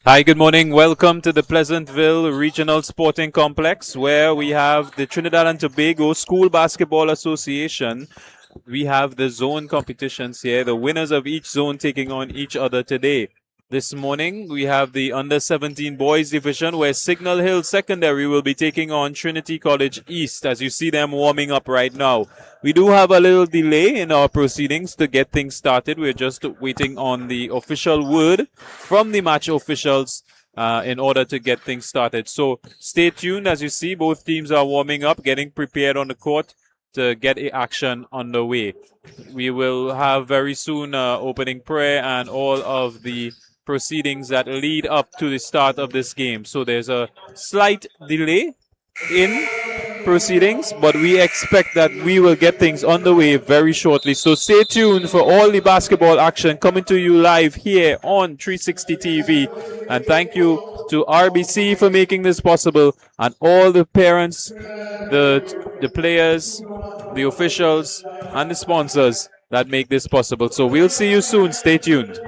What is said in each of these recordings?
Hi, good morning. Welcome to the Pleasantville Regional Sporting Complex, where we have the Trinidad and Tobago School Basketball Association. We have the zone competitions here, the winners of each zone taking on each other today. This morning, we have the under 17 boys division where Signal Hill Secondary will be taking on Trinity College East as you see them warming up right now. We do have a little delay in our proceedings to get things started. We're just waiting on the official word from the match officials in order to get things started. So stay tuned as you see both teams are warming up, getting prepared on the court to get action underway. We will have very soon opening prayer and all of the proceedings that lead up to the start of this game. So there's a slight delay in proceedings, but we expect that we will get things underway very shortly. So stay tuned for all the basketball action coming to you live here on 360 TV. And thank you to RBC for making this possible and all the parents, the players, the officials, and the sponsors that make this possible. So we'll see you soon. Stay tuned.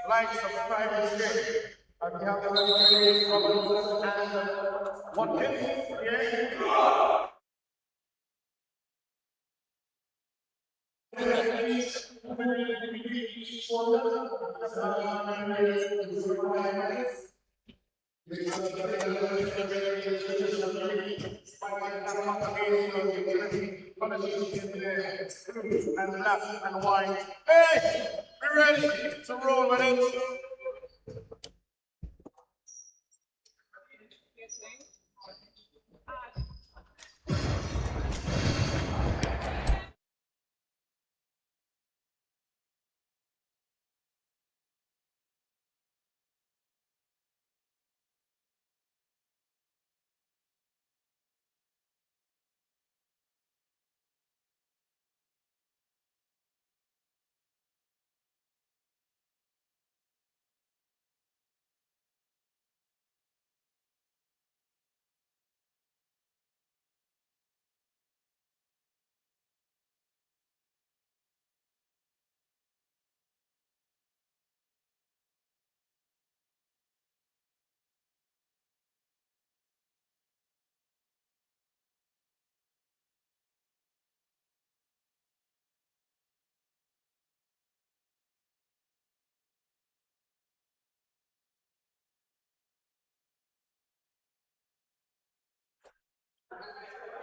Like, subscribe, and share. We have the notifications from and Watkins. Yeah. And black and white. Hey, we ready to roll with it.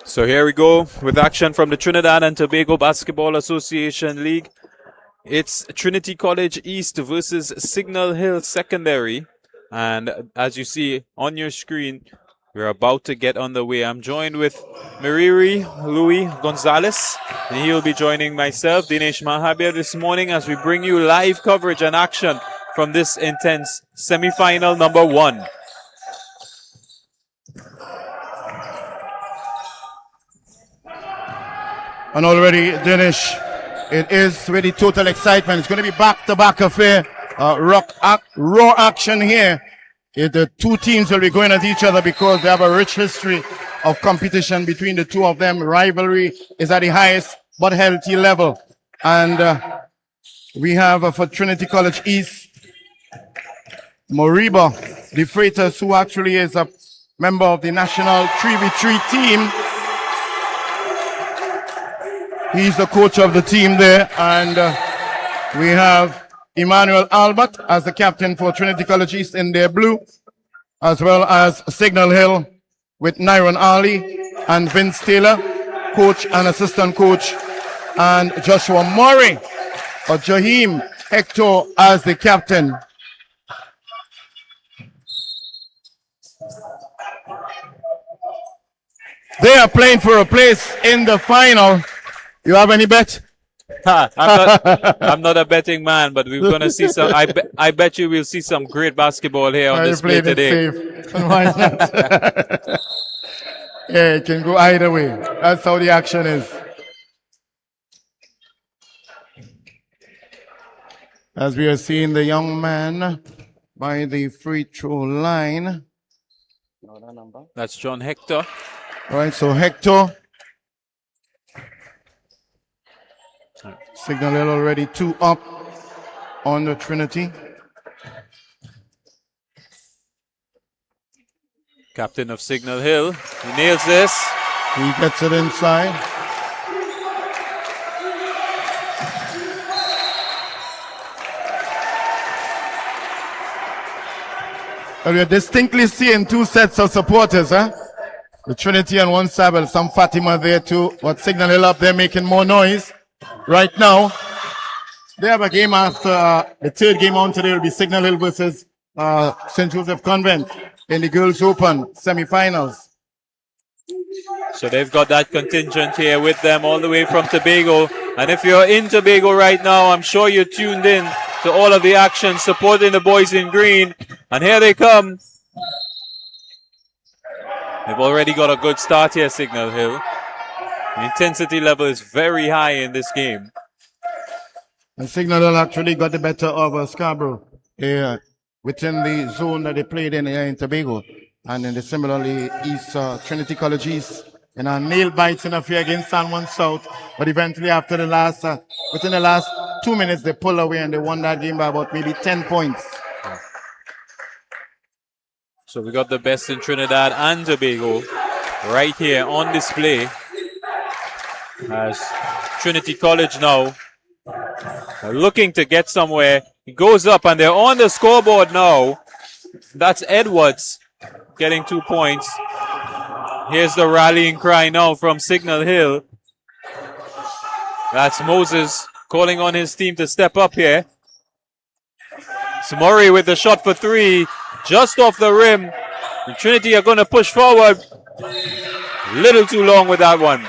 So here we go with action from the Trinidad and Tobago Basketball Association League. It's Trinity College East versus Signal Hill Secondary. And as you see on your screen, we're about to get underway. I'm joined with Miriri Louis Gonzalez, and he will be joining myself, Dinesh Mahabir, this morning as we bring you live coverage and action from this intense semi-final number 1. And already, Dinesh, it is really total excitement. It's going to be back-to-back affair. Raw action here. The two teams will be going at each other because they have a rich history of competition between the two of them. Rivalry is at the highest but healthy level. And we have for Trinity College East, Moriba De Freitas, who actually is a member of the national 3v3 team. He's the coach of the team there. And we have Emmanuel Albert as the captain for Trinity College East in their blue, as well as Signal Hill with Nyron Ali and Vince Taylor, coach and assistant coach, and Joshua Murray or Jaheim Hector as the captain. They are playing for a place in the final. You have any bet? I'm not a betting man, but we're going to see some. I bet you we'll see some great basketball here on display today. Why not? Yeah, it can go either way. That's how the action is. As we are seeing the young man by the free throw line. That's John Hector. All right, so Hector. Signal Hill already 2 up on the Trinity. Captain of Signal Hill. He nails this. He gets it inside. Well, we are distinctly seeing 2 sets of supporters, huh? The Trinity on one side, but some Fatima there too. But Signal Hill up there making more noise. Right now, they have a game after the third game on today will be Signal Hill versus St. Joseph Convent in the Girls Open semifinals. So they've got that contingent here with them all the way from Tobago. And if you're in Tobago right now, I'm sure you're tuned in to all of the action supporting the boys in green. And here they come. They've already got a good start here, Signal Hill. The intensity level is very high in this game. And Signal Hill actually got the better of Scarborough within the zone that they played in Tobago. And in the similarly East Trinity College East in a nail biting affair against San Juan South. But eventually after the last, within the last 2 minutes, they pulled away and they won that game by about maybe 10 points. So we got the best in Trinidad and Tobago right here on display. As Trinity College now looking to get somewhere. He goes up and they're on the scoreboard now. That's Edwards getting 2 points. Here's the rallying cry now from Signal Hill. That's Moses calling on his team to step up here. Murray with the shot for 3, just off the rim. And Trinity are going to push forward. Little too long with that one.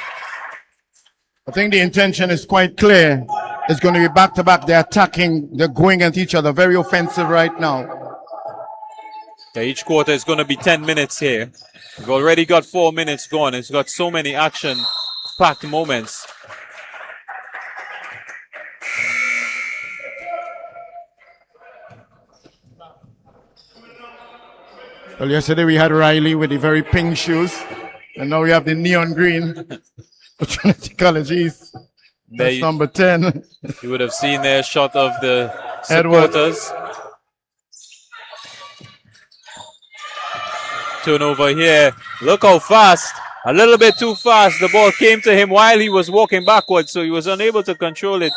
I think the intention is quite clear. It's going to be back-to-back. They're attacking. They're going at each other. Very offensive right now. Yeah, each quarter is going to be 10 minutes here. We've already got 4 minutes gone. It's got so many action-packed moments. Well, yesterday we had Riley with the very pink shoes. And now we have the neon green. Trinity College East. That's number 10. You would have seen their shot of the supporters. Turnover here. Look how fast. A little bit too fast. The ball came to him while he was walking backwards, so he was unable to control it.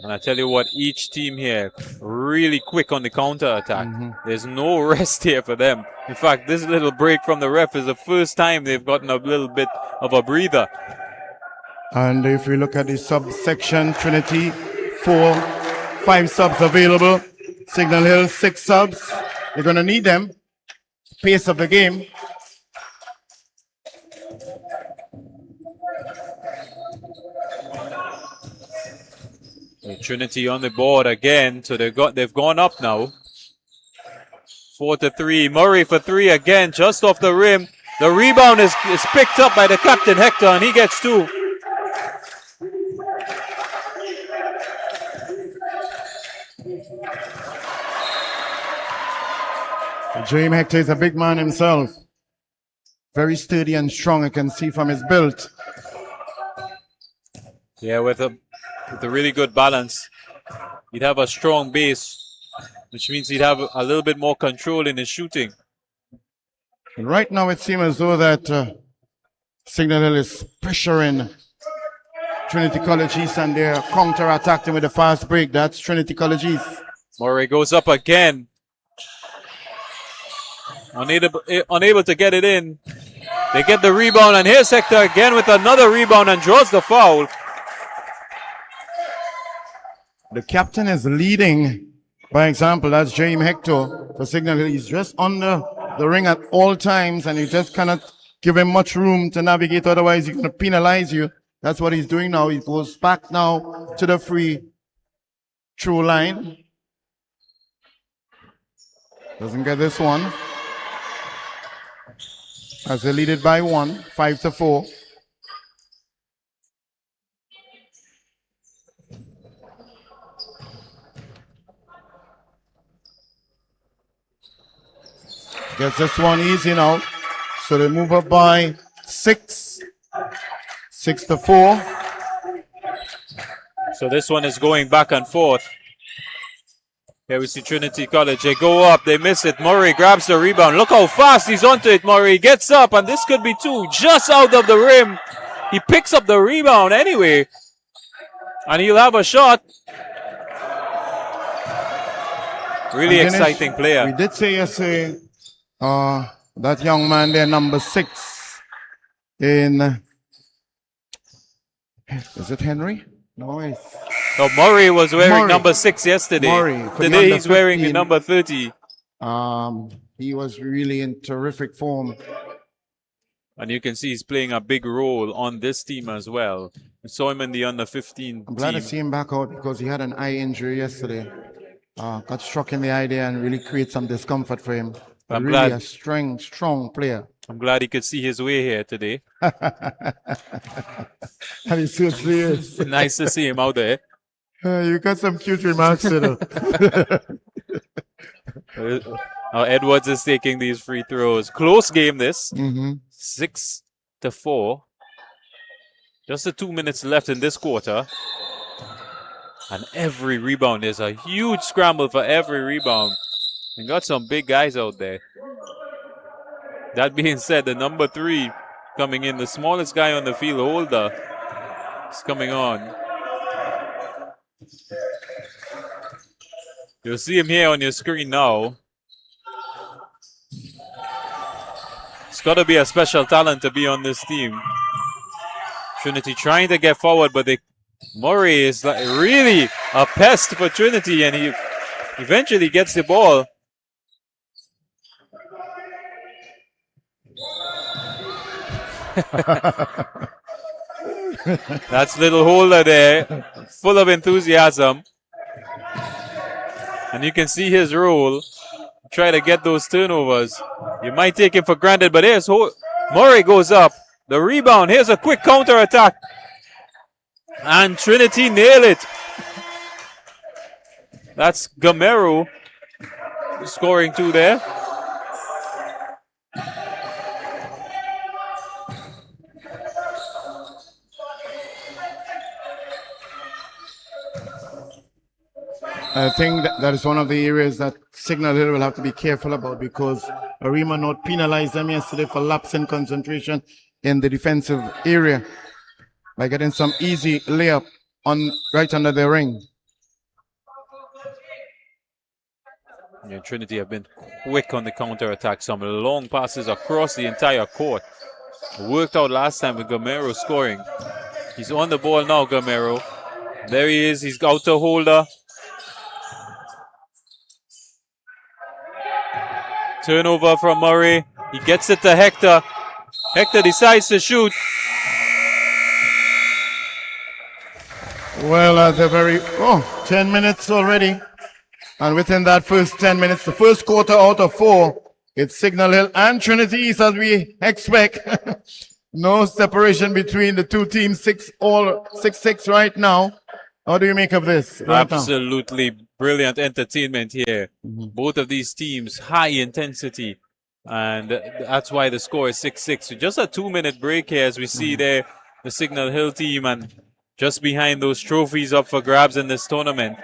And I tell you what, each team here really quick on the counter attack. There's no rest here for them. In fact, this little break from the ref is the first time they've gotten a little bit of a breather. And if we look at the subsection, Trinity, 5 subs available. Signal Hill, 6 subs. You're going to need them. Pace of the game. Trinity on the board again, so they've gone up now. 4-3. Murray for 3 again, just off the rim. The rebound is picked up by the captain Hector, and he gets 2. James Hector is a big man himself. Very sturdy and strong, you can see from his build. Yeah, with a really good balance. He'd have a strong base, which means he'd have a little bit more control in his shooting. And right now it seems as though that Signal Hill is pressuring Trinity College East, and they're counter-attacking with a fast break. That's Trinity College East. Murray goes up again. Unable to get it in. They get the rebound, and here's Hector again with another rebound and draws the foul. The captain is leading by example. That's James Hector for Signal Hill. He's just under the ring at all times, and you just cannot give him much room to navigate. Otherwise, he's going to penalize you. That's what he's doing now. He goes back now to the free throw line. Doesn't get this one. As they lead it by 1, 5-4. Gets this one easy now. So they move up by 6. 6-4. So this one is going back and forth. Here we see Trinity College. They go up, they miss it. Murray grabs the rebound. Look how fast he's onto it. Murray gets up, and this could be 2, just out of the rim. He picks up the rebound anyway, and he'll have a shot. Really exciting player. We did say yesterday, that young man there, number 6, in, is it Henry? No, it's... So Murray was wearing number 6 yesterday. Today he's wearing the number 30. He was really in terrific form. And you can see he's playing a big role on this team as well. We saw him in the under 15 I'm glad team. to see him back out because he had an eye injury yesterday. Got struck in the eye there and really create some discomfort for him. I'm really glad. A strong player. I'm glad he could see his way here today. And he certainly is. Nice to see him out there. You got some cute remarks, Now Edwards is taking these free throws. Close game this. 6-4. Just the 2 minutes left in this quarter. And every rebound is a huge scramble for every rebound. And got some big guys out there. That being said, the number 3 coming in, the smallest guy on the field, Holder, is coming on. You'll see him here on your screen now. It's got to be a special talent to be on this team. Trinity trying to get forward, but Murray is like really a pest for Trinity, and he eventually gets the ball. That's little Holder there, full of enthusiasm. And you can see his role. Try to get those turnovers. You might take him for granted, but here's Murray goes up. The rebound. Here's a quick counter attack. And Trinity nail it. That's Gamero scoring 2 there. I think that is one of the areas that Signal Hill will have to be careful about, because Arima North penalized them yesterday for lapse in concentration in the defensive area by getting some easy layup right under the ring. Yeah, Trinity have been quick on the counter attack. Some long passes across the entire court. Worked out last time with Gamero scoring. He's on the ball now, Gamero. There he is. He's out to Holder. Turnover from Murray. He gets it to Hector. Hector decides to shoot. Well, the 10 minutes already. And within that first 10 minutes, the first quarter out of 4, it's Signal Hill and Trinity East as we expect. No separation between the two teams, 6-6 right now. How do you make of this? Absolutely brilliant entertainment here. Both of these teams, high intensity. And that's why the score is 6-6. So just a 2-minute break here as we see there the Signal Hill team and just behind those trophies up for grabs in this tournament.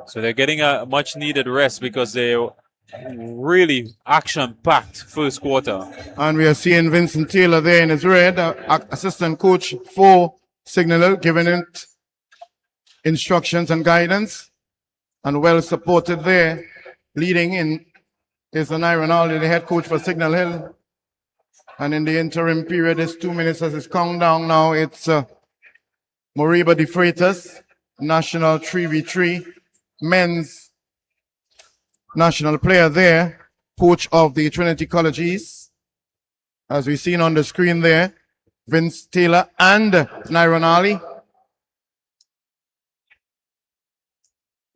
So they're getting a much needed rest because they're really action-packed first quarter. And we are seeing Vincent Taylor there in his red, assistant coach for Signal Hill, giving it instructions and guidance, and well supported there. Leading in is Aaron Aldi, the head coach for Signal Hill. And in the interim period, it's 2 minutes as it's countdown now. It's Moriba De Freitas, national 3v3 men's national player there, coach of the Trinity College East. As we've seen on the screen there, Vince Taylor and Nyron Ali.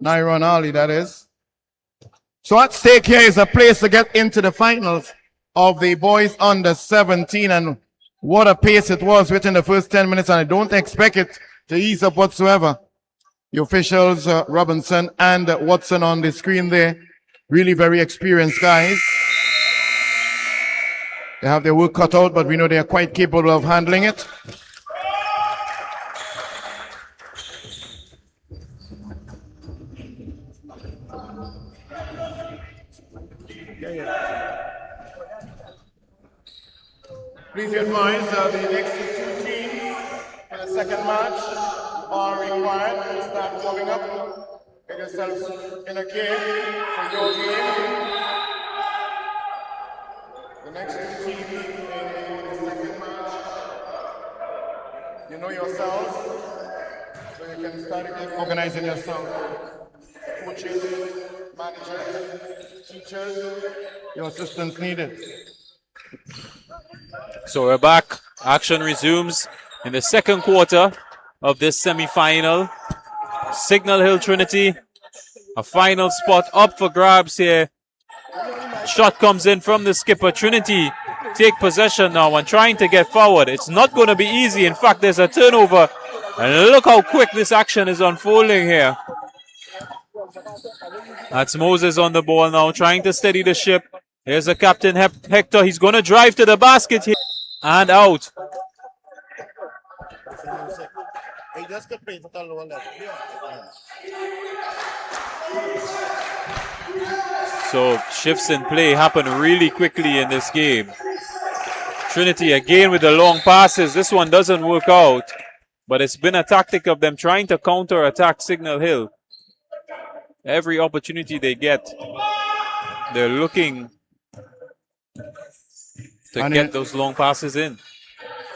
Nyron Ali, that is. So at stake here is a place to get into the finals of the boys under 17, and what a pace it was within the first 10 minutes, and I don't expect it to ease up whatsoever. The officials, Robinson and Watson on the screen there, really very experienced guys. They have their work cut out, but we know they are quite capable of handling it. Please be advised the next 2 teams for the second match are required to start warming up. Get yourselves in a game for your game. The next 2 teams in the second match, you know yourselves, so you can start organizing yourself. Coaches, managers, teachers, your assistance needed. So we're back. Action resumes in the second quarter of this semi-final. Signal Hill Trinity, a final spot up for grabs here. Shot comes in from the skipper. Trinity take possession now and trying to get forward. It's not going to be easy. In fact, there's a turnover. And look how quick this action is unfolding here. That's Moses on the ball now, trying to steady the ship. Here's the captain, Hector. He's going to drive to the basket here. And out. So shifts in play happen really quickly in this game. Trinity again with the long passes. This one doesn't work out, but it's been a tactic of them trying to counter-attack Signal Hill. Every opportunity they get, they're looking to get those long passes in.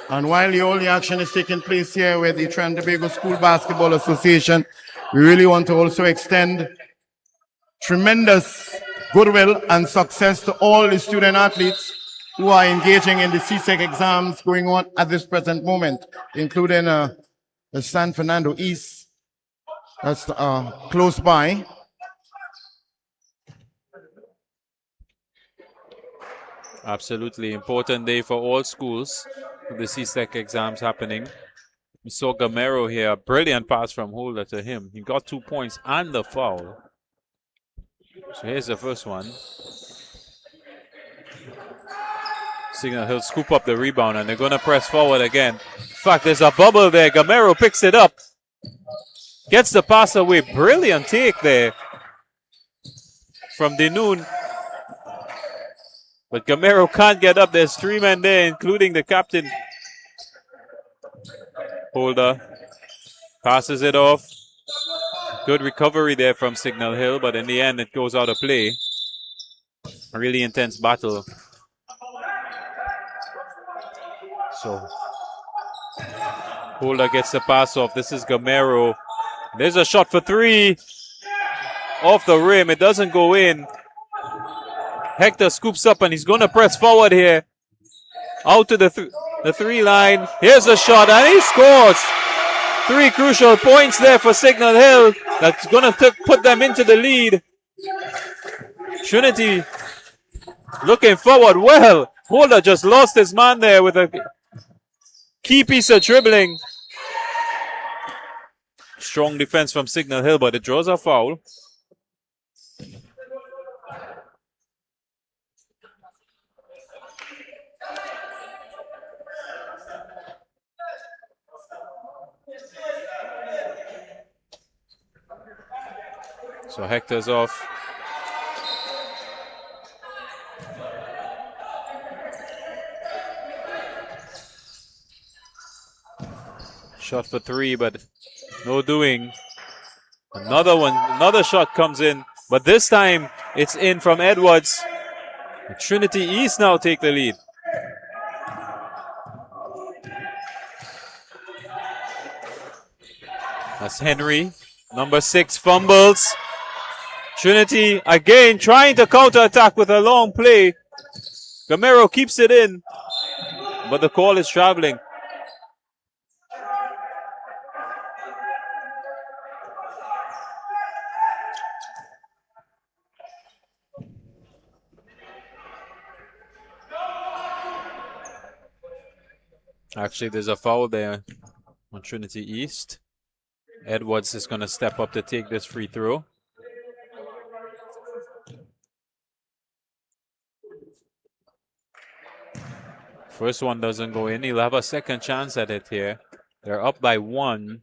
And while the only action is taking place here with the Trinidad and Tobago School Basketball Association, we really want to also extend tremendous goodwill and success to all the student athletes who are engaging in the CSEC exams going on at this present moment, including the San Fernando East, that's close by. Absolutely important day for all schools. The CSEC exams happening. We saw Gamero here, a brilliant pass from Holder to him. He got 2 points and the foul. So here's the first one. Signal Hill scoop up the rebound and they're going to press forward again. In fact, there's a bubble there. Gamero picks it up. Gets the pass away. Brilliant take there from Denoon. But Gamero can't get up. There's 3 men there, including the captain. Holder passes it off. Good recovery there from Signal Hill, but in the end it goes out of play. A really intense battle. So Holder gets the pass off. This is Gamero. There's a shot for three. Off the rim. It doesn't go in. Hector scoops up and he's going to press forward here. Out to the three line. Here's a shot and he scores. 3 crucial points there for Signal Hill. That's going to put them into the lead. Trinity looking forward well. Holder just lost his man there with a key piece of dribbling. Strong defense from Signal Hill, but it draws a foul. So Hector's off. Shot for three, but no doing. Another shot comes in, but this time it's in from Edwards. Trinity East now take the lead. That's Henry. Number 6 fumbles. Trinity again trying to counter-attack with a long play. Gamero keeps it in, but the call is traveling. Actually, there's a foul there on Trinity East. Edwards is going to step up to take this free throw. First one doesn't go in. He'll have a second chance at it here. They're up by 1.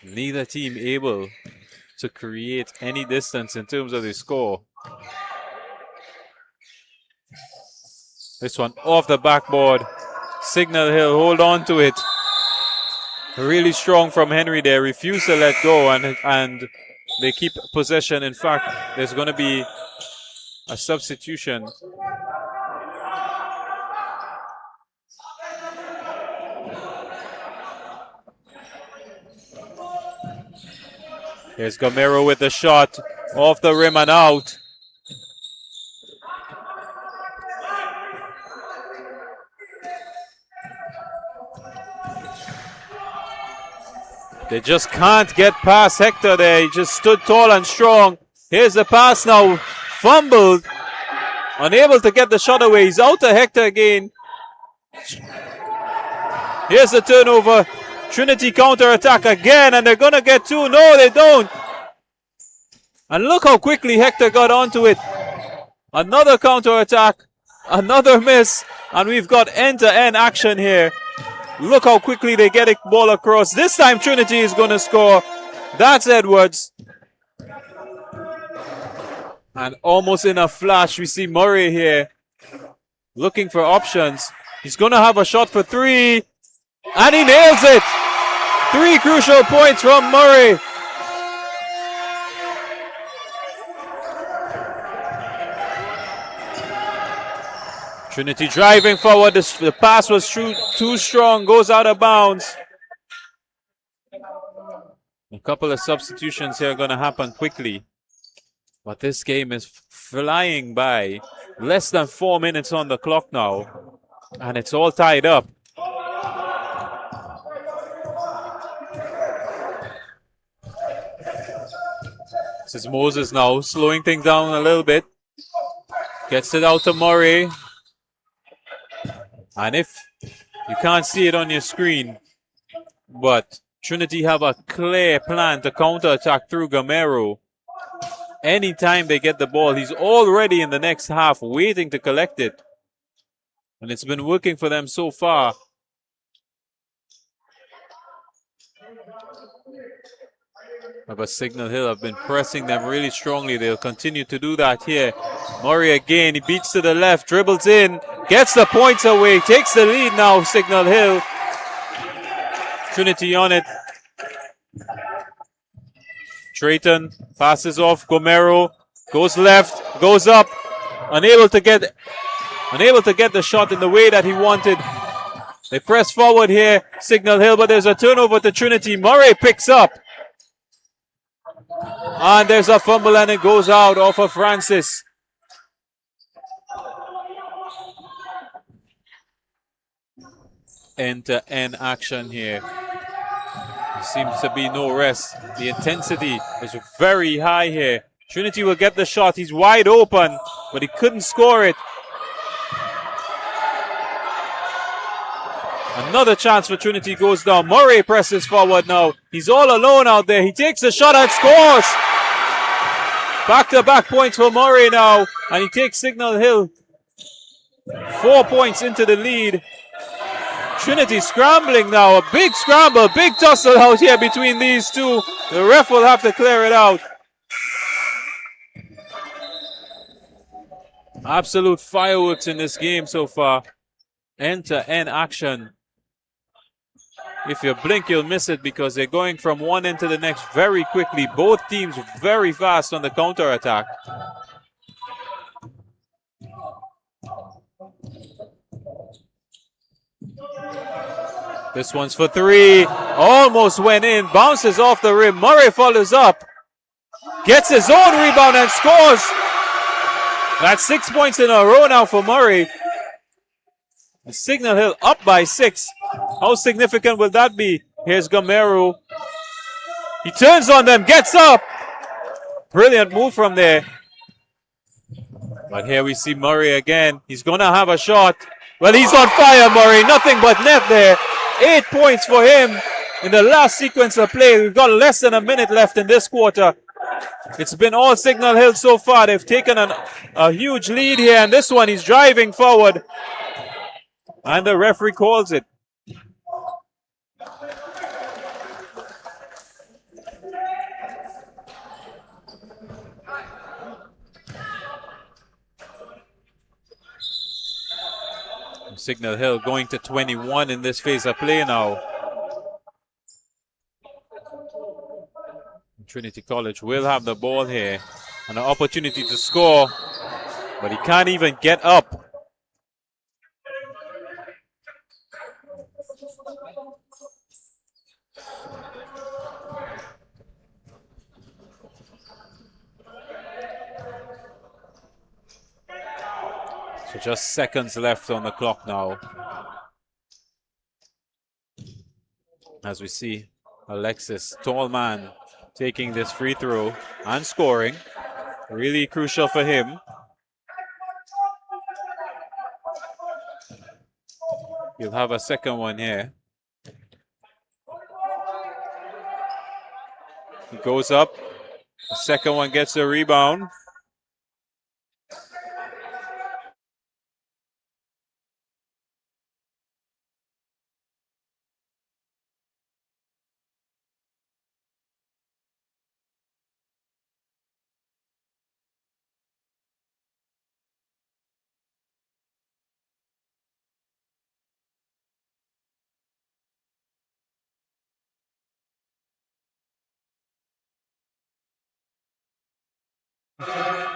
Neither team able to create any distance in terms of the score. This one off the backboard. Signal Hill hold on to it. Really strong from Henry there. Refuse to let go and they keep possession. In fact, there's going to be a substitution. Here's Gamero with the shot off the rim and out. They just can't get past Hector there. He just stood tall and strong. Here's the pass now. Fumbled. Unable to get the shot away. He's out to Hector again. Here's the turnover. Trinity counter-attack again, and they're going to get 2. No, they don't. And look how quickly Hector got onto it. Another counter-attack. Another miss. And we've got end-to-end action here. Look how quickly they get a ball across. This time Trinity is going to score. That's Edwards. And almost in a flash, we see Murray here looking for options. He's going to have a shot for 3. And he nails it. 3 crucial points from Murray. Trinity driving forward. The pass was too strong. Goes out of bounds. A couple of substitutions here are going to happen quickly. But this game is flying by. Less than 4 minutes on the clock now. And it's all tied up. This is Moses now slowing things down a little bit. Gets it out to Murray. And if you can't see it on your screen, but Trinity have a clear plan to counter-attack through Gamero. Anytime they get the ball, he's already in the next half waiting to collect it. And it's been working for them so far. But Signal Hill have been pressing them really strongly. They'll continue to do that here. Murray again, he beats to the left, dribbles in, gets the points away, takes the lead now, Signal Hill. Trinity on it. Trayton passes off Gamero. Goes left, goes up, unable to get the shot in the way that he wanted. They press forward here, Signal Hill, but there's a turnover to Trinity. Murray picks up. And there's a fumble and it goes out off of Francis. End-to-end action here. There seems to be no rest. The intensity is very high here. Trinity will get the shot. He's wide open, but he couldn't score it. Another chance for Trinity goes down. Murray presses forward now. He's all alone out there. He takes a shot and scores. Back-to-back points for Murray now. And he takes Signal Hill 4 points into the lead. Trinity scrambling now. A big scramble, big tussle out here between these two. The ref will have to clear it out. Absolute fireworks in this game so far. End-to-end action. If you blink, you'll miss it because they're going from one end to the next very quickly. Both teams very fast on the counter-attack. This one's for three. Almost went in. Bounces off the rim. Murray follows up. Gets his own rebound and scores. That's 6 points in a row now for Murray. Signal Hill up by 6. How significant will that be? Here's Gamero. He turns on them, gets up. Brilliant move from there. But here we see Murray again. He's going to have a shot. Well, he's on fire, Murray. Nothing but net there. 8 points for him in the last sequence of play. We've got less than a minute left in this quarter. It's been all Signal Hill so far. They've taken a huge lead here. And this one, he's driving forward. And the referee calls it. Signal Hill going to 21 in this phase of play now. Trinity College will have the ball here. And an opportunity to score. But he can't even get up. So just seconds left on the clock now. As we see Alexis, tall man, taking this free throw and scoring. Really crucial for him. He'll have a second one here. He goes up. The second one gets the rebound.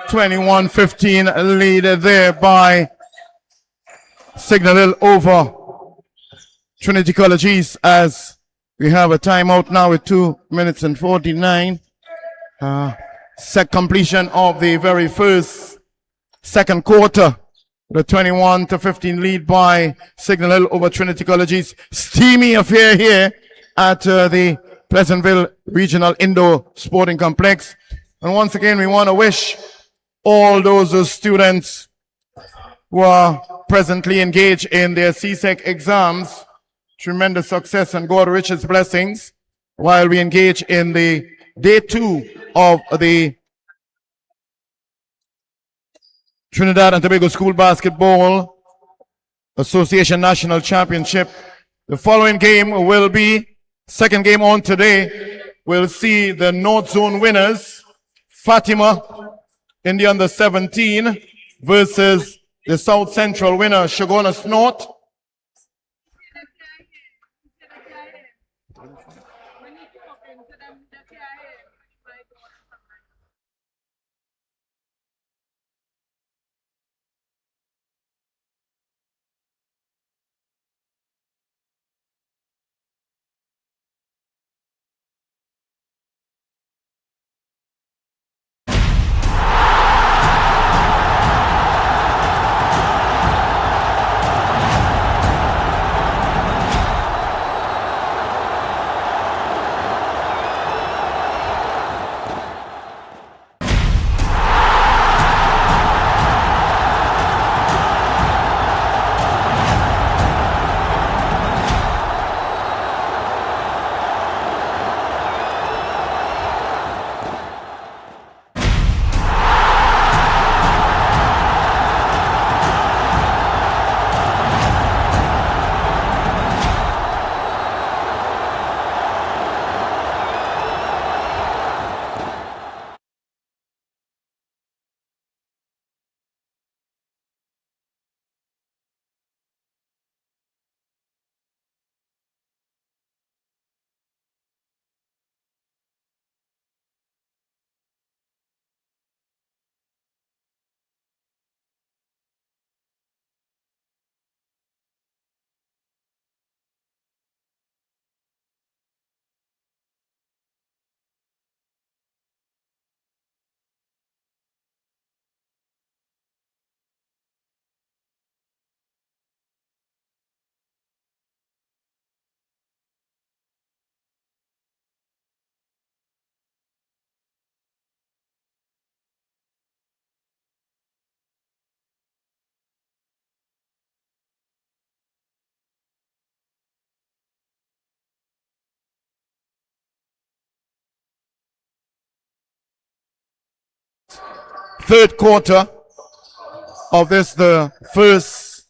(21-15) lead there by Signal Hill over Trinity College East as we have a timeout now with 2 minutes and 49. Completion of the very first second quarter. The 21-15 lead by Signal Hill over Trinity College East. Steamy affair here at the Pleasantville Regional Indoor Sporting Complex. And once again, we want to wish all those students who are presently engaged in their CSEC exams tremendous success and God richest blessings while we engage in the day 2 of the Trinidad and Tobago School Basketball Association National Championship. The following game will be, second game on today, we'll see the North Zone winners, Fatima in the under 17 versus the South Central winner, Shogunas North. third quarter of this, the first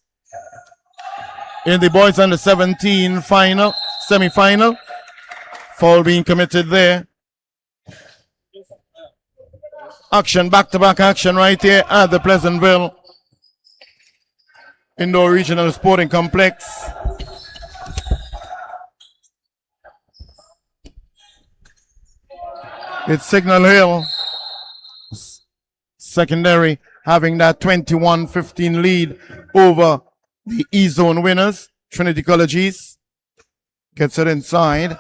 in the boys under 17 final, semi-final. Foul being committed there. Action, back-to-back action right here at the Pleasantville Indoor Regional Sporting Complex. It's Signal Hill secondary having that 21-15 lead over the E-Zone winners, Trinity College East. Gets it inside.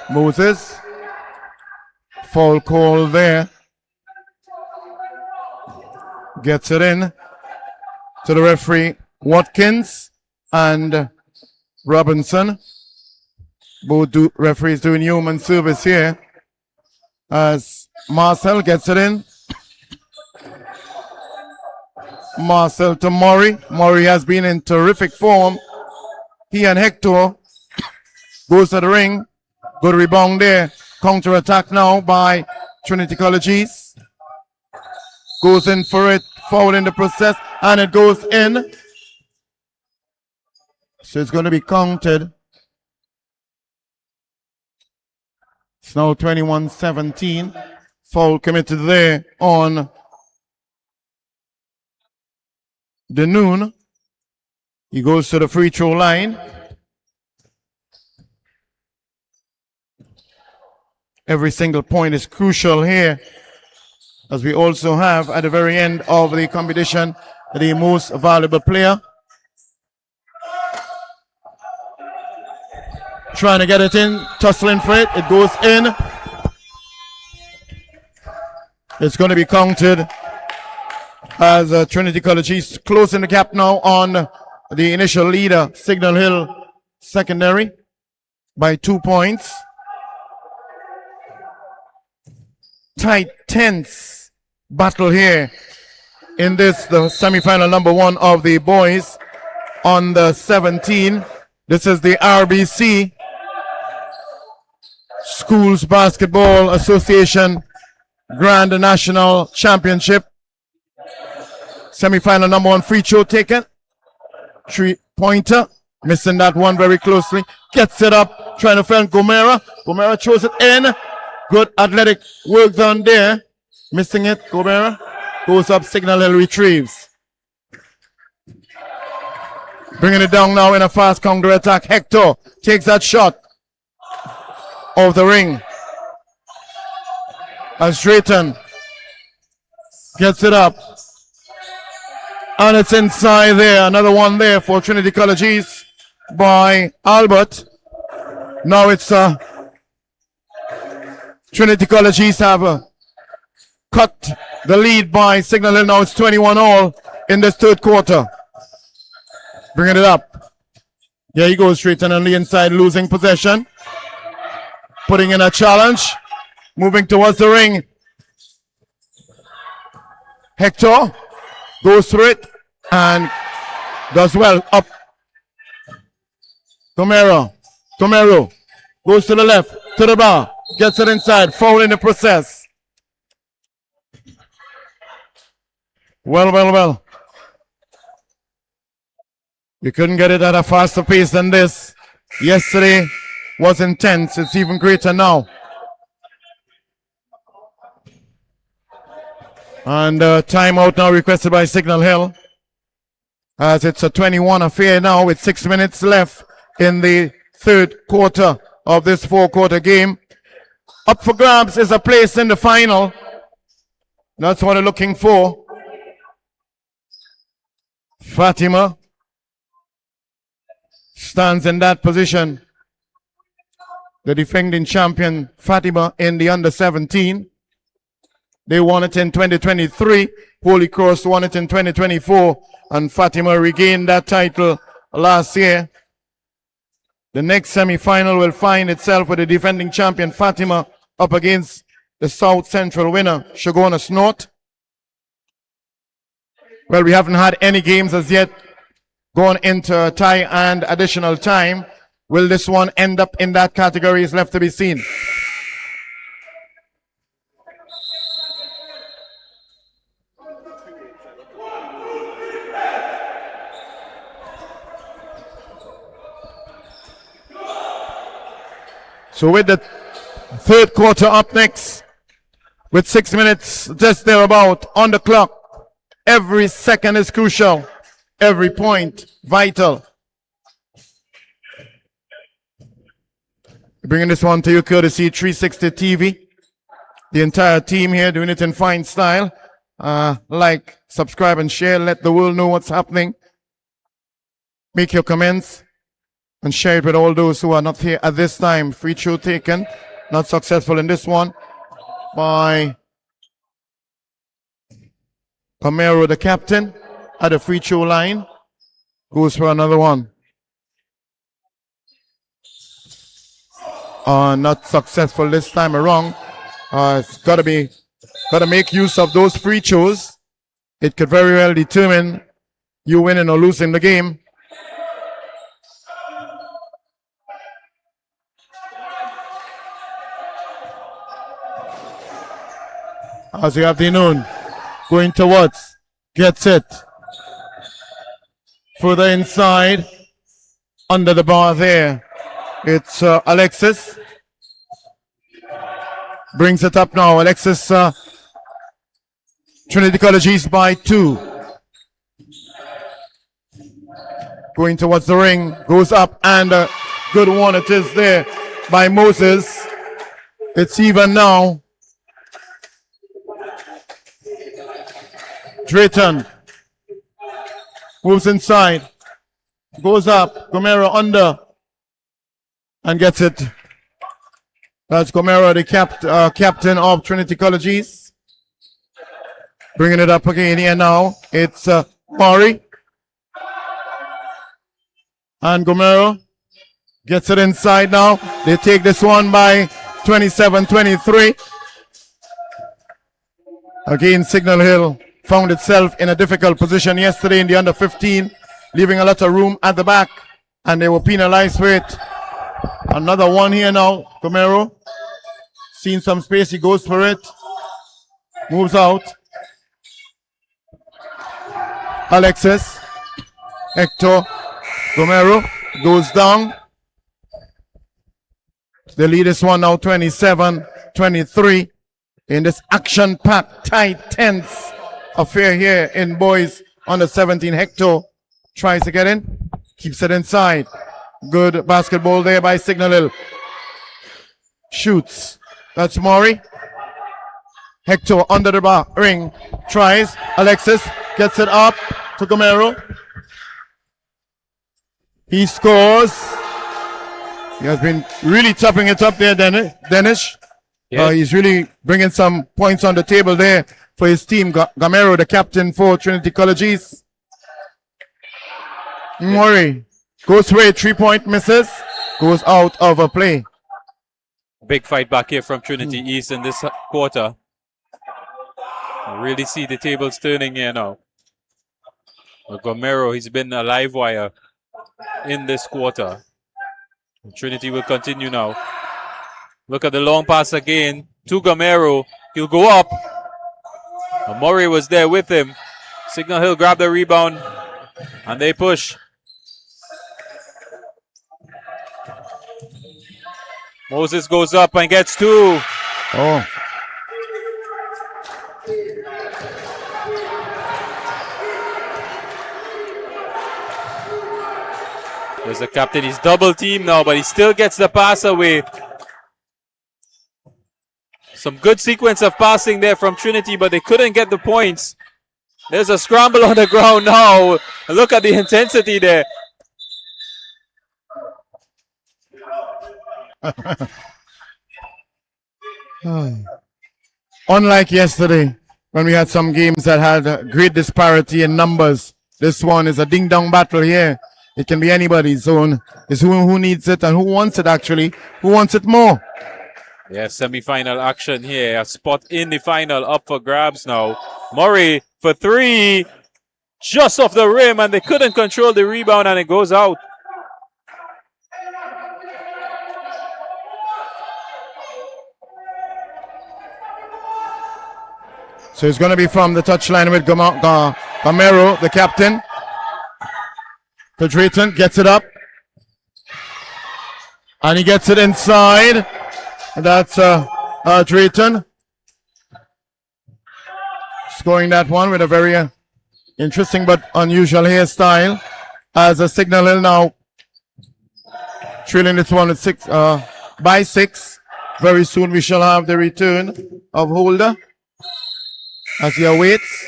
Moses. Foul call there. Gets it in to the referee, Watkins and Robinson. Both referees doing human service here. As Marcel gets it in. Marcel to Murray. Murray has been in terrific form. He and Hector goes to the ring. Good rebound there. Counter attack now by Trinity College East. Goes in for it. Foul in the process. And it goes in. So it's going to be counted. It's now 21-17. Foul committed there on Denoon. He goes to the free throw line. Every single point is crucial here, as we also have at the very end of the competition the most valuable player. Trying to get it in, tussling for it. It goes in. It's going to be counted as Trinity College East closing the gap now on the initial leader, Signal Hill Secondary, by 2 points. Tight, tense battle here in this, the semi-final number one of the boys on the 17. This is the RBC Schools Basketball Association Grand National Championship. Semi-final number one, free throw taken. 3-pointer. Missing that one very closely. Gets it up. Trying to find Gomera. Gomera throws it in. Good athletic work done there. Missing it. Gomera goes up. Signal Hill retrieves. Bringing it down now in a fast counter attack. Hector takes that shot off the ring. As Drayton gets it up. And it's inside there. Another one there for Trinity College East by Albert. Now it's Trinity College East have cut the lead by Signal Hill. Now it's 21-all in this third quarter. Bringing it up. There he goes, Drayton on the inside, losing possession. Putting in a challenge. Moving towards the ring. Hector goes through it and does well. Up. Tomero goes to the left, to the bar. Gets it inside. Foul in the process. Well. You couldn't get it at a faster pace than this. Yesterday was intense. It's even greater now. And timeout now requested by Signal Hill, as it's a 21 affair now with 6 minutes left in the third quarter of this four-quarter game. Up for grabs is a place in the final. That's what they're looking for. Fatima stands in that position. The defending champion, Fatima, in the under 17. They won it in 2023. Holy Cross won it in 2024. And Fatima regained that title last year. The next semi-final will find itself with the defending champion, Fatima, up against the South Central winner, Shogunas North. Well, we haven't had any games as yet going into tie and additional time. Will this one end up in that category is left to be seen. So with the third quarter up next, with 6 minutes just thereabout on the clock, every second is crucial, every point vital. Bringing this one to you courtesy 360 TV. The entire team here doing it in fine style. Like, subscribe and share. Let the world know what's happening. Make your comments and share it with all those who are not here at this time. Free throw taken. Not successful in this one by Camero, the captain, at the free throw line. Goes for another one. Not successful this time around. It's gotta make use of those free throws. It could very well determine you winning or losing the game. As you have the noon, going towards, gets it. Further inside, under the bar there. It's Alexis. Brings it up now. Alexis, Trinity College East by 2. Going towards the ring. Goes up and a good one. It is there by Moses. It's even now. Drayton moves inside. Goes up. Gomero under. And gets it. That's Gomero, the captain of Trinity College East. Bringing it up again here now. It's Murray. And Gomero gets it inside now. They take this one by 27-23. Again, Signal Hill found itself in a difficult position yesterday in the under 15, leaving a lot of room at the back, and they were penalized for it. Another one here now. Gomero. Seen some space. He goes for it. Moves out. Alexis. Hector. Gomero. Goes down. They lead this one now 27-23 in this action-packed, tight, tense affair here in boys under 17. Hector tries to get in. Keeps it inside. Good basketball there by Signal Hill. Shoots. That's Maury. Hector under the ring. Tries. Alexis gets it up to Gomero. He scores. He has been really topping it up there, Dennis. Yeah. He's really bringing some points on the table there for his team. Gomero, the captain for Trinity College East. Murray. Goes away, 3-point misses, goes out of a play. Big fight back here from Trinity East in this quarter. Really see the tables turning here now. But Gomero, he's been a live wire in this quarter. Trinity will continue now. Look at the long pass again to Gomero. He'll go up. Murray was there with him. Signal Hill grabbed the rebound and they push. Moses goes up and gets 2. Oh. There's the captain. He's double teamed now, but he still gets the pass away. Some good sequence of passing there from Trinity, but they couldn't get the points. There's a scramble on the ground now. Look at the intensity there. Unlike yesterday, when we had some games that had a great disparity in numbers, this one is a ding-dong battle here. It can be anybody's zone. It's who needs it and who wants it actually. Who wants it more? Yeah, semi-final action here. A spot in the final up for grabs now. Murray for 3. Just off the rim, and they couldn't control the rebound, and it goes out. So it's going to be from the touchline with Gamero, the captain. To Drayton, gets it up. And he gets it inside. That's Drayton. Scoring that one with a very interesting but unusual hairstyle. As a Signal Hill now trailing this one with by 6. Very soon we shall have the return of Holder as he awaits.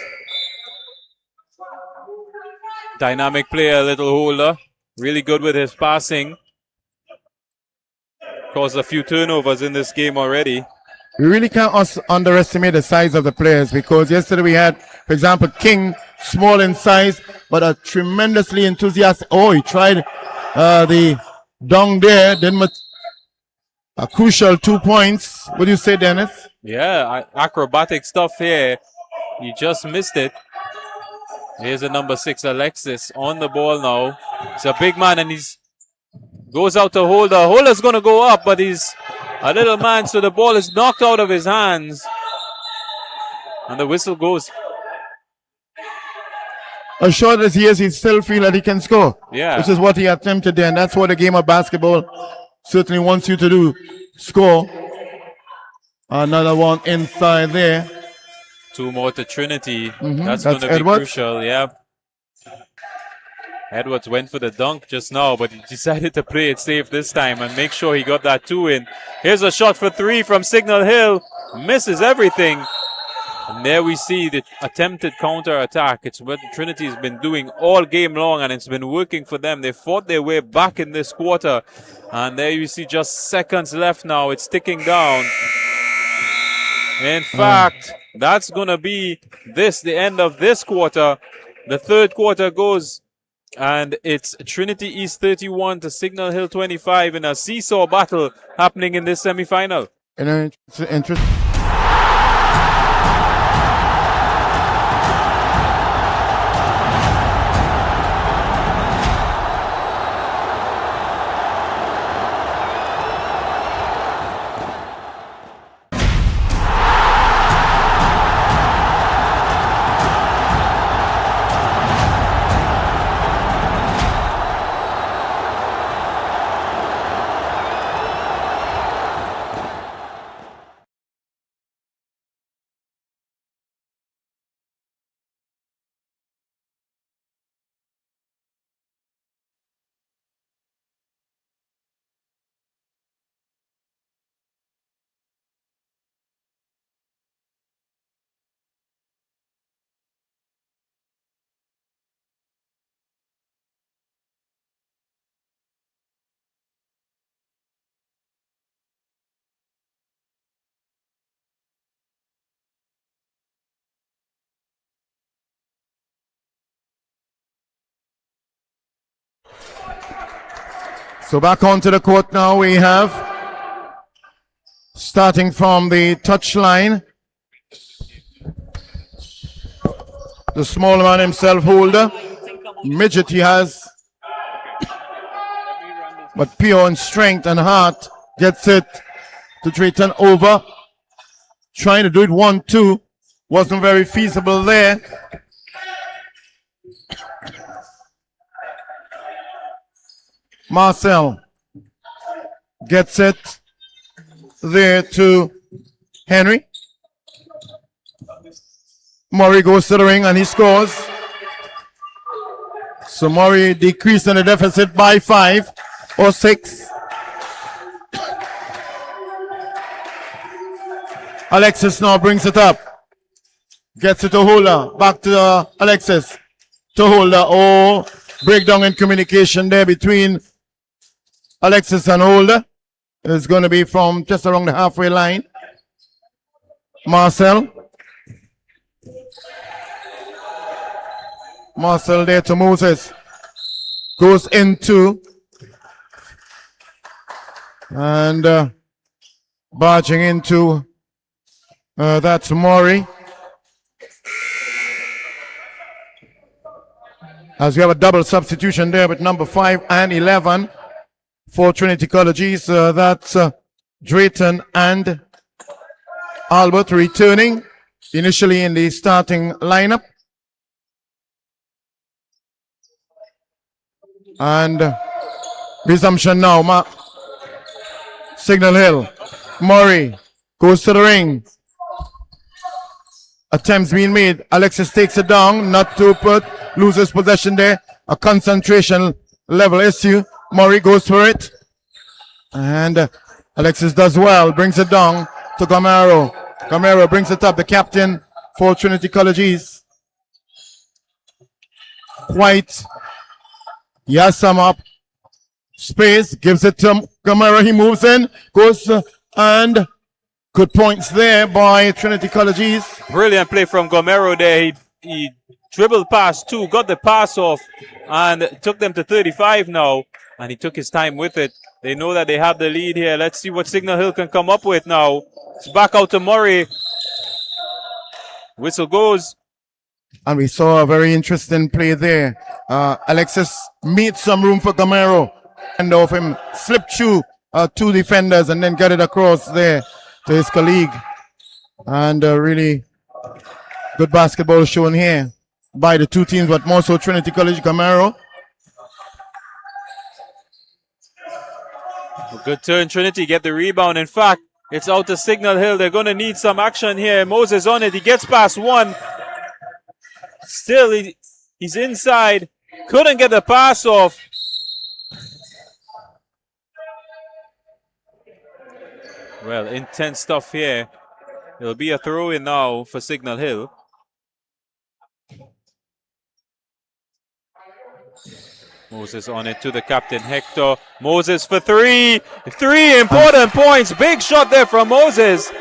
Dynamic player, little Holder. Really good with his passing. Caused a few turnovers in this game already. We really can't underestimate the size of the players, because yesterday we had, for example, King, small in size, but a tremendously enthusiastic. Oh, he tried the dong there, then a crucial 2 points. What do you say, Dennis? Yeah, acrobatic stuff here. He just missed it. Here's a number 6, Alexis, on the ball now. He's a big man and he's goes out to Holder. Holder's going to go up, but he's a little man, so the ball is knocked out of his hands. And the whistle goes. As short as he is, he still feels that he can score. Yeah. Which is what he attempted there, and that's what a game of basketball certainly wants you to do. Score. Another one inside there. 2 more to Trinity. That's going to be Edwards. crucial, yeah. Edwards went for the dunk just now, but he decided to play it safe this time and make sure he got that 2 in. Here's a shot for 3 from Signal Hill. Misses everything. And there we see the attempted counter-attack. It's what Trinity has been doing all game long, and it's been working for them. They fought their way back in this quarter. And there you see just seconds left now. It's ticking down. In fact, that's going to be the end of this quarter. The third quarter goes, and it's Trinity East 31 to Signal Hill 25 in a seesaw battle happening in this semi-final. Interesting. So back onto the court now we have, starting from the touchline, the small man himself, Holder. Midget he has, but pure in strength and heart, gets it to Drayton over. Trying to do it 1-2, wasn't very feasible there. Marcel gets it there to Henry. Murray goes to the ring and he scores. So Murray decreasing the deficit by 5 or 6. Alexis now brings it up. Gets it to Holder. Back to Alexis. To Holder. Oh, breakdown in communication there between Alexis and Holder. It's going to be from just around the halfway line. Marcel there to Moses. Goes into and barging into that's Murray. As we have a double substitution there with number 5 and 11 for Trinity College East. That's Drayton and Albert returning initially in the starting lineup. And resumption now. Signal Hill. Murray goes to the ring. Attempts being made. Alexis takes it down. Not to put. Loses possession there. A concentration level issue. Murray goes for it. And Alexis does well. Brings it down to Gamero. Gamero brings it up. The captain for Trinity College East. White. He has some up space. Gives it to Gamero. He moves in. Goes and good points there by Trinity College East. Brilliant play from Gamero there. He dribbled past two, got the pass off, and took them to 35 now. And he took his time with it. They know that they have the lead here. Let's see what Signal Hill can come up with now. It's back out to Murray. Whistle goes. And we saw a very interesting play there. Alexis made some room for Gamero. And of him slip through two defenders and then get it across there to his colleague. And really good basketball shown here by the two teams, but more so Trinity College Gamero. Good turn, Trinity, get the rebound. In fact, it's out to Signal Hill. They're going to need some action here. Moses on it. He gets past one. Still, he's inside. Couldn't get the pass off. Well, intense stuff here. It'll be a throw-in now for Signal Hill. Moses on it to the captain, Hector. Moses for three. Three important points. Big shot there from Moses.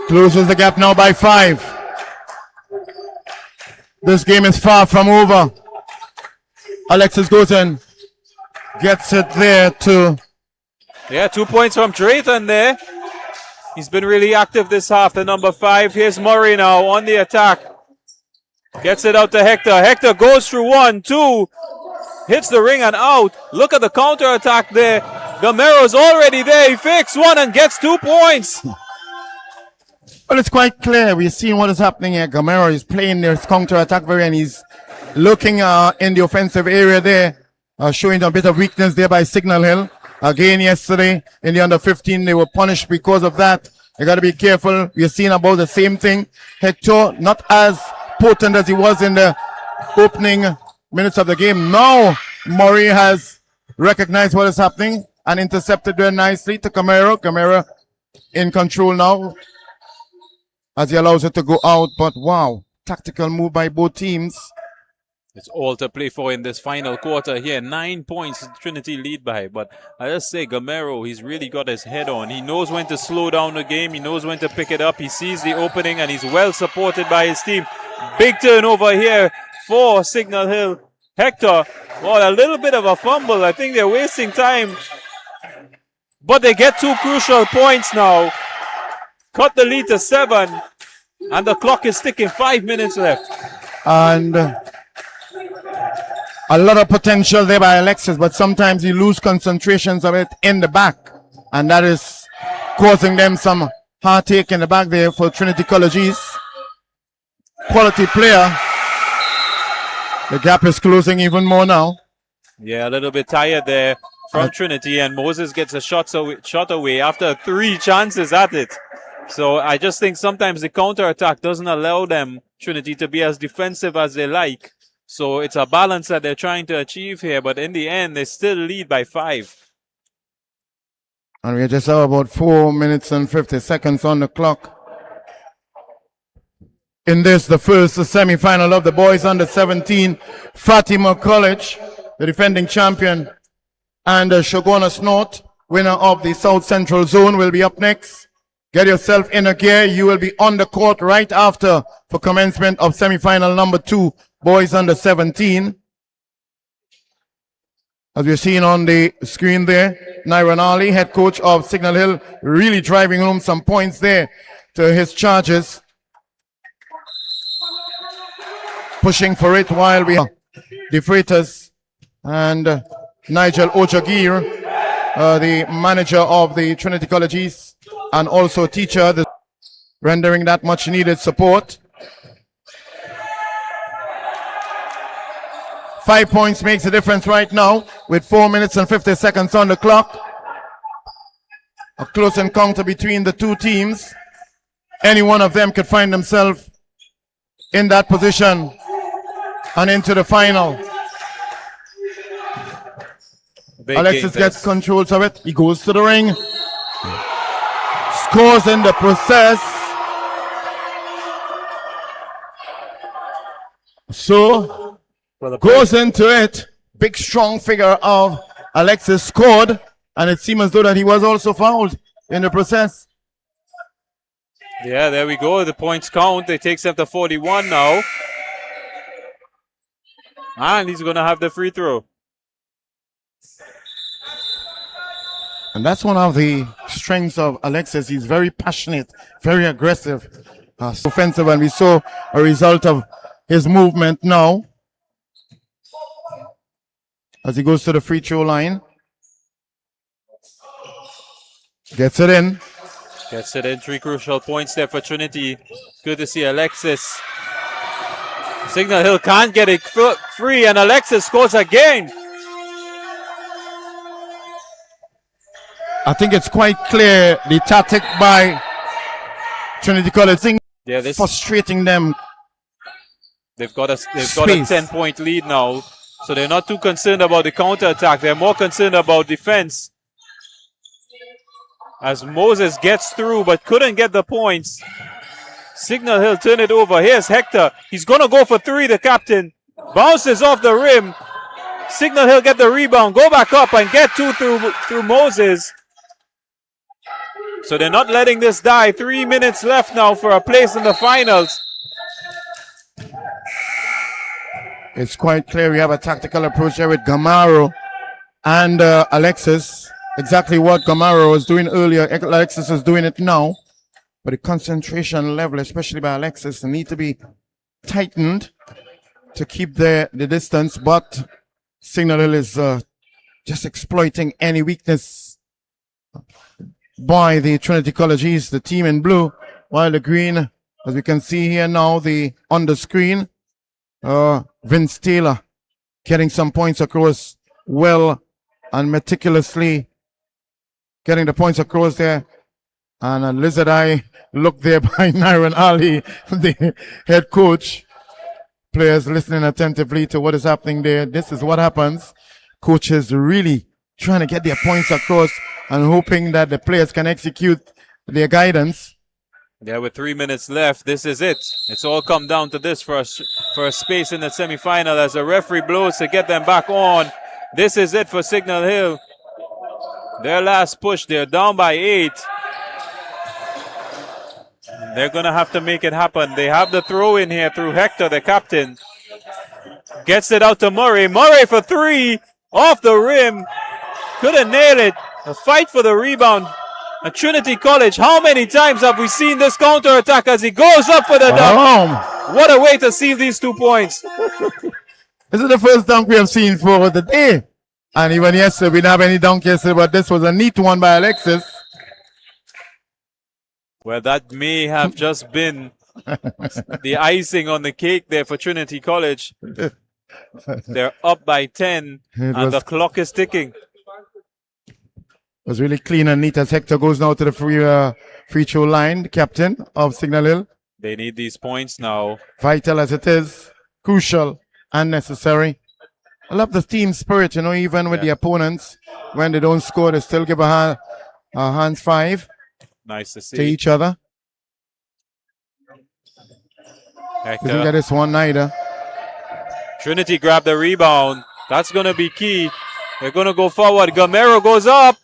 Closes the gap now by 5. This game is far from over. Alexis goes in. Gets it there to... Yeah, 2 points from Drayton there. He's been really active this half, the number 5. Here's Murray now on the attack. Gets it out to Hector. Hector goes through 1, 2. Hits the ring and out. Look at the counter attack there. Gamero's already there. He fakes one and gets 2 points. Well, it's quite clear. We're seeing what is happening here. Gamero is playing this counter attack and he's looking in the offensive area there, showing a bit of weakness there by Signal Hill. Again, yesterday in the under 15, they were punished because of that. You got to be careful. We're seeing about the same thing. Hector, not as potent as he was in the opening minutes of the game. Now, Murray has recognized what is happening and intercepted very nicely to Gamero. Gamero in control now as he allows it to go out. But wow, tactical move by both teams. It's all to play for in this final quarter here. 9 points Trinity lead by. But I just say Gamero, he's really got his head on. He knows when to slow down the game. He knows when to pick it up. He sees the opening and he's well supported by his team. Big turnover here for Signal Hill. Hector, well, a little bit of a fumble. I think they're wasting time. But they get 2 crucial points now. Cut the lead to 7. And the clock is ticking. 5 minutes left. And a lot of potential there by Alexis, but sometimes you lose concentrations of it in the back. And that is causing them some heartache in the back there for Trinity College East. Quality player. The gap is closing even more now. Yeah, a little bit tired there from Trinity, and Moses gets a shot away after 3 chances at it. So I just think sometimes the counter attack doesn't allow them, Trinity, to be as defensive as they like. So it's a balance that they're trying to achieve here, but in the end, they still lead by 5. And we just have about 4 minutes and 50 seconds on the clock. In this, the first semi-final of the boys under 17, Fatima College, the defending champion, and Shogunas North, winner of the South Central Zone, will be up next. Get yourself in a gear. You will be on the court right after for commencement of semi-final number 2, boys under 17. As we're seeing on the screen there, Nyron Ali, head coach of Signal Hill, really driving home some points there to his charges. Pushing for it while we are the Freitas and Nigel Ojagir, the manager of the Trinity College East and also teacher. rendering that much needed support. 5 points makes a difference right now with 4 minutes and 50 seconds on the clock. A close encounter between the two teams. Any one of them could find themselves in that position and into the final. Big Alexis gets controls of it. He goes to the ring. Scores in the process. So goes into it. Big strong figure of Alexis scored. And it seems as though that he was also fouled in the process. Yeah, there we go. The points count. It takes them to 41 now. And he's going to have the free throw. And that's one of the strengths of Alexis. He's very passionate, very aggressive, offensive. And we saw a result of his movement now as he goes to the free throw line. Gets it in. Gets it in. 3 crucial points there for Trinity. Good to see Alexis. Signal Hill can't get it free, and Alexis scores again. I think it's quite clear the tactic by Trinity College. Yeah, this frustrating them. They've got a 10-point lead now, so they're not too concerned about the counter-attack. They're more concerned about defense. As Moses gets through but couldn't get the points. Signal Hill turn it over. Here's Hector. He's going to go for 3, the captain. Bounces off the rim. Signal Hill get the rebound. Go back up and get 2 through Moses. So they're not letting this die. 3 minutes left now for a place in the finals. It's quite clear we have a tactical approach here with Gamaro and Alexis. Exactly what Gamaro was doing earlier, Alexis is doing it now. But the concentration level, especially by Alexis, need to be tightened to keep the distance. But Signal Hill is just exploiting any weakness by the Trinity College East, the team in blue, while the green, as we can see here now, on the screen, Vince Taylor getting some points across well and meticulously getting the points across there. And a lizard eye look there by Nyron Ali, the head coach. Players listening attentively to what is happening there. This is what happens. Coaches really trying to get their points across and hoping that the players can execute their guidance. Yeah, with 3 minutes left, this is it. It's all come down to this for a space in the semifinal as a referee blows to get them back on. This is it for Signal Hill. Their last push, they're down by 8. They're going to have to make it happen. They have the throw in here through Hector, the captain. Gets it out to Murray. Murray for 3. Off the rim. Couldn't nail it. A fight for the rebound. At Trinity College, how many times have we seen this counter-attack as he goes up for the dunk? What a way to seal these 2 points. This is the first dunk we have seen for the day. And even yesterday, we didn't have any dunk yesterday, but this was a neat one by Alexis. Well, that may have just been the icing on the cake there for Trinity College. They're up by 10, and the clock is ticking. It was really clean and neat as Hector goes now to the free throw line, the captain of Signal Hill. They need these points now. Vital as it is, crucial and necessary. I love the team spirit, even with the opponents. When they don't score, they still give a hands 5. Nice to see. To each other. Hector. Didn't get this one either. Trinity grabbed the rebound. That's going to be key. They're going to go forward. Gamero goes up.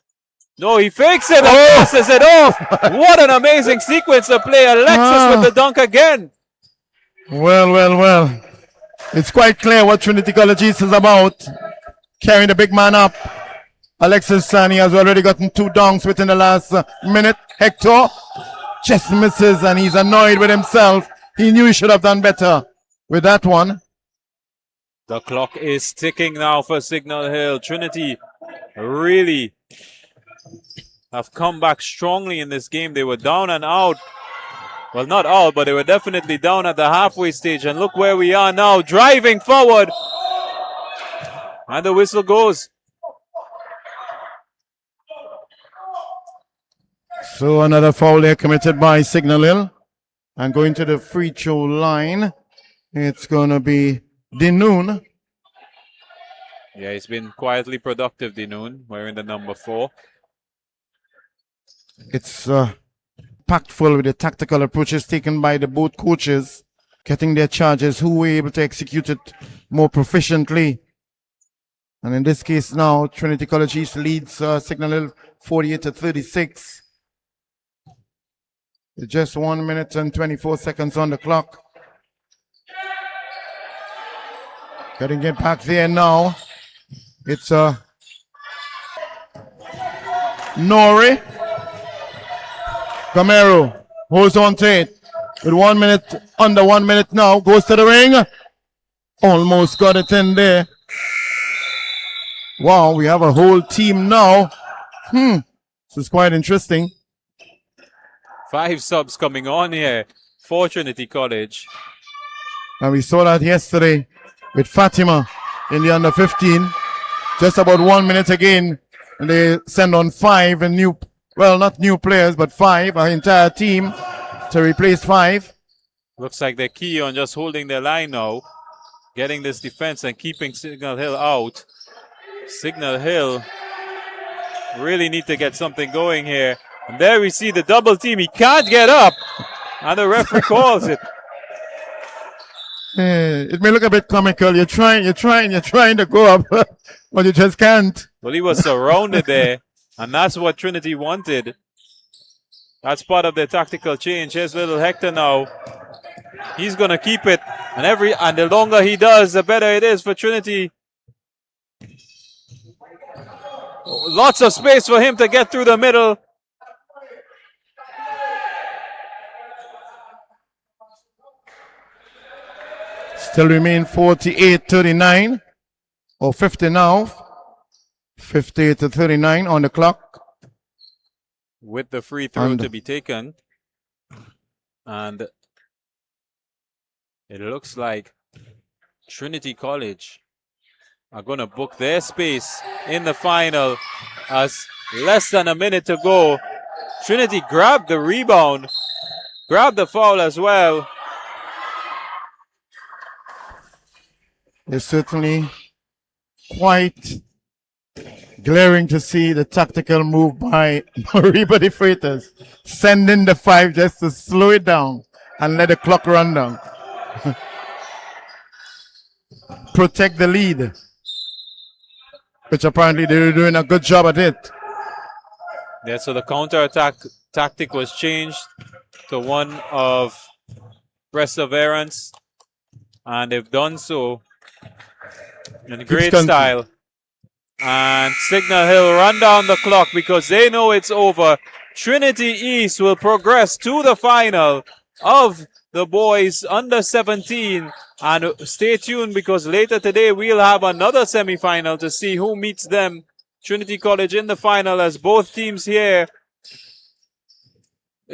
No, he fakes it and passes it off. What an amazing sequence of play. Alexis with the dunk again. Well. It's quite clear what Trinity College East is about. Carrying the big man up. Alexis Sani has already gotten 2 dunks within the last minute. Hector just misses and he's annoyed with himself. He knew he should have done better with that one. The clock is ticking now for Signal Hill. Trinity really have come back strongly in this game. They were down and out Well, not all, but they were definitely down at the halfway stage. And look where we are now, driving forward. And the whistle goes. So another foul there committed by Signal Hill. And going to the free throw line, it's going to be Dinoon. Yeah, he's been quietly productive, Dinoon, wearing the number 4. It's packed full with the tactical approaches taken by the both coaches, getting their charges, who were able to execute it more proficiently. And in this case now, Trinity College East leads Signal Hill 48-36. With just 1 minute and 24 seconds on the clock. Getting it back there now. It's Nori. Gamero holds on to it. With 1 minute, under 1 minute now. Goes to the ring. Almost got it in there. Wow, we have a whole team now. This is quite interesting. 5 subs coming on here for Trinity College. And we saw that yesterday with Fatima in the under 15. Just about 1 minute again. And they send on 5 and new, well, not new players, but 5, our entire team to replace 5. Looks like they're key on just holding their line now, getting this defense and keeping Signal Hill out. Signal Hill really need to get something going here. And there we see the double team. He can't get up. And the referee calls it. It may look a bit comical. You're trying to go up, but you just can't. Well, he was surrounded there. And that's what Trinity wanted. That's part of their tactical change. Here's little Hector now. He's going to keep it. And the longer he does, the better it is for Trinity. Lots of space for him to get through the middle. Still remain 48-39 or 50 now. 58-39 on the clock. With the free throw to be taken. And it looks like Trinity College are going to book their space in the final as less than a minute to go. Trinity grabbed the rebound, grabbed the foul as well. It's certainly quite glaring to see the tactical move by Mariba the Freitas, sending the 5 just to slow it down and let the clock run down. Protect the lead, which apparently they're doing a good job at it. Yeah, so the counter-attack tactic was changed to one of perseverance, and they've done so in great style. And Signal Hill run down the clock because they know it's over. Trinity East will progress to the final of the boys under 17. And stay tuned because later today we'll have another semi-final to see who meets them. Trinity College in the final as both teams here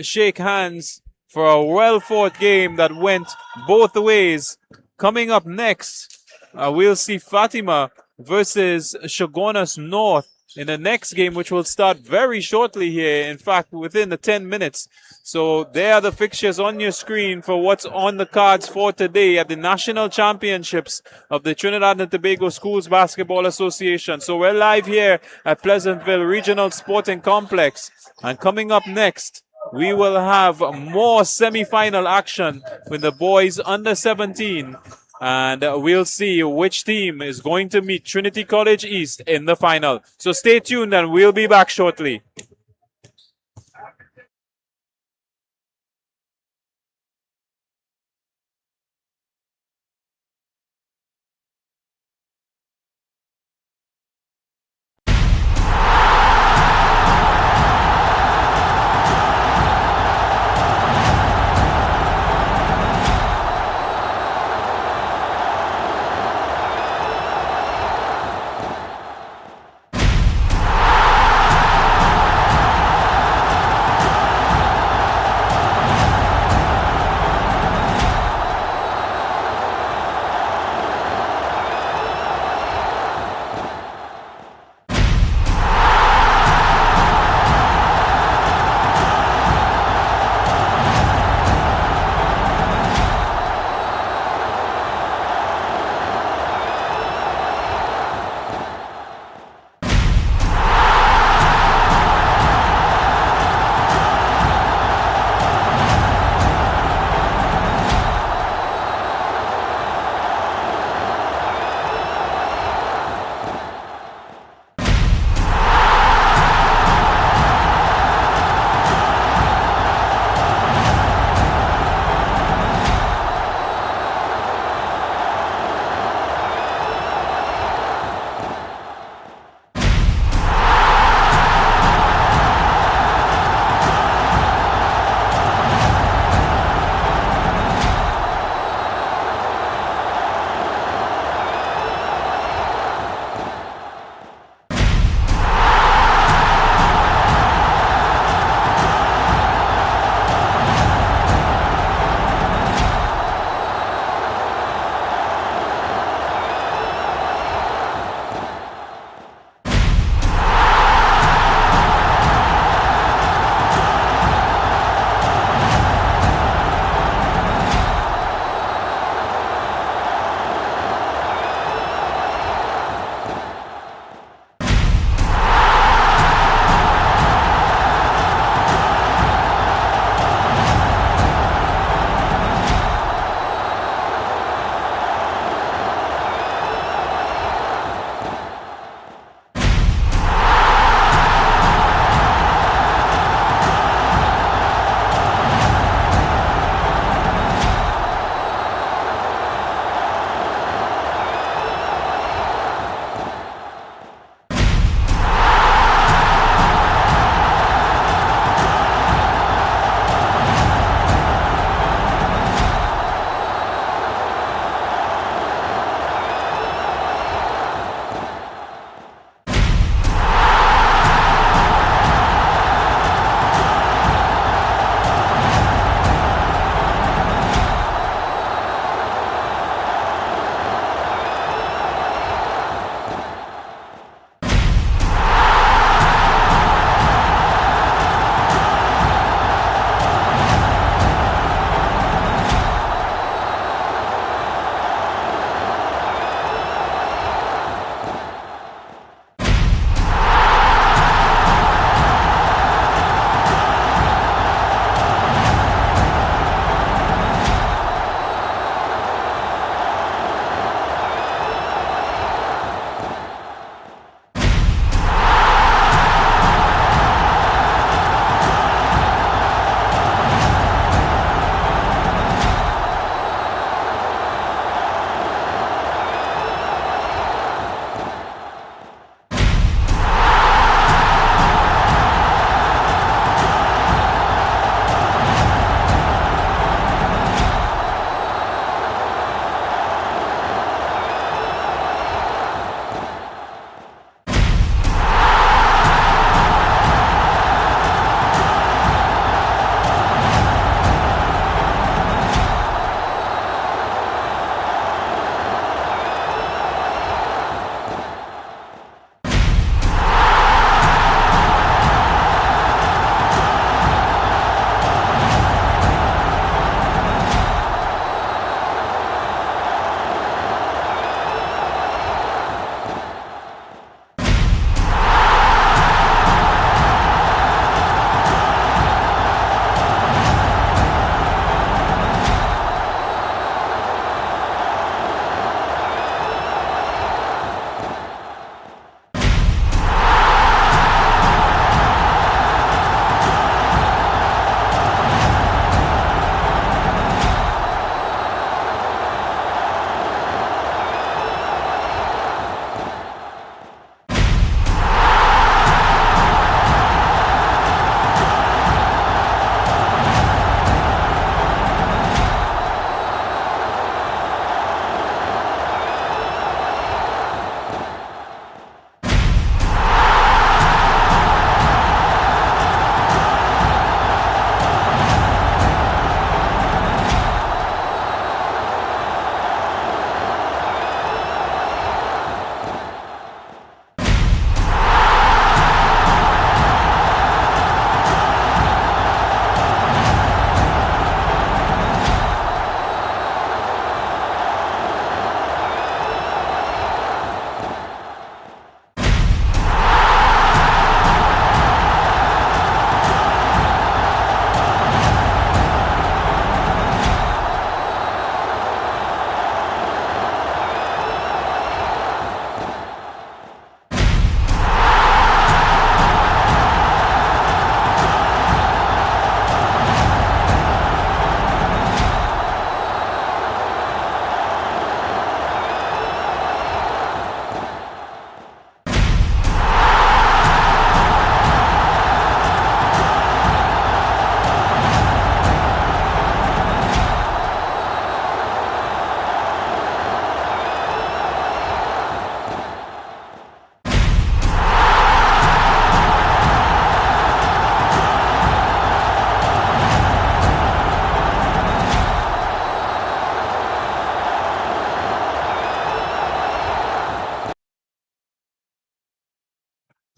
shake hands for a well-fought game that went both ways. Coming up next, we'll see Fatima versus Shogunas North in the next game, which will start very shortly here. In fact, within the 10 minutes. So there are the fixtures on your screen for what's on the cards for today at the National Championships of the Trinidad and Tobago Schools Basketball Association. So we're live here at Pleasantville Regional Sporting Complex. And coming up next, we will have more semi-final action with the boys under 17. And we'll see which team is going to meet Trinity College East in the final. So stay tuned and we'll be back shortly.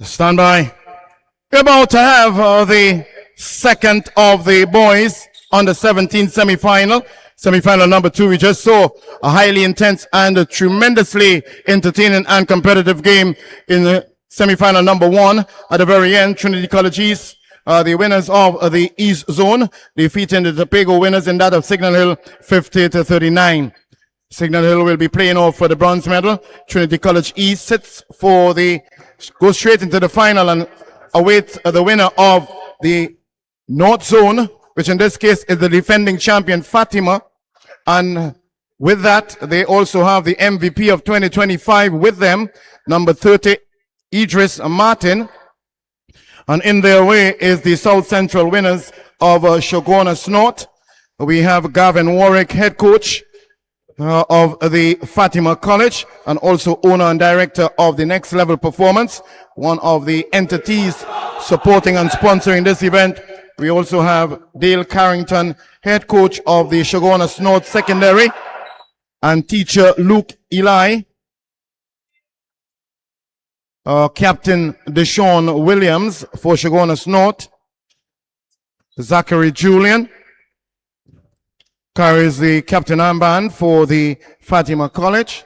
Stand by. We're about to have the second of the boys on the 17th semifinal. Semifinal number 2. We just saw a highly intense and a tremendously entertaining and competitive game in the semifinal number 1. At the very end, Trinity College East, the winners of the East Zone, defeating the Tobago winners in that of Signal Hill 50-39. Signal Hill will be playing off for the bronze medal. Trinity College East sits for the, go straight into the final and await the winner of the North Zone, which in this case is the defending champion Fatima. And with that, they also have the MVP of 2025 with them, number 30, Idris Martin. And in their way is the South Central winners of Shogunas North. We have Gavin Warwick, head coach of the Fatima College, and also owner and director of the Next Level Performance, one of the entities supporting and sponsoring this event. We also have Dale Carrington, head coach of the Shogunas North Secondary, and teacher Luke Eli, Captain Deshaun Williams for Shogunas North, Zachary Julian carries the captain armband for the Fatima College.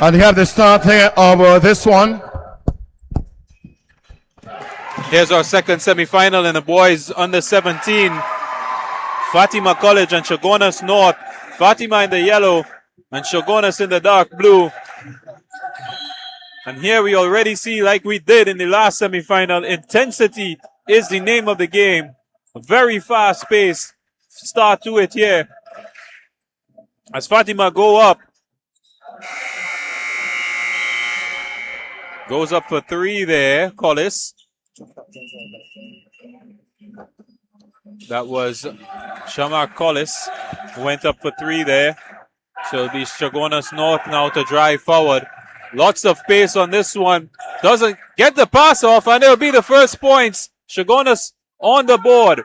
And you have the start here of this one. Here's our second semifinal in the boys under 17. Fatima College and Shogunas North. Fatima in the yellow and Shogunas in the dark blue. And here we already see, like we did in the last semifinal, intensity is the name of the game. A very fast pace start to it here. As Fatima go up. Goes up for 3 there, Collis. That was Shamar Collis who went up for 3 there. So it'll be Shogunas North now to drive forward. Lots of pace on this one. Doesn't get the pass off, and it'll be the first points. Shogunas on the board.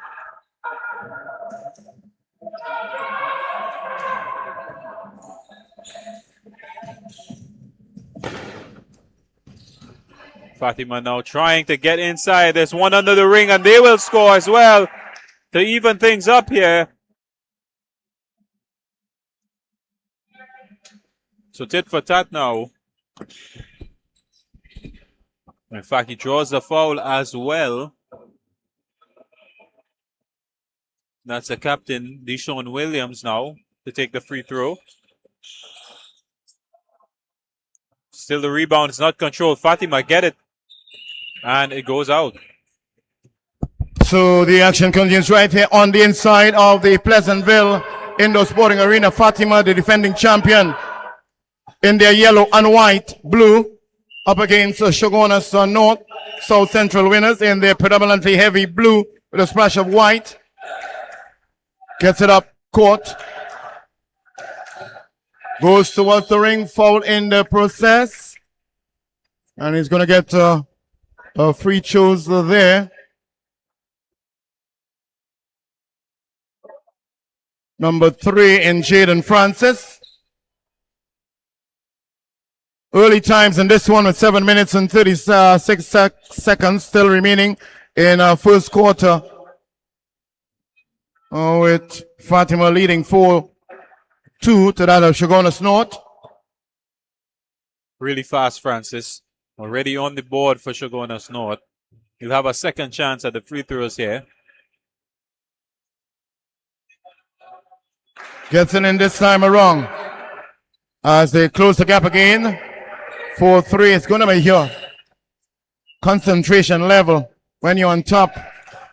Fatima now trying to get inside. There's one under the ring, and they will score as well to even things up here. So tit for tat now. In fact, he draws the foul as well. That's the captain, Deshaun Williams, now to take the free throw. Still the rebound is not controlled. Fatima get it. And it goes out. So the action continues right here on the inside of the Pleasantville Indoor Sporting Arena. Fatima, the defending champion, in their yellow and white, blue, up against Shogunas North, South Central winners in their predominantly heavy blue with a splash of white. Gets it up court. Goes towards the ring, foul in the process. And he's going to get free throws there. Number 3 in Jaden Francis. Early times in this one with 7 minutes and 36 seconds still remaining in first quarter. With Fatima leading 4-2 to that of Shogunas North. Really fast, Francis. Already on the board for Shogunas North. He'll have a second chance at the free throws here. Gets it in this time around. As they close the gap again. 4-3. It's going to be here. Concentration level. When you're on top,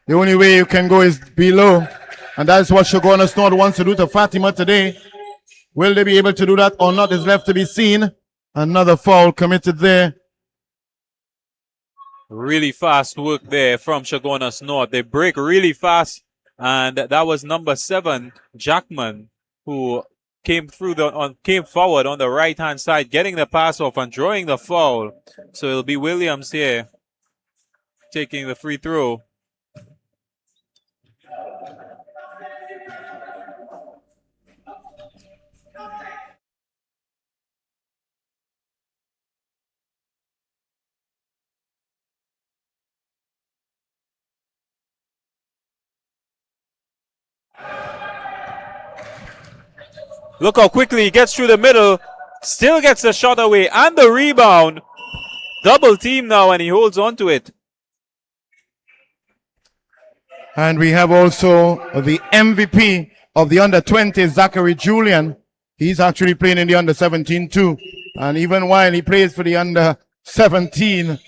the only way you can go is below. And that's what Shogunas North wants to do to Fatima today. Will they be able to do that or not is left to be seen. Another foul committed there. Really fast work there from Shogunas North. They break really fast. And that was number 7, Jackman, who came forward on the right-hand side, getting the pass off and drawing the foul. So it'll be Williams here taking the free throw. Look how quickly he gets through the middle. Still gets the shot away and the rebound. Double team now, and he holds on to it. And we have also the MVP of the under-20, Zachary Julian. He's actually playing in the under-17 too. And even while he plays for the under-17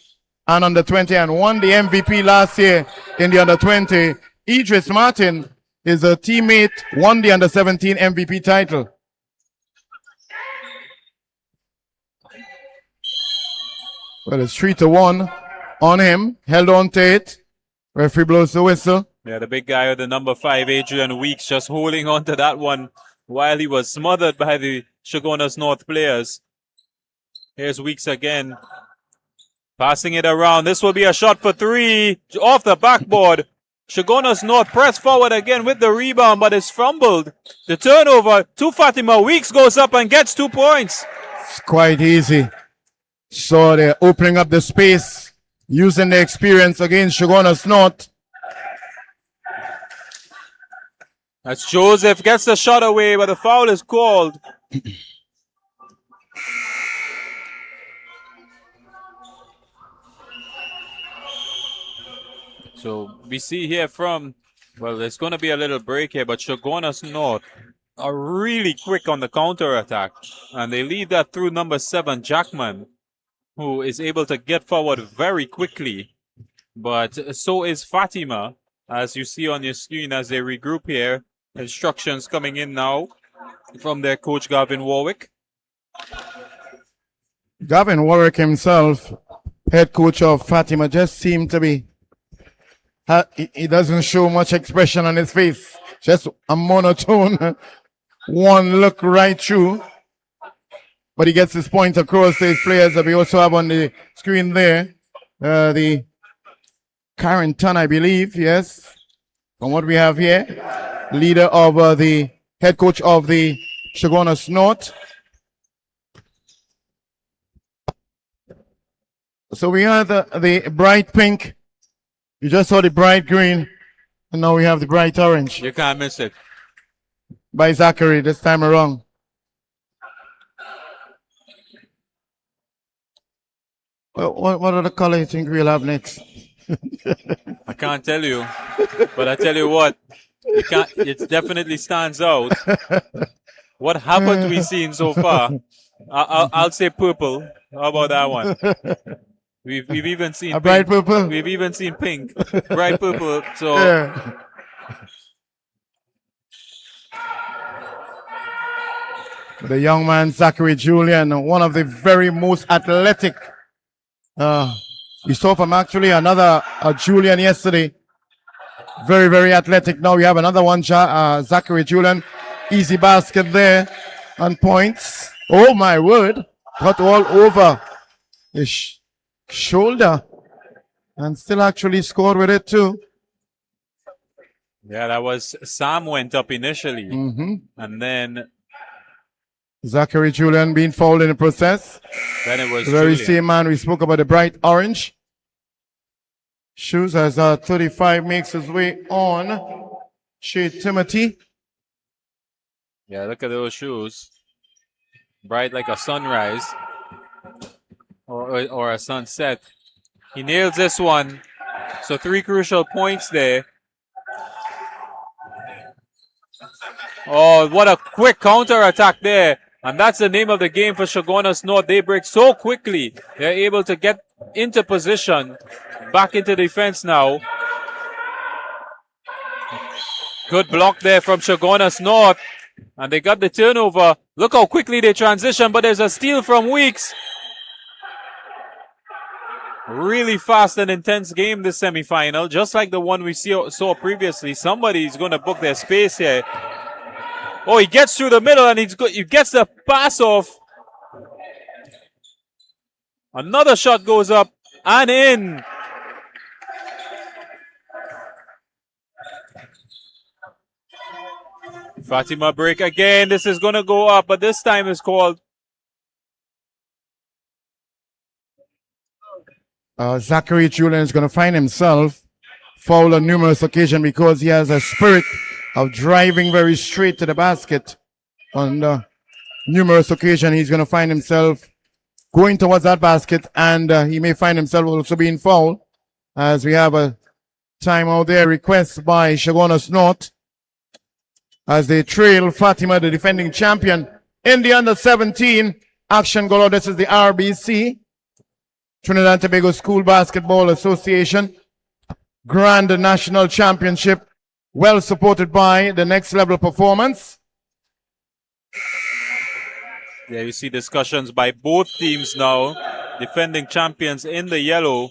and under-20 and won the MVP last year in the under-20, Idris Martin, his teammate, won the under-17 MVP title. Well, it's 3-1 on him. Held on to it. Referee blows the whistle. Yeah, the big guy with the number 5, Adrian Weeks, just holding on to that one while he was smothered by the Chaguanas North players. Here's Weeks again. Passing it around. This will be a shot for 3 off the backboard. Chaguanas North press forward again with the rebound, but it's fumbled. The turnover to Fatima. Weeks goes up and gets 2 points. It's quite easy. So they're opening up the space, using the experience against Chaguanas North. As Joseph gets the shot away, but the foul is called. So we see here from, well, there's going to be a little break here, but Chaguanas North are really quick on the counter attack. And they lead that through number 7, Jackman, who is able to get forward very quickly. But so is Fatima, as you see on your screen as they regroup here. Instructions coming in now from their coach, Gavin Warwick. Gavin Warwick himself, head coach of Fatima, just seemed to be, he doesn't show much expression on his face. Just a monotone, one look right through. But he gets his point across to his players that we also have on the screen there. The Carrington, I believe, yes, from what we have here. Leader of the head coach of the Chaguanas North. So we have the bright pink. You just saw the bright green. And now we have the bright orange. You can't miss it. By Zachary this time around. Well, what other color you think we'll have next? I can't tell you. But I tell you what. It definitely stands out. What haven't we seen so far? I'll say purple. How about that one? We've even seen a bright purple. We've even seen pink, bright purple. So yeah. The young man Zachary Julian, one of the very most athletic. We saw from actually another Julian yesterday. Very, very athletic. Now we have another one, Zachary Julian. Easy basket there on points. Oh my word. Got all over his shoulder. And still actually scored with it too. Yeah, that was Sam went up initially. And then Zachary Julian being fouled in the process. Then it was the very Julian. same man we spoke about, the bright orange. Shoes as 35 makes his way on. Shea Timothy. Yeah, look at those shoes. Bright like a sunrise. Or a sunset. He nails this one. So 3 crucial points there. Oh, what a quick counter attack there. And that's the name of the game for Chaguanas North. They break so quickly. They're able to get into position. Back into defense now. Good block there from Chaguanas North. And they got the turnover. Look how quickly they transition, but there's a steal from Weeks. Really fast and intense game this semifinal, just like the one we saw previously. Somebody's going to book their space here. Oh, he gets through the middle and he gets the pass off. Another shot goes up and in. Fatima break again. This is going to go up, but this time it's called. Zachary Julian is going to find himself fouled on numerous occasions because he has a spirit of driving very straight to the basket. on numerous occasions, he's going to find himself going towards that basket, and he may find himself also being fouled, as we have a timeout there request by Chaguanas North as they trail Fatima, the defending champion, in the under 17 action goal. This is the RBC, Trinidad and Tobago School Basketball Association Grand National Championship, well supported by the Next Level Performance. Yeah, you see discussions by both teams now. Defending champions in the yellow.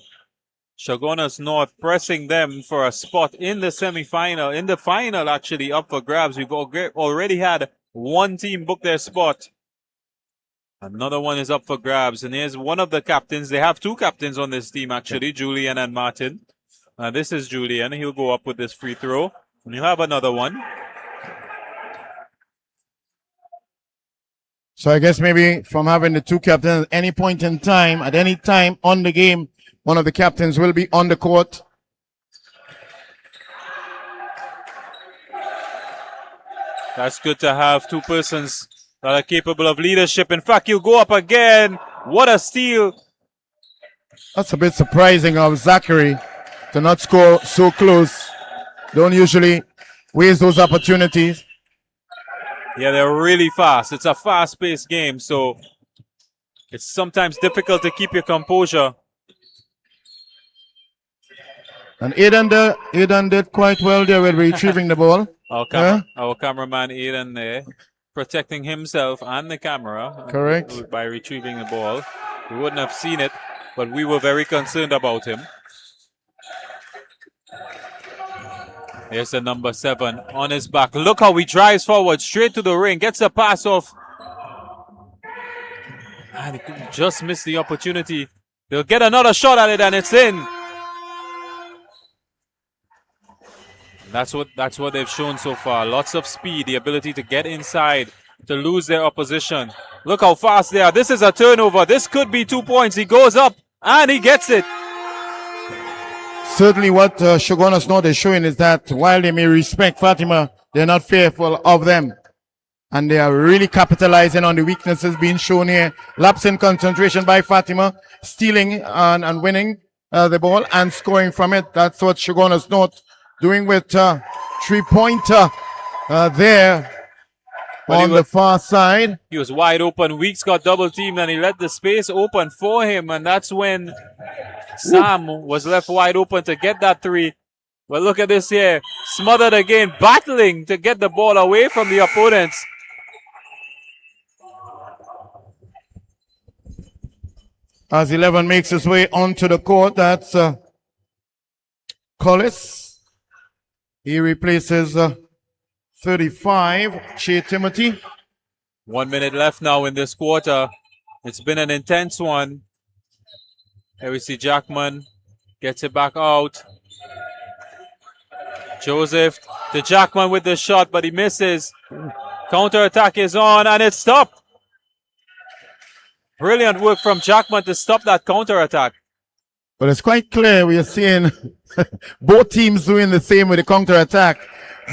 Chaguanas North pressing them for a spot in the semi-final. In the final, actually, up for grabs. We've already had one team book their spot. Another one is up for grabs. And here's one of the captains. They have two captains on this team, actually, Julian and Martin. This is Julian. He'll go up with this free throw. And you'll have another one. So I guess maybe from having the two captains at any point in time, at any time on the game, one of the captains will be on the court. That's good to have two persons that are capable of leadership. In fact, you go up again. What a steal. That's a bit surprising of Zachary to not score so close. Don't usually waste those opportunities. Yeah, they're really fast. It's a fast-paced game, so it's sometimes difficult to keep your composure. And Aidan did quite well there with retrieving the ball. Our cameraman Aidan there, protecting himself and the camera. Correct. By retrieving the ball. We wouldn't have seen it, but we were very concerned about him. Here's the number 7 on his back. Look how he drives forward, straight to the ring, gets a pass off. And he just missed the opportunity. They'll get another shot at it, and it's in. That's what they've shown so far. Lots of speed, the ability to get inside, to lose their opposition. Look how fast they are. This is a turnover. This could be 2 points. He goes up, and he gets it. Certainly what Chaguanas North is showing is that while they may respect Fatima, they're not fearful of them. And they are really capitalizing on the weaknesses being shown here. Lapse in concentration by Fatima, stealing and winning the ball and scoring from it. That's what Chaguanas North doing with three-pointer there on the far side. He was wide open. Weeks got double teamed and he let the space open for him. And that's when Sam was left wide open to get that three. But look at this here. Smothered again, battling to get the ball away from the opponents. As 11 makes his way onto the court, that's Collis. He replaces 35, Che Timothy. 1 minute left now in this quarter. It's been an intense one. Here we see Jackman gets it back out. Joseph to Jackman with the shot, but he misses. Counter attack is on and it's stopped. Brilliant work from Jackman to stop that counter attack. But it's quite clear we are seeing both teams doing the same with the counter attack.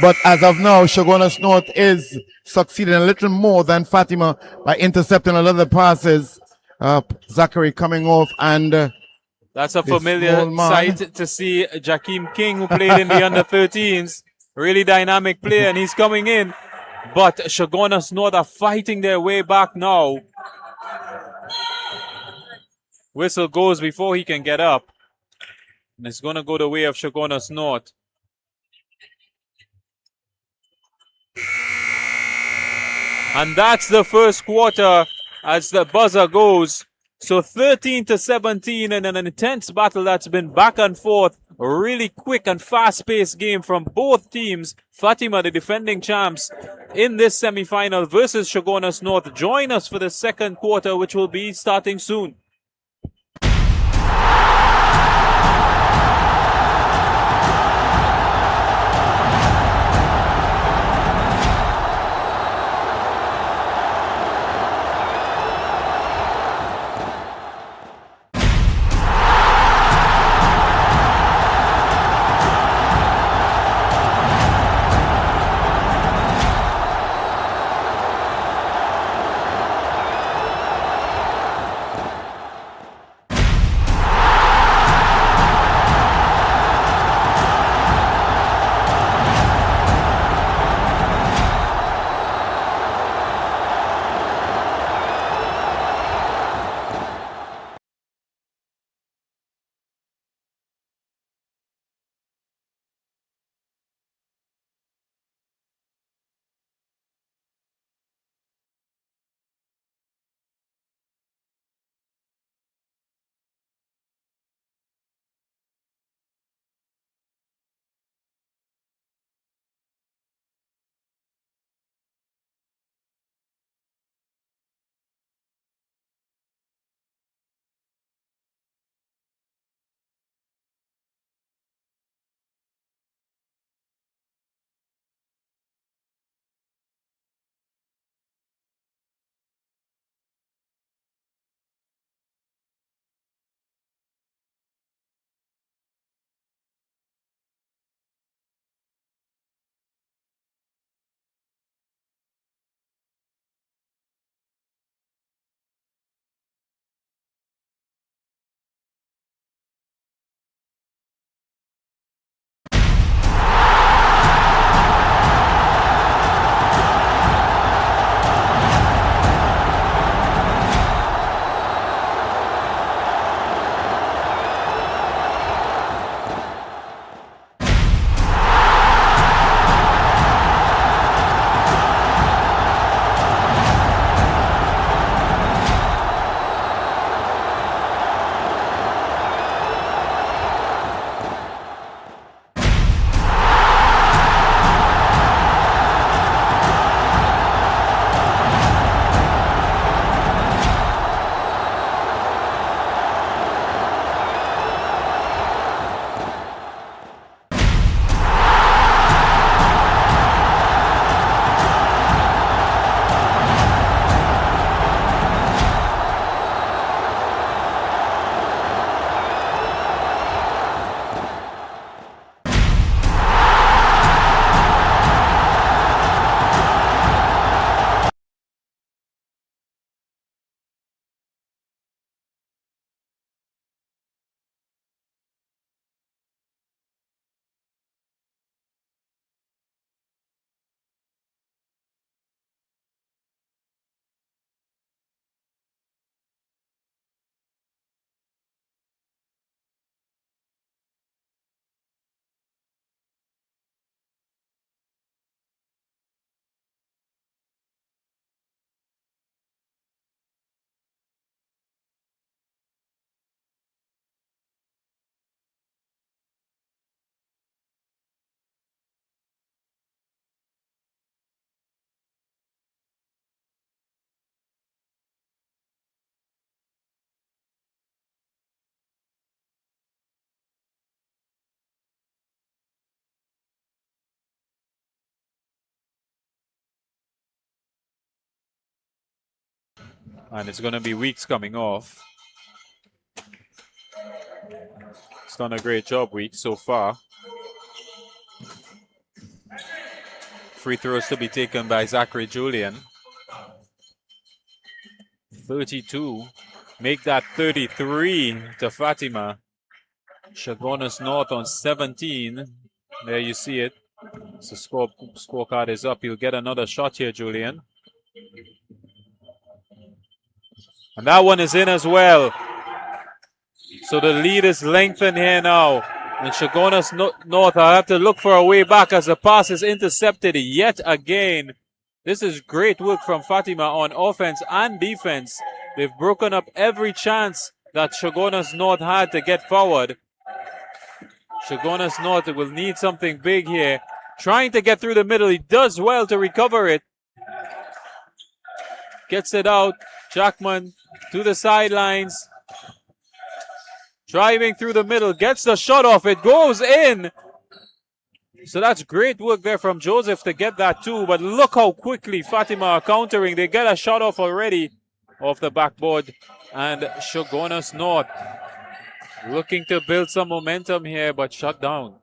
But as of now, Chaguanas North is succeeding a little more than Fatima by intercepting a lot of the passes. Zachary coming off and that's a familiar sight to see Jakeem King, who played in the under-13s. Really dynamic player, and he's coming in. But Chaguanas North are fighting their way back now. Whistle goes before he can get up. And it's going to go the way of Chaguanas North. And that's the first quarter as the buzzer goes. So 13-17 in an intense battle that's been back and forth. A really quick and fast-paced game from both teams. Fatima, the defending champs, in this semi-final versus Chaguanas North. Join us for the second quarter, which will be starting soon. And it's going to be Weeks coming off. He's done a great job, Weeks, so far. Free throws to be taken by Zachary Julian. 32. Make that 33 to Fatima. Chaguanas North on 17. There you see it. So scorecard is up. You'll get another shot here, Julian. And that one is in as well. So the lead is lengthened here now. And Chaguanas North, I have to look for a way back as the pass is intercepted yet again. This is great work from Fatima on offense and defense. They've broken up every chance that Chaguanas North had to get forward. Chaguanas North will need something big here. Trying to get through the middle. He does well to recover it. Gets it out. Jackman to the sidelines. Driving through the middle. Gets the shot off. It goes in. So that's great work there from Joseph to get that too. But look how quickly Fatima are countering. They get a shot off already off the backboard. And Chaguanas North looking to build some momentum here, but shut down.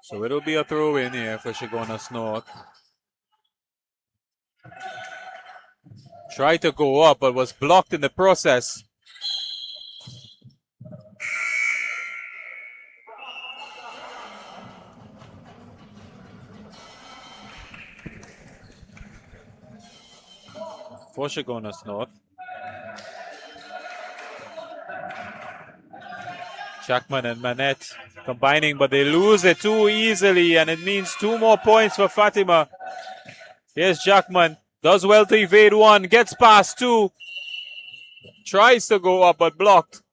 So it'll be a throw in here for Chaguanas North. Tried to go up, but was blocked in the process. For Chaguanas North. Jackman and Manette combining, but they lose it too easily, and it means 2 more points for Fatima. Here's Jackman. Does well to evade one. Gets past 2. Tries to go up, but blocked.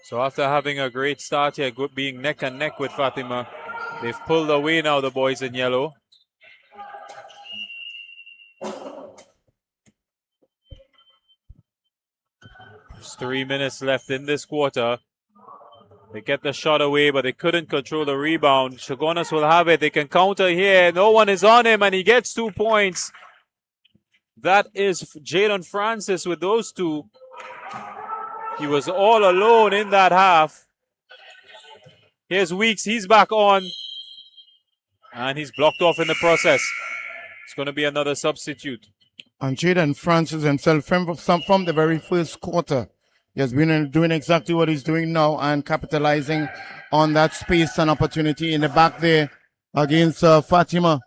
So after having a great start here, being neck and neck with Fatima, they've pulled away now, the boys in yellow. There's 3 minutes left in this quarter. They get the shot away, but they couldn't control the rebound. Chaguanas will have it. They can counter here. No one is on him, and he gets 2 points. That is Jadon Francis with those 2. He was all alone in that half. Here's Weeks. He's back on. And he's blocked off in the process. It's going to be another substitute. And Jadon Francis himself, from the very first quarter, he has been doing exactly what he's doing now and capitalizing on that space and opportunity in the back there against Fatima.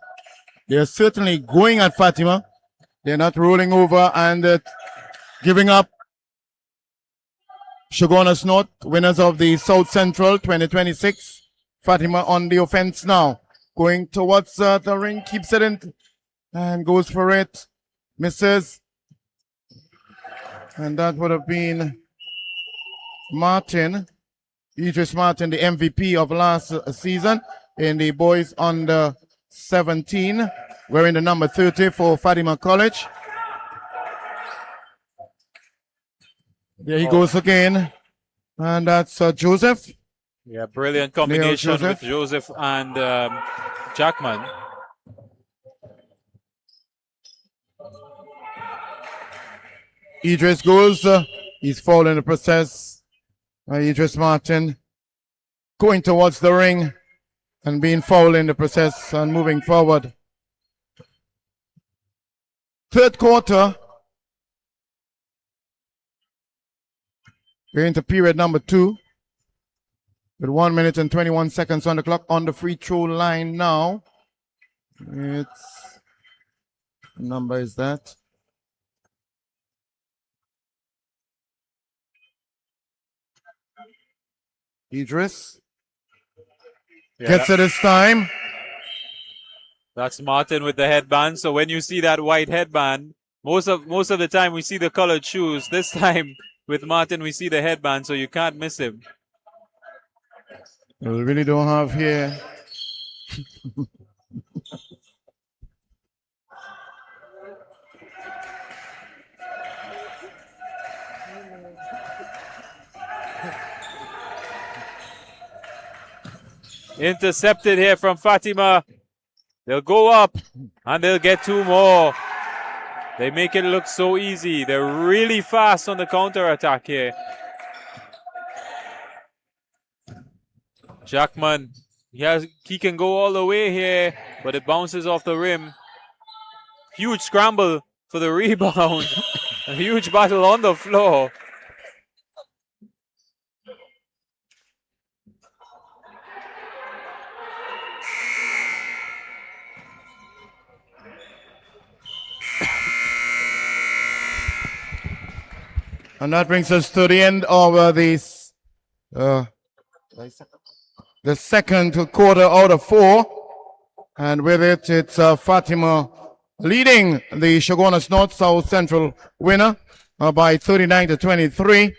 They're certainly going at Fatima. They're not rolling over and giving up. Chaguanas North, winners of the South Central 2026. Fatima on the offense now. Going towards the ring, keeps it in and goes for it. Misses. And that would have been Martin, Idris Martin, the MVP of last season in the boys under 17, wearing the number 30 for Fatima College. There he goes again. And that's Joseph. Yeah, brilliant combination with Joseph and Jackman. Idris goes. He's fouled in the process. Idris Martin going towards the ring and being fouled in the process and moving forward. Third quarter. We're into period number 2. With 1 minute and 21 seconds on the clock on the free throw line now. It's, what number is that? Idris gets it this time. That's Martin with the headband. So when you see that white headband, most of the time we see the colored shoes. This time with Martin we see the headband, so you can't miss him. We really don't have here. Intercepted here from Fatima. They'll go up and they'll get 2 more. They make it look so easy. They're really fast on the counter attack here. Jackman, he can go all the way here, but it bounces off the rim. Huge scramble for the rebound. A huge battle on the floor. And that brings us to the end of this, the second quarter out of 4. And with it, it's Fatima leading the Shogunas North South Central winner by 39-23.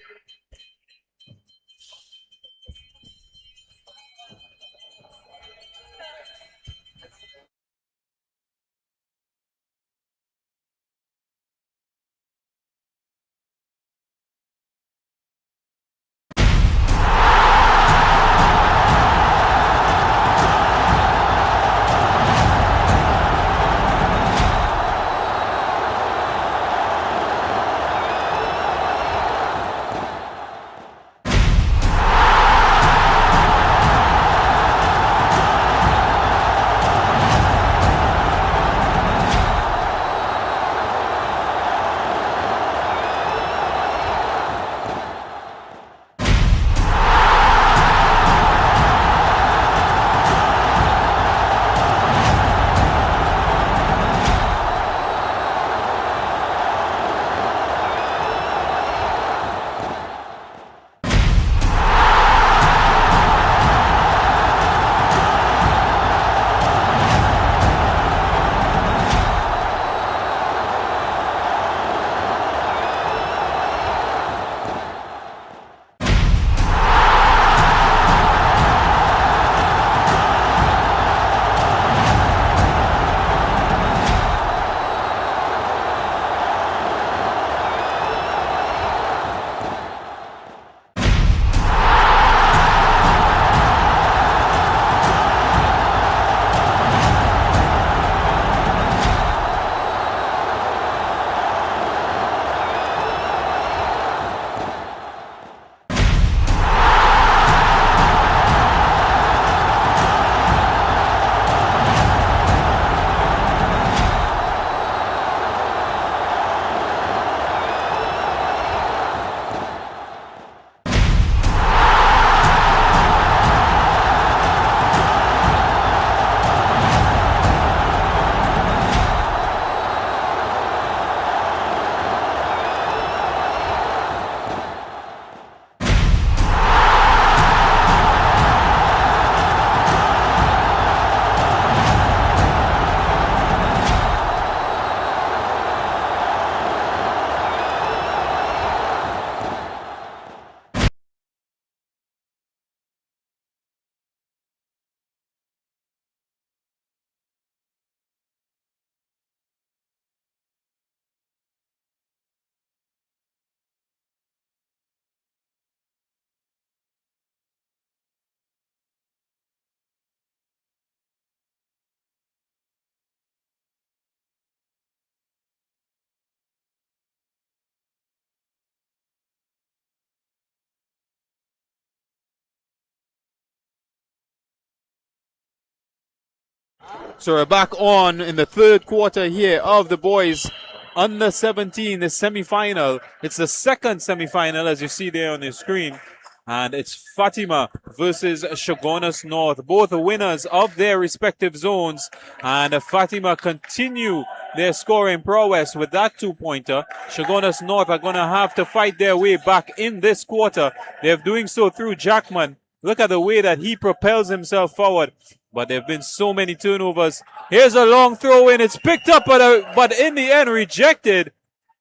So we're back on in the third quarter here of the boys under 17, the semifinal. It's the second semifinal, as you see there on your screen. And it's Fatima versus Shogunas North, both the winners of their respective zones. And Fatima continue their scoring prowess with that 2-pointer. Shogunas North are going to have to fight their way back in this quarter. They're doing so through Jackman. Look at the way that he propels himself forward. But there have been so many turnovers. Here's a long throw in. It's picked up, but in the end rejected.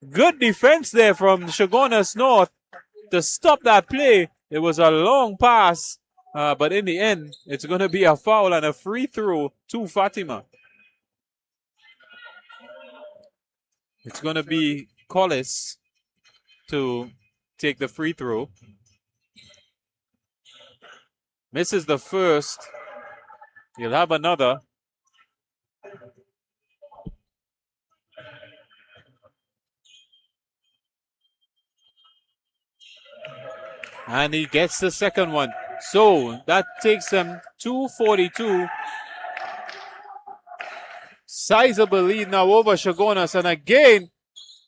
Good defense there from Shogunas North to stop that play. It was a long pass, but in the end, it's going to be a foul and a free throw to Fatima. It's going to be Collis to take the free throw. Misses the first. He'll have another. And he gets the second one. So that takes him 242. Sizable lead now over Shogunas. And again,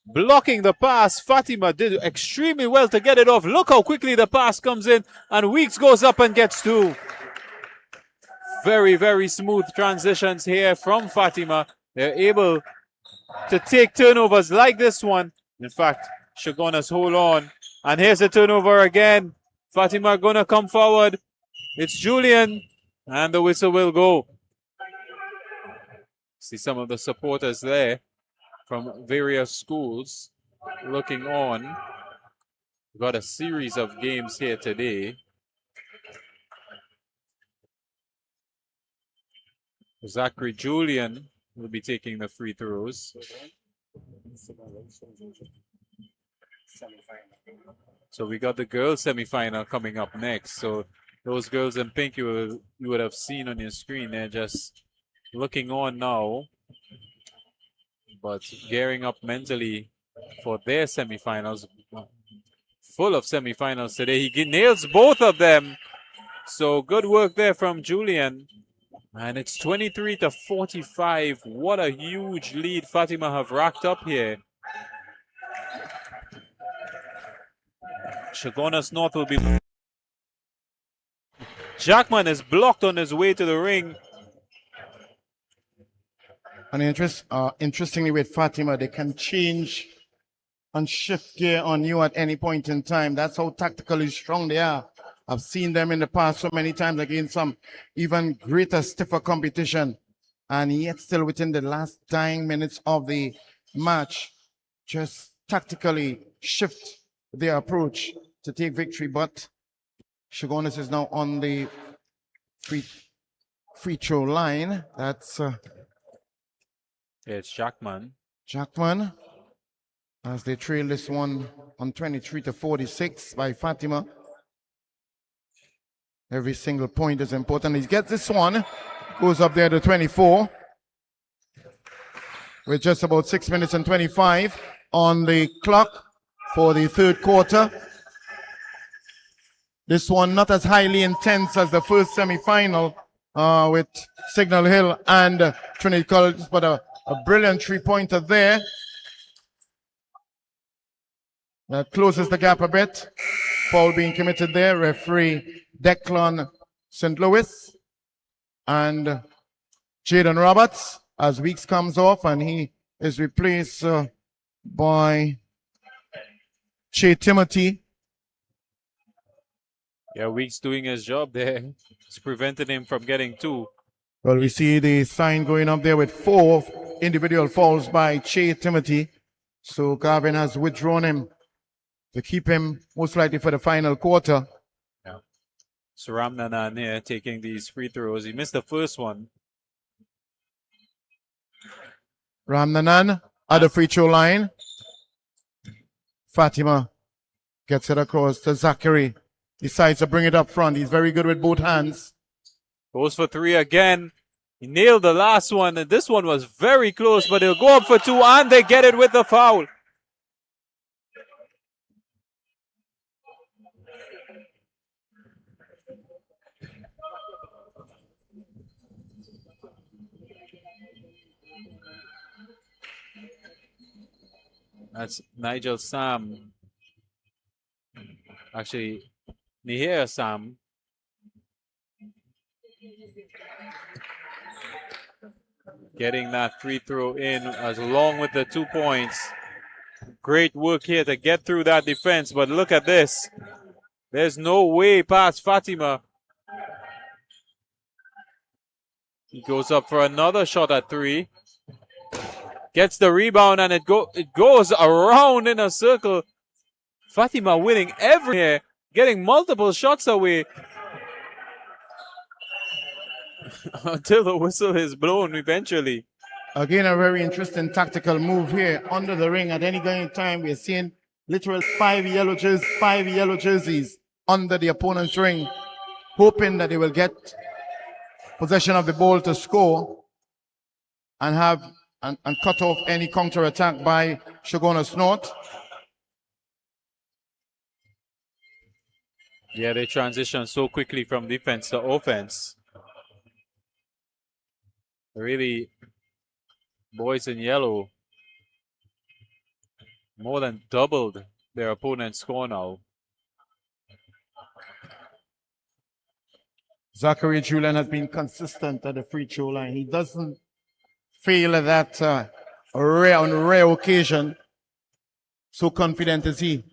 blocking the pass. Fatima did extremely well to get it off. Look how quickly the pass comes in. And Weeks goes up and gets two. Very, very smooth transitions here from Fatima. They're able to take turnovers like this one. In fact, Shogunas hold on. And here's the turnover again. Fatima gonna come forward. It's Julian. And the whistle will go. See some of the supporters there from various schools looking on. We've got a series of games here today. Zachary Julian will be taking the free throws. So we got the girls semifinal coming up next. So those girls in pink you would have seen on your screen, they're just looking on now, but gearing up mentally for their semifinals. Full of semifinals today. He nails both of them. So good work there from Julian. And it's 23-45. What a huge lead Fatima have racked up here. Shogunas North will be... Jackman is blocked on his way to the ring. And interestingly with Fatima, they can change and shift gear on you at any point in time. That's how tactically strong they are. I've seen them in the past so many times against some even greater, stiffer competition. And yet still within the last dying minutes of the match, just tactically shift their approach to take victory. But Shogunas is now on the free throw line. That's it's Jackman. Jackman, as they trail this one on 23-46 by Fatima. Every single point is important. He gets this one, goes up there to 24. With just about 6 minutes and 25 on the clock for the third quarter. This one not as highly intense as the first semifinal with Signal Hill and Trinity College, but a brilliant three-pointer there. That closes the gap a bit. Foul being committed there. Referee Declan St. Louis and Jaden Roberts as Weeks comes off, and he is replaced by Che Timothy. Yeah, Weeks doing his job there. It's prevented him from getting two. Well, we see the sign going up there with 4 individual fouls by Che Timothy. So Garvin has withdrawn him to keep him most likely for the final quarter. Yeah. So Ramnanan here taking these free throws. He missed the first one. Ramnanan at the free throw line. Fatima gets it across to Zachary. Decides to bring it up front. He's very good with both hands. Goes for three again. He nailed the last one, and this one was very close, but he'll go up for two, and they get it with the foul. That's Nigel Sam. Actually, Nihir Sam. Getting that free throw in along with the 2 points. Great work here to get through that defense, but look at this. There's no way past Fatima. He goes up for another shot at three. Gets the rebound, and it goes around in a circle. Fatima winning every here, getting multiple shots away until the whistle is blown eventually. Again, a very interesting tactical move here under the ring. At any given time, we're seeing literal 5 yellow jerseys under the opponent's ring, hoping that they will get possession of the ball to score and have and cut off any counter attack by Shogunas North. Yeah, they transition so quickly from defense to offense. Really, boys in yellow more than doubled their opponent's score now. Zachary Julian has been consistent at the free throw line. He doesn't fail at that on rare occasion. So confident is he.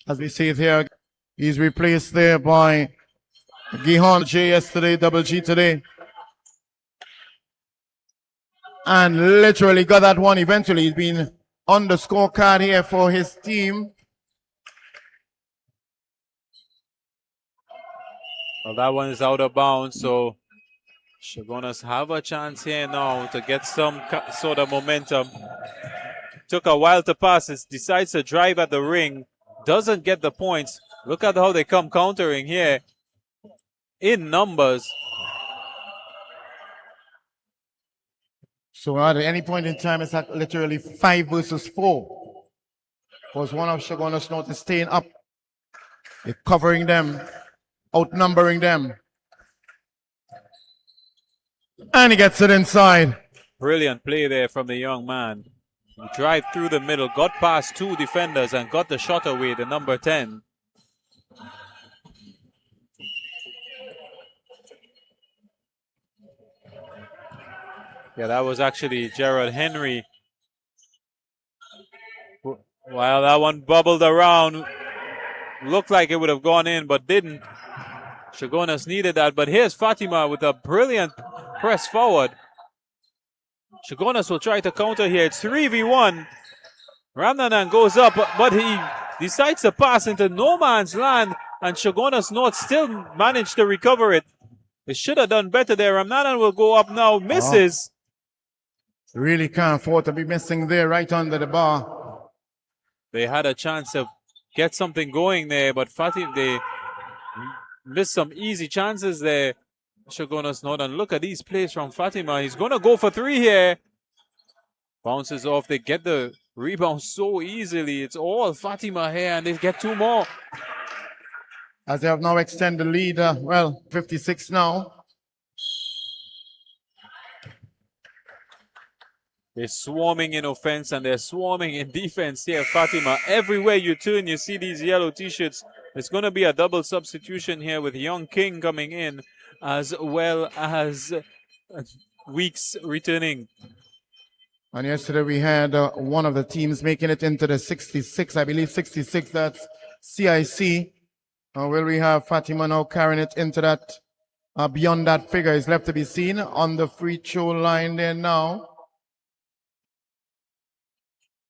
As we see it here, he's replaced there by Gihon J yesterday, Double G today. And literally got that one eventually. He's been on the scorecard here for his team. Well, that one is out of bounds, so Shogunas have a chance here now to get some sort of momentum. Took a while to pass. It decides to drive at the ring. Doesn't get the points. Look at how they come countering here in numbers. So at any point in time, it's like literally 5 versus 4. Because one of Shogunas North is staying up. They're covering them, outnumbering them. And he gets it inside. Brilliant play there from the young man. He drive through the middle, got past 2 defenders and got the shot away, the number 10. Yeah, that was actually Gerald Henry. While that one bubbled around, looked like it would have gone in, but didn't. Shogunas needed that, but here's Fatima with a brilliant press forward. Shogunas will try to counter here. It's 3v1. Ramnanan goes up, but he decides to pass into no man's land, and Shogunas North still managed to recover it. They should have done better there. Ramnanan will go up now, misses. Really can't afford to be missing there, right under the bar. They had a chance to get something going there, but Fatima, they missed some easy chances there. Shogunas North, and look at these plays from Fatima. He's going to go for 3 here. Bounces off. They get the rebound so easily. It's all Fatima here, and they get 2 more. As they have now extended the lead, 56 now. They're swarming in offense and they're swarming in defense here, Fatima. Everywhere you turn, you see these yellow t-shirts. It's going to be a double substitution here with Young King coming in, as well as Weeks returning. And yesterday we had one of the teams making it into the 66, I believe 66, that's CIC. Will we have Fatima now carrying it into that, beyond that figure is left to be seen on the free throw line there now.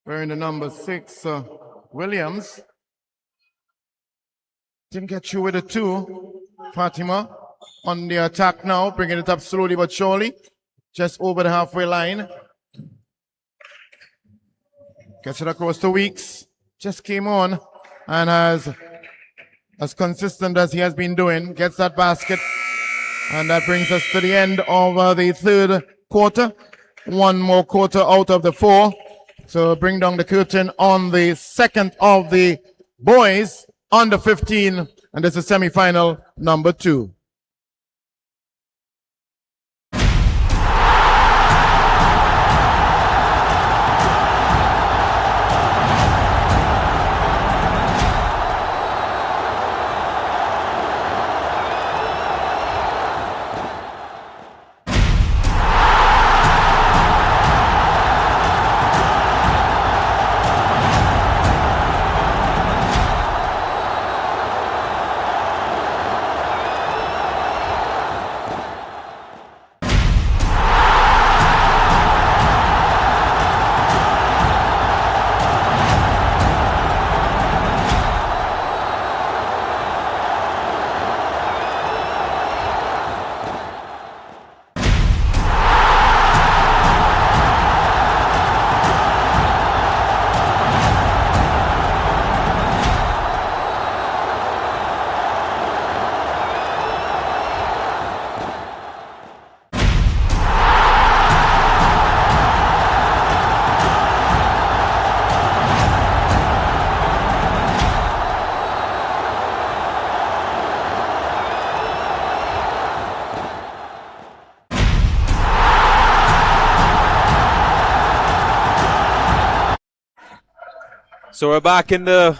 Wearing the number 6, Williams. Didn't get through with the 2. Fatima on the attack now, bringing it up slowly but surely. Just over the halfway line. Gets it across to Weeks. Just came on and as consistent as he has been doing, gets that basket. And that brings us to the end of the 3rd quarter. 1 more quarter out of the 4. So bring down the curtain on the 2nd of the boys under 15. And this is semifinal number 2. So we're back in the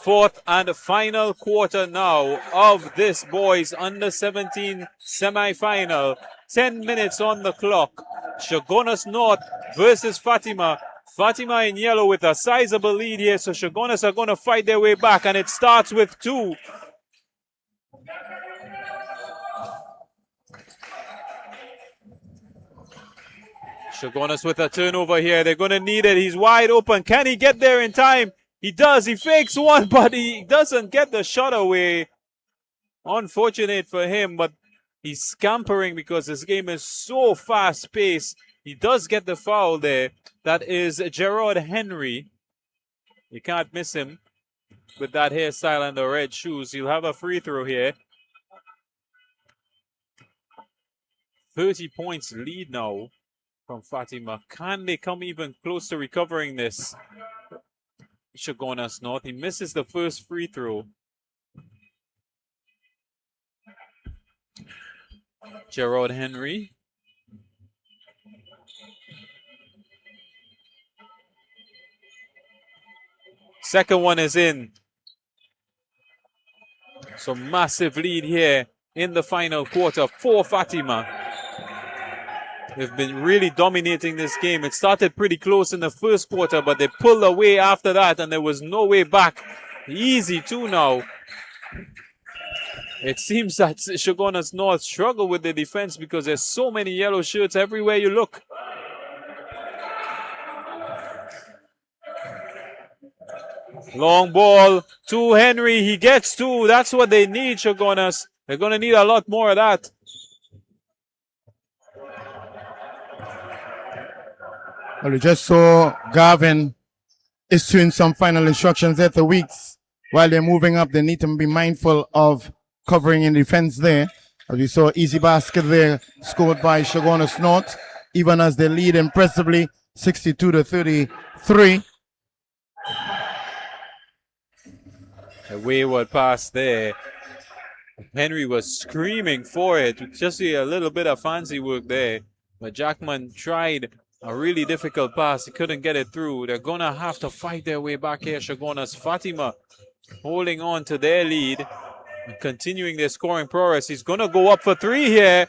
fourth and final quarter now of this boys under 17 semi-final. 10 minutes on the clock. Shogunas North versus Fatima. Fatima in yellow with a sizable lead here, so Shogunas are going to fight their way back, and it starts with 2. Shogunas with a turnover here. They're going to need it. He's wide open. Can he get there in time? He does. He fakes one, but he doesn't get the shot away. Unfortunate for him, but he's scampering because this game is so fast-paced. He does get the foul there. That is Gerard Henry. You can't miss him with that hairstyle and the red shoes. He'll have a free throw here. 30 points lead now from Fatima. Can they come even close to recovering this? Shogunas North. He misses the first free throw. Gerard Henry. Second one is in. So massive lead here in the final quarter for Fatima. They've been really dominating this game. It started pretty close in the first quarter, but they pulled away after that, and there was no way back. Easy 2 now. It seems that Shogunas North struggle with the defense because there's so many yellow shirts everywhere you look. Long ball to Henry. He gets 2. That's what they need, Shogunas. They're going to need a lot more of that. Well, we just saw Gavin issuing some final instructions at the weeks. While they're moving up, they need to be mindful of covering in defense there. As we saw, easy basket there scored by Shogunas North, even as they lead impressively 62-33. A wayward pass there. Henry was screaming for it. Just a little bit of fancy work there. But Jackman tried a really difficult pass. He couldn't get it through. They're going to have to fight their way back here. Shogunas. Fatima holding on to their lead and continuing their scoring progress. He's going to go up for 3 here.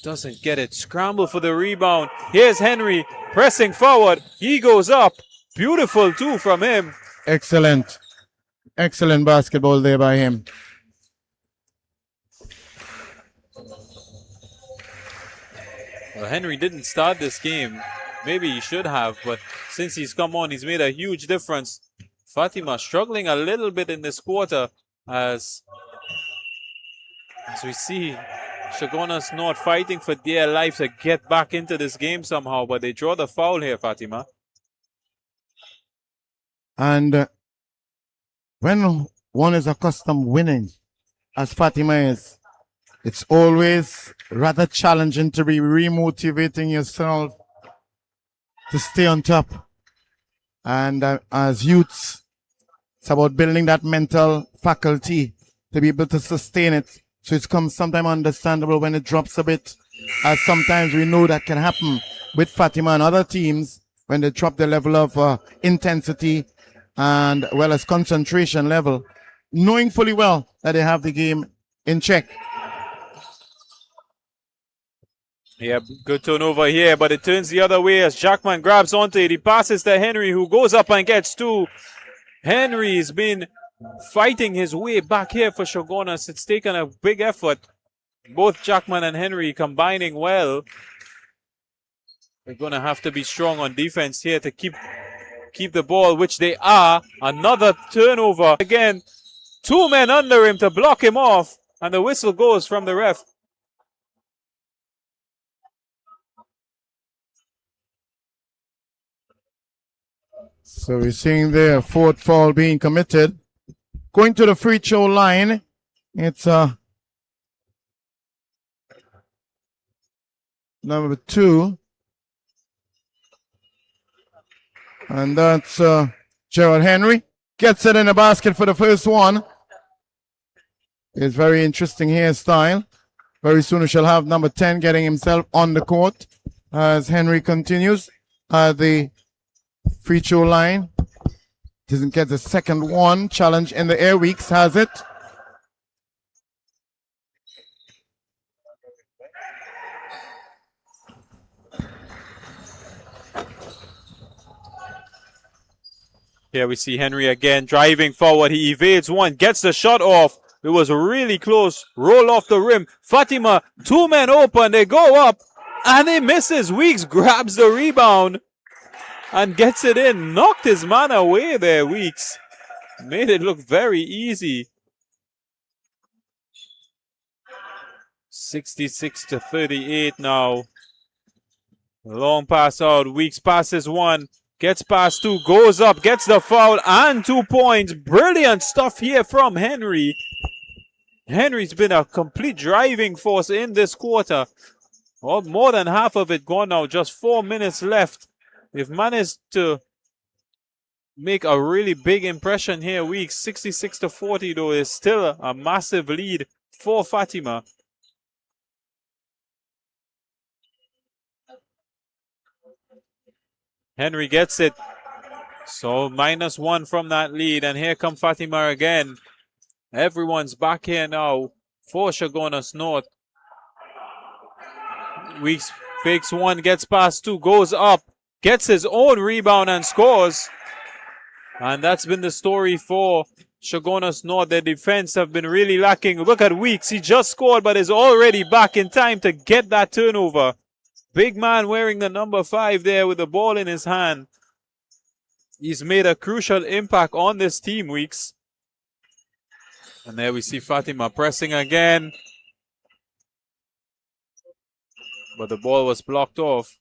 Doesn't get it. Scramble for the rebound. Here's Henry pressing forward. He goes up. Beautiful 2 from him. Excellent. Excellent basketball there by him. Well, Henry didn't start this game. Maybe he should have, but since he's come on, he's made a huge difference. Fatima struggling a little bit in this quarter as we see Shogunas North fighting for their life to get back into this game somehow, but they draw the foul here, Fatima. And when one is accustomed winning, as Fatima is, it's always rather challenging to be remotivating yourself to stay on top. And as youths, it's about building that mental faculty to be able to sustain it. So it's sometimes understandable when it drops a bit, as sometimes we know that can happen with Fatima and other teams when they drop the level of intensity and well as concentration level, knowing fully well that they have the game in check. Yeah, good turnover here, but it turns the other way as Jackman grabs onto it. He passes to Henry, who goes up and gets 2. Henry's been fighting his way back here for Shogunas. It's taken a big effort. Both Jackman and Henry combining well. They're going to have to be strong on defense here to keep the ball, which they are. Another turnover. Again, 2 men under him to block him off, and the whistle goes from the ref. So we're seeing there 4th foul being committed. Going to the free throw line, it's number 2. And that's Gerald Henry. Gets it in the basket for the first one. It's very interesting hairstyle. Very soon we shall have number 10 getting himself on the court as Henry continues. The free throw line. Doesn't get the second one. Challenge in the air. Weeks has it. Here we see Henry again driving forward. He evades one, gets the shot off. It was really close. Roll off the rim. Fatima, two men open. They go up and he misses. Weeks grabs the rebound and gets it in. Knocked his man away there, Weeks. Made it look very easy. 66-38 now. Long pass out. Weeks passes one. Gets past two. Goes up. Gets the foul and 2 points. Brilliant stuff here from Henry. Henry's been a complete driving force in this quarter. Oh, more than half of it gone now. Just 4 minutes left. They've managed to make a really big impression here. Weeks 66-40 though is still a massive lead for Fatima. Henry gets it. So -1 from that lead. And here come Fatima again. Everyone's back here now for Chaguanas North. Weeks fakes one, gets past two, goes up, gets his own rebound and scores. And that's been the story for Chaguanas North. Their defense have been really lacking. Look at Weeks. He just scored but is already back in time to get that turnover. Big man wearing the number 5 there with the ball in his hand. He's made a crucial impact on this team, Weeks. And there we see Fatima pressing again. But the ball was blocked off.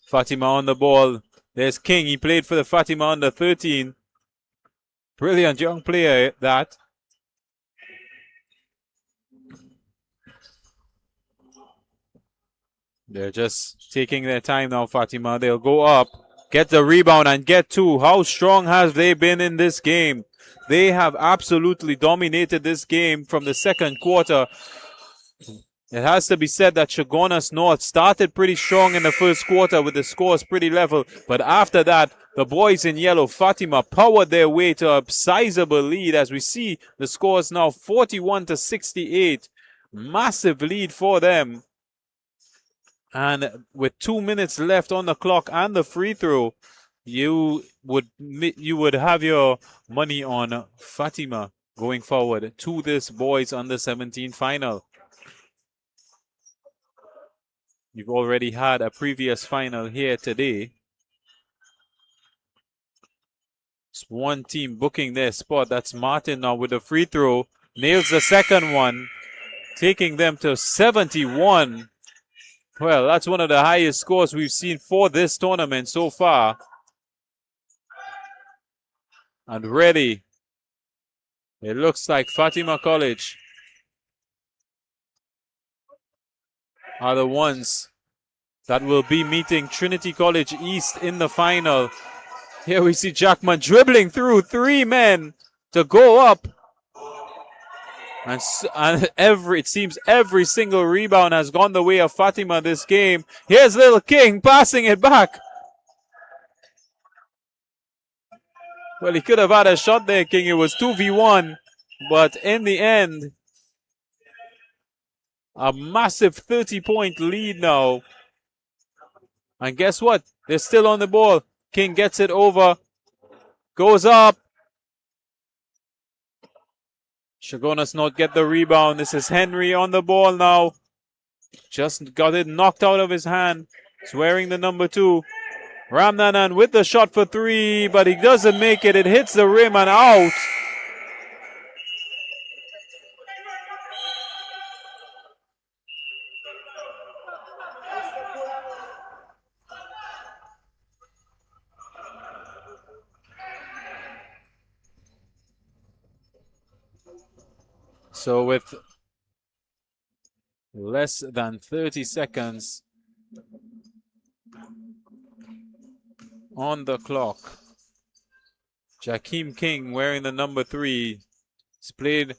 Fatima on the ball. There's King. He played for the Fatima under 13. Brilliant young player, that. They're just taking their time now, Fatima. They'll go up, get the rebound, and get two. How strong have they been in this game? They have absolutely dominated this game from the second quarter. It has to be said that Chaguanas North started pretty strong in the first quarter with the scores pretty level. But after that, the boys in yellow, Fatima, powered their way to a sizable lead. As we see the scores now 41-68. Massive lead for them. And with 2 minutes left on the clock and the free throw, you would have your money on Fatima going forward to this boys under 17 final. You've already had a previous final here today. It's one team booking their spot. That's Martin now with the free throw. Nails the second one, taking them to 71. Well, that's one of the highest scores we've seen for this tournament so far. And ready. It looks like Fatima College are the ones that will be meeting Trinity College East in the final. Here we see Jackman dribbling through 3 men to go up. And it seems every single rebound has gone the way of Fatima this game. Here's Little King passing it back. Well, he could have had a shot there, King. It was 2v1. But in the end, a massive 30-point lead now. And guess what? They're still on the ball. King gets it over. Goes up. Chaguanas North get the rebound. This is Henry on the ball now. Just got it knocked out of his hand. He's wearing the number 2. Ramnanan with the shot for 3, but he doesn't make it. It hits the rim and out. So with Less than 30 seconds on the clock. Jakeem King wearing the number 3. He's played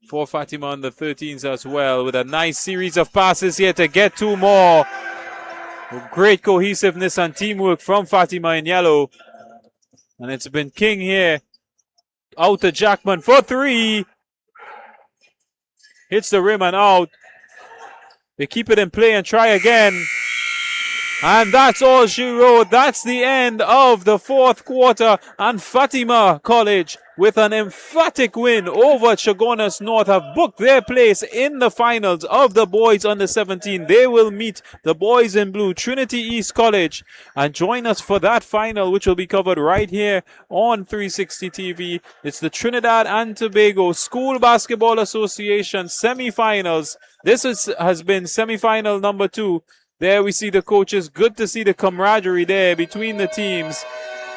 for Fatima on the 13s as well, with a nice series of passes here to get 2 more. Great cohesiveness and teamwork from Fatima in yellow. And it's been King here. Out to Jackman for 3. Hits the rim and out. They keep it in play and try again. And that's all she wrote. That's the end of the 4th quarter. And Fatima College, with an emphatic win over Chaguanas North, have booked their place in the finals of the boys under 17. They will meet the boys in blue, Trinity East College, and join us for that final, which will be covered right here on 360 TV. It's the Trinidad and Tobago School Basketball Association semifinals. This has been semifinal number 2. There we see the coaches. Good to see the camaraderie there between the teams.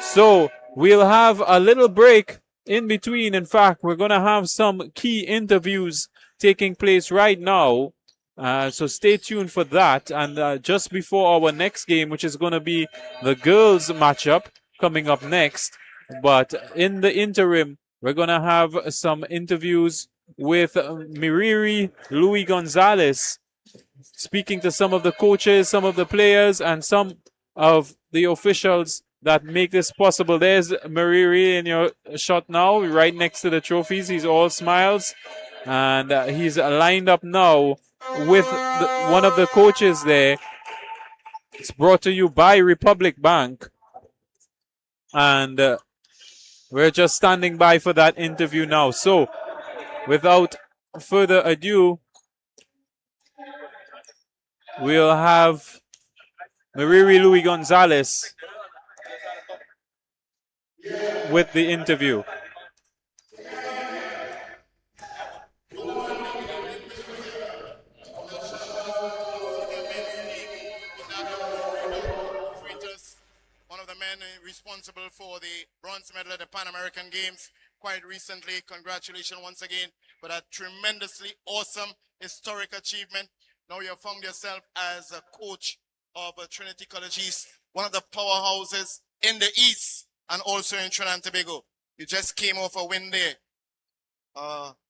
So we'll have a little break in between. In fact, we're going to have some key interviews taking place right now. So stay tuned for that. And just before our next game, which is going to be the girls matchup coming up next. But in the interim, we're going to have some interviews with Miriri Louis Gonzalez, speaking to some of the coaches, some of the players, and some of the officials that make this possible. There's Mariri in your shot now, right next to the trophies. He's all smiles. And he's lined up now with one of the coaches there. It's brought to you by Republic Bank. And we're just standing by for that interview now. So, without further ado, we'll have Mariri Louis Gonzalez with the interview. One of the men responsible for the bronze medal at the Pan American Games quite recently. Congratulations once again for that tremendously awesome historic achievement. Now you have found yourself as a coach of Trinity College East, one of the powerhouses in the East and also in Trinidad and Tobago. You just came off a win there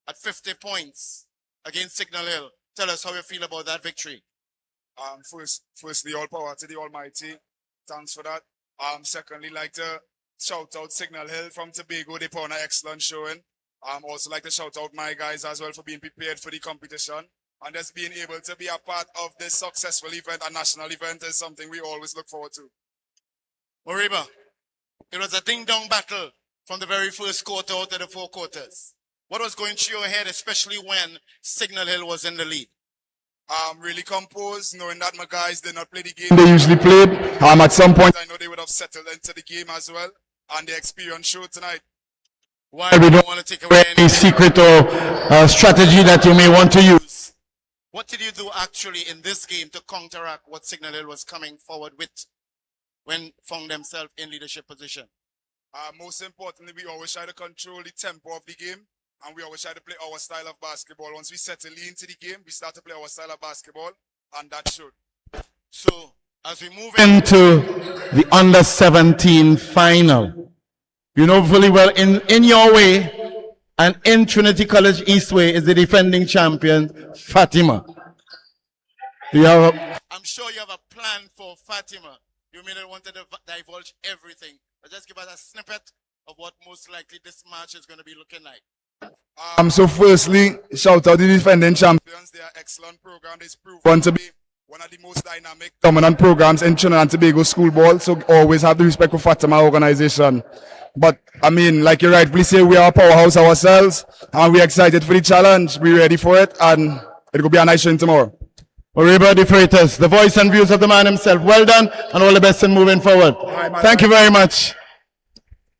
at 50 points against Signal Hill. Tell us how you feel about that victory. Firstly, all power to the Almighty. Thanks for that. Secondly, like to shout out Signal Hill from Tobago. They put on an excellent showing. Also like to shout out my guys as well for being prepared for the competition. And just being able to be a part of this successful event, a national event, is something we always look forward to. Moriba, it was a ding-dong battle from the very first quarter out of the 4 quarters. What was going through your head, especially when Signal Hill was in the lead? Really composed, knowing that my guys did not play the game they usually played. At some point, I know they would have settled into the game as well, and the experience showed tonight. Why we don't want to take away Any secret or strategy that you may want to use? What did you do actually in this game to counteract what Signal Hill was coming forward with when found themselves in leadership position? Most importantly, we always try to control the tempo of the game, and we always try to play our style of basketball. Once we settle into the game, we start to play our style of basketball, and that showed. So, as we move into the under 17 final, you know fully well in your way and in Trinity College Eastway is the defending champion, Fatima. I'm sure you have a plan for Fatima. You may not want to divulge everything, but just give us a snippet of what most likely this match is going to be looking like. So firstly, shout out the defending champions. They are excellent program. They've proven to be one of the most dynamic, dominant programs in Trinidad and Tobago school ball. So always have the respect for Fatima organization. But I mean, like you rightfully say, we are a powerhouse ourselves, and we're excited for the challenge. We're ready for it, and it'll be a nice showing tomorrow. Oriba De Freitas, the voice and views of the man himself. Well done, and all the best in moving forward. Thank you very much.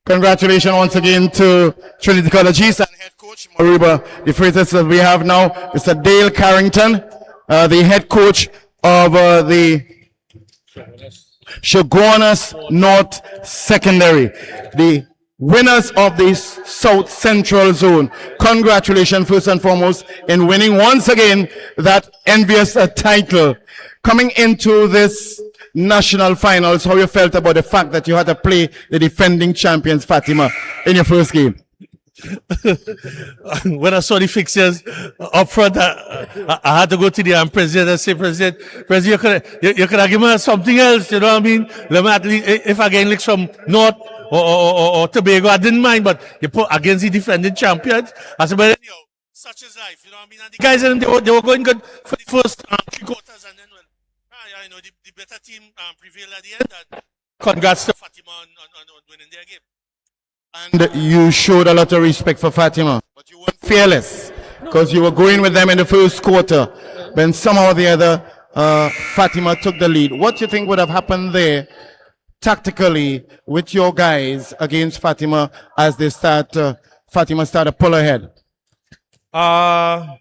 Congratulations once again to Trinity College East and head coach Oriba De Freitas that we have now. Mr. Dale Carrington, the head coach of the Chaguanas North Secondary. The winners of this South Central Zone. Congratulations, first and foremost, in winning once again that envious title. Coming into this national finals, how you felt about the fact that you had to play the defending champions, Fatima, in your first game? When I saw the fixtures up front, I had to go to the president and say, President, you could have given us something else, you know what I mean? Let me at least, if I get licks from North or Tobago, I didn't mind, but you put against the defending champions. I said, but anyhow, such is life, you know what I mean? And the guys, they were going good for the first 3 quarters, and then when, you know, the better team prevailed at the end. And congrats to Fatima on winning their game. And you showed a lot of respect for Fatima, but you weren't fearless because you were going with them in the first quarter. Then somehow or the other, Fatima took the lead. What do you think would have happened there tactically with your guys against Fatima as they Fatima started to pull ahead? I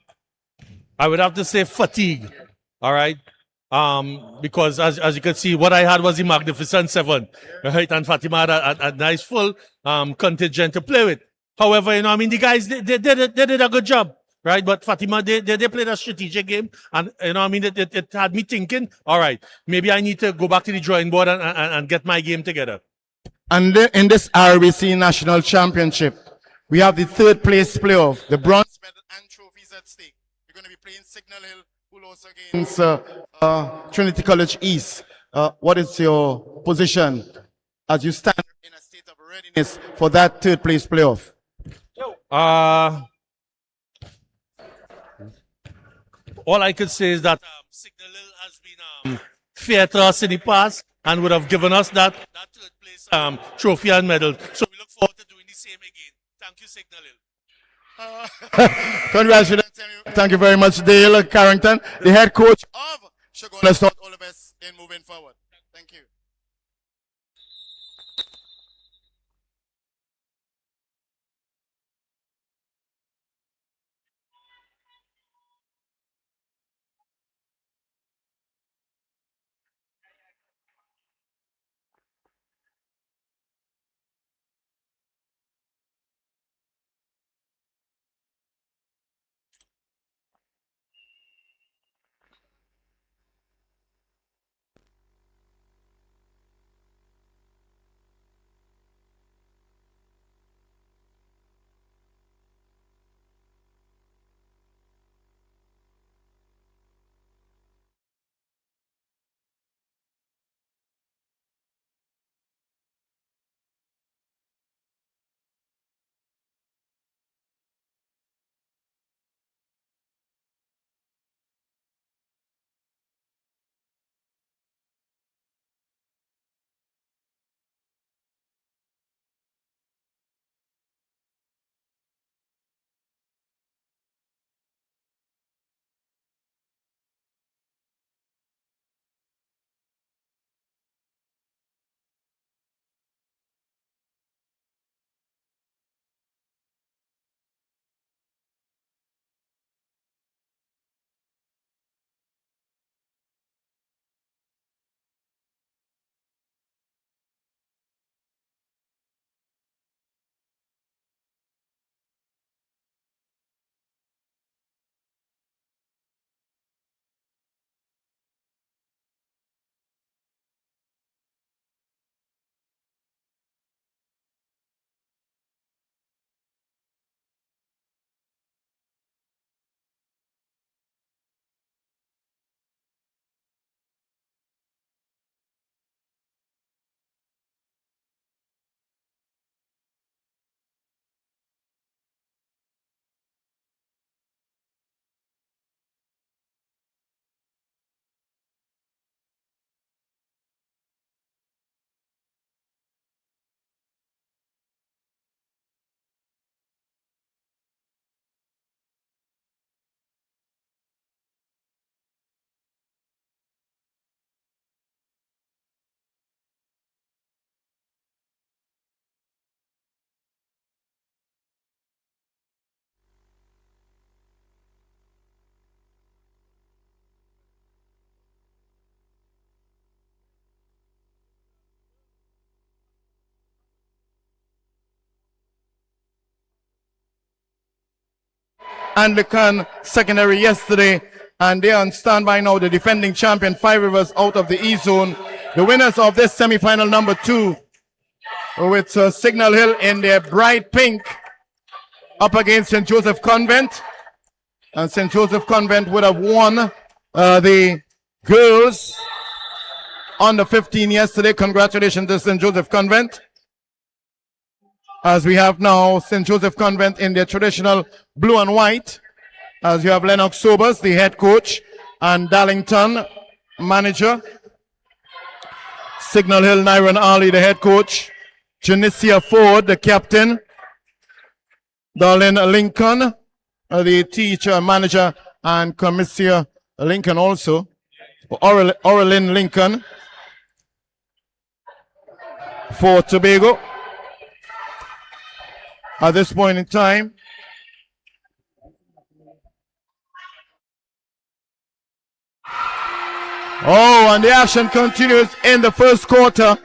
would have to say fatigue. All right. Because as you can see, what I had was the Magnificent Seven, right? And Fatima had a nice full contingent to play with. However, you know, I mean, the guys they did a good job, right? But Fatima they played a strategic game, and you know, I mean, it had me thinking, all right, maybe I need to go back to the drawing board and get my game together. And in this RBC National Championship, we have the 3rd place playoff, the bronze medal and trophies at stake. You're going to be playing Signal Hill, who also against Trinity College East. What is your position as you stand in a state of readiness for that 3rd place playoff? All I could say is that Signal Hill has been fair to us in the past and would have given us that 3rd place trophy and medal. So we look forward to doing the same again. Thank you, Signal Hill. Congratulations. Thank you very much, Dale Carrington, the head coach of Let's start all the best in moving forward. Thank you. Anglican Secondary yesterday, and they are on standby now. The defending champion, Five Rivers, out of the E zone. The winners of this semi-final number 2, with Signal Hill in their bright pink, up against St. Joseph Convent. And St. Joseph Convent would have won the girls under 15 yesterday. Congratulations to St. Joseph Convent. As we have now St. Joseph Convent in their traditional blue and white. As you have Lennox Sobers, the head coach, and Darlington, manager. Signal Hill, Nyron Ali, the head coach. Janicia Ford, the captain. Darlene Lincoln, the teacher, manager, and Commissioner Lincoln also. Oralyn Lincoln for Tobago. At this point in time, and the action continues in the first quarter.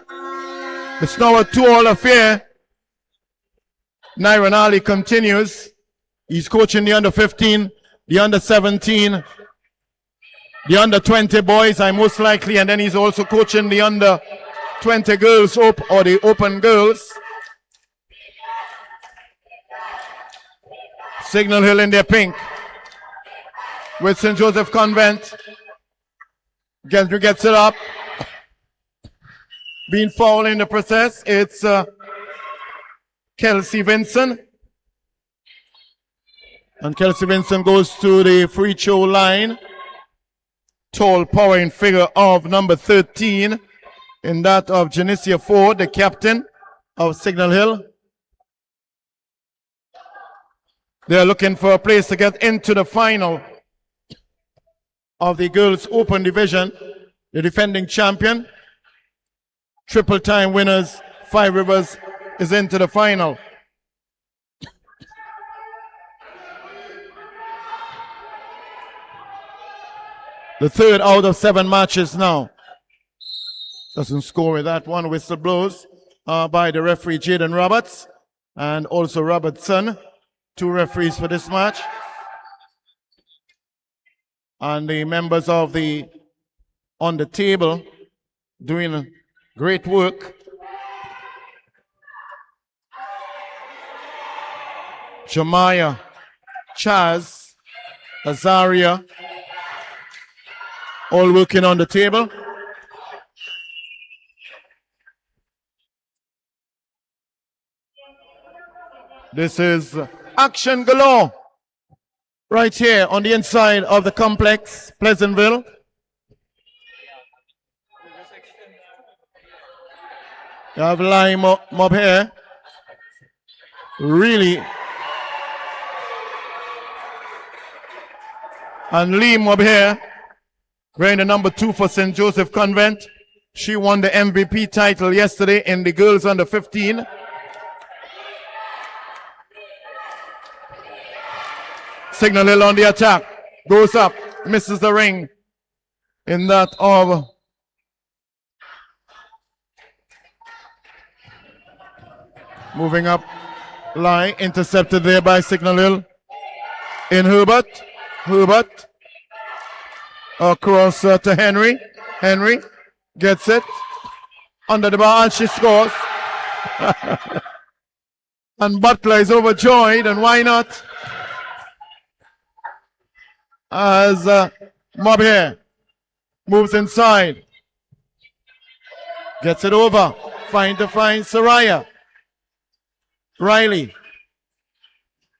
It's now a 2-all affair. Nyron Ali continues. He's coaching the under 15, the under 17, the under 20 boys, most likely, and then he's also coaching the under 20 girls, or the open girls. Signal Hill in their pink with St. Joseph Convent. Gentry gets it up. Being fouled in the process, it's Kelsey Vinson. And Kelsey Vinson goes to the free throw line. Tall, powering figure of number 13 in that of Janicia Ford, the captain of Signal Hill. They're looking for a place to get into the final of the girls' open division. The defending champion, triple time winners, Five Rivers, is into the final. The third out of 7 matches now. Doesn't score with that one. Whistle blows by the referee Jaden Roberts and also Robertson. 2 referees for this match. And the members of the on the table doing great work. Jemiah, Chaz, Azaria, all working on the table. This is action galore right here on the inside of the complex, Pleasantville. You have Lime Mob here. Really. And Lee Mob here, wearing the number 2 for St. Joseph Convent. She won the MVP title yesterday in the girls under 15. Signal Hill on the attack. Goes up. Misses the ring. In that of moving up. Line. Intercepted there by Signal Hill. In Herbert. Herbert. Across to Henry. Henry gets it. Under the bar and she scores. And Butler is overjoyed, and why not? As Mob here moves inside, gets it over, find Soraya. Riley,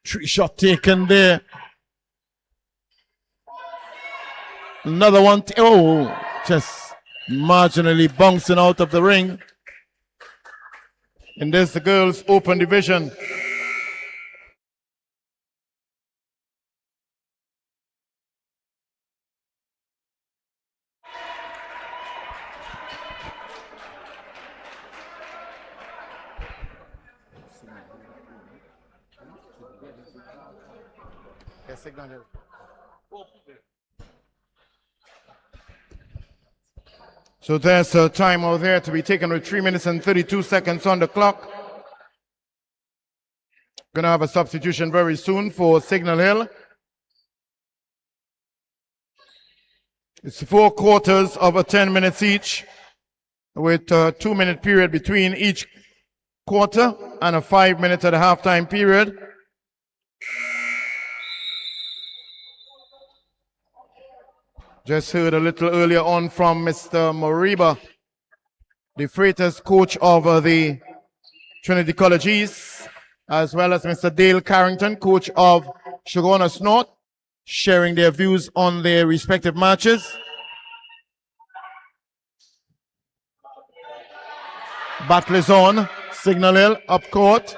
3-shot taken there. Another one, just marginally bouncing out of the ring. And there's the girls' open division. So there's a time out there to be taken with 3 minutes and 32 seconds on the clock. Gonna have a substitution very soon for Signal Hill. It's 4 quarters of 10 minutes each, with a 2-minute period between each quarter and a 5-minute at a halftime period. Just heard a little earlier on from Mr. Moriba, the Freighter's coach of the Trinity College East, as well as Mr. Dale Carrington, coach of Chaguanas North, sharing their views on their respective matches. Battle is on. Signal Hill up court.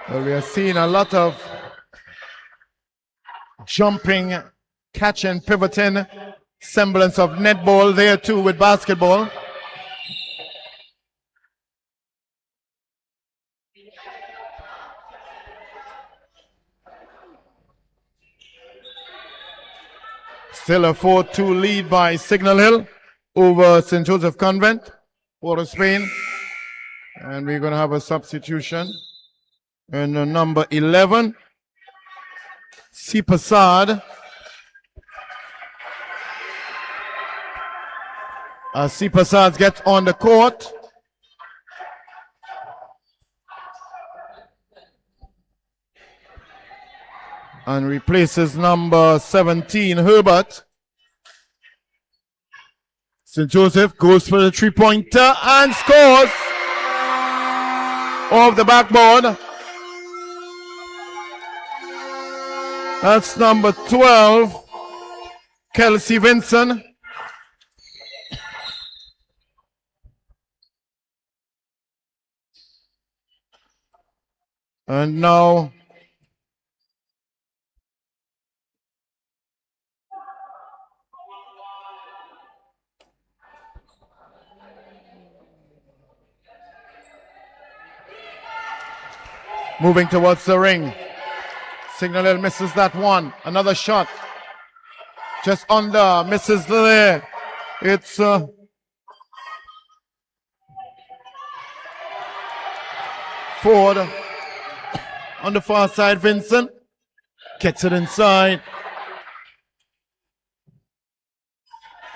Well, we are seeing a lot of jumping, catching, pivoting, semblance of netball there too with basketball. Still a 4-2 lead by Signal Hill over St. Joseph Convent, Port of Spain. And we're going to have a substitution. And number 11, C. Passad. As C. Passad gets on the court. And replaces number 17, Herbert. St. Joseph goes for the 3-pointer and scores off the backboard. That's number 12, Kelsey Vinson. And now moving towards the ring. Signal Hill misses that one. Another shot. Just under. Misses there. It's Ford on the far side. Vincent gets it inside.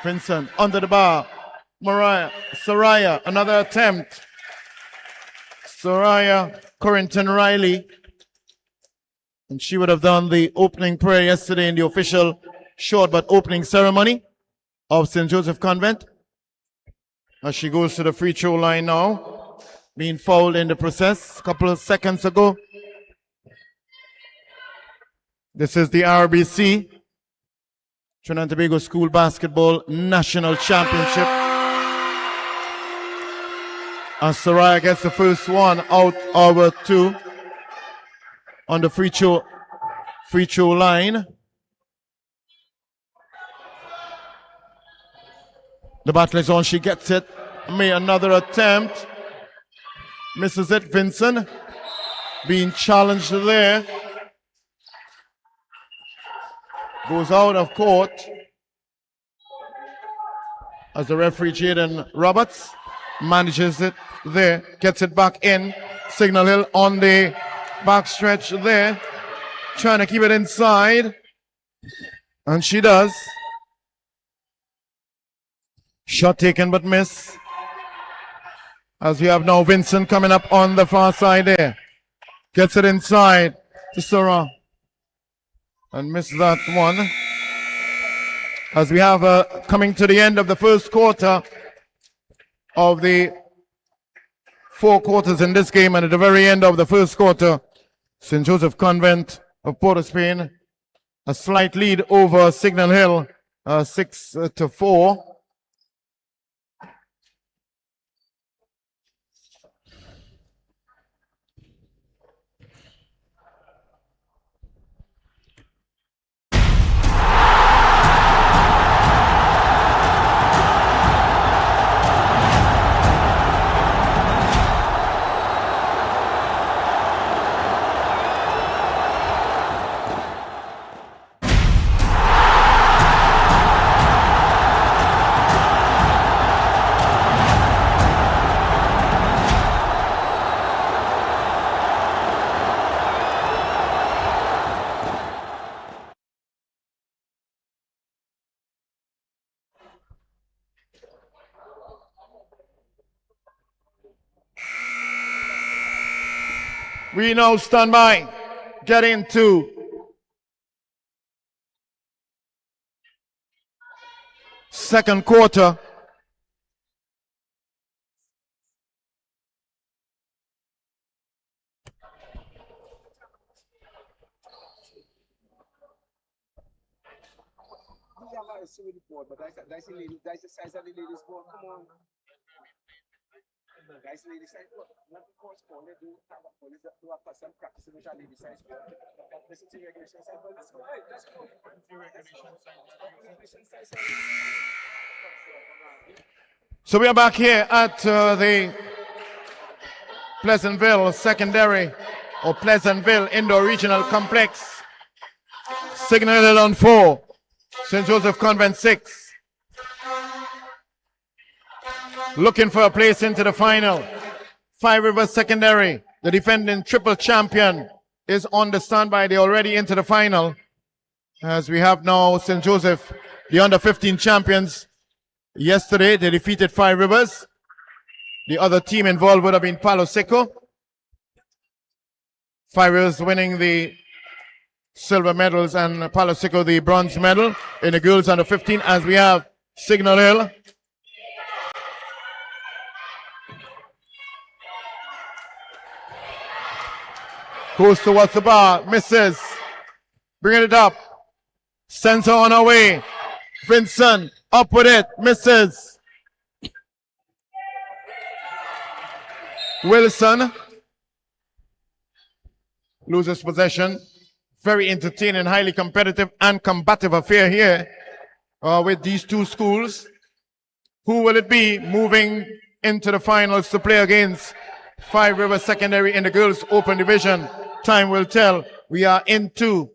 Vincent under the bar. Soraya, another attempt. Soraya Corrington Riley. And she would have done the opening prayer yesterday in the official short but opening ceremony of St. Joseph Convent. As she goes to the free throw line now, being fouled in the process a couple of seconds ago. This is the RBC, Trinidad and Tobago School Basketball National Championship. And Soraya gets the first one out of 2 on the free throw line. The battle is on. She gets it. May another attempt. Misses it. Vincent being challenged there. Goes out of court as the referee Jaden Roberts manages it there. Gets it back in. Signal Hill on the back stretch there. Trying to keep it inside. And she does. Shot taken but miss. As we have now Vincent coming up on the far side there. Gets it inside to Sarah. And miss that one. As we have coming to the end of the first quarter of the 4 quarters in this game, and at the very end of the first quarter, St. Joseph Convent of Port of Spain, a slight lead over Signal Hill, 6-4. We now stand by, get into second quarter. So we are back here at the Pleasantville Secondary or Pleasantville Indoor Regional Complex. Signal Hill on 4, St. Joseph Convent 6. Looking for a place into the final. Five Rivers Secondary, the defending triple champion, is on the standby. They're already into the final. As we have now St. Joseph, the under 15 champions. Yesterday, they defeated Five Rivers. The other team involved would have been Palo Seco. Five Rivers winning the silver medals and Palo Seco the bronze medal in the girls under 15, as we have Signal Hill. Goes towards the bar, misses. Bringing it up. Sends her on her way. Vincent, up with it, misses. Wilson loses possession. Very entertaining, highly competitive and combative affair here with these two schools. Who will it be moving into the finals to play against Five Rivers Secondary in the girls' open division? Time will tell. We are into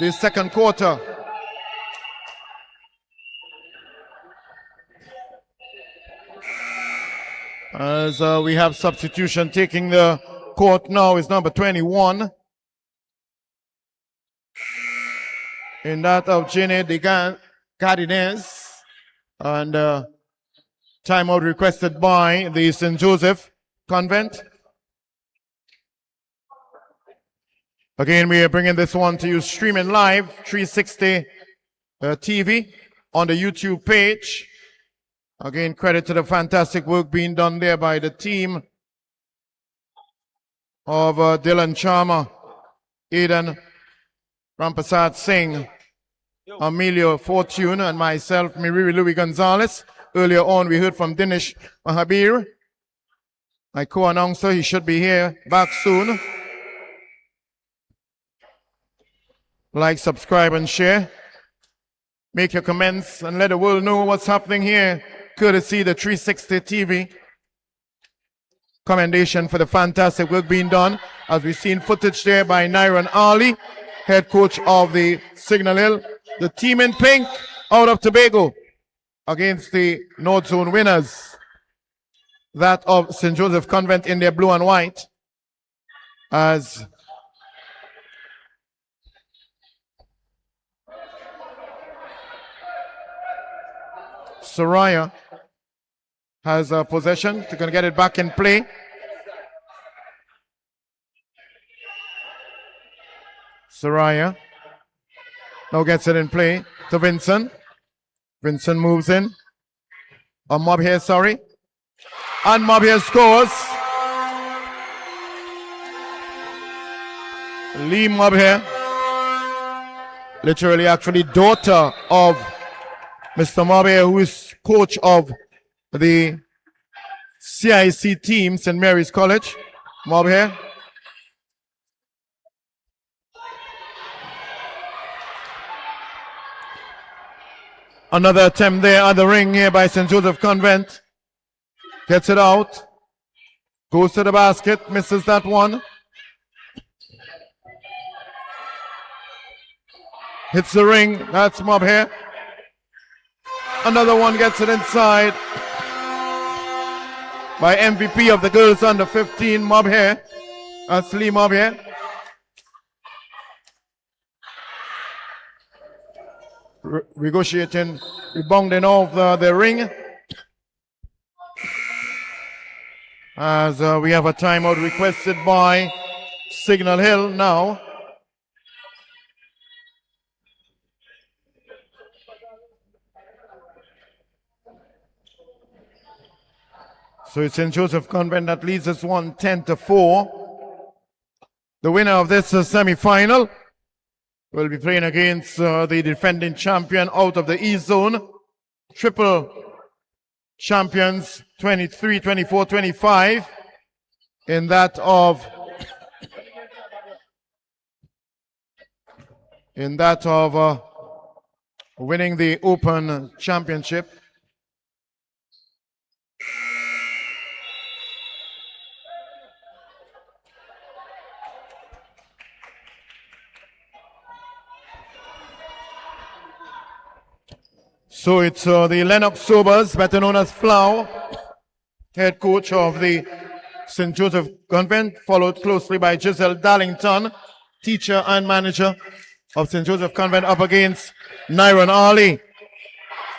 the second quarter. As we have substitution taking the court now is number 21. In that of Jenny Gardinez. And timeout requested by the St. Joseph Convent. Again, we are bringing this one to you streaming live, 360 TV on the YouTube page. Again, credit to the fantastic work being done there by the team of Dylan Charmer, Aidan Rampasad Singh, Emilio Fortune, and myself, Miriri Louis Gonzalez. Earlier on, we heard from Dinesh Mahabir, my co-announcer. He should be here back soon. Like, subscribe, and share. Make your comments and let the world know what's happening here. Courtesy the 360 TV. Commendation for the fantastic work being done. As we've seen footage there by Nyron Ali, head coach of the Signal Hill. The team in pink out of Tobago against the North Zone winners. That of St. Joseph Convent in their blue and white. As Soraya has possession. They're going to get it back in play. Soraya now gets it in play to Vincent. Vincent moves in. A mob here, sorry. And mob here scores. Lee Mob here. Literally, actually, daughter of Mr. Mabia, who is coach of the CIC team, St. Mary's College. Mabia. Another attempt there at the ring here by St. Joseph Convent. Gets it out. Goes to the basket. Misses that one. Hits the ring. That's Mob here. Another one gets it inside by MVP of the girls under 15, Mob here. That's Lee Mob here. Negotiating, rebounding off the ring. as we have a timeout requested by Signal Hill now. So it's St. Joseph Convent that leads us 10-4. The winner of this semi-final will be playing against the defending champion out of the East Zone. Triple champions 23, 24, 25 in that of winning the Open Championship. So it's the Lennox Sobers, better known as Flow, head coach of the St. Joseph Convent, followed closely by Giselle Darlington, teacher and manager of St. Joseph Convent, up against Nyron Ali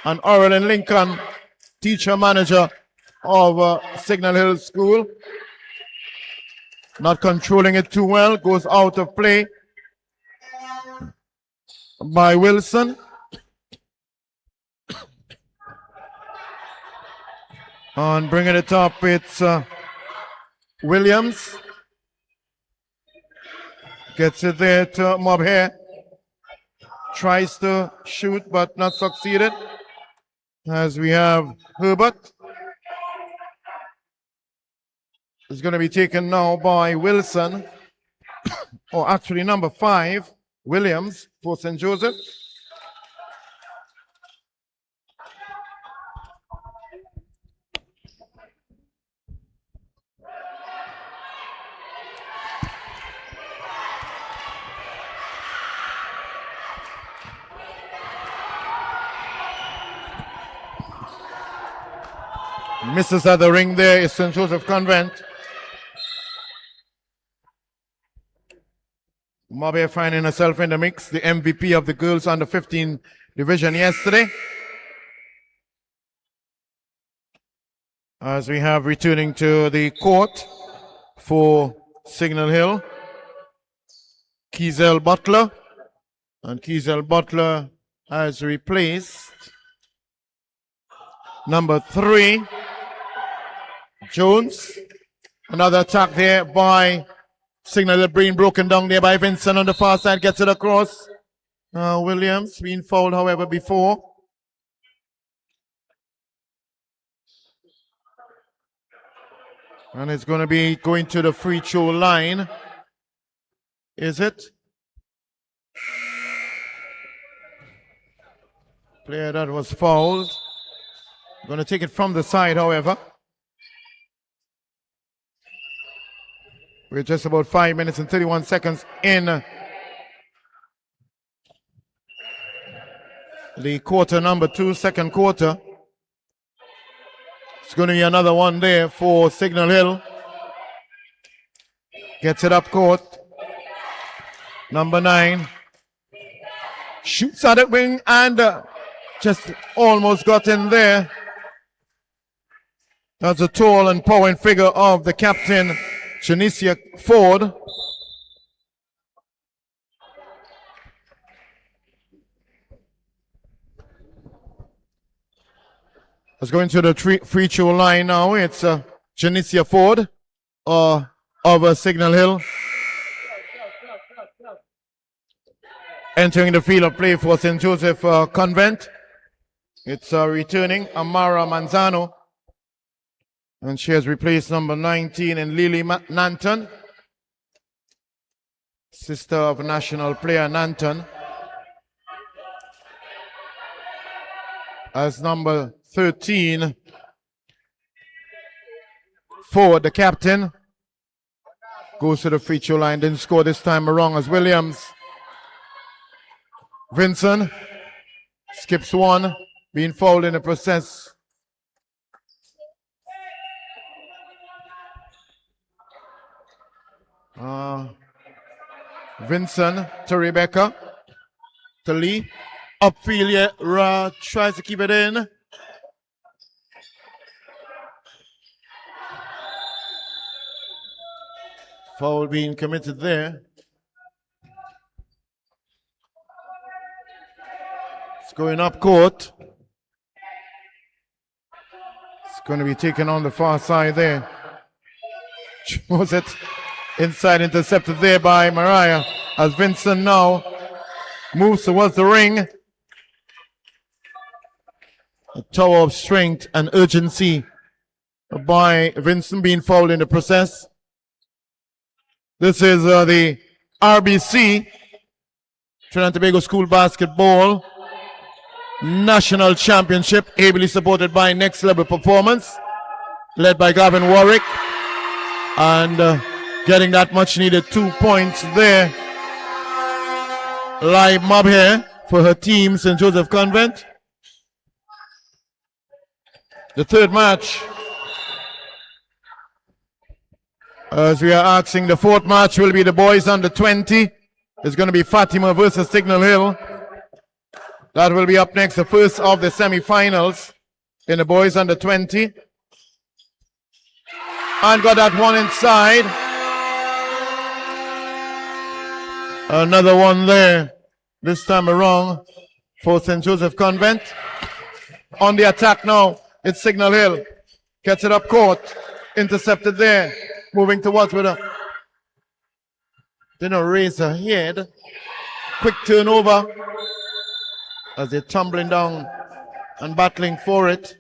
and Orlin Lincoln, teacher manager of Signal Hill School. Not controlling it too well, goes out of play by Wilson. And bringing it up, it's Williams. Gets it there to Mobhair. Tries to shoot, but not succeeded. As we have Herbert. It's going to be taken now by Wilson. Or actually number 5, Williams for St. Joseph. Misses at the ring there is St. Joseph Convent. Mobhair finding herself in the mix, the MVP of the girls under 15 division yesterday. As we have returning to the court for Signal Hill, Kiesel Butler. And Kiesel Butler has replaced number 3, Jones. Another attack there by Signal Hill, being broken down there by Vincent on the far side, gets it across. Williams being fouled, however, before. And it's going to be going to the free throw line. Is it? Player that was fouled. Going to take it from the side, however. We're just about 5 minutes and 31 seconds in the quarter number 2, second quarter. It's going to be another one there for Signal Hill. Gets it up court. Number 9. Shoots at it wing and just almost got in there. That's a tall and powering figure of the captain, Janicia Ford. Let's go into the free throw line now. It's Janicia Ford of Signal Hill. Entering the field of play for St. Joseph Convent. It's returning Amara Manzano. And she has replaced number 19 in Lily Nanton, sister of national player Nanton. As number 13, Ford, the captain, goes to the free throw line. Didn't score this time around as Williams. Vincent skips one, being fouled in the process. Vincent to Rebecca, to Lee, upfield, tries to keep it in. Foul being committed there. It's going up court. It's going to be taken on the far side there. Was it inside, intercepted there by Mariah as Vincent now moves towards the ring. A tower of strength and urgency by Vincent, being fouled in the process. This is the RBC, Trinidad and Tobago School Basketball National Championship, ably supported by Next Level Performance, led by Gavin Warwick, and getting that much needed 2 points there. Live mob here for her team, St. Joseph Convent. The third match, as we are asking, the fourth match will be the boys under 20. It's going to be Fatima versus Signal Hill. That will be up next, the first of the semifinals in the boys under 20. And got that one inside. Another one there, this time around for St. Joseph Convent. On the attack now, it's Signal Hill. Gets it up court. Intercepted there. Moving towards with a. Didn't raise her head. Quick turnover as they're tumbling down and battling for it.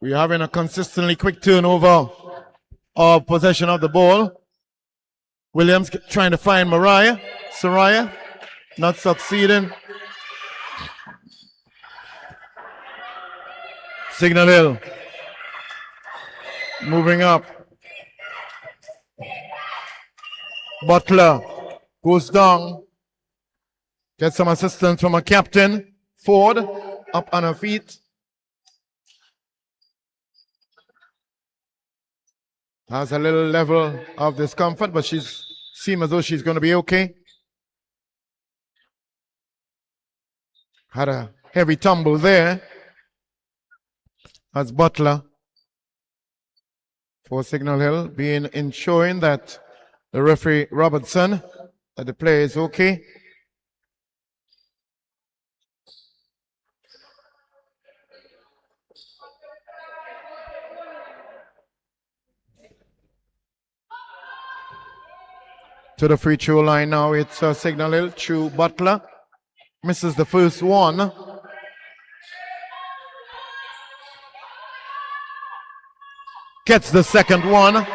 We're having a consistently quick turnover of possession of the ball. Williams trying to find Mariah. Soraya not succeeding. Signal Hill moving up. Butler goes down. Gets some assistance from a captain. Ford up on her feet. Has a little level of discomfort, but she's seems as though she's going to be okay. Had a heavy tumble there as Butler for Signal Hill being ensuring that the referee Robertson that the play is okay. To the free throw line now, it's Signal Hill through Butler. Misses the first one. Gets the second one.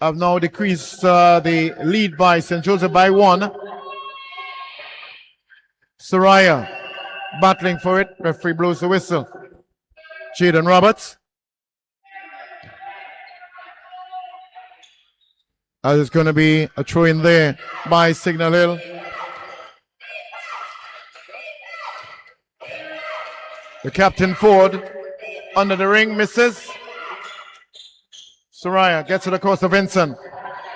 Have now decreased the lead by St. Joseph by 1. Soraya battling for it. Referee blows the whistle. Jaden Roberts. As it's going to be a throw in there by Signal Hill. The captain Ford under the ring misses. Soraya gets it across to Vincent.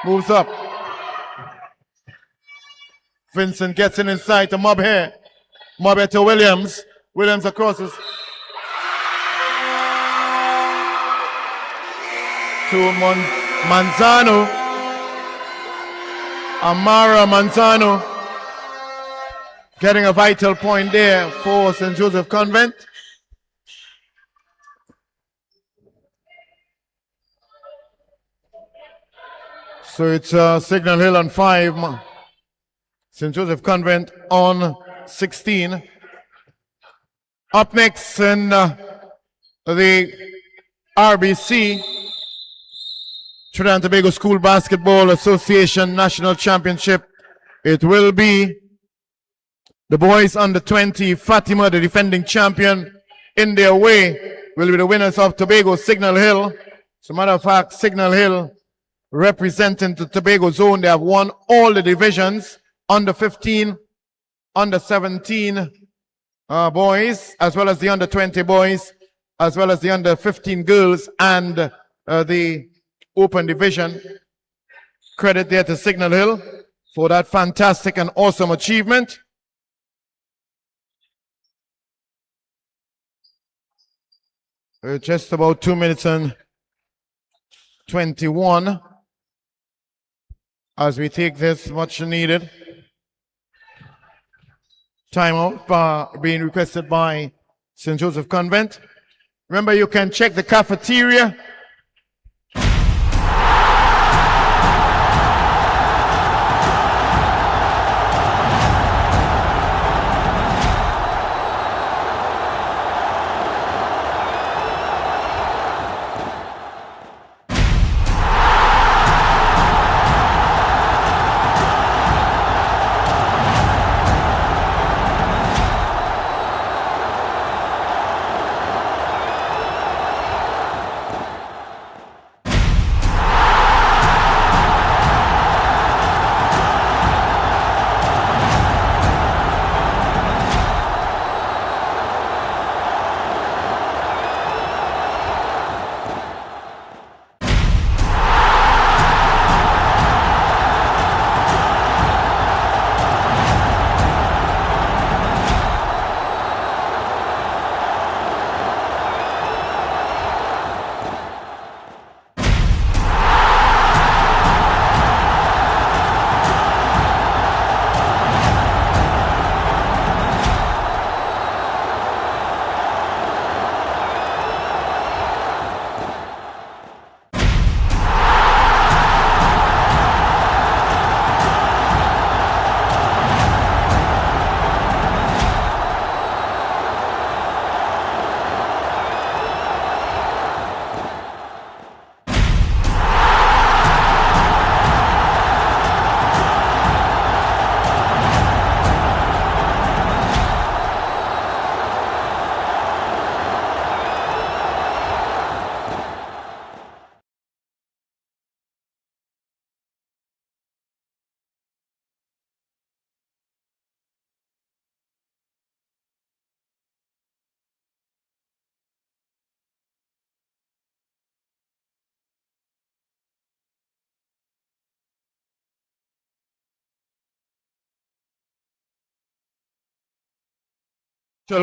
Moves up. Vincent gets it inside to Mob here. Mob here to Williams. Williams across his. To Manzano. Amara Manzano getting a vital point there for St. Joseph Convent. So it's Signal Hill on 5, St. Joseph Convent on 16. Up next in the RBC, Trinidad and Tobago School Basketball Association National Championship. It will be the boys under 20. Fatima, the defending champion, in their way will be the winners of Tobago Signal Hill. As a matter of fact, Signal Hill representing the Tobago zone. They have won all the divisions, under 15, under 17 boys, as well as the under 20 boys, as well as the under 15 girls, and the open division. Credit there to Signal Hill for that fantastic and awesome achievement. Just about 2 minutes and 21 as we take this much needed timeout being requested by St. Joseph Convent. Remember, you can check the cafeteria.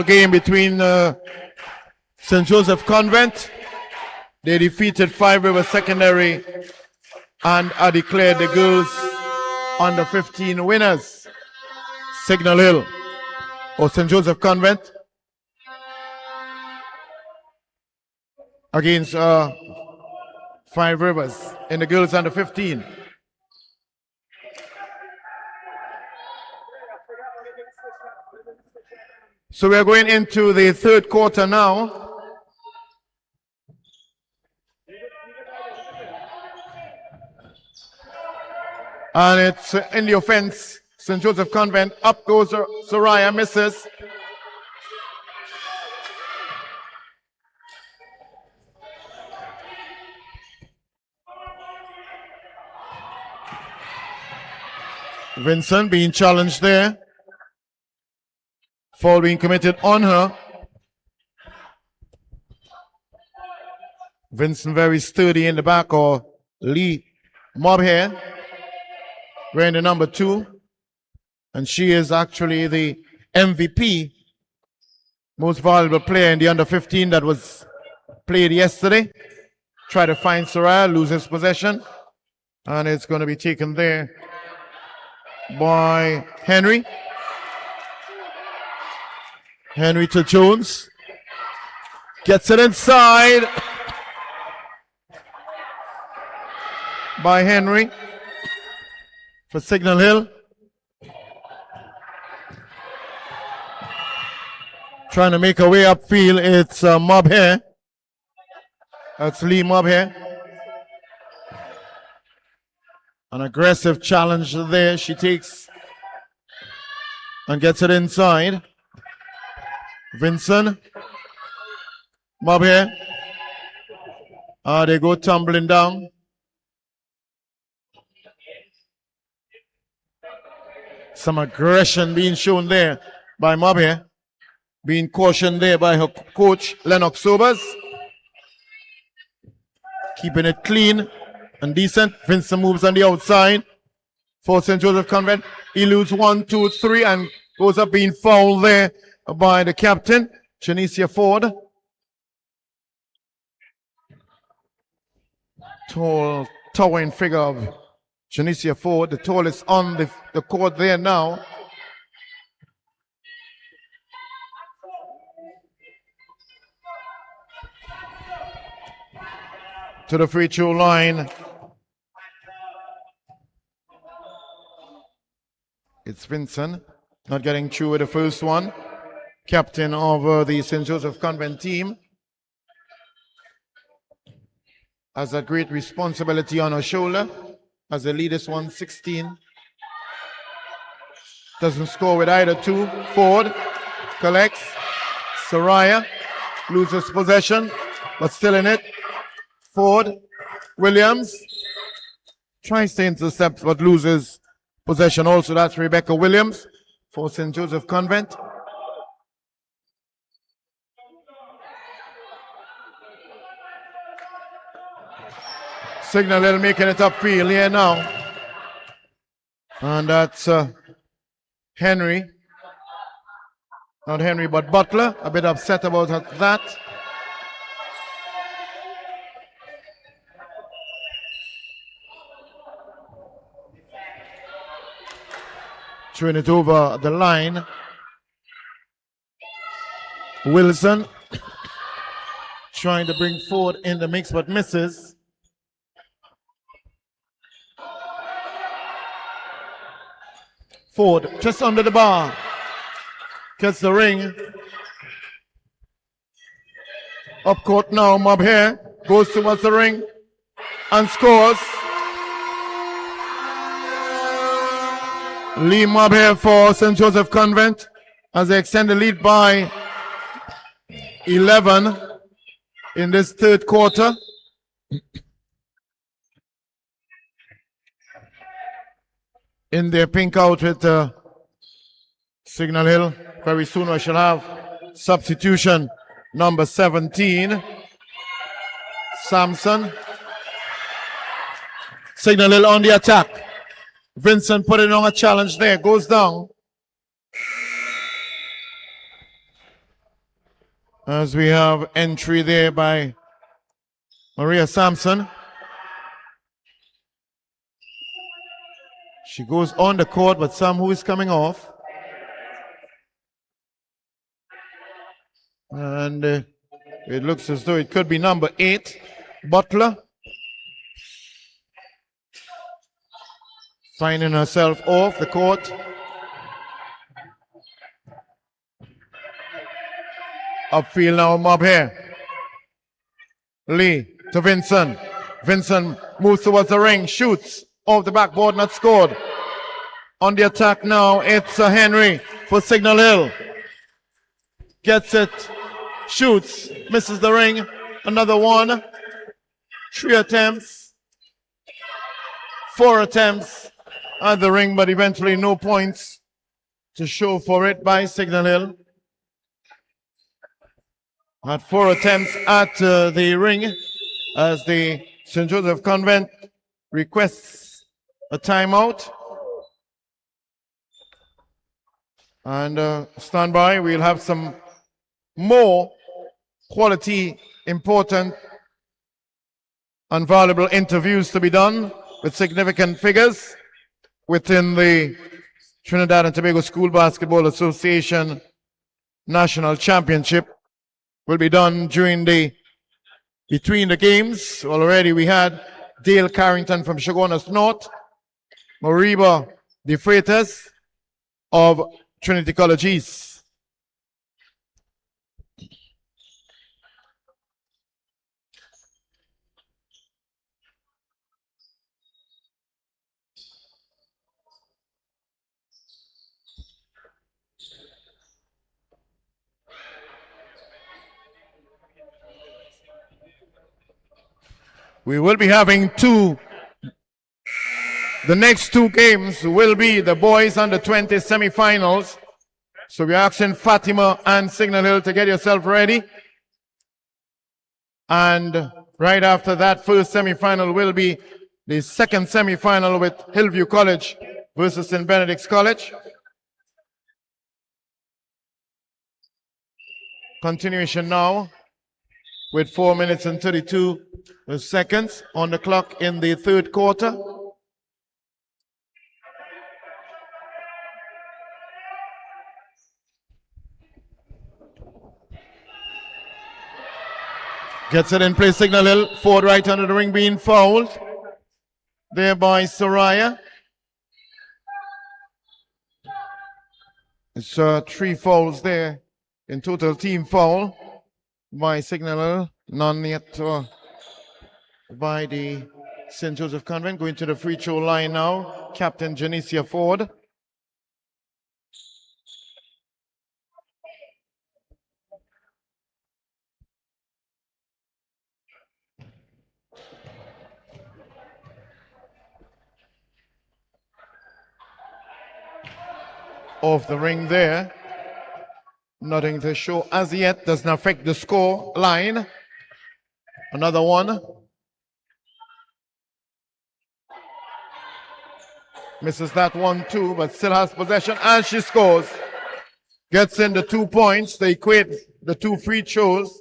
Game between St. Joseph Convent. They defeated Five River Secondary and are declared the girls under 15 winners. Signal Hill or St. Joseph Convent against Five Rivers in the girls under 15. So we are going into the third quarter now. And it's in the offense, St. Joseph Convent. Up goes Soraya, misses. Vincent being challenged there. Foul being committed on her. Vincent very sturdy in the back, or Lee Mobhair wearing the number 2. And she is actually the MVP, most valuable player in the under 15 that was played yesterday. Try to find Soraya, loses possession. And it's going to be taken there by Henry. Henry to Jones. Gets it inside by Henry for Signal Hill. Trying to make her way upfield. It's Mobhair. That's Lee Mobhair. An aggressive challenge there. She takes and gets it inside. Vincent. Mobhair. They go tumbling down. Some aggression being shown there by Mobhair. Being cautioned there by her coach, Lennox Sobers. Keeping it clean and decent. Vincent moves on the outside for St. Joseph Convent. He loses 1, 2, 3 and goes up being fouled there by the captain, Janicia Ford. Tall, towering figure of Janicia Ford, the tallest on the court there now. To the free throw line. It's Vincent, not getting through with the first one. Captain of the St. Joseph Convent team. Has a great responsibility on her shoulder as the lead is 116. Doesn't score with either two. Ford collects. Soraya loses possession, but still in it. Ford, Williams tries to intercept but loses possession also. That's Rebecca Williams for St. Joseph Convent. Signal Hill making it upfield here now. And that's Henry. Not Henry, but Butler. A bit upset about that. Throwing it over the line. Wilson trying to bring Ford in the mix but misses. Ford just under the bar. Gets the ring. Up court now, Mob here. Goes towards the ring and scores. Lee Mob here for St. Joseph Convent as they extend the lead by 11 in this third quarter. In their pink outfit, Signal Hill. Very soon I shall have substitution number 17. Samson. Signal Hill on the attack. Vincent putting on a challenge there, goes down. As we have entry there by Maria Sampson. She goes on the court, but Sam is coming off. And it looks as though it could be number 8, Butler. Finding herself off the court. Upfield now, Mob here. Lee to Vincent. Vincent moves towards the ring, shoots off the backboard, not scored. On the attack now, it's Henry for Signal Hill. Gets it, shoots, misses the ring. Another one. 3 attempts. 4 attempts at the ring, but eventually no points to show for it by Signal Hill. Had 4 attempts at the ring as the St. Joseph Convent requests a timeout. And stand by, we'll have some more quality, important, and valuable interviews to be done with significant figures within the Trinidad and Tobago School Basketball Association National Championship. Will be done between the games. Already we had Dale Carrington from Chaguanas North, Moriba De Freitas of Trinity College East. We will be having the next 2 games will be the boys under 20 semifinals. So we're asking Fatima and Signal Hill to get yourself ready. And right after that first semifinal will be the second semifinal with Hillview College versus St. Benedict's College. Continuation now. with 4 minutes and 32 seconds on the clock in the third quarter. Gets it in play, Signal Hill. Ford right under the ring being fouled. There by Soraya. It's 3 fouls there. In total, team foul by Signal Hill. None yet by the St. Joseph Convent. Going to the free throw line now. Captain Janicia Ford. Off the ring there. Nothing to show as yet. Doesn't affect the score line. Another one. Misses that one too, but still has possession and she scores. Gets in the 2 points. They equate the 2 free throws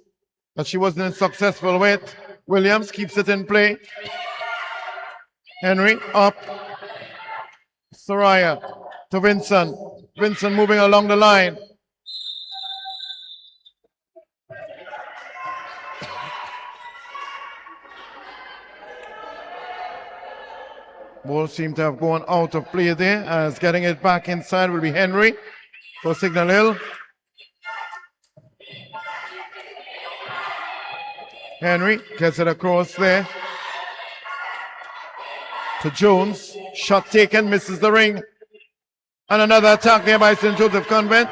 that she wasn't successful with. Williams keeps it in play. Henry up. Soraya to Vincent. Vincent moving along the line. Ball seemed to have gone out of play there, as getting it back inside will be Henry for Signal Hill. Henry gets it across there to Jones. Shot taken, misses the ring. And another attack there by St. Joseph Convent.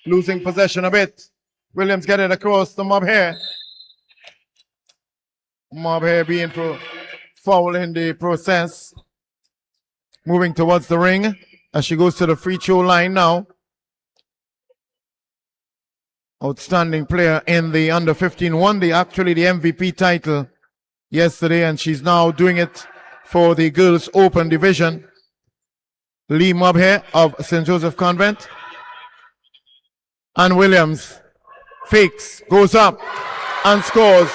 Losing possession a bit. Williams get it across to Mobhair. Mobhair being foul in the process. Moving towards the ring as she goes to the free throw line now. Outstanding player in the under 15. Won actually the MVP title yesterday, and she's now doing it for the Girls Open Division. Lee Mobhair of St. Joseph Convent. And Williams fakes, goes up and scores.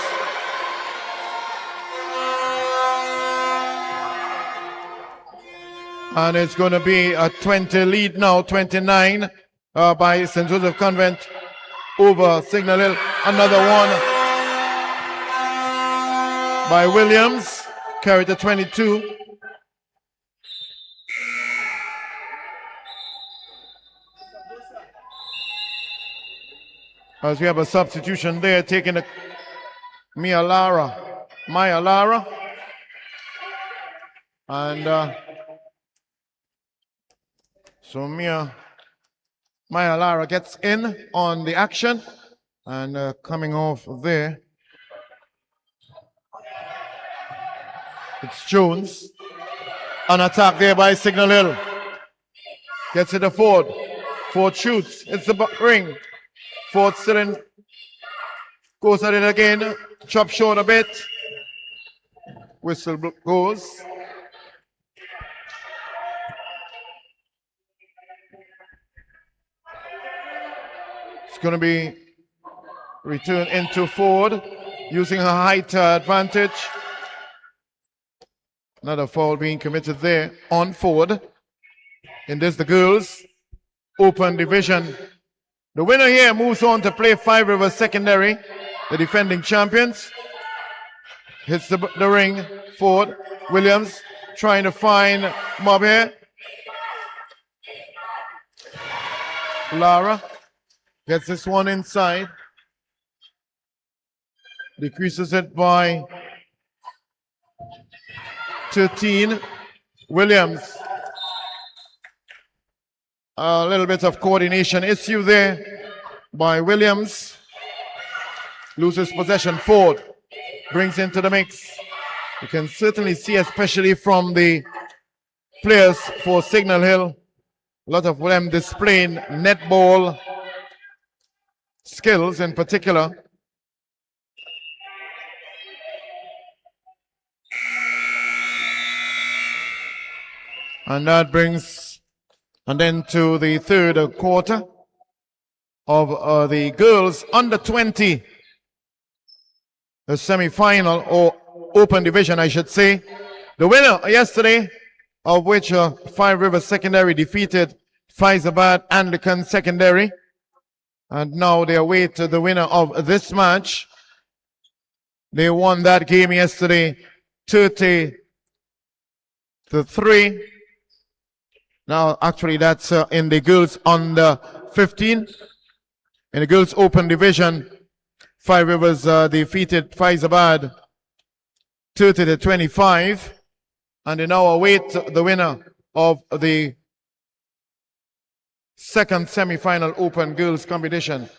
And it's going to be a 20 lead now, 29 by St. Joseph Convent over Signal Hill. Another one by Williams, carried to 22. As we have a substitution there, taking the Maya Lara. And so Maya Lara gets in on the action and coming off there. It's Jones. An attack there by Signal Hill. Gets it to Ford. Ford shoots. It's the ring. Ford still in. Goes at it again. Chop short a bit. Whistle goes. It's going to be returned into Ford, using her height advantage. Another foul being committed there on Ford. In this, the Girls Open Division. The winner here moves on to play Five River Secondary, the defending champions. Hits the ring. Ford. Williams trying to find Mobhair. Lara gets this one inside. Decreases it by 13. Williams. A little bit of coordination issue there by Williams. Loses possession. Ford brings into the mix. You can certainly see, especially from the players for Signal Hill, a lot of them displaying netball skills in particular. And that brings and then to the third quarter of the girls under 20 the semi-final or open division, I should say. The winner yesterday, of which Five Rivers Secondary defeated Faizabad Anglican Secondary. And now they await the winner of this match. They won that game yesterday 30-3. Now, actually, that's in the girls under 15. In the girls open division, Five Rivers defeated Faizabad 30-25. And they now await the winner of the second semi-final open girls competition.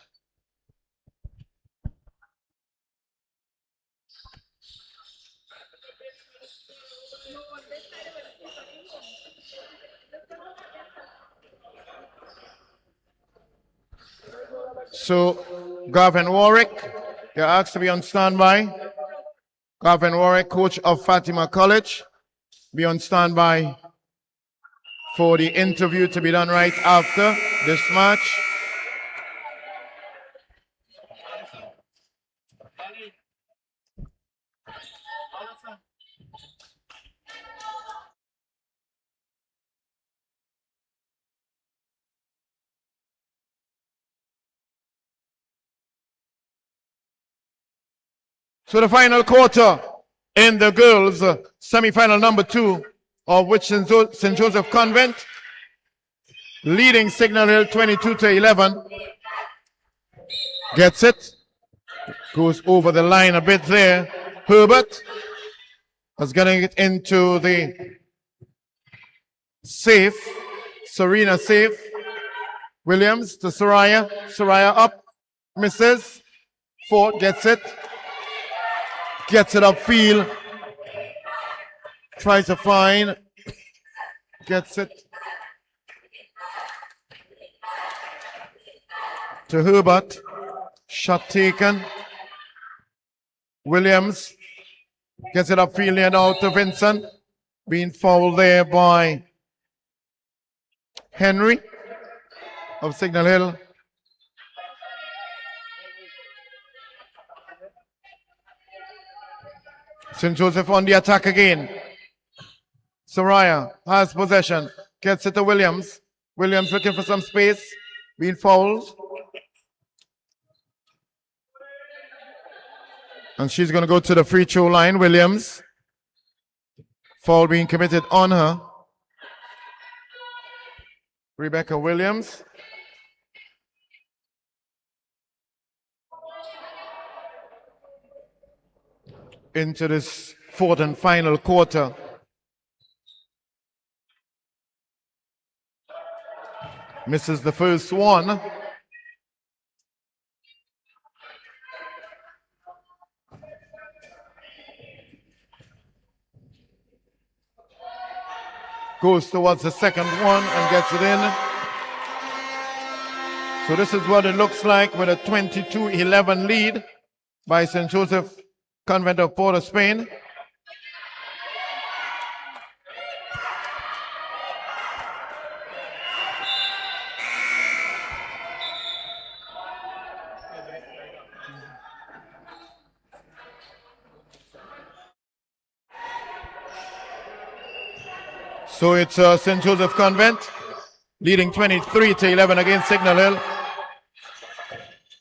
So, Gavin Warwick, you're asked to be on standby. Gavin Warwick, coach of Fatima College, be on standby for the interview to be done right after this match. So the final quarter in the girls semi-final number 2, of which St. Joseph Convent leading Signal Hill 22-11. Gets it. Goes over the line a bit there. Herbert is getting it into the safe. Serena safe. Williams to Soraya. Soraya up. Misses. Ford gets it. Gets it upfield. Tries to find. Gets it to Herbert. Shot taken. Williams gets it upfield and out to Vincent. Being fouled there by Henry of Signal Hill. St. Joseph on the attack again. Soraya has possession. Gets it to Williams. Williams looking for some space. Being fouled. And she's going to go to the free throw line. Williams. Foul being committed on her. Rebecca Williams. Into this fourth and final quarter. Misses the first one. Goes towards the second one and gets it in. So this is what it looks like with a 22-11 lead by St. Joseph Convent of Port of Spain. So it's St. Joseph Convent leading 23-11 against Signal Hill.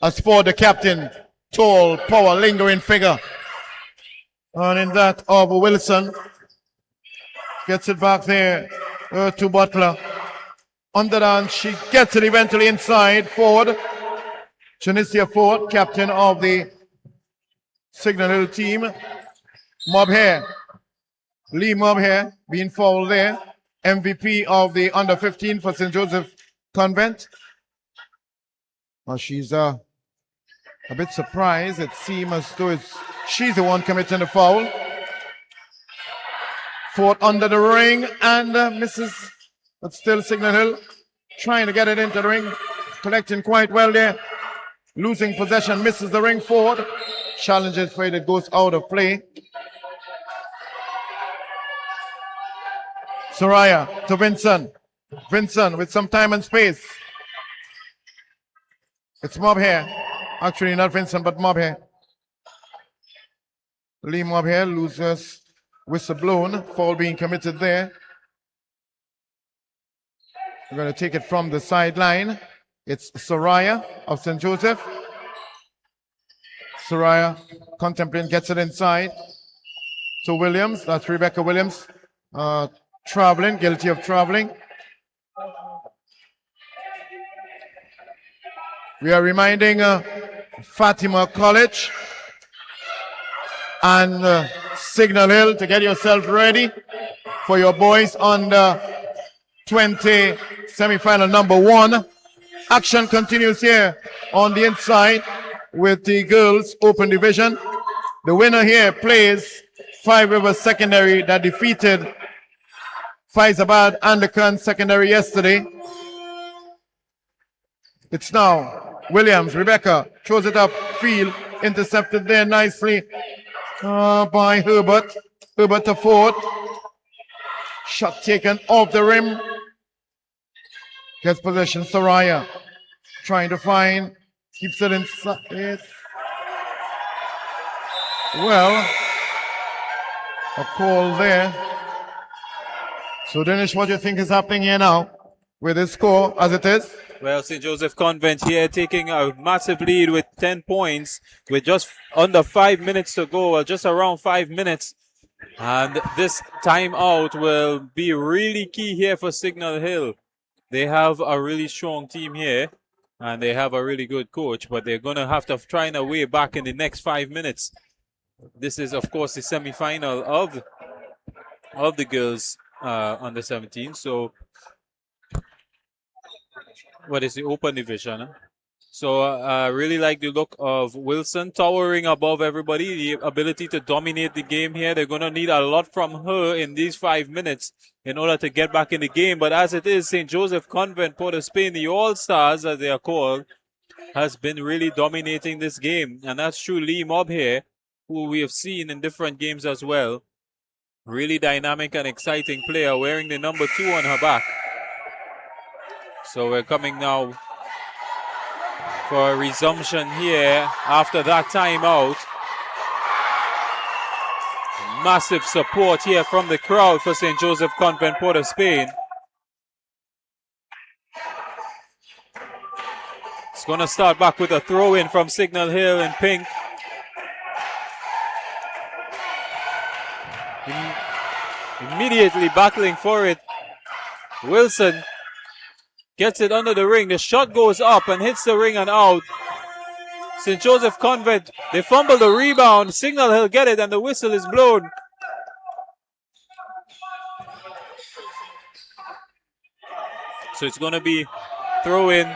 As for the captain, tall, power, lingering figure. And in that of Wilson. Gets it back there to Butler. Underhand, she gets it eventually inside. Ford. Janicia Ford, captain of the Signal Hill team. Mobhair. Lee Mobhair being fouled there. MVP of the under 15 for St. Joseph Convent. Well, she's a bit surprised. It seems as though she's the one committing the foul. Ford under the ring and misses. But still Signal Hill trying to get it into the ring. Collecting quite well there. Losing possession, misses the ring. Ford challenges for it. It goes out of play. Soraya to Vincent. Vincent with some time and space. It's Mobhair. Actually, not Vincent, but Mobhair. Lee Mob here loses whistle blown. Foul being committed there. We're going to take it from the sideline. It's Soraya of St. Joseph. Soraya contemplating, gets it inside to Williams. That's Rebecca Williams. Traveling, guilty of traveling. We are reminding Fatima College and Signal Hill to get yourself ready for your boys under 20 semi-final number 1. Action continues here on the inside with the girls open division. The winner here plays Five Rivers Secondary that defeated Faizabad Andakan Secondary yesterday. It's now Williams. Rebecca throws it up field, intercepted there nicely by Herbert. Herbert to Ford. Shot taken off the rim. Gets possession. Soraya trying to find, keeps it inside. Well, a call there. So, Dinesh, what do you think is happening here now with this score as it is? Well, St. Joseph Convent here taking a massive lead with 10 points with just under 5 minutes to go, or just around 5 minutes. And this timeout will be really key here for Signal Hill. They have a really strong team here and they have a really good coach, but they're going to have to find a way back in the next 5 minutes. This is, of course, the semi-final of the girls under 17. So, what is the open division? Huh? So, I really like the look of Wilson towering above everybody, the ability to dominate the game here. They're going to need a lot from her in these 5 minutes in order to get back in the game. But as it is, St. Joseph Convent, Port of Spain, the All-Stars, as they are called, has been really dominating this game. And that's true. Lee Mob here, who we have seen in different games as well. Really dynamic and exciting player, wearing the number 2 on her back. So we're coming now for a resumption here after that timeout. Massive support here from the crowd for St. Joseph Convent, Port of Spain. It's going to start back with a throw-in from Signal Hill in pink. Immediately battling for it. Wilson gets it under the ring. The shot goes up and hits the ring and out. St. Joseph Convent, they fumble the rebound. Signal Hill get it and the whistle is blown. So it's going to be throw-in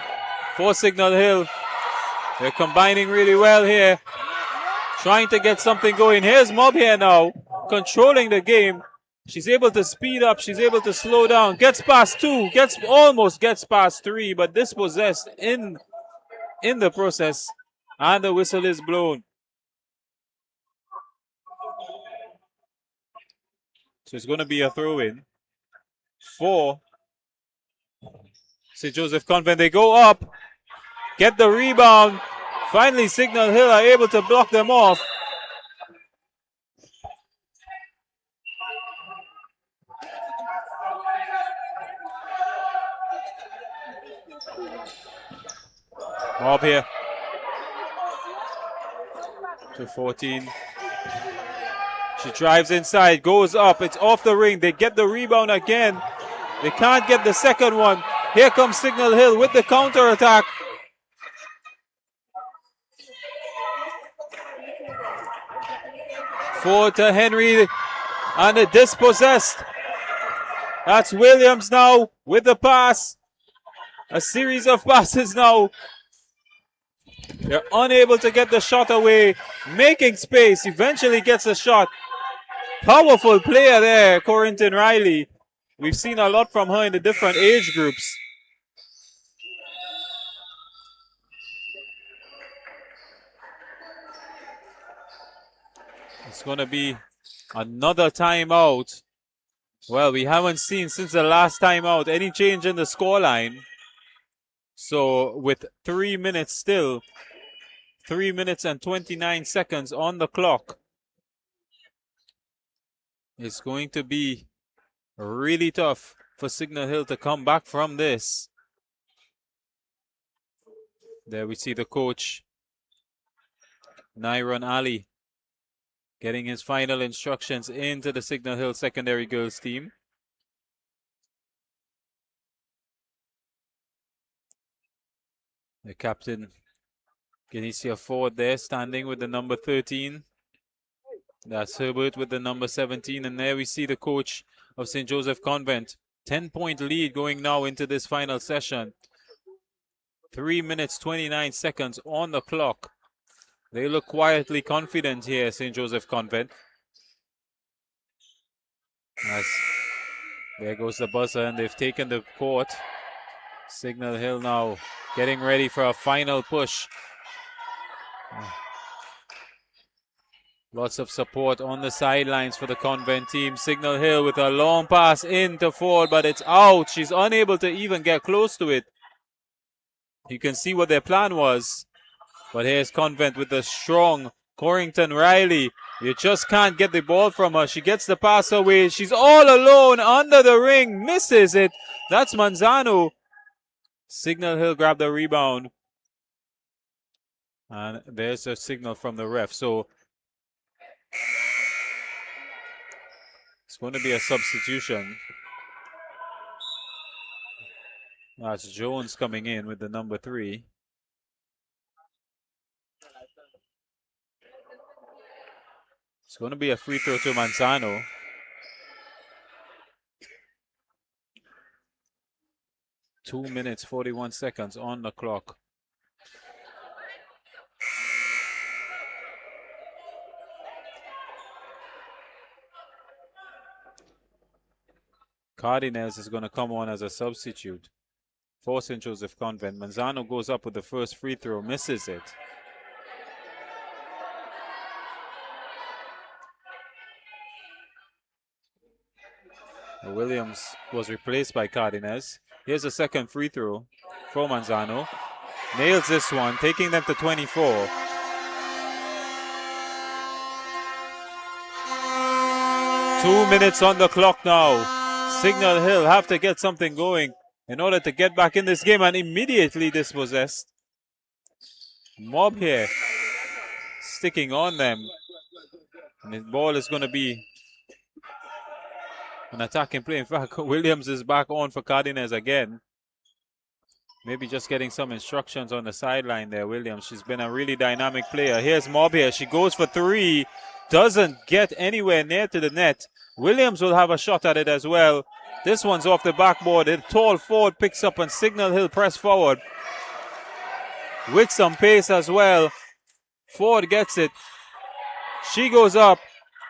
for Signal Hill. They're combining really well here. Trying to get something going. Here's Mob here now, controlling the game. She's able to speed up. She's able to slow down. Gets past 2. Almost gets past 3, but dispossessed in the process. And the whistle is blown. So it's going to be a throw-in for St. Joseph Convent. They go up, get the rebound. Finally, Signal Hill are able to block them off. Mob here to 14. She drives inside, goes up, it's off the ring. They get the rebound again. They can't get the second one. Here comes Signal Hill with the counter attack. Forward to Henry and the dispossessed. That's Williams now with the pass. A series of passes now. They're unable to get the shot away. Making space. Eventually gets a shot. Powerful player there, Corinton Riley. We've seen a lot from her in the different age groups. It's going to be another timeout. Well, we haven't seen since the last timeout any change in the scoreline. So with 3 minutes still, 3 minutes and 29 seconds on the clock, It's going to be really tough for Signal Hill to come back from this. There we see the coach, Nyron Ali, getting his final instructions into the Signal Hill secondary girls team. The captain, Genesia Ford there, standing with the number 13. That's Herbert with the number 17. And there we see the coach of St. Joseph Convent. 10-point lead going now into this final session. 3 minutes, 29 seconds on the clock. They look quietly confident here, St. Joseph Convent. As there goes the buzzer, and they've taken the court. Signal Hill now getting ready for a final push. Lots of support on the sidelines for the Convent team. Signal Hill with a long pass into Ford, but it's out. She's unable to even get close to it. You can see what their plan was. But here's Convent with the strong Corrington Riley. You just can't get the ball from her. She gets the pass away. She's all alone under the ring. Misses it. That's Manzano. Signal Hill grabbed the rebound. And there's a signal from the ref. So it's going to be a substitution. That's Jones coming in with the number 3. It's going to be a free throw to Manzano. Two minutes, 41 seconds on the clock. Cardenas is going to come on as a substitute for St. Joseph Convent. Manzano goes up with the first free throw, misses it. Williams was replaced by Cardenas. Here's a second free throw for Manzano. Nails this one, taking them to 24. Two minutes on the clock now. Signal Hill have to get something going in order to get back in this game, and immediately dispossessed. Mob here sticking on them. And the ball is going to be an attacking play. In fact, Williams is back on for Cardenas again. Maybe just getting some instructions on the sideline there, Williams. She's been a really dynamic player. Here's Mob here. She goes for 3. Doesn't get anywhere near to the net. Williams will have a shot at it as well. This one's off the backboard. A tall Ford picks up, and Signal Hill press forward with some pace as well. Ford gets it. She goes up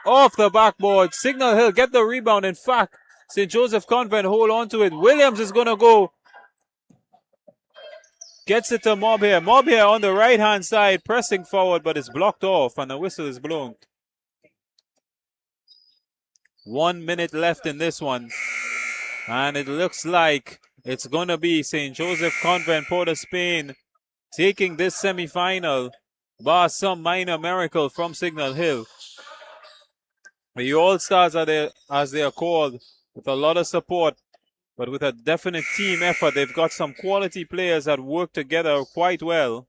off the backboard. Signal Hill get the rebound. In fact, St. Joseph Convent hold on to it. Williams is going to go. Gets it to Mob here. Mob here on the right-hand side, pressing forward, but it's blocked off, and the whistle is blown. 1 minute left in this one. And it looks like it's going to be St. Joseph Convent, Port of Spain, taking this semi-final, bar some minor miracle from Signal Hill. The All-Stars are there, as they are called, with a lot of support, but with a definite team effort. They've got some quality players that work together quite well.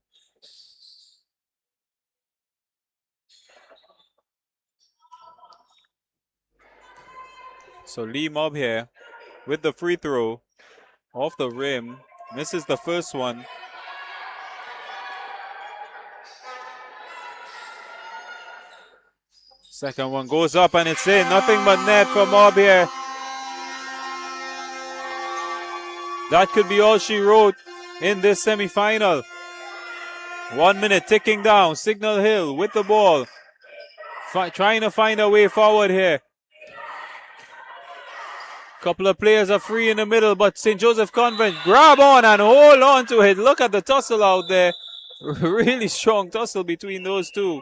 So Lee Mob here with the free throw off the rim. Misses the first one. Second one goes up and it's in. Nothing but net for Mob here. That could be all she wrote in this semi-final. 1 minute ticking down. Signal Hill with the ball. Trying to find a way forward here. Couple of players are free in the middle, but St. Joseph Convent grab on and hold on to it. Look at the tussle out there. Really strong tussle between those two.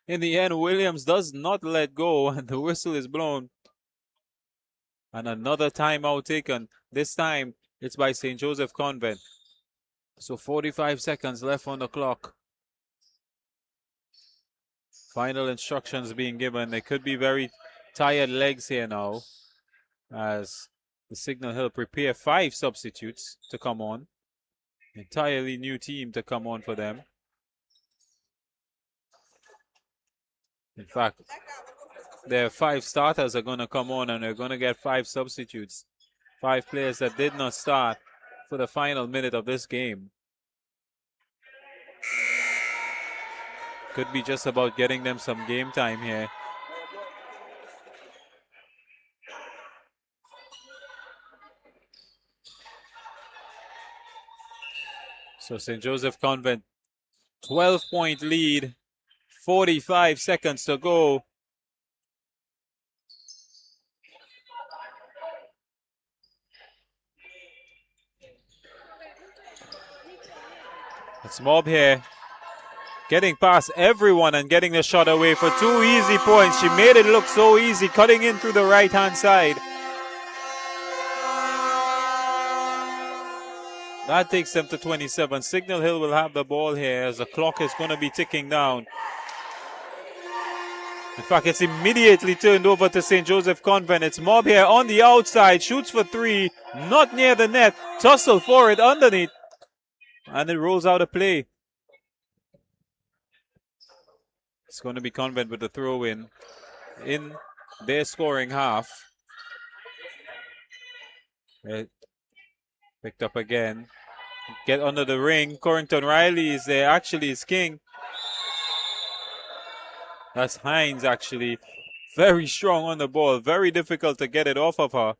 In the end, Williams does not let go, and the whistle is blown. And another timeout taken. This time, it's by St. Joseph Convent. So 45 seconds left on the clock. Final instructions being given. They could be very tired legs here now as the Signal Hill prepare 5 substitutes to come on. Entirely new team to come on for them. In fact, their 5 starters are going to come on and they're going to get 5 substitutes. 5 players that did not start for the final minute of this game. Could be just about getting them some game time here. So St. Joseph Convent, 12-point lead, 45 seconds to go. It's Mob here, getting past everyone and getting the shot away for 2 easy points. She made it look so easy, cutting in through the right-hand side. That takes them to 27. Signal Hill will have the ball here as the clock is going to be ticking down. In fact, it's immediately turned over to St. Joseph Convent. It's Mob here on the outside, shoots for 3, not near the net, tussle for it underneath, and it rolls out of play. It's going to be Convent with the throw in their scoring half. It picked up again. Get under the ring. Corrington Riley is there. Actually, it's King. That's Hines, actually. Very strong on the ball. Very difficult to get it off of her.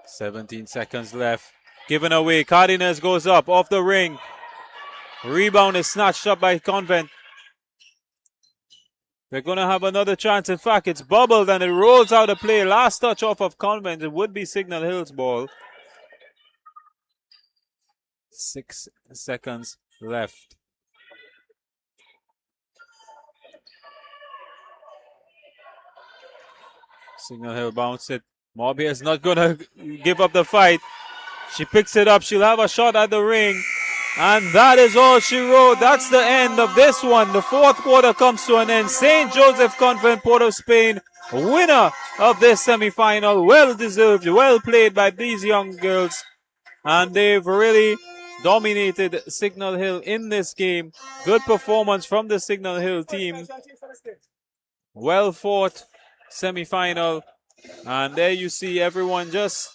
"17 seconds left. Given away. Cardenas goes up off the ring. Rebound is snatched up by Convent. They're going to have another chance. In fact, it's bubbled and it rolls out of play. Last touch off of Convent. It would be Signal Hill's ball. 6 seconds left. Signal Hill bounce it. Mob is not going to give up the fight. She picks it up. She'll have a shot at the ring. And that is all she wrote. That's the end of this one. The 4th quarter comes to an end. St. Joseph Convent, Port of Spain, winner of this semi-final. Well deserved, well played by these young girls. And they've really dominated Signal Hill in this game. Good performance from the Signal Hill team. Well fought semi-final. And there you see everyone just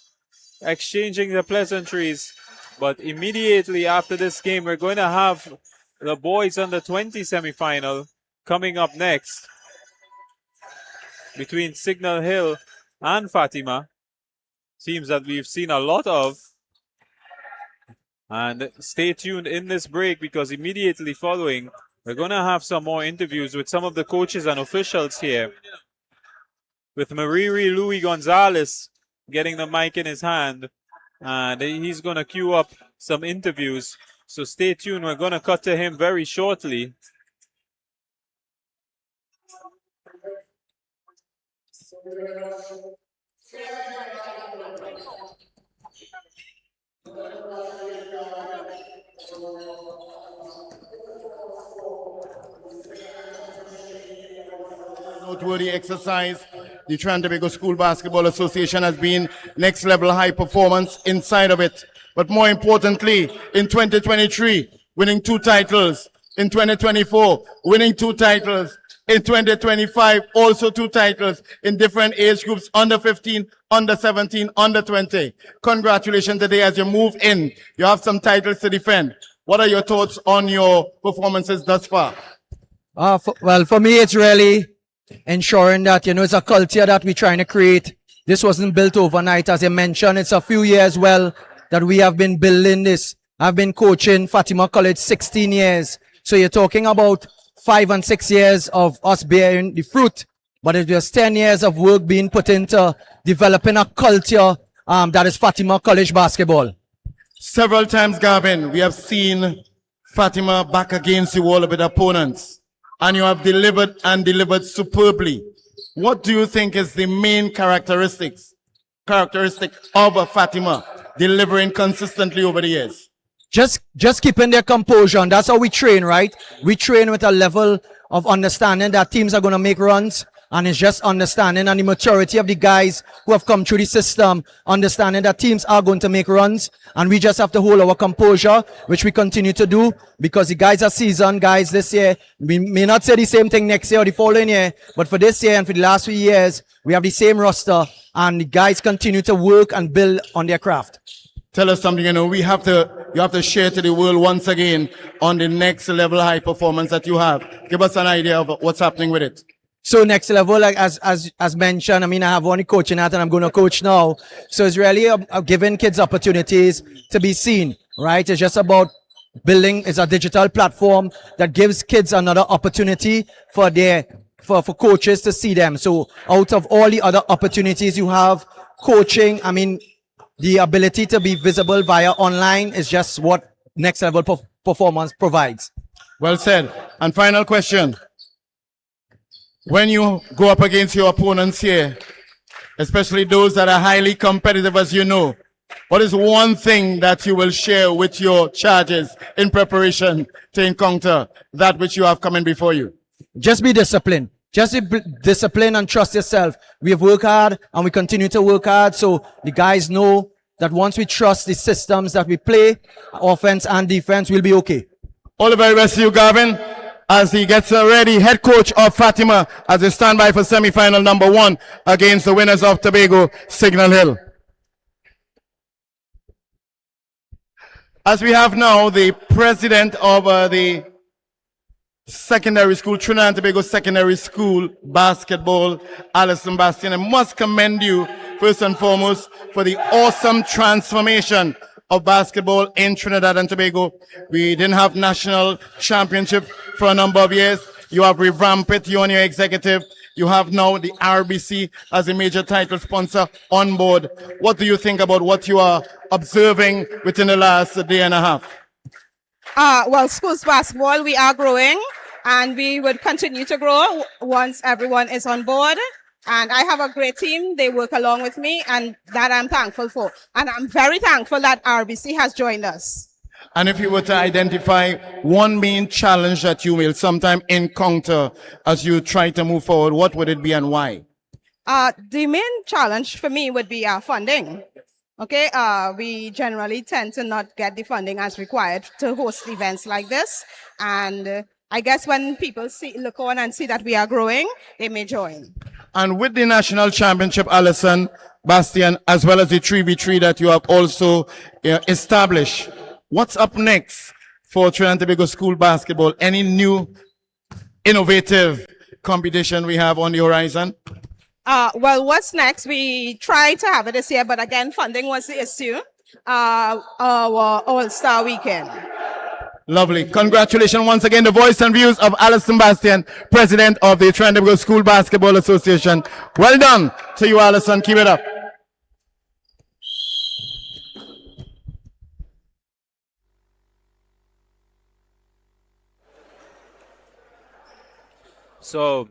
exchanging the pleasantries. But immediately after this game, we're going to have the boys under 20 semi-final coming up next between Signal Hill and Fatima. Teams that we've seen a lot of. And stay tuned in this break because immediately following, we're going to have some more interviews with some of the coaches and officials here. With Mariri Louis Gonzalez getting the mic in his hand. And he's going to queue up some interviews. So stay tuned. We're going to cut to him very shortly. Noteworthy exercise. The Trinidad and Tobago School Basketball Association has been next level high performance inside of it. But more importantly, in 2023, winning 2 titles. In 2024, winning 2 titles. In 2025, also 2 titles in different age groups, under 15, under 17, under 20. Congratulations today as you move in. You have some titles to defend. What are your thoughts on your performances thus far? Well, for me, it's really ensuring that, it's a culture that we're trying to create. This wasn't built overnight. As you mentioned, it's a few years well that we have been building this. I've been coaching Fatima College 16 years. So you're talking about 5 and 6 years of us bearing the fruit. But it was 10 years of work being put into developing a culture that is Fatima College basketball. Several times, Gavin, we have seen Fatima back against the wall with opponents. And you have delivered and delivered superbly. What do you think is the main characteristic of a Fatima delivering consistently over the years? Just keeping their composure, and that's how we train, right? We train with a level of understanding that teams are going to make runs, and it's just understanding and the maturity of the guys who have come through the system, understanding that teams are going to make runs, and we just have to hold our composure, which we continue to do, because the guys are seasoned guys this year. We may not say the same thing next year or the following year, but for this year and for the last few years, we have the same roster, and the guys continue to work and build on their craft. Tell us something, you have to share to the world once again on the next level high performance that you have. Give us an idea of what's happening with it. So next level, like as mentioned, I mean, I have only coaching at and I'm going to coach now. So it's really giving kids opportunities to be seen, right? It's just about building. It's a digital platform that gives kids another opportunity for coaches to see them. So out of all the other opportunities you have, coaching, I mean, the ability to be visible via online is just what next level performance provides. Well said. And final question. When you go up against your opponents here, especially those that are highly competitive, as you know, what is one thing that you will share with your charges in preparation to encounter that which you have coming before you? Just be disciplined. Just be disciplined and trust yourself. We have worked hard and we continue to work hard. So the guys know that once we trust the systems that we play, offense and defense, we'll be okay. All the very best to you, Gavin, as he gets ready, head coach of Fatima, as they stand by for semi-final number 1 against the winners of Tobago, Signal Hill. As we have now the president of the secondary school, Trinidad and Tobago Secondary School Basketball, Alison Bastian, I must commend you first and foremost for the awesome transformation of basketball in Trinidad and Tobago. We didn't have national championship for a number of years. You have revamped it, you and your executive. You have now the RBC as a major title sponsor on board. What do you think about what you are observing within the last day and a half? Well, schools basketball, we are growing, and we would continue to grow once everyone is on board. And I have a great team. They work along with me, and that I'm thankful for. And I'm very thankful that RBC has joined us. And if you were to identify one main challenge that you will sometime encounter as you try to move forward, what would it be and why? The main challenge for me would be funding. Okay, we generally tend to not get the funding as required to host events like this. And I guess when people look on and see that we are growing, they may join. And with the national championship, Alison Bastian, as well as the 3v3 that you have also established, what's up next for Trinidad and Tobago school basketball? Any new innovative competition we have on the horizon? Well, what's next? We tried to have it this year, but again, funding was the issue. Our All-Star Weekend. Lovely. Congratulations once again. The voice and views of Alison Bastian, president of the Trinidad and Tobago School Basketball Association. Well done to you, Alison. Keep it up. So,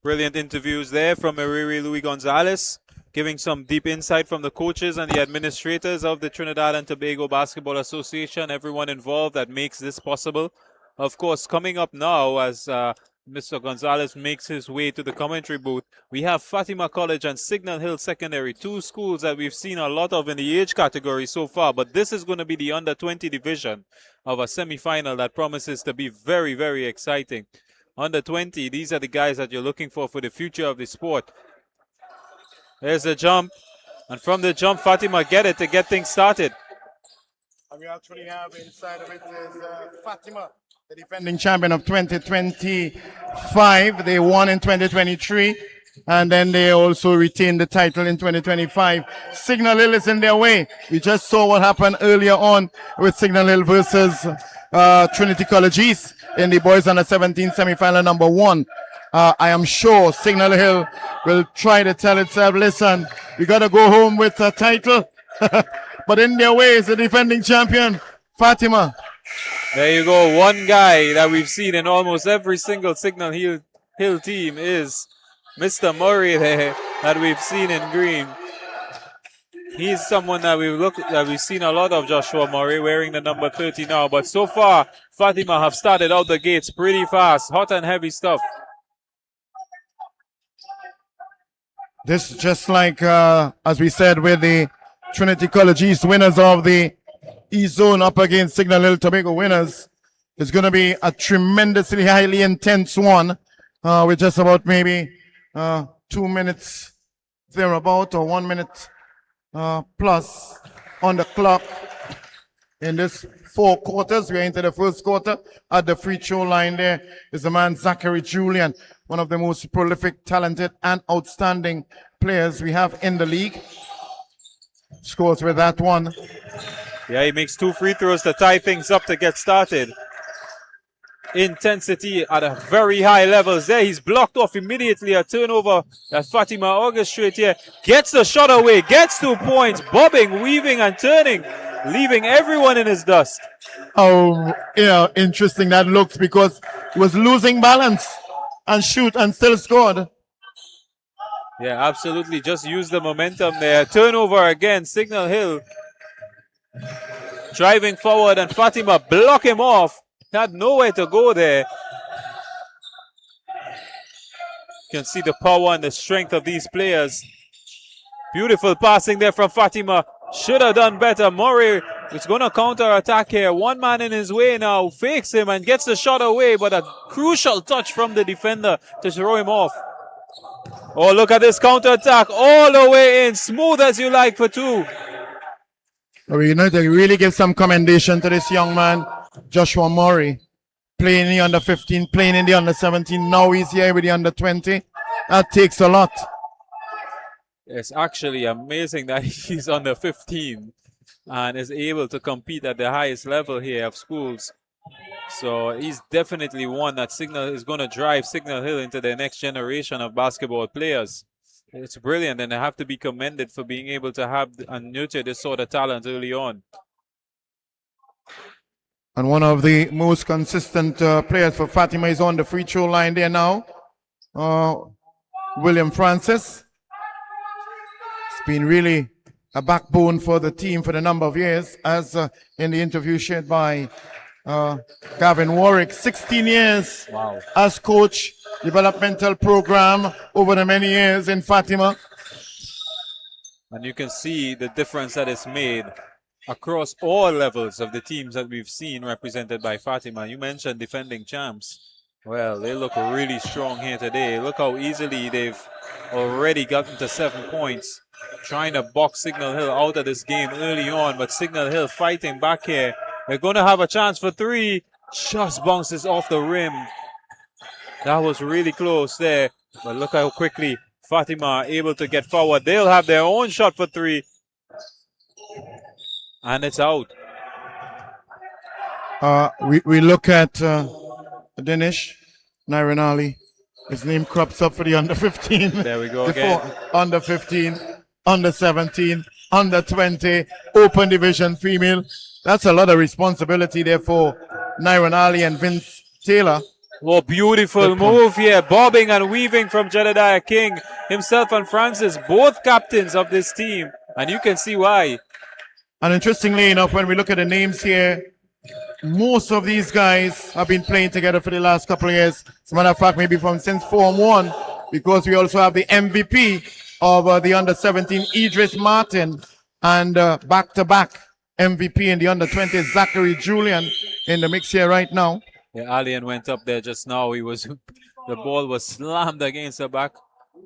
brilliant interviews there from Mariri Louis Gonzalez, giving some deep insight from the coaches and the administrators of the Trinidad and Tobago Basketball Association, everyone involved that makes this possible. Of course, coming up now as Mr. Gonzalez makes his way to the commentary booth, we have Fatima College and Signal Hill Secondary, 2 schools that we've seen a lot of in the age category so far, but this is going to be the under-20 division of a semi-final that promises to be very, very exciting. Under 20, these are the guys that you're looking for the future of the sport. There's the jump, and from the jump, Fatima get it to get things started. And we actually have inside of it is Fatima, the defending champion of 2025. They won in 2023, and then they also retained the title in 2025. Signal Hill is in their way. We just saw what happened earlier on with Signal Hill versus Trinity College East in the boys under 17 semi-final number 1. I am sure Signal Hill will try to tell itself, listen, we got to go home with a title. But in their way is the defending champion, Fatima. There you go. One guy that we've seen in almost every single Signal Hill team is Mr. Murray there that we've seen in green. He's someone that we've seen a lot of, Joshua Murray, wearing the number 30 now. But so far, Fatima have started out the gates pretty fast, hot and heavy stuff. This just like, as we said, with the Trinity College East winners of the East Zone up against Signal Hill Tobago winners. It's going to be a tremendously highly intense one with just about maybe 2 minutes thereabout or 1 minute plus on the clock. In this 4 quarters, we are into the first quarter. At the free throw line there is the man Zachary Julian, one of the most prolific, talented, and outstanding players we have in the league. Scores with that one. Yeah, he makes 2 free throws to tie things up to get started. Intensity at a very high levels there. He's blocked off immediately. A turnover that Fatima orchestrates here. Gets the shot away, gets 2 points, bobbing, weaving, and turning, leaving everyone in his dust. Oh, interesting that looks, because he was losing balance and shoot and still scored. Yeah, absolutely. Just use the momentum there. Turnover again. Signal Hill driving forward, and Fatima block him off. Had nowhere to go there. You can see the power and the strength of these players. Beautiful passing there from Fatima. Should have done better. Murray is going to counter-attack here. One man in his way now. Fakes him and gets the shot away, but a crucial touch from the defender to throw him off. Oh, look at this counter-attack. All the way in. Smooth as you like for 2. We need to really give some commendation to this young man, Joshua Murray, playing in the under 15, playing in the under 17. Now he's here with the under 20. That takes a lot. It's actually amazing that he's under 15 and is able to compete at the highest level here of schools. So he's definitely one that is going to drive Signal Hill into the next generation of basketball players. It's brilliant, and they have to be commended for being able to have and nurture this sort of talent early on. And one of the most consistent players for Fatima is on the free throw line there now. William Francis. It's been really a backbone for the team for the number of years, as in the interview shared by Gavin Warwick. 16 years as coach, developmental program over the many years in Fatima. And you can see the difference that is made across all levels of the teams that we've seen represented by Fatima. You mentioned defending champs. Well, they look really strong here today. Look how easily they've already gotten to 7 points, trying to box Signal Hill out of this game early on, but Signal Hill fighting back here. They're going to have a chance for 3. Just bounces off the rim. That was really close there, but look how quickly Fatima are able to get forward. They'll have their own shot for 3. And it's out. We look at Dinesh Nairanali. His name crops up for the under 15. There we go again. Under 15, under 17, under 20, open division female. That's a lot of responsibility there for Nairanali and Vince Taylor. Oh, beautiful move here. Bobbing and weaving from Jedediah King. Himself and Francis, both captains of this team. And you can see why. And interestingly enough, when we look at the names here, most of these guys have been playing together for the last couple of years. As a matter of fact, maybe since Form 1, because we also have the MVP of the under 17, Idris Martin, and back-to-back MVP in the under 20, Zachary Julian, in the mix here right now. Yeah, Alien went up there just now. The ball was slammed against the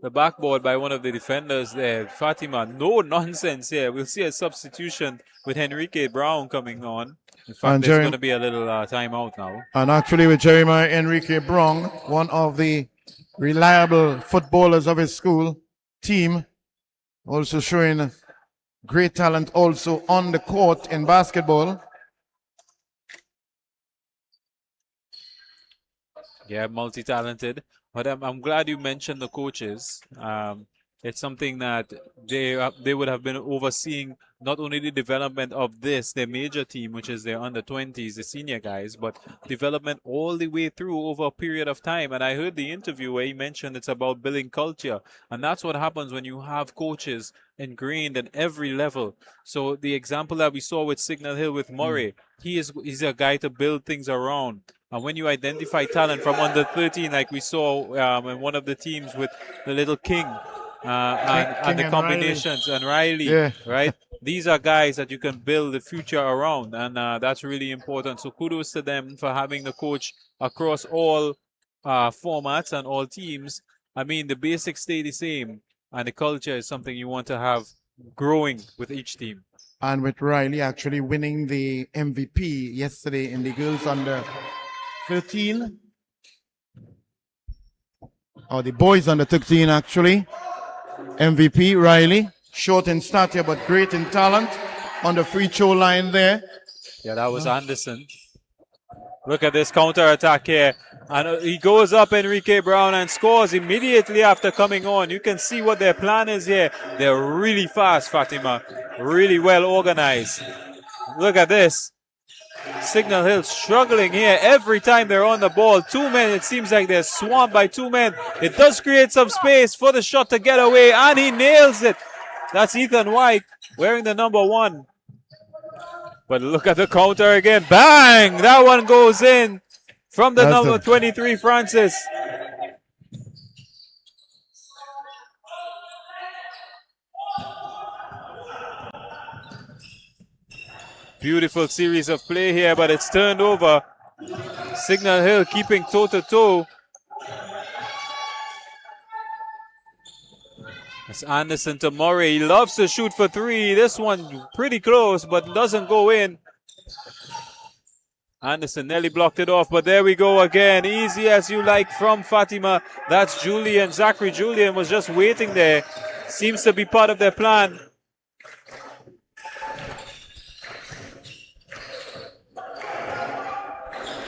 backboard by one of the defenders there. Fatima, no nonsense here. We'll see a substitution with Henrique Brown coming on. In fact, there's going to be a little timeout now. And actually with Jeremiah Enrique Brown, one of the reliable footballers of his school team, also showing great talent also on the court in basketball. Yeah, multi-talented. But I'm glad you mentioned the coaches. It's something that they would have been overseeing not only the development of their major team, which is their under 20s, the senior guys, but development all the way through over a period of time. And I heard the interview where he mentioned it's about building culture, and that's what happens when you have coaches ingrained at every level. So the example that we saw with Signal Hill with Murray, he's a guy to build things around. And when you identify talent from under 13, like we saw in one of the teams with the little King, and the and combinations and Riley, Yeah. right? These are guys that you can build the future around, and that's really important. So kudos to them for having the coach across all formats and all teams. I mean, the basics stay the same, and the culture is something you want to have growing with each team. And with Riley actually winning the MVP yesterday in the girls under 13. Or the boys under 13 actually. MVP Riley, short in stature but great in talent on the free throw line there. Yeah, that was Anderson. Look at this counter attack here. And he goes up, Enrique Brown, and scores immediately after coming on. You can see what their plan is here. They're really fast, Fatima. Really well organized. Look at this. Signal Hill struggling here every time they're on the ball. 2 men, it seems like they're swamped by 2 men. It does create some space for the shot to get away, and he nails it. That's Ethan White wearing the number 1. But look at the counter again. Bang! That one goes in from the number 23, Francis. Beautiful series of play here, but it's turned over. Signal Hill keeping toe-to-toe. It's Anderson to Murray. He loves to shoot for 3. This one pretty close, but doesn't go in. Anderson nearly blocked it off, but there we go again. Easy as you like from Fatima. That's Julian. Zachary Julian was just waiting there. Seems to be part of their plan.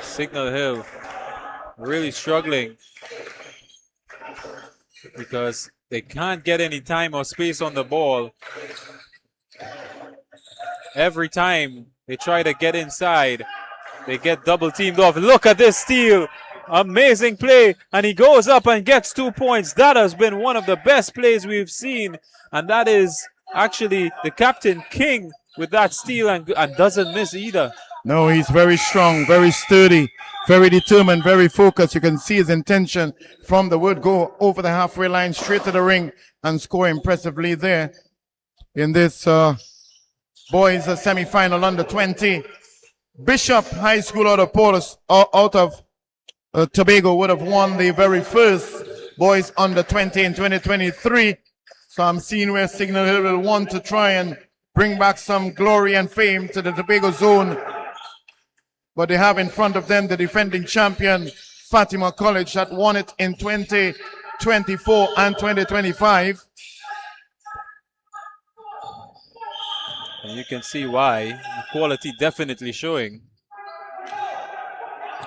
Signal Hill really struggling because they can't get any time or space on the ball. Every time they try to get inside, they get double teamed off. Look at this steal. Amazing play. And he goes up and gets 2 points. That has been one of the best plays we've seen. And that is actually the captain, King, with that steal and doesn't miss either. No, he's very strong, very sturdy, very determined, very focused. You can see his intention from the word go over the halfway line, straight to the ring, and score impressively there in this boys semi-final under 20. Bishop High School out of Tobago would have won the very first boys under 20 in 2023. So I'm seeing where Signal Hill will want to try and bring back some glory and fame to the Tobago zone. But they have in front of them the defending champion, Fatima College, that won it in 2024 and 2025. And you can see why. The quality definitely showing.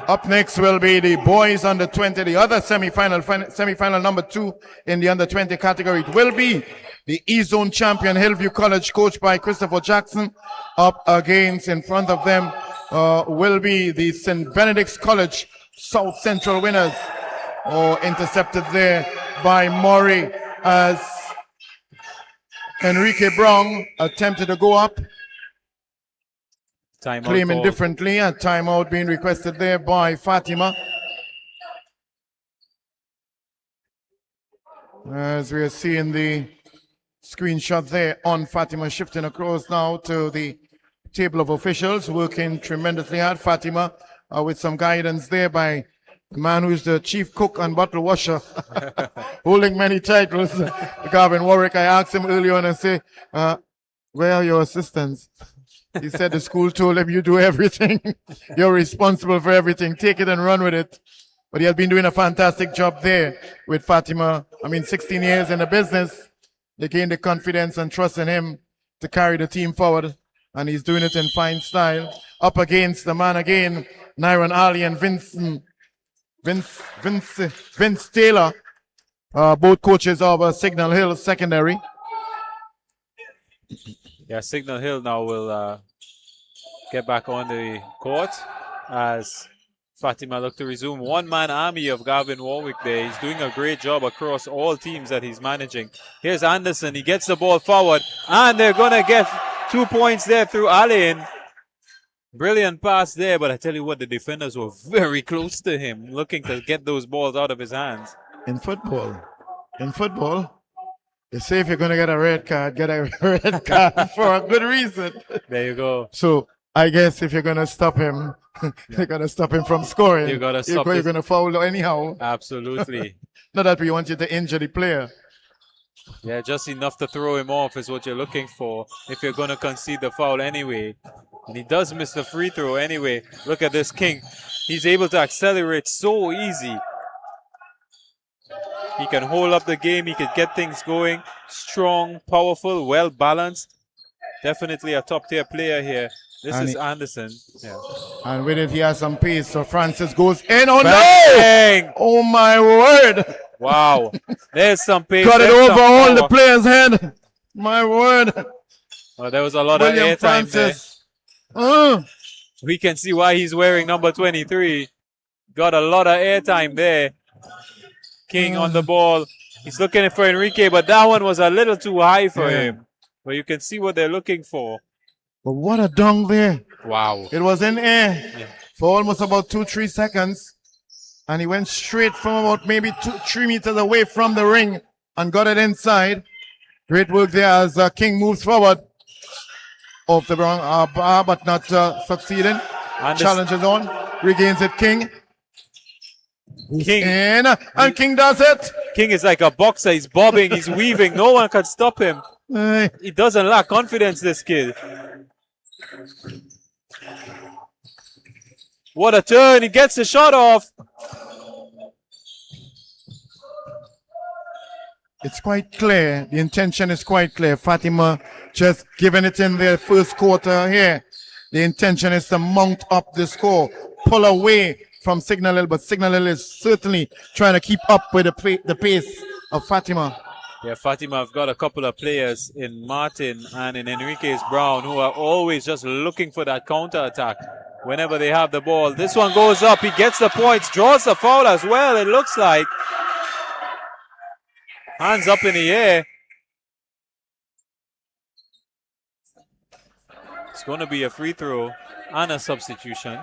Up next will be the boys under 20, the other semi-final number 2 in the under 20 category. It will be the E-Zone champion, Hillview College, coached by Christopher Jackson. Up against, in front of them, will be the St. Benedict's College South Central winners, intercepted there by Murray as Enrique Brown attempted to go up. Timeout Claiming call. differently, a timeout being requested there by Fatima. As we are seeing the screenshot there on Fatima, shifting across now to the table of officials, working tremendously hard. Fatima with some guidance there by the man who's the chief cook and bottle washer, holding many titles, Garvin Warwick. I asked him earlier on and say, where are your assistants? He said the school told him, you do everything. You're responsible for everything. Take it and run with it. But he has been doing a fantastic job there with Fatima. 16 years in the business. They gained the confidence and trust in him to carry the team forward. And he's doing it in fine style. Up against the man again, Nyron Ali and Vince Taylor. both coaches of Signal Hill Secondary. Yeah, Signal Hill now will get back on the court as Fatima look to resume. One-man army of Gavin Warwick there. He's doing a great job across all teams that he's managing. Here's Anderson. He gets the ball forward, and they're going to get 2 points there through Alain. Brilliant pass there, but I tell you what, the defenders were very close to him, looking to get those balls out of his hands. In football, they say if you're going to get a red card for a good reason. There you go. So I guess if you're going to stop him, you're going to stop him from scoring. You gotta stop You're this. going to foul anyhow. Absolutely. Not that we want you to injure the player. Yeah, just enough to throw him off is what you're looking for if you're going to concede the foul anyway. And he does miss the free throw anyway. Look at this King. He's able to accelerate so easy. He can hold up the game. He can get things going. Strong, powerful, well-balanced. Definitely a top-tier player here. This And is Anderson. Yeah. And with it, he has some pace. So Francis goes in. Oh, Bang! no! Oh, my word. Wow. There's some pace. Got it There's over some all the power. players' head. My word. Oh, there was a lot William of airtime there. Francis. We can see why he's wearing number 23. Got a lot of airtime there. King on the ball. He's looking for Enrique, but that one was a little too high for him. But you can see what they're looking for. But what a dunk there. Wow. It was in air for almost about 2-3 seconds. And he went straight from about maybe 2-3 meters away from the ring and got it inside. Great work there as King moves forward. Off the wrong bar, but not succeeding. Challenges on. Regains it, King. King. In, and King does it. King is like a boxer. He's bobbing. He's weaving. No one can stop him. He doesn't lack confidence, this kid. What a turn. He gets the shot off. It's quite clear. The intention is quite clear. Fatima just giving it in the first quarter here. The intention is to mount up the score, pull away from Signal Hill, but Signal Hill is certainly trying to keep up with the pace of Fatima. Yeah, Fatima have got a couple of players in Martin and in Enriquez Brown who are always just looking for that counter attack whenever they have the ball. This one goes up. He gets the points, draws the foul as well, it looks like. Hands up in the air. It's going to be a free throw and a substitution.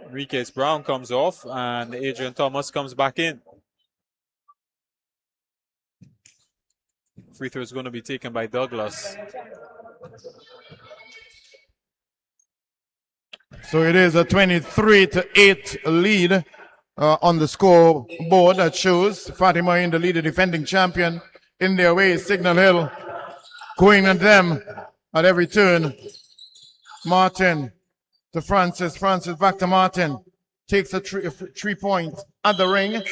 Enriquez Brown comes off and Adrian Thomas comes back in. Free throw is going to be taken by Douglas. So it is a 23-8 lead on the scoreboard that shows Fatima in the lead, the defending champion in their way. Signal Hill going at them at every turn. Martin to Francis. Francis back to Martin. Takes a 3-point at the ring.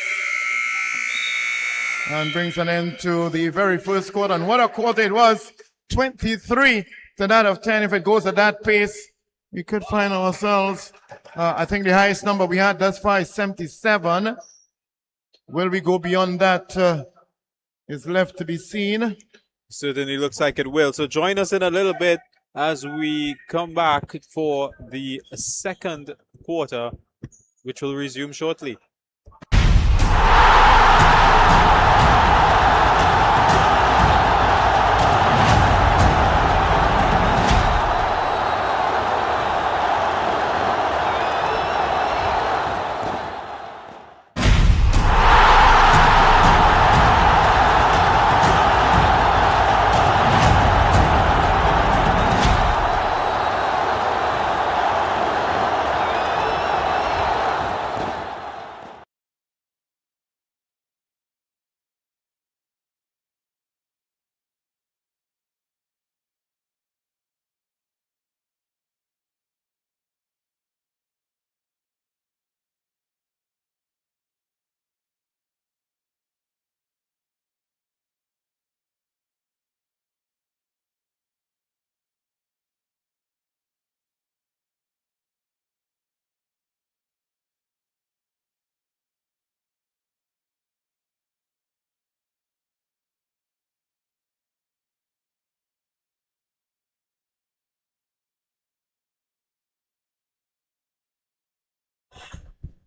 And brings an end to the very first quarter. And what a quarter it was. 23 to that of 10. If it goes at that pace, we could find ourselves, I think the highest number we had thus far is 77. Will we go beyond that is left to be seen. Certainly looks like it will. So join us in a little bit as we come back for the second quarter, which will resume shortly.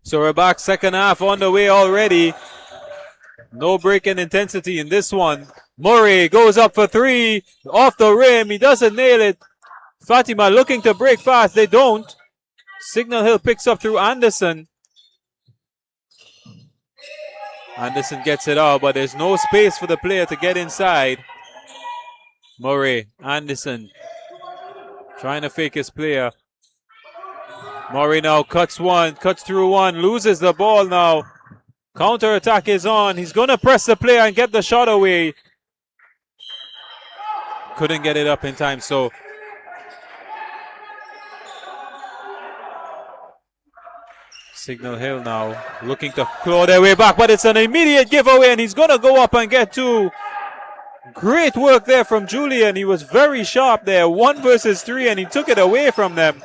So we're back, second half on the way already. No break in intensity in this one. Murray goes up for three, off the rim. He doesn't nail it. Fatima looking to break fast. They don't. Signal Hill picks up through Anderson. Anderson gets it out, but there's no space for the player to get inside. Murray, Anderson, trying to fake his player. Murray now cuts through one, loses the ball now. Counter attack is on. He's going to press the player and get the shot away. Couldn't get it up in time, so Signal Hill now looking to claw their way back, but it's an immediate giveaway and he's going to go up and get two. Great work there from Julian. He was very sharp there. 1 versus 3 and he took it away from them.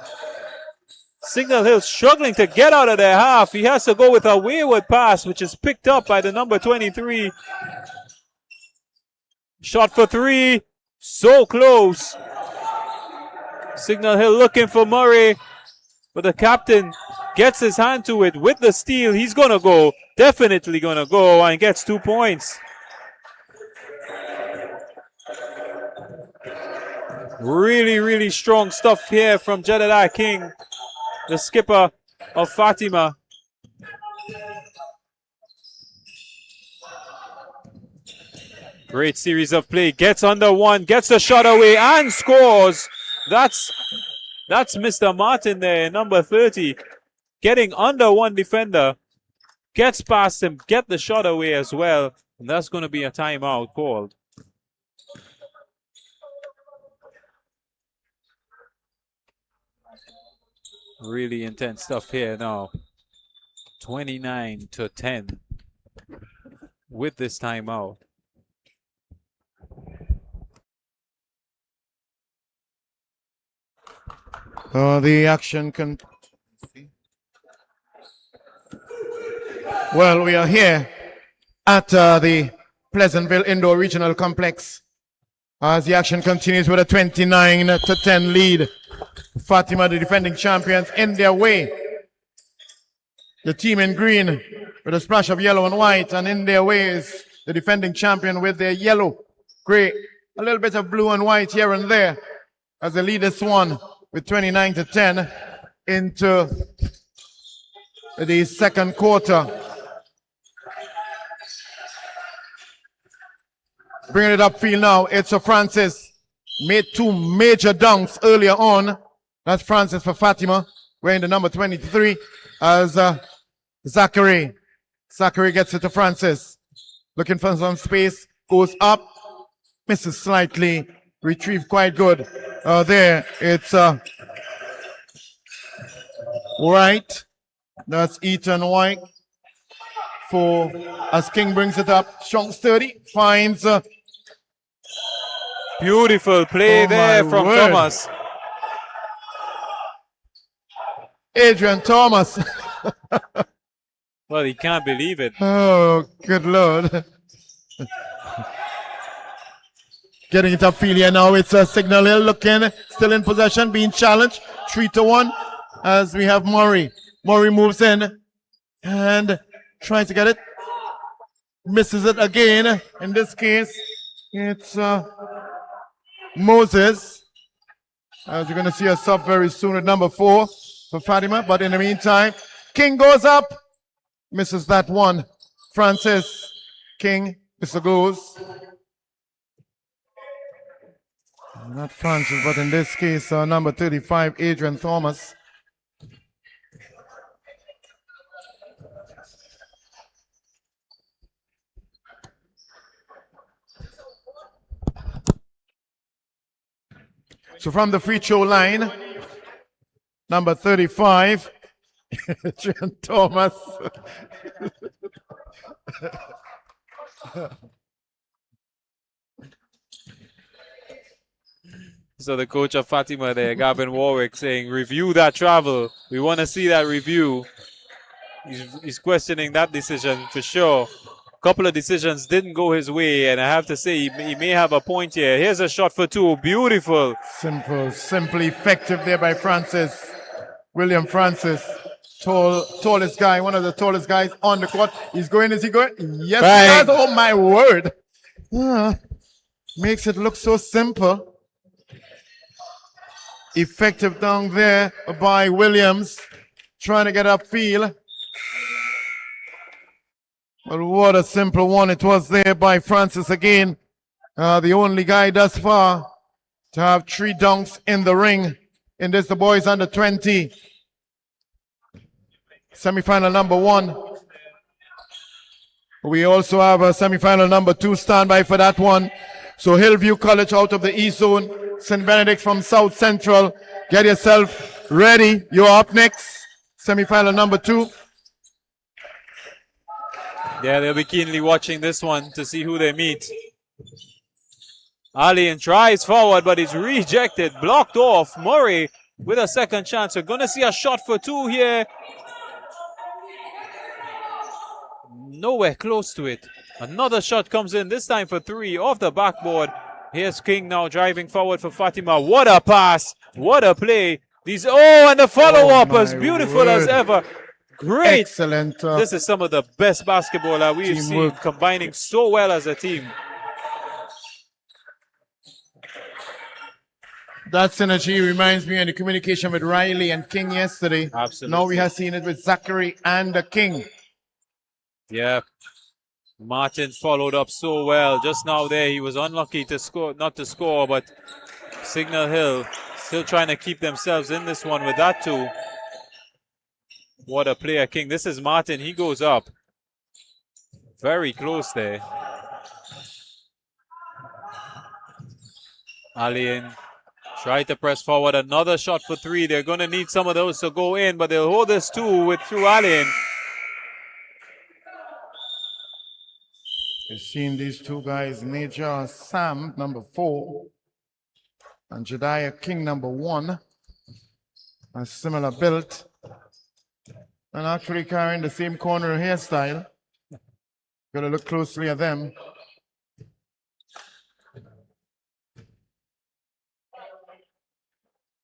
Signal Hill struggling to get out of their half. He has to go with a wayward pass, which is picked up by the number 23. Shot for three. So close. Signal Hill looking for Murray, but the captain gets his hand to it with the steal. He's going to go, definitely going to go, and gets 2 points. Really, really strong stuff here from Jedediah King, the skipper of Fatima. Great series of play. Gets under one, gets the shot away, and scores. That's Mr. Martin there, number 30. Getting under one defender. Gets past him, get the shot away as well. And that's going to be a timeout called. Really intense stuff here now. 29-10 with this timeout. The action can. Well, we are here at the Pleasantville Indoor Regional Complex as the action continues with a 29-10 lead. Fatima, the defending champions, in their way. The team in green with a splash of yellow and white, and in their way is the defending champion with their yellow, gray, a little bit of blue and white here and there as they lead this one with 29-10 into the second quarter. Bringing it upfield now, it's a Francis. Made 2 major dunks earlier on. That's Francis for Fatima, wearing the number 23 as Zachary. Zachary gets it to Francis. Looking for some space, goes up, misses slightly, retrieved quite good. There, it's White. That's Ethan White for, as King brings it up, strong sturdy, finds Beautiful play there from Thomas. Adrian Thomas. Well, he can't believe it. Oh, good Lord. Getting it upfield here now. It's a Signal Hill looking, still in possession, being challenged. 3-1 as we have Murray. Murray moves in and tries to get it. Misses it again. In this case, it's Moses. As you're going to see a sub very soon at number 4 for Fatima. But in the meantime, King goes up. Misses that one. Francis King, Mr. goes. Not Francis, but in this case, number 35, Adrian Thomas. So from the free throw line, number 35, Adrian Thomas. So the coach of Fatima there, Gavin Warwick, saying, review that travel. We want to see that review. He's questioning that decision for sure. A couple of decisions didn't go his way, and I have to say he may have a point here. Here's a shot for 2. Beautiful. Simply effective there by Francis. William Francis. tallest guy, one of the tallest guys on the court. He's going, is he going? Yes, Right. he does. Oh my word. Makes it look so simple. Effective down there by Williams. Trying to get upfield. But what a simple one it was there by Francis again. The only guy thus far to have 3 dunks in the ring in this, the boys under 20. Semifinal number 1. We also have a semifinal number 2 standby for that one. So Hillview College out of the East Zone, St. Benedict from South Central. Get yourself ready. You're up next. Semifinal number 2. Yeah, they'll be keenly watching this one to see who they meet. Alien tries forward, but it's rejected, blocked off. Murray with a second chance. We're going to see a shot for 2 here. Nowhere close to it. Another shot comes in, this time for 3 off the backboard. Here's King now driving forward for Fatima. What a pass. What a play. And the follow-up was beautiful as ever. Great. Excellent. This is some of the best basketball that we've seen, Teamwork. combining so well as a team. That synergy reminds me of the communication with Riley and King yesterday. Absolutely. Now we have seen it with Zachary and the King. Yeah. Martin followed up so well. Just now there, he was unlucky to score, not to score, but Signal Hill still trying to keep themselves in this one with that 2. What a player, King. This is Martin. He goes up. Very close there. Alien try to press forward. Another shot for 3. They're going to need some of those to go in, but they'll hold this 2 through Alien. You've seen these 2 guys, Major Sam, number 4, and Jediah King, number 1, a similar build, and actually carrying the same corner hairstyle. Got to look closely at them.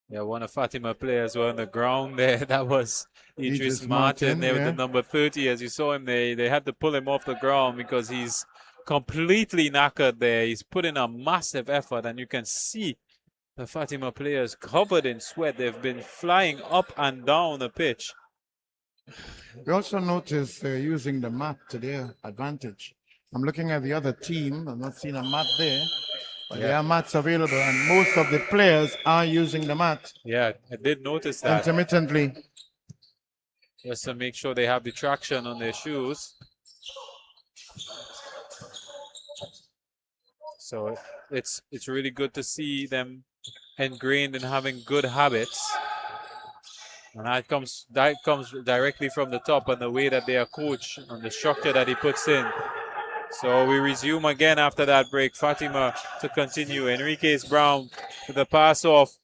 Yeah, one of Fatima players were on the ground there. That was Idris Martin there with the number 30. As you saw him, they had to pull him off the ground because he's completely knackered there. He's put in a massive effort, and you can see the Fatima players covered in sweat. They've been flying up and down the pitch. We also notice using the mat to their advantage. I'm looking at the other team. I'm not seeing a mat there. But there are mats available, and most of the players are using the mat Yeah, I did notice that. intermittently. Just to make sure they have the traction on their shoes. So it's really good to see them ingrained in having good habits. And that comes directly from the top and the way that they are coached and the structure that he puts in. So we resume again after that break. Fatima to continue. Enriquez Brown with the pass off.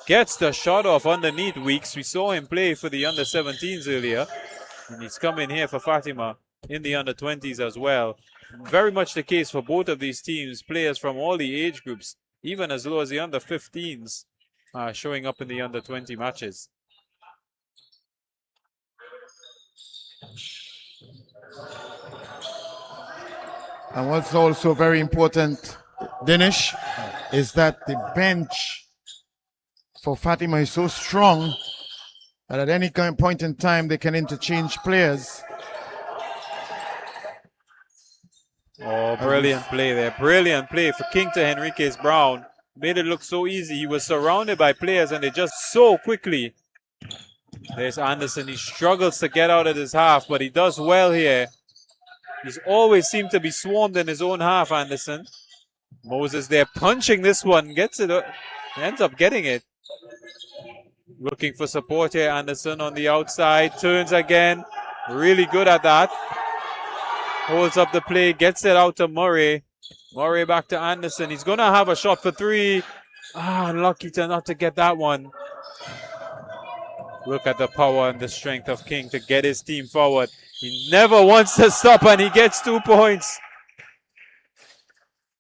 Gets the shot off underneath Weeks. We saw him play for the under-17s earlier. And he's coming here for Fatima in the under-20s as well. Very much the case for both of these teams. Players from all the age groups, even as low as the under-15s, showing up in the under-20 matches. And what's also very important, Dinesh, is that the bench for Fatima is so strong that at any point in time they can interchange players. Oh, brilliant play there. Brilliant play for King to Henriquez Brown. Made it look so easy. He was surrounded by players and they just so quickly. There's Anderson. He struggles to get out of his half, but he does well here. He's always seemed to be swarmed in his own half, Anderson. Moses there punching this one. Gets it. Ends up getting it. Looking for support here. Anderson on the outside. Turns again. Really good at that. Holds up the play. Gets it out to Murray. Murray back to Anderson. He's going to have a shot for 3. Unlucky to not to get that one. Look at the power and the strength of King to get his team forward. He never wants to stop, and he gets 2 points.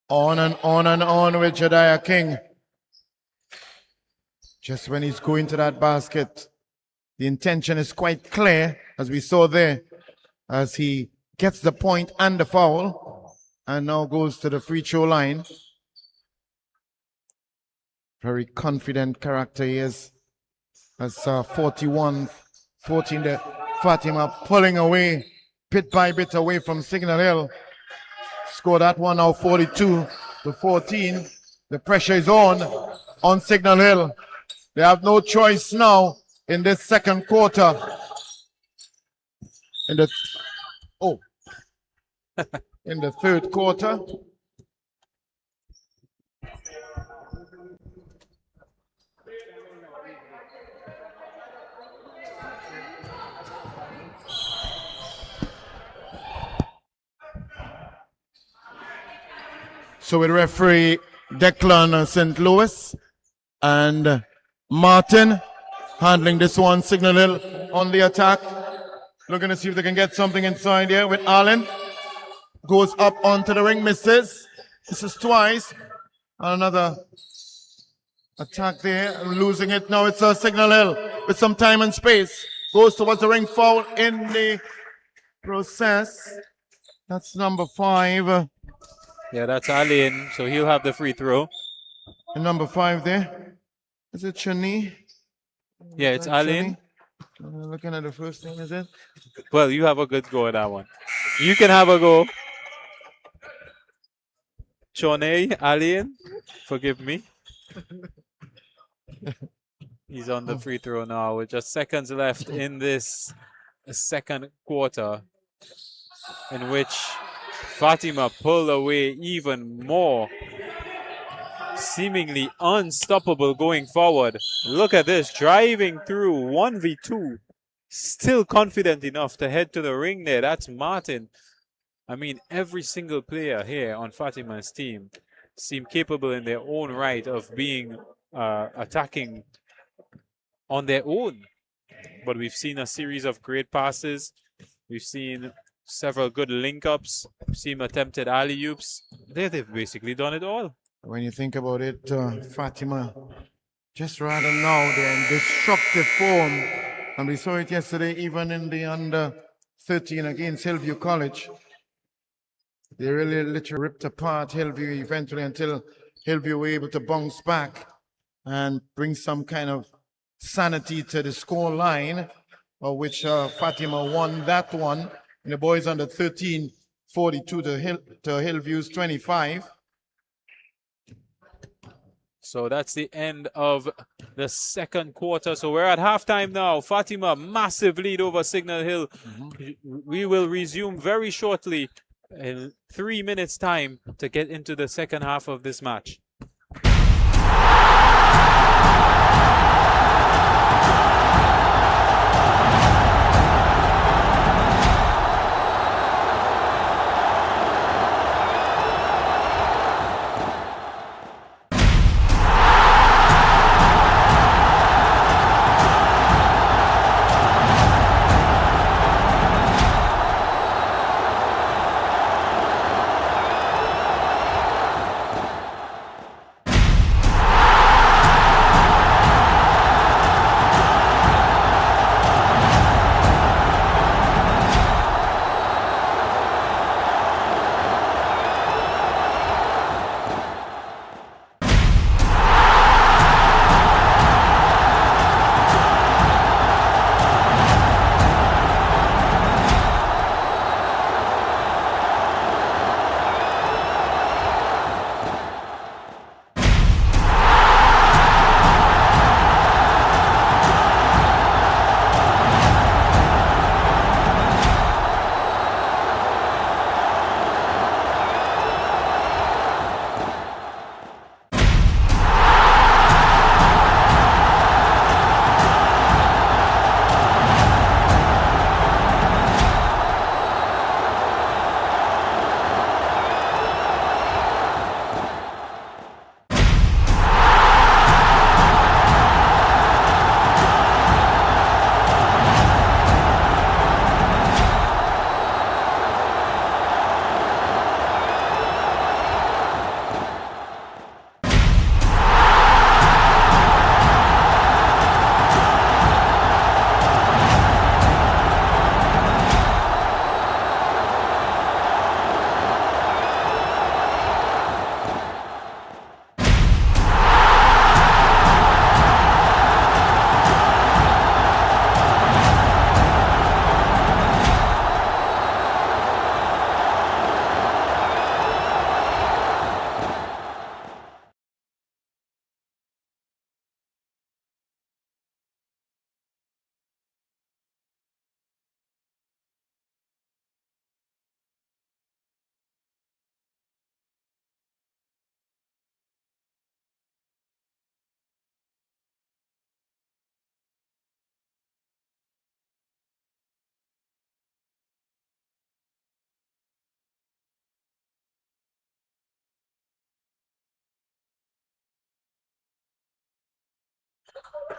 On and on and on with Jediah King. Just when he's going to that basket, The intention is quite clear, as we saw there, as he gets the point and the foul, and now goes to the free throw line. Very confident character he is. As 41-14, the Fatima pulling away, bit by bit away from Signal Hill. Score that one now 42-14. The pressure is on Signal Hill. They have no choice now in this second quarter. In the in the third quarter. So with referee Declan St. Louis and Martin handling this one. Signal Hill on the attack. Looking to see if they can get something inside here with Allen. Goes up onto the ring, misses. Misses twice. Another attack there. Losing it. Now it's Signal Hill with some time and space. Goes towards the ring, foul in the process. That's number 5. Yeah, that's Alin, so he'll have the free throw. And number 5 there. Is it Chani? Yeah, it's Alin. Looking at the first thing, is it? Well, you have a good go at that one. You can have a go. Chone, Alin, forgive me. He's on the free throw now with just seconds left in this second quarter, in which Fatima pulled away even more. Seemingly unstoppable going forward. Look at this, driving through 1v2. Still confident enough to head to the ring there. That's Martin. I mean, every single player here on Fatima's team seem capable in their own right of being attacking on their own. But we've seen a series of great passes. We've seen several good link-ups. We've seen attempted alley-oops. They've basically done it all. When you think about it, Fatima, just rather now they're in destructive form. And we saw it yesterday, even in the under 13 against Hillview College. They really literally ripped apart Hillview eventually until Hillview were able to bounce back and bring some kind of sanity to the score line, of which Fatima won that one. And the boys under 13, 42 to Hillview's 25. So that's the end of the second quarter. So we're at halftime now. Fatima, massive lead over Signal Hill. We will resume very shortly in 3 minutes' time to get into the second half of this match.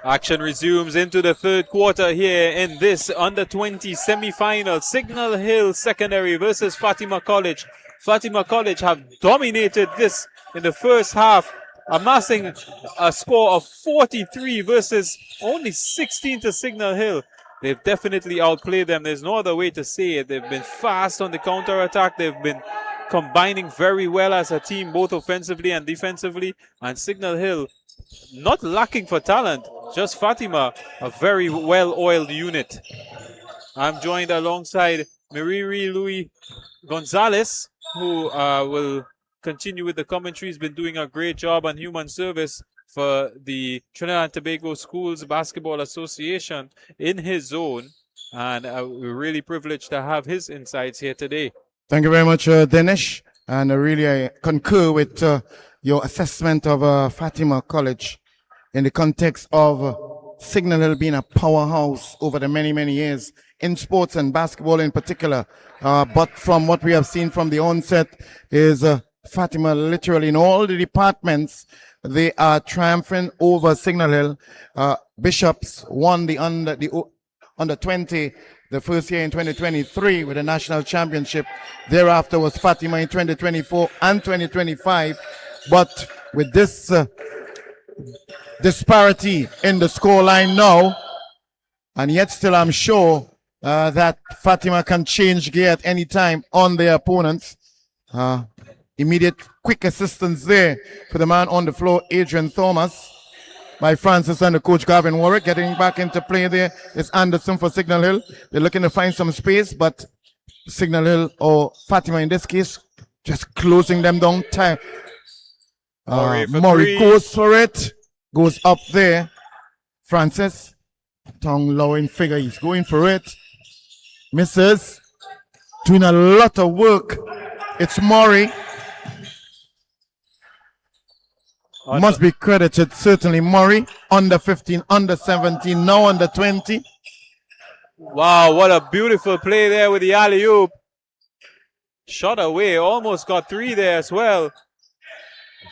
Action resumes into the third quarter here in this under-20 semi-final. Signal Hill Secondary versus Fatima College. Fatima College have dominated this in the first half, amassing a score of 43 versus only 16 to Signal Hill. They've definitely outplayed them. There's no other way to say it. They've been fast on the counter-attack. They've been combining very well as a team, both offensively and defensively. And Signal Hill, not lacking for talent, just Fatima, a very well-oiled unit. I'm joined alongside Miriri Louis Gonzalez, who will continue with the commentary. He's been doing a great job on human service for the Trinidad and Tobago Schools Basketball Association in his zone. And we're really privileged to have his insights here today. Thank you very much, Dinesh. And really, I concur with your assessment of Fatima College in the context of Signal Hill being a powerhouse over the many, many years in sports and basketball in particular. But from what we have seen from the onset is Fatima literally in all the departments, they are triumphing over Signal Hill. Bishops won the under 20 the first year in 2023 with a national championship. Thereafter was Fatima in 2024 and 2025. But with this disparity in the scoreline now, and yet still I'm sure that Fatima can change gear at any time on their opponents. Immediate quick assistance there for the man on the floor, Adrian Thomas, by Francis and the coach Gavin Warwick. Getting back into play there is Anderson for Signal Hill. They're looking to find some space, but Signal Hill, or Fatima in this case, just closing them down. Murray goes for it, goes up there. Francis, tongue lowering figure, he's going for it. Misses, doing a lot of work. It's Murray. Must be credited, certainly Murray, under 15, under 17, now under 20. Wow, what a beautiful play there with the alley-oop. Shot away, almost got three there as well.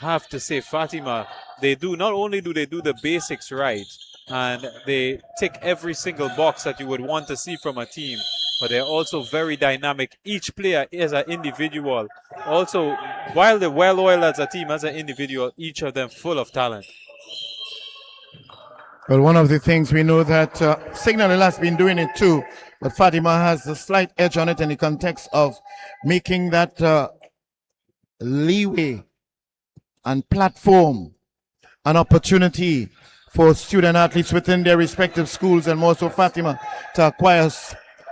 I have to say, Fatima, not only do they do the basics right, and they tick every single box that you would want to see from a team, but they're also very dynamic. Each player is an individual. Also, while they're well-oiled as a team, as an individual, each of them full of talent. Well, one of the things we know that Signal Hill has been doing it too, but Fatima has a slight edge on it in the context of making that leeway and platform an opportunity for student athletes within their respective schools, and more so Fatima to acquire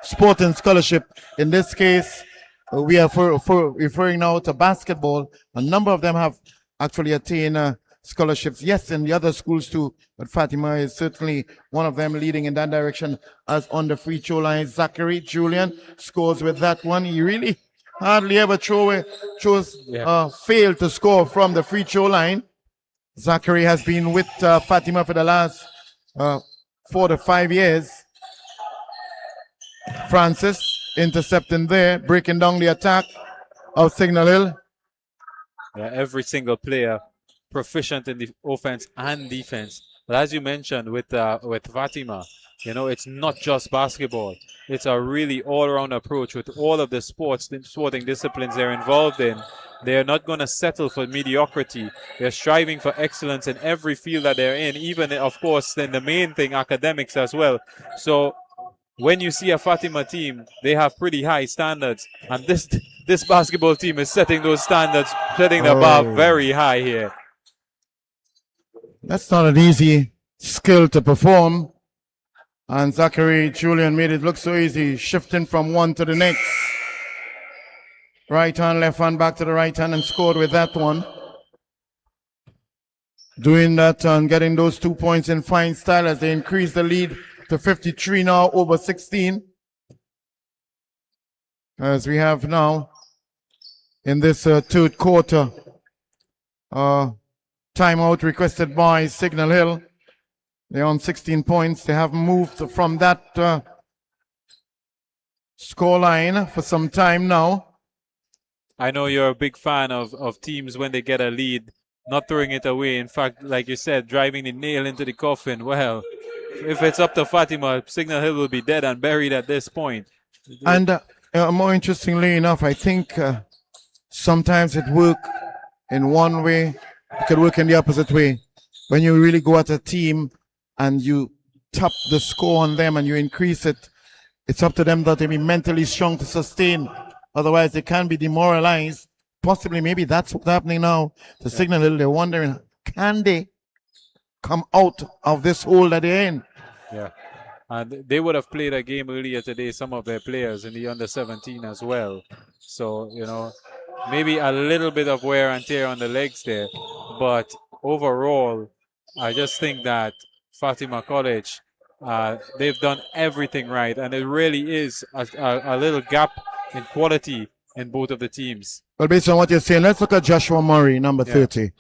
sporting scholarship. In this case, we are referring now to basketball. A number of them have actually attained scholarships. Yes, in the other schools too, but Fatima is certainly one of them, leading in that direction. As on the free throw line, Zachary Julian scores with that one. He really hardly ever failed to score from the free throw line. Zachary has been with Fatima for the last 4 to 5 years. Francis intercepting there, breaking down the attack of Signal Hill. Yeah, every single player proficient in the offense and defense. But as you mentioned with Fatima, you know, it's not just basketball. It's a really all-around approach with all of the sporting disciplines they're involved in. They're not going to settle for mediocrity. They're striving for excellence in every field that they're in, even, of course, in the main thing, academics as well. So when you see a Fatima team, they have pretty high standards. And this basketball team is setting those standards, setting the bar very high here. That's not an easy skill to perform. And Zachary Julian made it look so easy, shifting from one to the next. Right hand, left hand, back to the right hand, and scored with that one. Doing that and getting those 2 points in fine style as they increase the lead to 53 now over 16. As we have now in this third quarter, timeout requested by Signal Hill. They're on 16 points. They have moved from that score line for some time now. I know you're a big fan of teams when they get a lead not throwing it away. In fact, like you said, driving the nail into the coffin. Well, if it's up to Fatima, Signal Hill will be dead and buried at this point. And more interestingly enough, I think sometimes it work in one way, it could work in the opposite way. When you really go at a team and you top the score on them and you increase it, it's up to them that they be mentally strong to sustain. Otherwise, they can be demoralized. Possibly, maybe that's what's happening now. The Signal Hill, they're wondering, can they come out of this hole that they're in? Yeah. And they would have played a game earlier today, some of their players in the under 17 as well. So, you know, maybe a little bit of wear and tear on the legs there. But overall, I just think that Fatima College, they've done everything right. And it really is a little gap in quality in both of the teams. Well, based on what you're saying, let's look at Joshua Murray, number 30.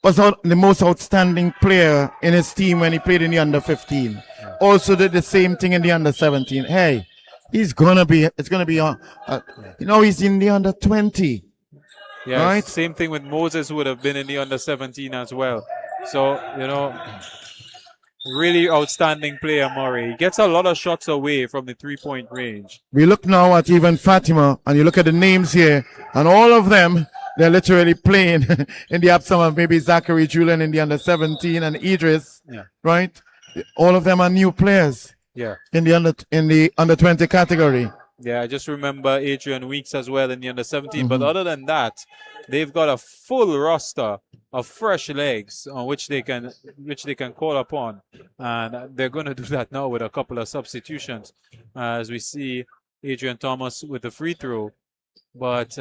Was the most outstanding player in his team when he played in the under 15. Also did the same thing in the under 17. Hey, he's gonna be, it's gonna be on, you know, he's in the under 20. Yeah, right? Same thing with Moses, who would have been in the under 17 as well. So, you know, really outstanding player, Murray. He gets a lot of shots away from the 3-point range. We look now at even Fatima, and you look at the names here, and all of them, they're literally playing in the absence of maybe Zachary Julian in the under 17 and Idris, right? All of them are new players. Yeah. In the under 20 category. Yeah, I just remember Adrian Weeks as well in the under 17. But other than that, they've got a full roster of fresh legs on which they can call upon, and they're going to do that now with a couple of substitutions, as we see Adrian Thomas with the free throw. But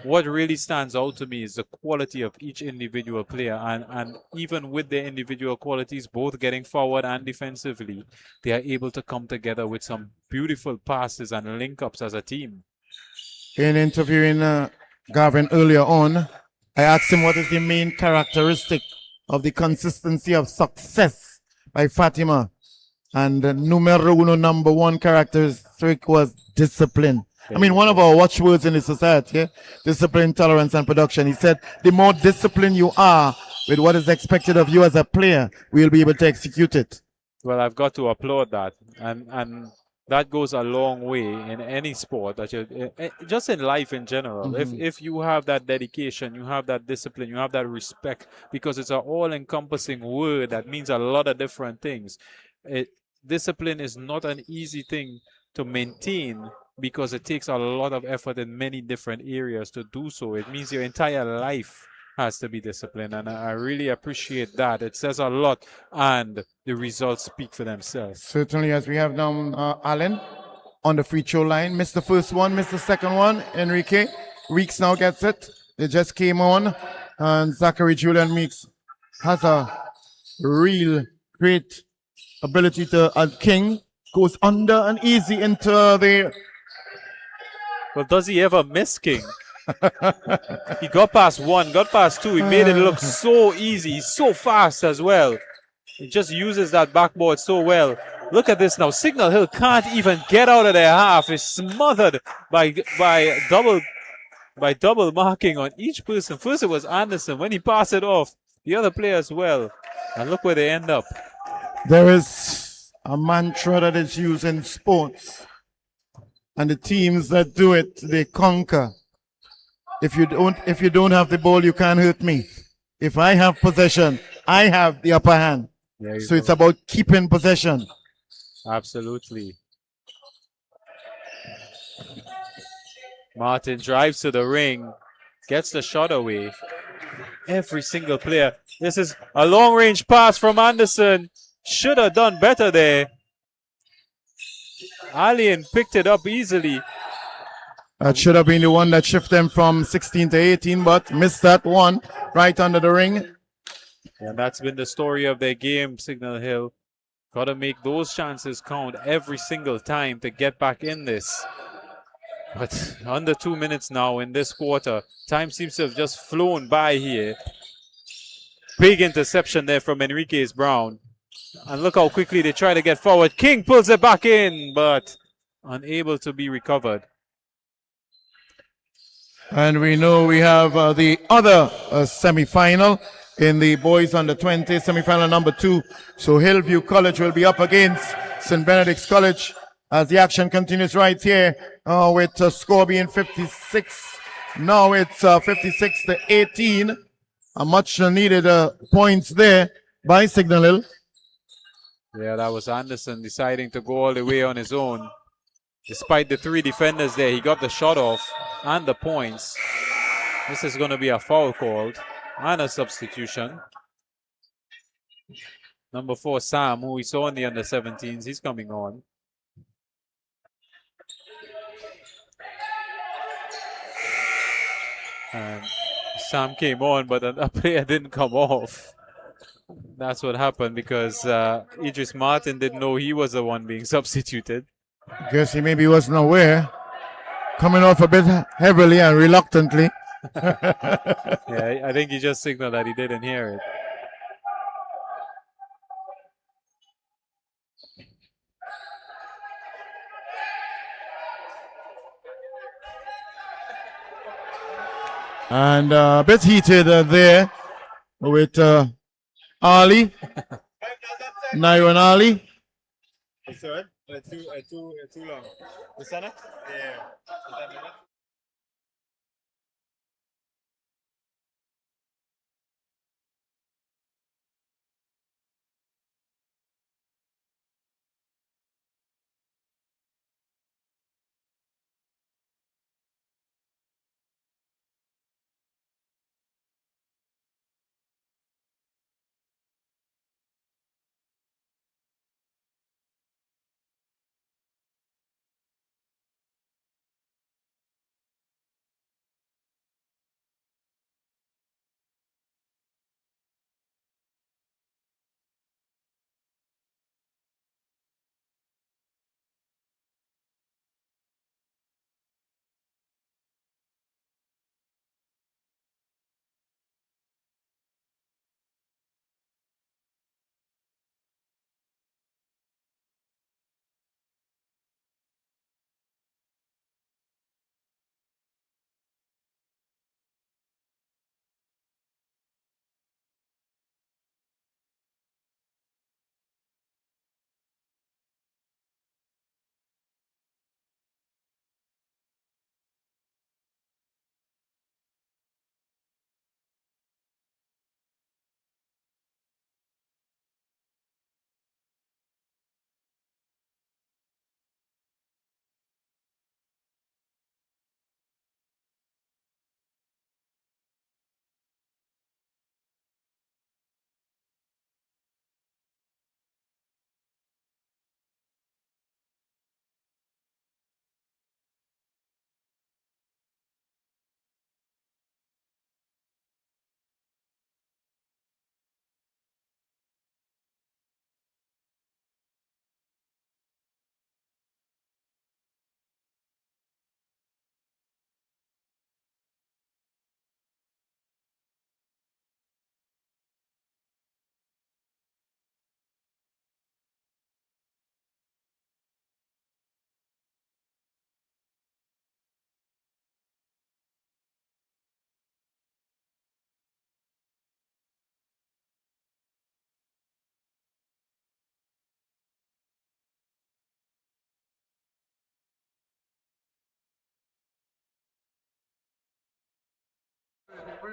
what really stands out to me is the quality of each individual player, and even with their individual qualities, both getting forward and defensively, they are able to come together with some beautiful passes and link-ups as a team. In interviewing Gavin earlier on, I asked him what is the main characteristic of the consistency of success by Fatima, and numero uno, number one characteristic was discipline. I mean, one of our watchwords in the society, discipline, tolerance, and production. He said, the more disciplined you are with what is expected of you as a player, we'll be able to execute it. Well, I've got to applaud that. And that goes a long way in any sport, that just in life in general. If you have that dedication, you have that discipline, you have that respect, because it's an all-encompassing word that means a lot of different things. Discipline is not an easy thing to maintain, because it takes a lot of effort in many different areas to do so. It means your entire life has to be disciplined, and I really appreciate that. It says a lot, and the results speak for themselves. Certainly, as we have now Allen on the free throw line. Missed the first one, missed the second one. Enrique Weeks now gets it. They just came on, and Zachary Julian Meeks has a real great ability to, King goes under and easy into the... Well, does he ever miss, King? He got past one, got past two. He made it look so easy. He's so fast as well. He just uses that backboard so well. Look at this now. Signal Hill can't even get out of their half. It's smothered by double marking on each person. First it was Anderson. When he passed it off, the other player as well. And look where they end up. There is a mantra that is used in sports, and the teams that do it, they conquer. If you don't have the ball, you can't hurt me. If I have possession, I have the upper hand. So it's about keeping possession. Absolutely. Martin drives to the ring, gets the shot away. Every single player. This is a long-range pass from Anderson. Should have done better there. Alien picked it up easily. That should have been the one that shifted them from 16 to 18, but missed that one right under the ring. And that's been the story of their game, Signal Hill. Got to make those chances count every single time to get back in this. But under 2 minutes now in this quarter. Time seems to have just flown by here. Big interception there from Enriquez Brown. And look how quickly they try to get forward. King pulls it back in, but unable to be recovered. And we know we have the other semi-final in the boys under 20, semi-final number 2. So Hillview College will be up against St. Benedict's College as the action continues right here with score being 56. Now it's 56-18. A much needed points there by Signal Hill. Yeah, that was Anderson deciding to go all the way on his own. Despite the 3 defenders there, he got the shot off and the points. This is going to be a foul called and a substitution. Number 4, Sam, who we saw in the under-17s, he's coming on. And Sam came on, but a player didn't come off. That's what happened because Idris Martin didn't know he was the one being substituted. Guess he maybe wasn't aware. Coming off a bit heavily and reluctantly. Yeah, I think he just signaled that he didn't hear it. And a bit heated there with Ali. Naiwan Ali. Too long. The center? Yeah.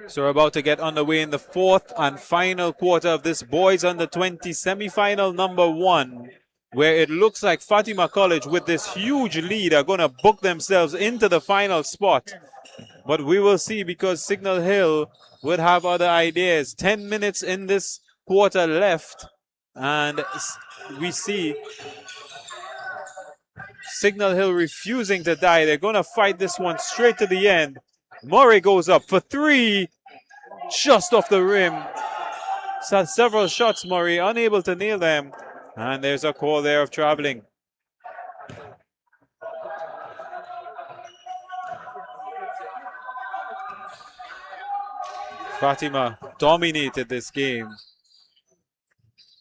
So we're about to get underway in the 4th and final quarter of this boys under 20 semi-final number 1, where it looks like Fatima College with this huge lead are going to book themselves into the final spot. But we will see because Signal Hill would have other ideas. 10 minutes in this quarter left, and we see Signal Hill refusing to die. They're going to fight this one straight to the end. Murray goes up for 3, just off the rim. So several shots, Murray, unable to nail them. And there's a call there of traveling. Fatima dominated this game.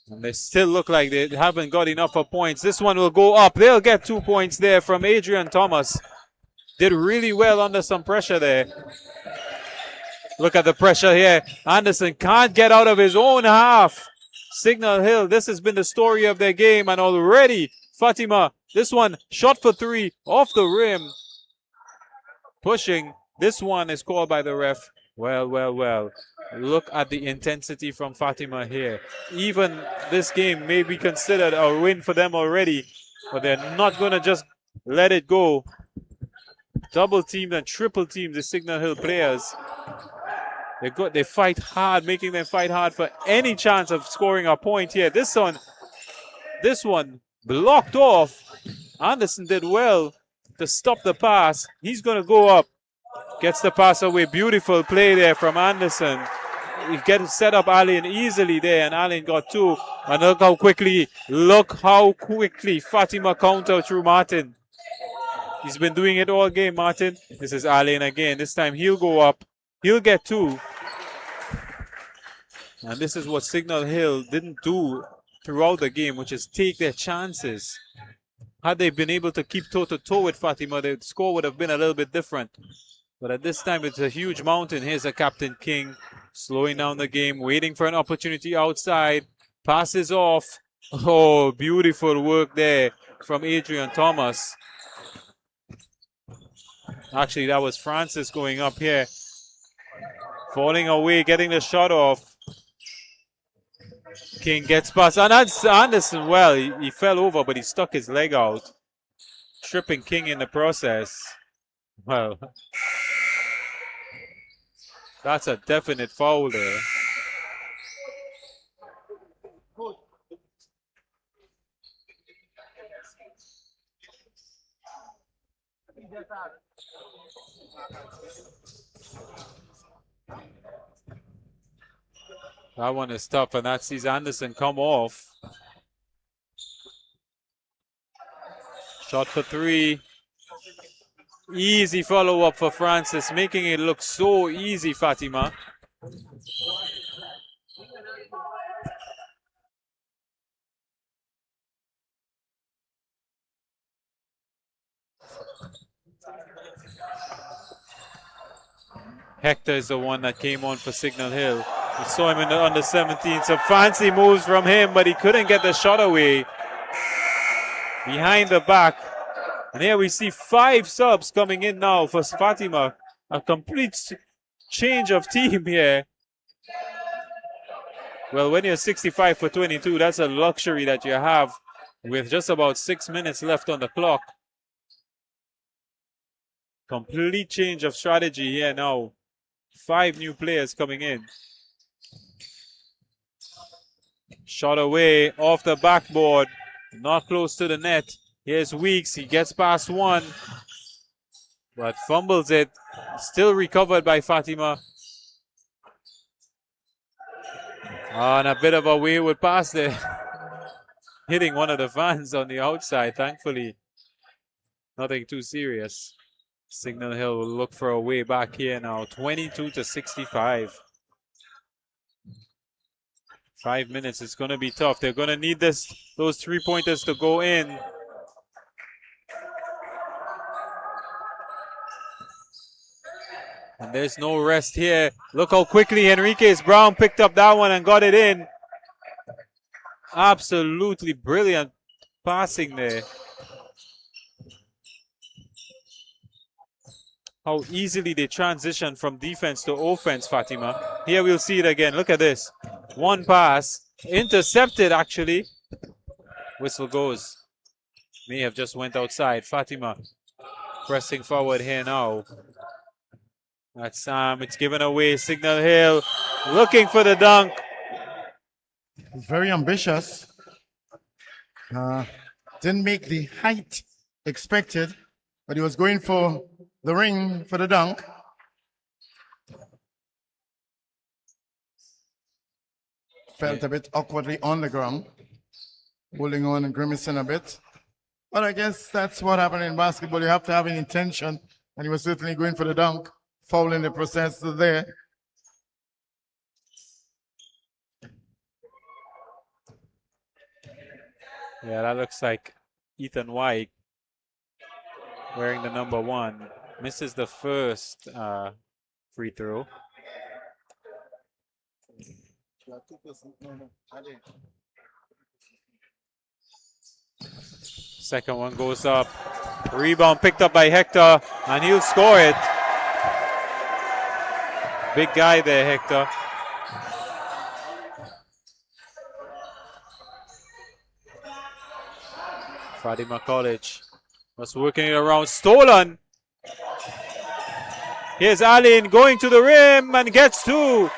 And they still look like they haven't got enough for points. This one will go up. They'll get 2 points there from Adrian Thomas. did really well under some pressure there. Look at the pressure here. Anderson can't get out of his own half. Signal Hill, this has been the story of their game, and already Fatima, this one shot for three off the rim. Pushing. This one is called by the ref. Well, well, well. Look at the intensity from Fatima here. Even this game may be considered a win for them already, but they're not going to just let it go. Double teamed and triple teamed the Signal Hill players. They fight hard, making them fight hard for any chance of scoring a point here. This one blocked off. Anderson did well to stop the pass. He's going to go up. Gets the pass away. Beautiful play there from Anderson. He gets set up Allen easily there, and Allen got two. And look how quickly Fatima counter through Martin. He's been doing it all game, Martin. This is Allen again. This time he'll go up. He'll get two. And this is what Signal Hill didn't do throughout the game, which is take their chances. Had they been able to keep toe-to-toe with Fatima, the score would have been a little bit different. But at this time, it's a huge mountain. Here's a Captain King slowing down the game, waiting for an opportunity outside. Passes off. Oh, beautiful work there from Adrian Thomas. Actually, that was Francis going up here. Falling away, getting the shot off. King gets past. And that's Anderson. Well, he fell over, but he stuck his leg out. Tripping King in the process. Well, that's a definite foul there. That one is tough, and that sees Anderson come off. Shot for three. Easy follow-up for Francis, making it look so easy, Fatima. Hector is the one that came on for Signal Hill. We saw him in the under 17. Some fancy moves from him, but he couldn't get the shot away. Behind the back. And here we see 5 subs coming in now for Fatima. A complete change of team here. Well, when you're 65 for 22, that's a luxury that you have with just about 6 minutes left on the clock. Complete change of strategy here now. 5 new players coming in. Shot away off the backboard. Not close to the net. Here's Weeks. He gets past one. But fumbles it. Still recovered by Fatima. And a bit of a wayward pass there. Hitting one of the fans on the outside, thankfully. Nothing too serious. Signal Hill will look for a way back here now. 22-65. 5 minutes. It's going to be tough. They're going to need those 3-pointers to go in. And there's no rest here. Look how quickly Enriquez Brown picked up that one and got it in. Absolutely brilliant passing there. How easily they transition from defense to offense, Fatima. Here we'll see it again. Look at this. One pass. Intercepted, actually. Whistle goes. May have just went outside. Fatima pressing forward here now. That's Sam. It's given away. Signal Hill looking for the dunk. He's very ambitious. Didn't make the height expected, but he was going for the ring for the dunk. Felt a bit awkwardly on the ground, holding on and grimacing a bit. But I guess that's what happened in basketball. You have to have an intention, and he was certainly going for the dunk, fouling the process there. Yeah, that looks like Ethan White wearing the number 1. Misses the first free throw. Second one goes up. Rebound picked up by Hector, and he'll score it. Big guy there, Hector. Fatima College was working it around. Stolen. Here's Allen going to the rim and gets two.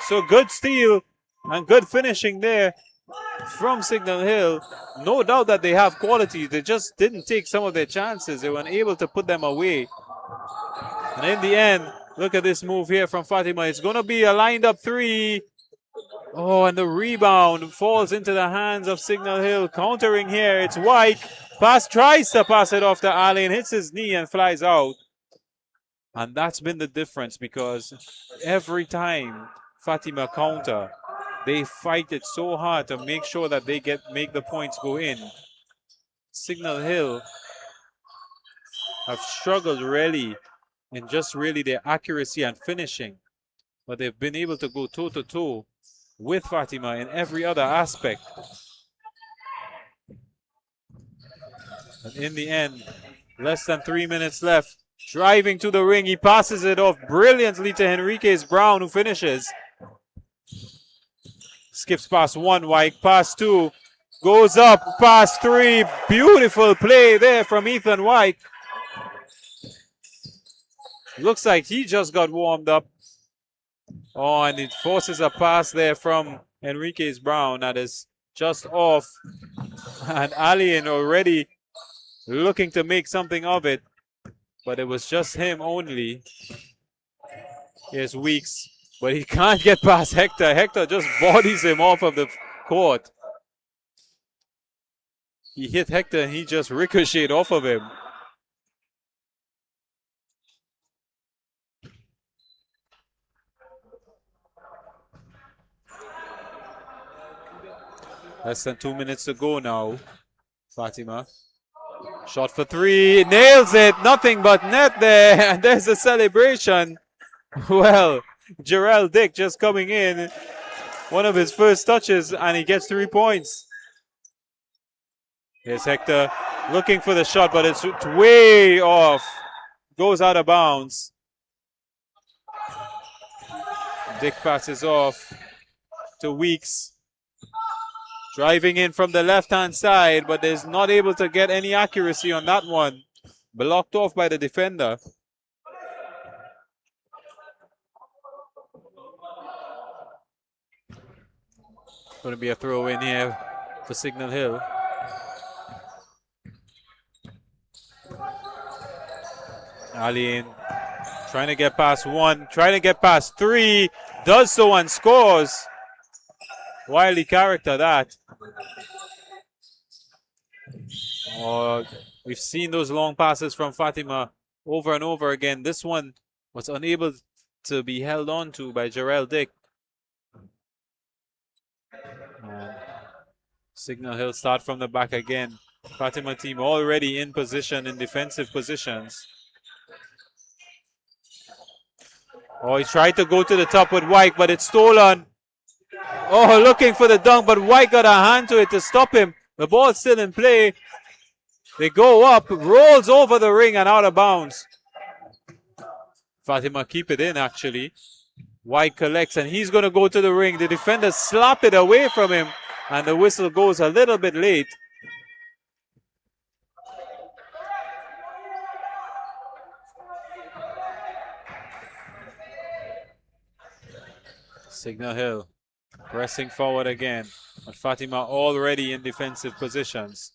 So good steal and good finishing there from Signal Hill. No doubt that they have quality. They just didn't take some of their chances. They weren't able to put them away. And in the end, look at this move here from Fatima. It's going to be a lined up three. Oh, and the rebound falls into the hands of Signal Hill. Countering here, it's White. Tries to pass it off to Allen, hits his knee and flies out. And that's been the difference, because every time Fatima counter, they fight it so hard to make sure that they make the points go in. Signal Hill have struggled really in just really their accuracy and finishing, but they've been able to go toe-to-toe with Fatima in every other aspect. And in the end, less than 3 minutes left. Driving to the ring, he passes it off brilliantly to Henriquez Brown, who finishes. Skips past one, White, past two, goes up, past three. Beautiful play there from Ethan White. Looks like he just got warmed up. Oh, and it forces a pass there from Henriquez Brown that is just off. And Alien already looking to make something of it, but it was just him only. Here's Weeks, but he can't get past Hector. Hector just bodies him off of the court. He hit Hector and he just ricocheted off of him. Less than 2 minutes to go now. Fatima. Shot for three. Nails it. Nothing but net there. And there's the celebration. Well, Jarrell Dick just coming in. One of his first touches, and he gets 3 points. Here's Hector looking for the shot, but it's way off. Goes out of bounds. Dick passes off to Weeks. Driving in from the left-hand side, but is not able to get any accuracy on that one. Blocked off by the defender. Going to be a throw in here for Signal Hill. Alien trying to get past one, trying to get past three, does so and scores. Wily character that. Oh, we've seen those long passes from Fatima over and over again. This one was unable to be held on to by Jarrell Dick. And Signal Hill start from the back again. Fatima team already in position, in defensive positions. Oh, he tried to go to the top with White, but it's stolen. Oh, looking for the dunk, but White got a hand to it to stop him. The ball's still in play. They go up, rolls over the ring and out of bounds. Fatima keep it in, actually. White collects, and he's going to go to the ring. The defenders slap it away from him, and the whistle goes a little bit late. Signal Hill pressing forward again, but Fatima already in defensive positions.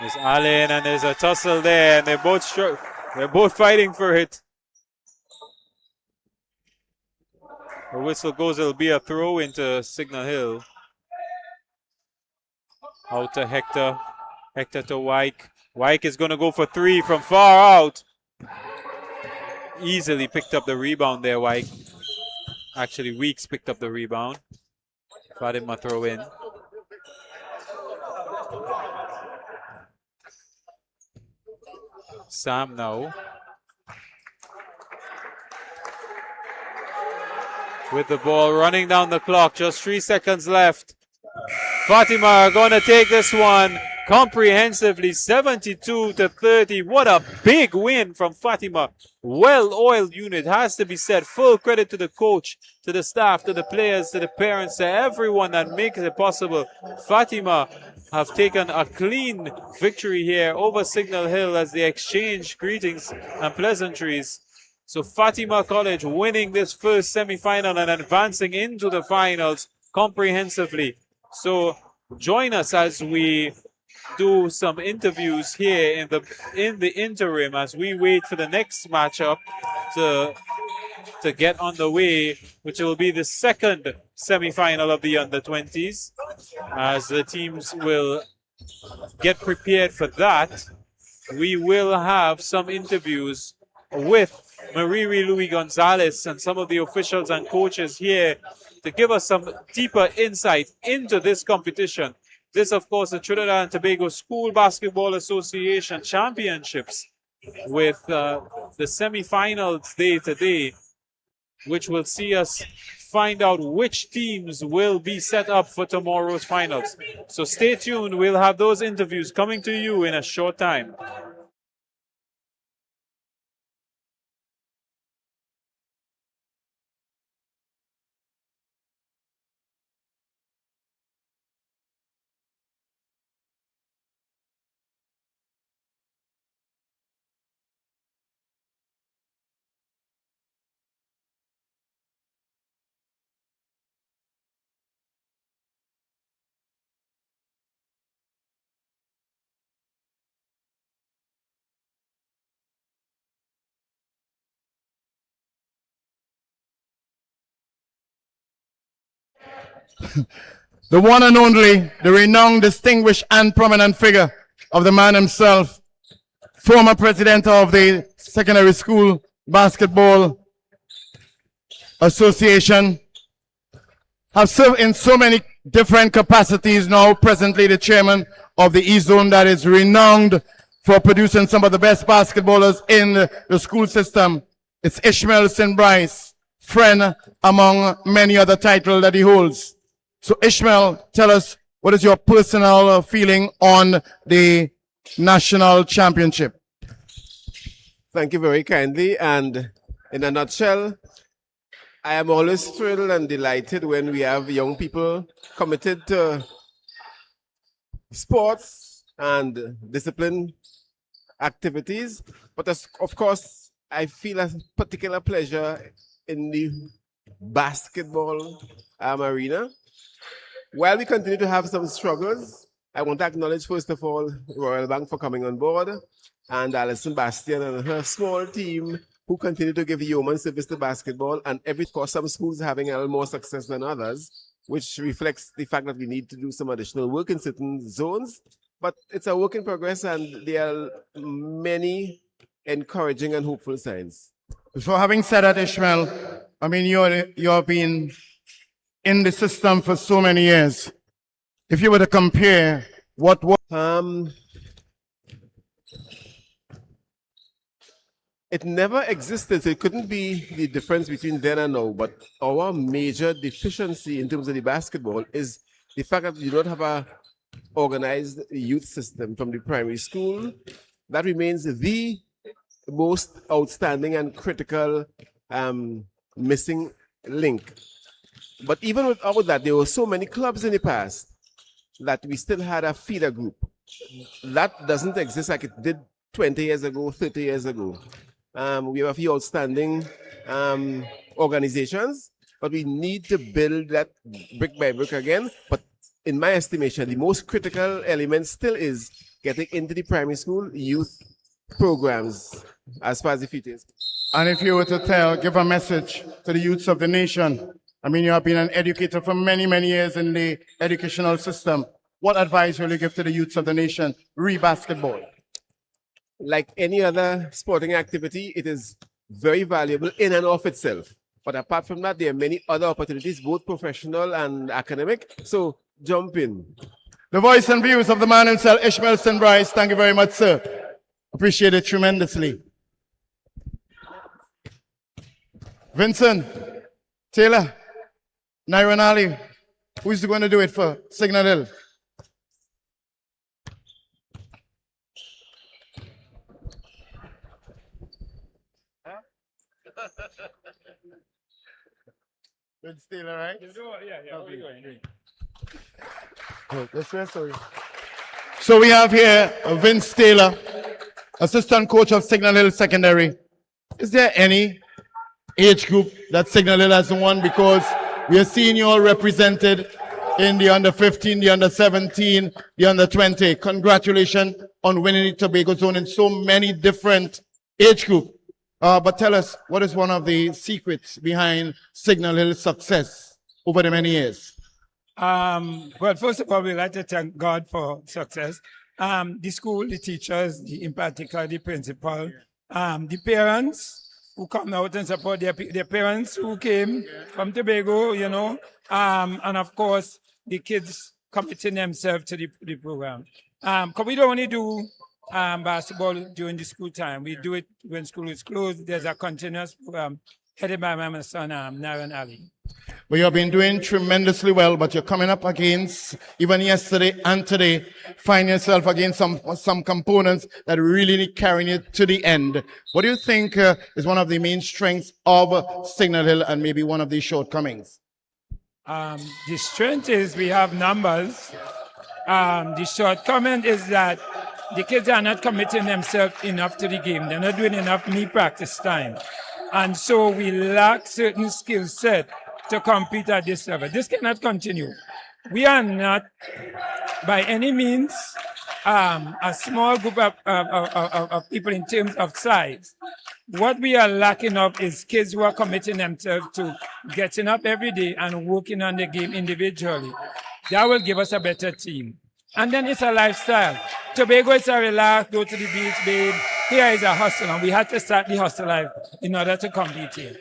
There's Allen and there's a tussle there, and they're both fighting for it. The whistle goes, it'll be a throw into Signal Hill. Out to Hector. Hector to Wyke. Wyke is going to go for three from far out. Easily picked up the rebound there, Wyke. Actually, Weeks picked up the rebound. Fatima throw in. Sam now. With the ball running down the clock, just 3 seconds left. Fatima are going to take this one comprehensively, 72-30. What a big win from Fatima. Well-oiled unit, has to be said. Full credit to the coach, to the staff, to the players, to the parents, to everyone that makes it possible. Fatima have taken a clean victory here over Signal Hill as they exchange greetings and pleasantries. So Fatima College winning this first semi-final and advancing into the finals comprehensively. So join us as we do some interviews here in the interim as we wait for the next matchup to get on the way, which will be the second semi-final of the under-20s, as the teams will get prepared for that. We will have some interviews with Mariri Louis Gonzalez and some of the officials and coaches here to give us some deeper insight into this competition. This, of course, the Trinidad and Tobago School Basketball Association Championships with the semi-finals day today, which will see us find out which teams will be set up for tomorrow's finals. So stay tuned. We'll have those interviews coming to you in a short time. The one and only, the renowned, distinguished, and prominent figure of the man himself, former president of the Secondary School Basketball Association, have served in so many different capacities, now presently the chairman of the E-Zone that is renowned for producing some of the best basketballers in the school system. It's Ishmael St. Bryce, friend among many other titles that he holds. So Ishmael, tell us, what is your personal feeling on the national championship? Thank you very kindly. And in a nutshell, I am always thrilled and delighted when we have young people committed to sports and discipline activities. But of course, I feel a particular pleasure in the basketball arena. While we continue to have some struggles, I want to acknowledge, first of all, Royal Bank for coming on board, and Alison Bastian and her small team who continue to give yeoman service to basketball. And of course, some schools are having a little more success than others, which reflects the fact that we need to do some additional work in certain zones. But it's a work in progress, and there are many encouraging and hopeful signs. So having said that, Ishmael, I mean, you've been in the system for so many years. If you were to compare what it never existed, so it couldn't be the difference between then and now. But our major deficiency in terms of the basketball is the fact that we do not have a organized youth system from the primary school. That remains the most outstanding and critical missing link. But even without that, there were so many clubs in the past that we still had a feeder group. That doesn't exist like it did 20 years ago, 30 years ago. We have a few outstanding organizations, but we need to build that brick by brick again. But in my estimation, the most critical element still is getting into the primary school youth programs as far as the future is. And if you were to give a message to the youths of the nation, I mean, you have been an educator for many, many years in the educational system. What advice will you give to the youths of the nation re-basketball? Like any other sporting activity, it is very valuable in and of itself. But apart from that, there are many other opportunities, both professional and academic. So jump in. The voice and views of the man himself, Ishmael St. Bryce. Thank you very much, sir. Appreciate it tremendously. Vincent, Taylor, Nairo and Ali, who's going to do it for Signal Hill? Vince Taylor, right? So we have here Vince Taylor, assistant coach of Signal Hill Secondary. Is there any age group that Signal Hill has won? Because we are seeing you all represented in the under 15, the under 17, the under 20. Congratulations on winning the Tobago Zone in so many different age groups. But tell us, what is one of the secrets behind Signal Hill's success over the many years? Well, first of all, we'd like to thank God for success. The school, the teachers, in particular, the principal, the parents who come out and support their parents who came from Tobago, you know, and of course, the kids committing themselves to the program. Because we don't only do basketball during the school time. We do it when school is closed. There's a continuous program headed by my son, Nairo and Ali. Well, you have been doing tremendously well, but you're coming up against, even yesterday and today, find yourself against some components that really need carrying you to the end. What do you think is one of the main strengths of Signal Hill and maybe one of the shortcomings? The strength is we have numbers. The shortcoming is that the kids are not committing themselves enough to the game. They're not doing enough practice time. And so we lack certain skill set to compete at this level. This cannot continue. We are not, by any means, a small group of people in terms of size. What we are lacking of is kids who are committing themselves to getting up every day and working on the game individually. That will give us a better team. And then it's a lifestyle. Tobago is a relax, go to the beach, babe. Here is a hustle, and we had to start the hustle life in order to compete here.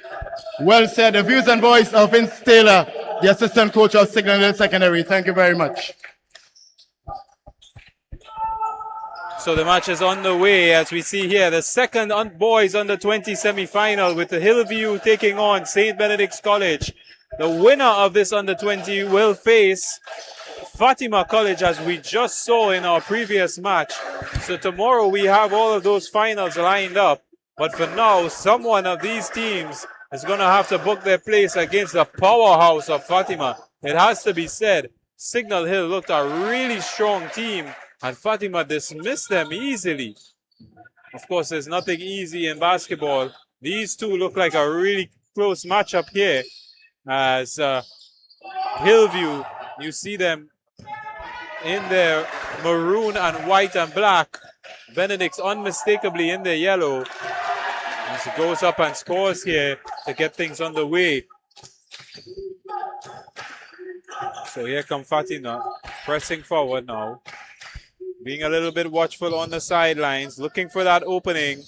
Well said. The views and voice of Vince Taylor, the assistant coach of Signal Hill Secondary. Thank you very much. So the match is on the way, as we see here. The second boys under 20 semi-final with the Hillview taking on St. Benedict's College. The winner of this under 20 will face Fatima College, as we just saw in our previous match. So tomorrow we have all of those finals lined up. But for now, someone of these teams is going to have to book their place against the powerhouse of Fatima. It has to be said, Signal Hill looked a really strong team, and Fatima dismissed them easily. Of course, there's nothing easy in basketball. These two look like a really close matchup here. As Hillview, you see them in their maroon and white and black. Benedict's unmistakably in their yellow. As he goes up and scores here to get things underway. So here come Fatima, pressing forward now. Being a little bit watchful on the sidelines, looking for that opening.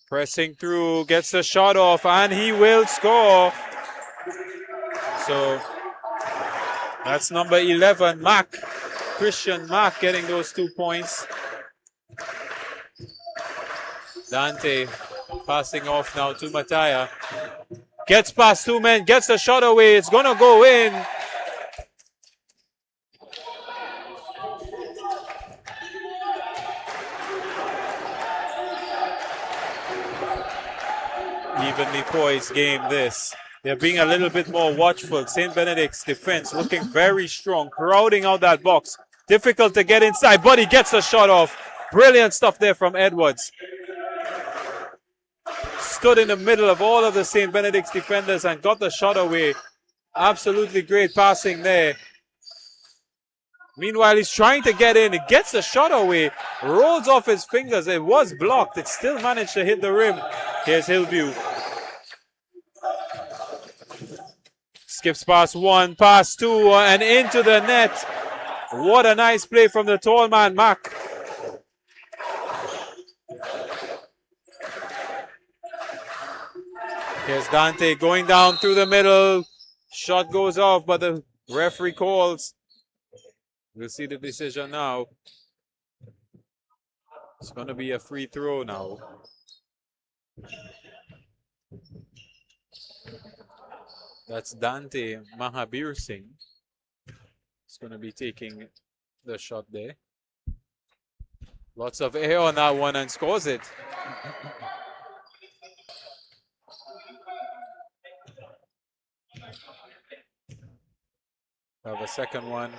Pressing through, gets the shot off, and he will score. So that's number 11, Mack. Christian Mack getting those 2 points. Dante passing off now to Mataya. Gets past two men, gets the shot away. It's going to go in. Evenly poised game this. They're being a little bit more watchful. St. Benedict's defense looking very strong, crowding out that box. Difficult to get inside, but he gets the shot off. Brilliant stuff there from Edwards. Stood in the middle of all of the St. Benedict's defenders and got the shot away. Absolutely great passing there. Meanwhile, he's trying to get in. He gets the shot away. Rolls off his fingers. It was blocked. It still managed to hit the rim. Here's Hillview. Skips past one, past two, and into the net. What a nice play from the tall man, Mack. Here's Dante going down through the middle. Shot goes off, but the referee calls. We'll see the decision now. It's going to be a free throw now. That's Dante Mahabir Singh. He's going to be taking the shot there. Lots of air on that one and scores it. Have a second one.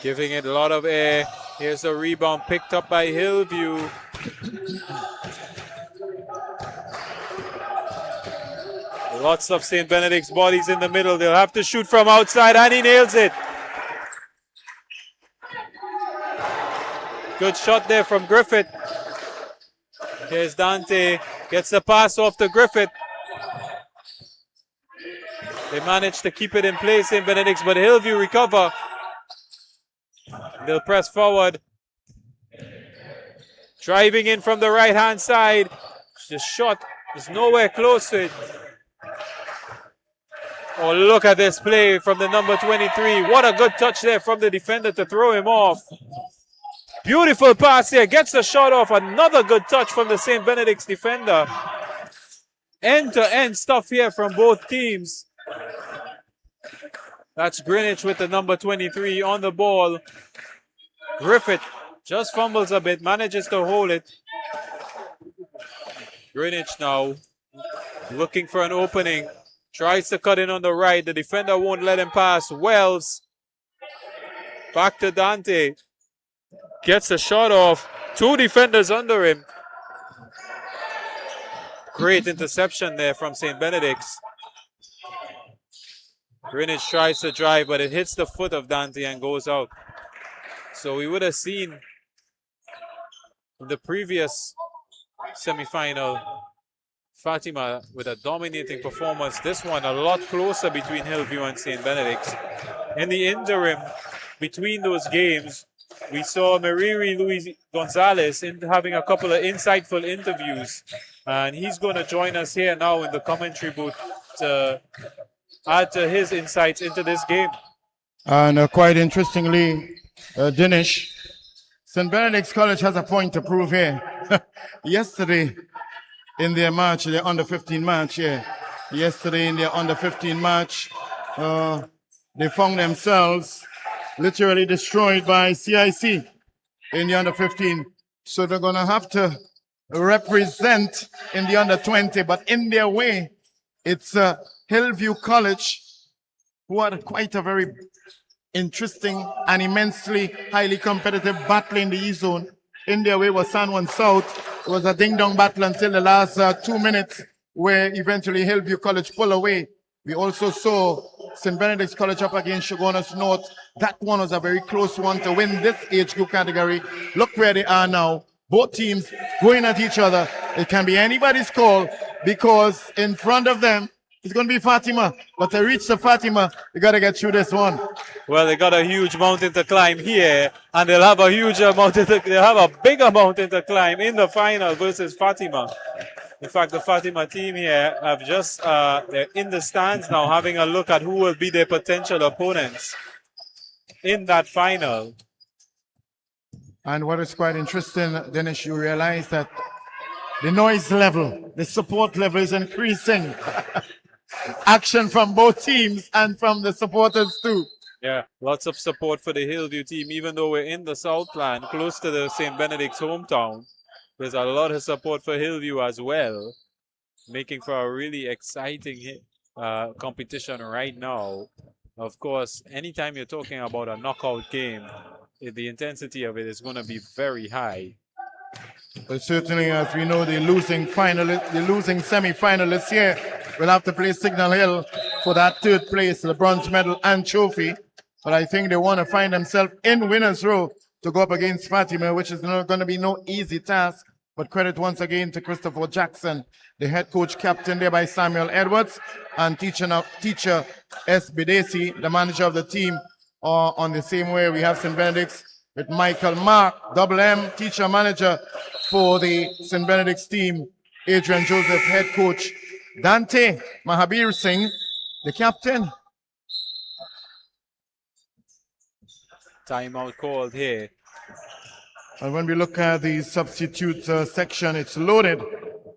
Giving it a lot of air. Here's a rebound picked up by Hillview. Lots of St. Benedict's bodies in the middle. They'll have to shoot from outside, and he nails it. Good shot there from Griffith. Here's Dante. Gets the pass off to Griffith. They managed to keep it in place, St. Benedict's, but Hillview recover. They'll press forward. Driving in from the right-hand side. The shot is nowhere close to it. Oh, look at this play from the number 23. What a good touch there from the defender to throw him off. Beautiful pass here. Gets the shot off. Another good touch from the St. Benedict's defender. End-to-end stuff here from both teams. That's Greenwich with the number 23 on the ball. Griffith just fumbles a bit, manages to hold it. Greenwich now looking for an opening. Tries to cut in on the right. The defender won't let him pass. Wells. Back to Dante. Gets the shot off. Two defenders under him. Great interception there from St. Benedict's. Greenwich tries to drive, but it hits the foot of Dante and goes out. So we would have seen in the previous semifinal, Fatima with a dominating performance. This one a lot closer between Hillview and St. Benedict's. In the interim, between those games, we saw Mariri Luis Gonzalez having a couple of insightful interviews. And he's going to join us here now in the commentary booth to add to his insights into this game. And quite interestingly, Dinesh, St. Benedict's College has a point to prove here. Yesterday in their match, their under-15 match, yesterday in their under-15 match, they found themselves literally destroyed by CIC in the under-15. So they're going to have to represent in the under-20, but in their way, it's Hillview College, who had quite a very interesting and immensely highly competitive battle in the E-Zone. In their way was San Juan South. It was a ding-dong battle until the last 2 minutes, where eventually Hillview College pulled away. We also saw St. Benedict's College up against Shogunas North. That one was a very close one to win this age group category. Look where they are now. Both teams going at each other. It can be anybody's call, because in front of them, it's going to be Fatima. But to reach the Fatima, you got to get through this one. Well, they got a huge mountain to climb here, and they'll have a huge mountain they'll have a bigger mountain to climb in the final versus Fatima. In fact, the Fatima team here have just, they're in the stands now having a look at who will be their potential opponents in that final. And what is quite interesting, Dennis, you realize that the noise level, the support level is increasing. Action from both teams and from the supporters too. Yeah, lots of support for the Hillview team, even though we're in the Southland, close to the St. Benedict's hometown. There's a lot of support for Hillview as well, making for a really exciting competition right now. Of course, anytime you're talking about a knockout game, the intensity of it is going to be very high. But certainly, as we know, the losing semi-finalists here will have to play Signal Hill for that third place, the bronze medal and trophy. But I think they want to find themselves in winner's row to go up against Fatima, which is not going to be no easy task. But credit once again to Christopher Jackson, the head coach, captain there by Samuel Edwards, and teacher S. Bidesi, the manager of the team. On the same way, we have St. Benedict's with Michael Mark, double M, teacher manager for the St. Benedict's team, Adrian Joseph, head coach, Dante Mahabir Singh, the captain. Timeout called here. And when we look at the substitute section, it's loaded.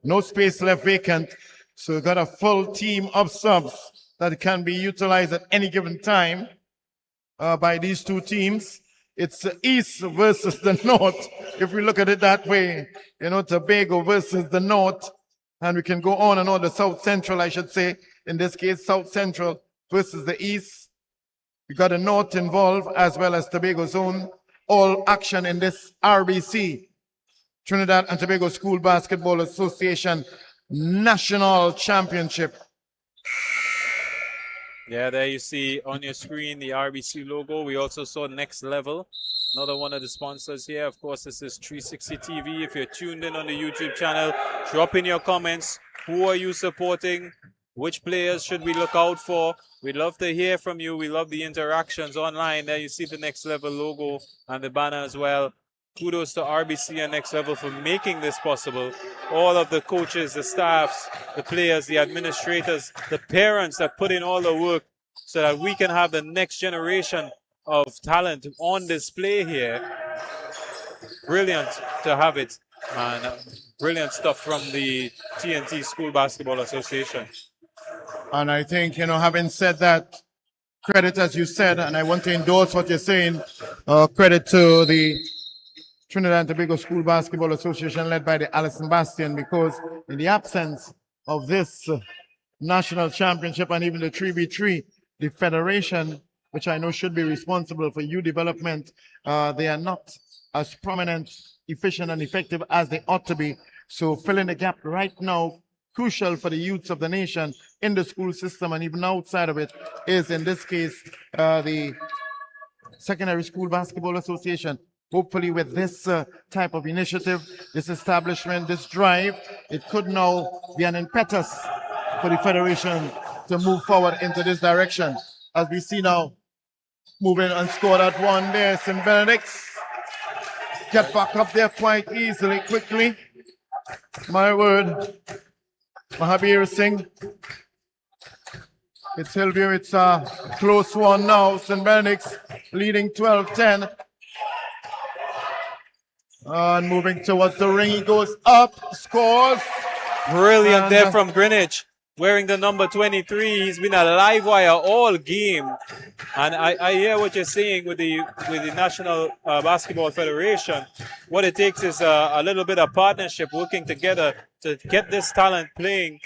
No space left vacant. So we've got a full team of subs that can be utilized at any given time by these two teams. It's the East versus the North. If we look at it that way, Tobago versus the North. And we can go on and on, the South Central, I should say. In this case, South Central versus the East. We got the North involved as well as Tobago Zone. All action in this RBC, Trinidad and Tobago School Basketball Association National Championship. Yeah, there you see on your screen the RBC logo. We also saw Next Level, another one of the sponsors here. Of course, this is 360 TV. If you're tuned in on the YouTube channel, drop in your comments. Who are you supporting? Which players should we look out for? We'd love to hear from you. We love the interactions online. There you see the Next Level logo and the banner as well. Kudos to RBC and Next Level for making this possible. All of the coaches, the staffs, the players, the administrators, the parents that put in all the work so that we can have the next generation of talent on display here. Brilliant to have it. And brilliant stuff from the TNT School Basketball Association. And I think, having said that, credit, as you said, and I want to endorse what you're saying, credit to the Trinidad and Tobago School Basketball Association led by the Allison Bastian, because in the absence of this national championship and even the 3v3, the federation, which I know should be responsible for youth development, they are not as prominent, efficient, and effective as they ought to be. So filling the gap right now, crucial for the youths of the nation in the school system and even outside of it, is in this case the Secondary School Basketball Association. Hopefully with this type of initiative, this establishment, this drive, it could now be an impetus for the federation to move forward into this direction. As we see now, moving and score that one there, St. Benedict's. Get back up there quite easily, quickly. My word. Mahabir Singh. It's Hillview. It's a close one now. St. Benedict's leading 12-10. And moving towards the ring. He goes up, scores. Brilliant there from Greenwich. Wearing the number 23. He's been a live wire all game. And I hear what you're saying with the National Basketball Federation. What it takes is a little bit of partnership, working together to get this talent playing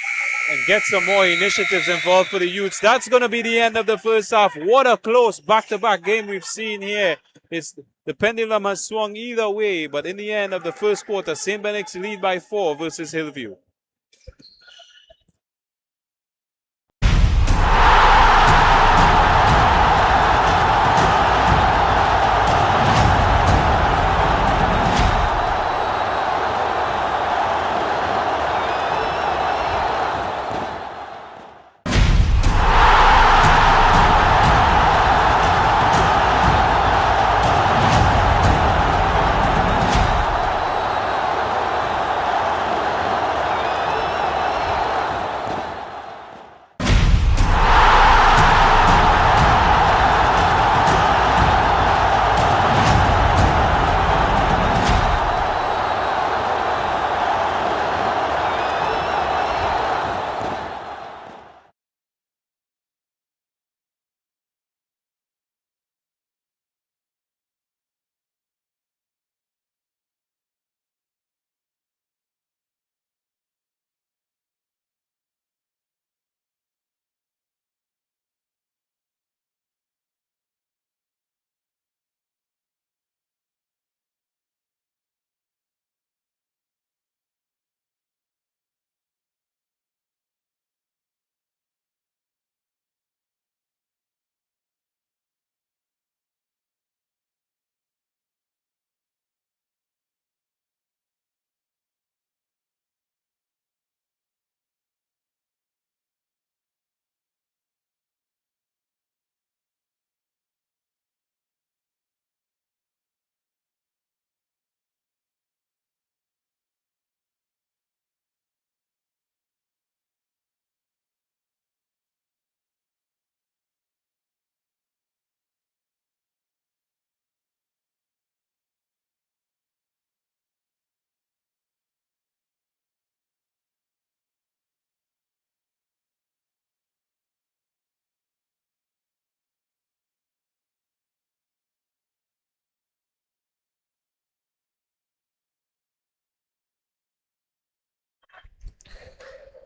and get some more initiatives involved for the youths. That's going to be the end of the first half. What a close back-to-back game we've seen here. The pendulum has swung either way, but in the end of the first quarter, St. Benedict's lead by 4 versus Hillview.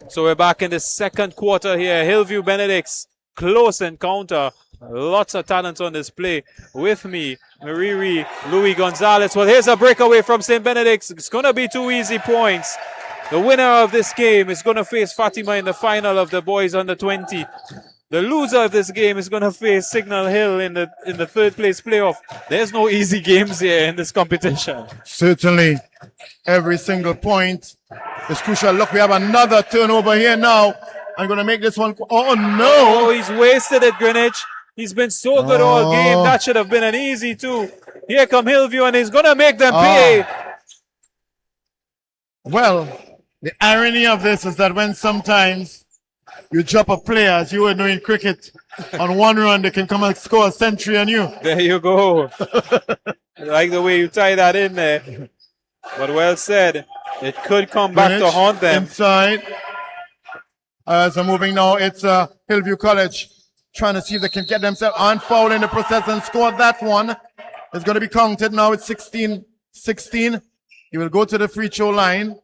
So we're back in the second quarter here. Hillview Benedict's close encounter. Lots of talent on display. With me, Mariri, Louis Gonzalez. Well, here's a breakaway from St. Benedict's. It's going to be 2 easy points. The winner of this game is going to face Fatima in the final of the boys under 20. The loser of this game is going to face Signal Hill in the third place playoff. There's no easy games here in this competition. Certainly, every single point is crucial. Look, we have another turnover here now. I'm going to make this one. Oh, no. Oh, he's wasted it, Greenwich. He's been so good all game. That should have been an easy 2. Here come Hillview, and he's going to make them pay. Well, the irony of this is that when sometimes you drop a player, as you were doing cricket, on one run, they can come and score a century on you. There you go. I like the way you tie that in there. But well said. It could come back to haunt them. Inside. As we're moving now, it's Hillview College trying to see if they can get themselves on foul in the process and score that one. It's going to be counted now. It's 16-16. He will go to the free throw line.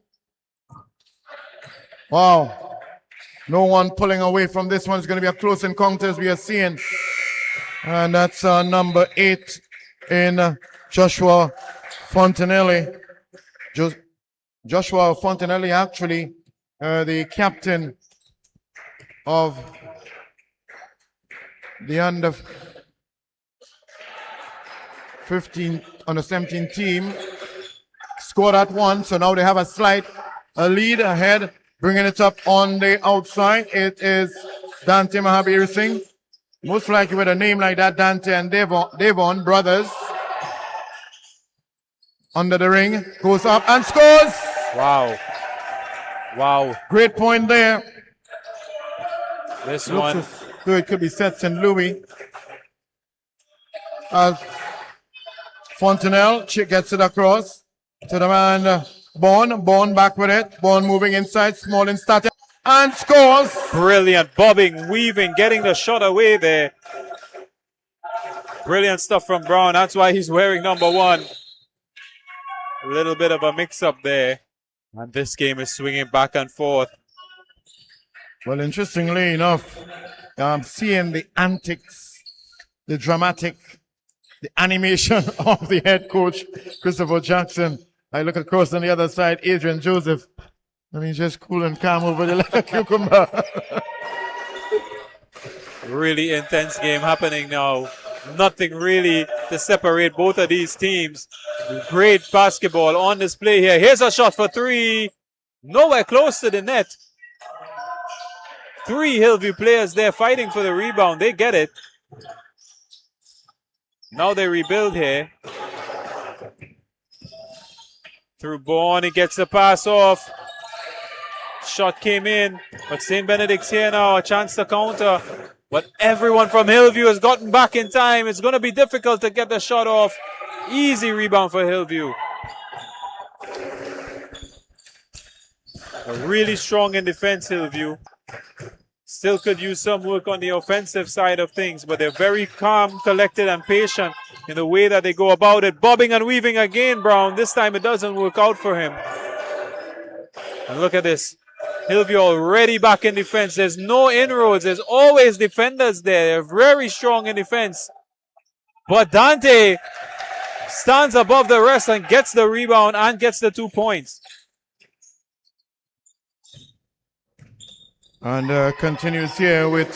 Wow. No one pulling away from this one. It's going to be a close encounter as we are seeing. And that's number 8 in Joshua Fontanelli. Joshua Fontanelli, actually, the captain of the under 15, under 17 team, scored at one. So now they have a slight lead ahead, bringing it up on the outside. It is Dante Mahabir Singh. Most likely with a name like that, Dante and Devon brothers. Under the ring, goes up and scores. Wow. Wow. Great point there. This Looks one. as though it could be set St. Louis. As Fontenelle gets it across to the man Bourne back with it. Bourne moving inside, Smallin starting and scores. Brilliant. Bobbing, weaving, getting the shot away there. Brilliant stuff from Brown. That's why he's wearing number 1. A little bit of a mix-up there. And this game is swinging back and forth. Well, interestingly enough, I'm seeing the antics, the dramatic, the animation of the head coach, Christopher Jackson. I look across on the other side, Adrian Joseph. And he's just cool and calm over there like a cucumber. Really intense game happening now. Nothing really to separate both of these teams. Great basketball on display here. Here's a shot for 3. Nowhere close to the net. 3 Hillview players there fighting for the rebound. They get it. Now they rebuild here. Through Bourne, he gets the pass off. Shot came in, but St. Benedict's here now, a chance to counter. But everyone from Hillview has gotten back in time. It's going to be difficult to get the shot off. Easy rebound for Hillview. Really strong in defense, Hillview. Still could use some work on the offensive side of things, but they're very calm, collected, and patient in the way that they go about it. Bobbing and weaving again, Brown. This time it doesn't work out for him. And look at this. Hillview already back in defense. There's no inroads. There's always defenders there. They're very strong in defense. But Dante stands above the rest and gets the rebound and gets the 2 points. And continues here with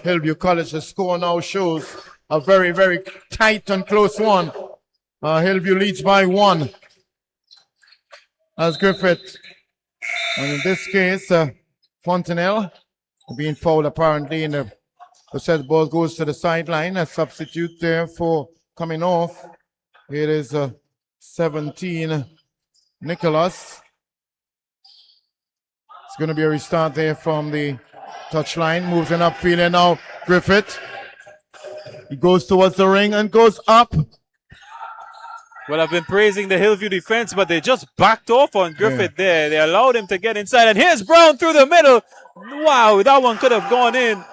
Hillview College. The score now shows a very, very tight and close one. Hillview leads by 1. As Griffith. And in this case, Fontenelle being fouled apparently in the set ball goes to the sideline. A substitute there for coming off. It is 17 Nicholas. It's going to be a restart there from the touchline. Moves in upfield and now Griffith. He goes towards the ring and goes up. Well, I've been praising the Hillview defense, but they just backed off on Griffith there. They allowed him to get inside. And here's Brown through the middle. Wow, that one could have gone in.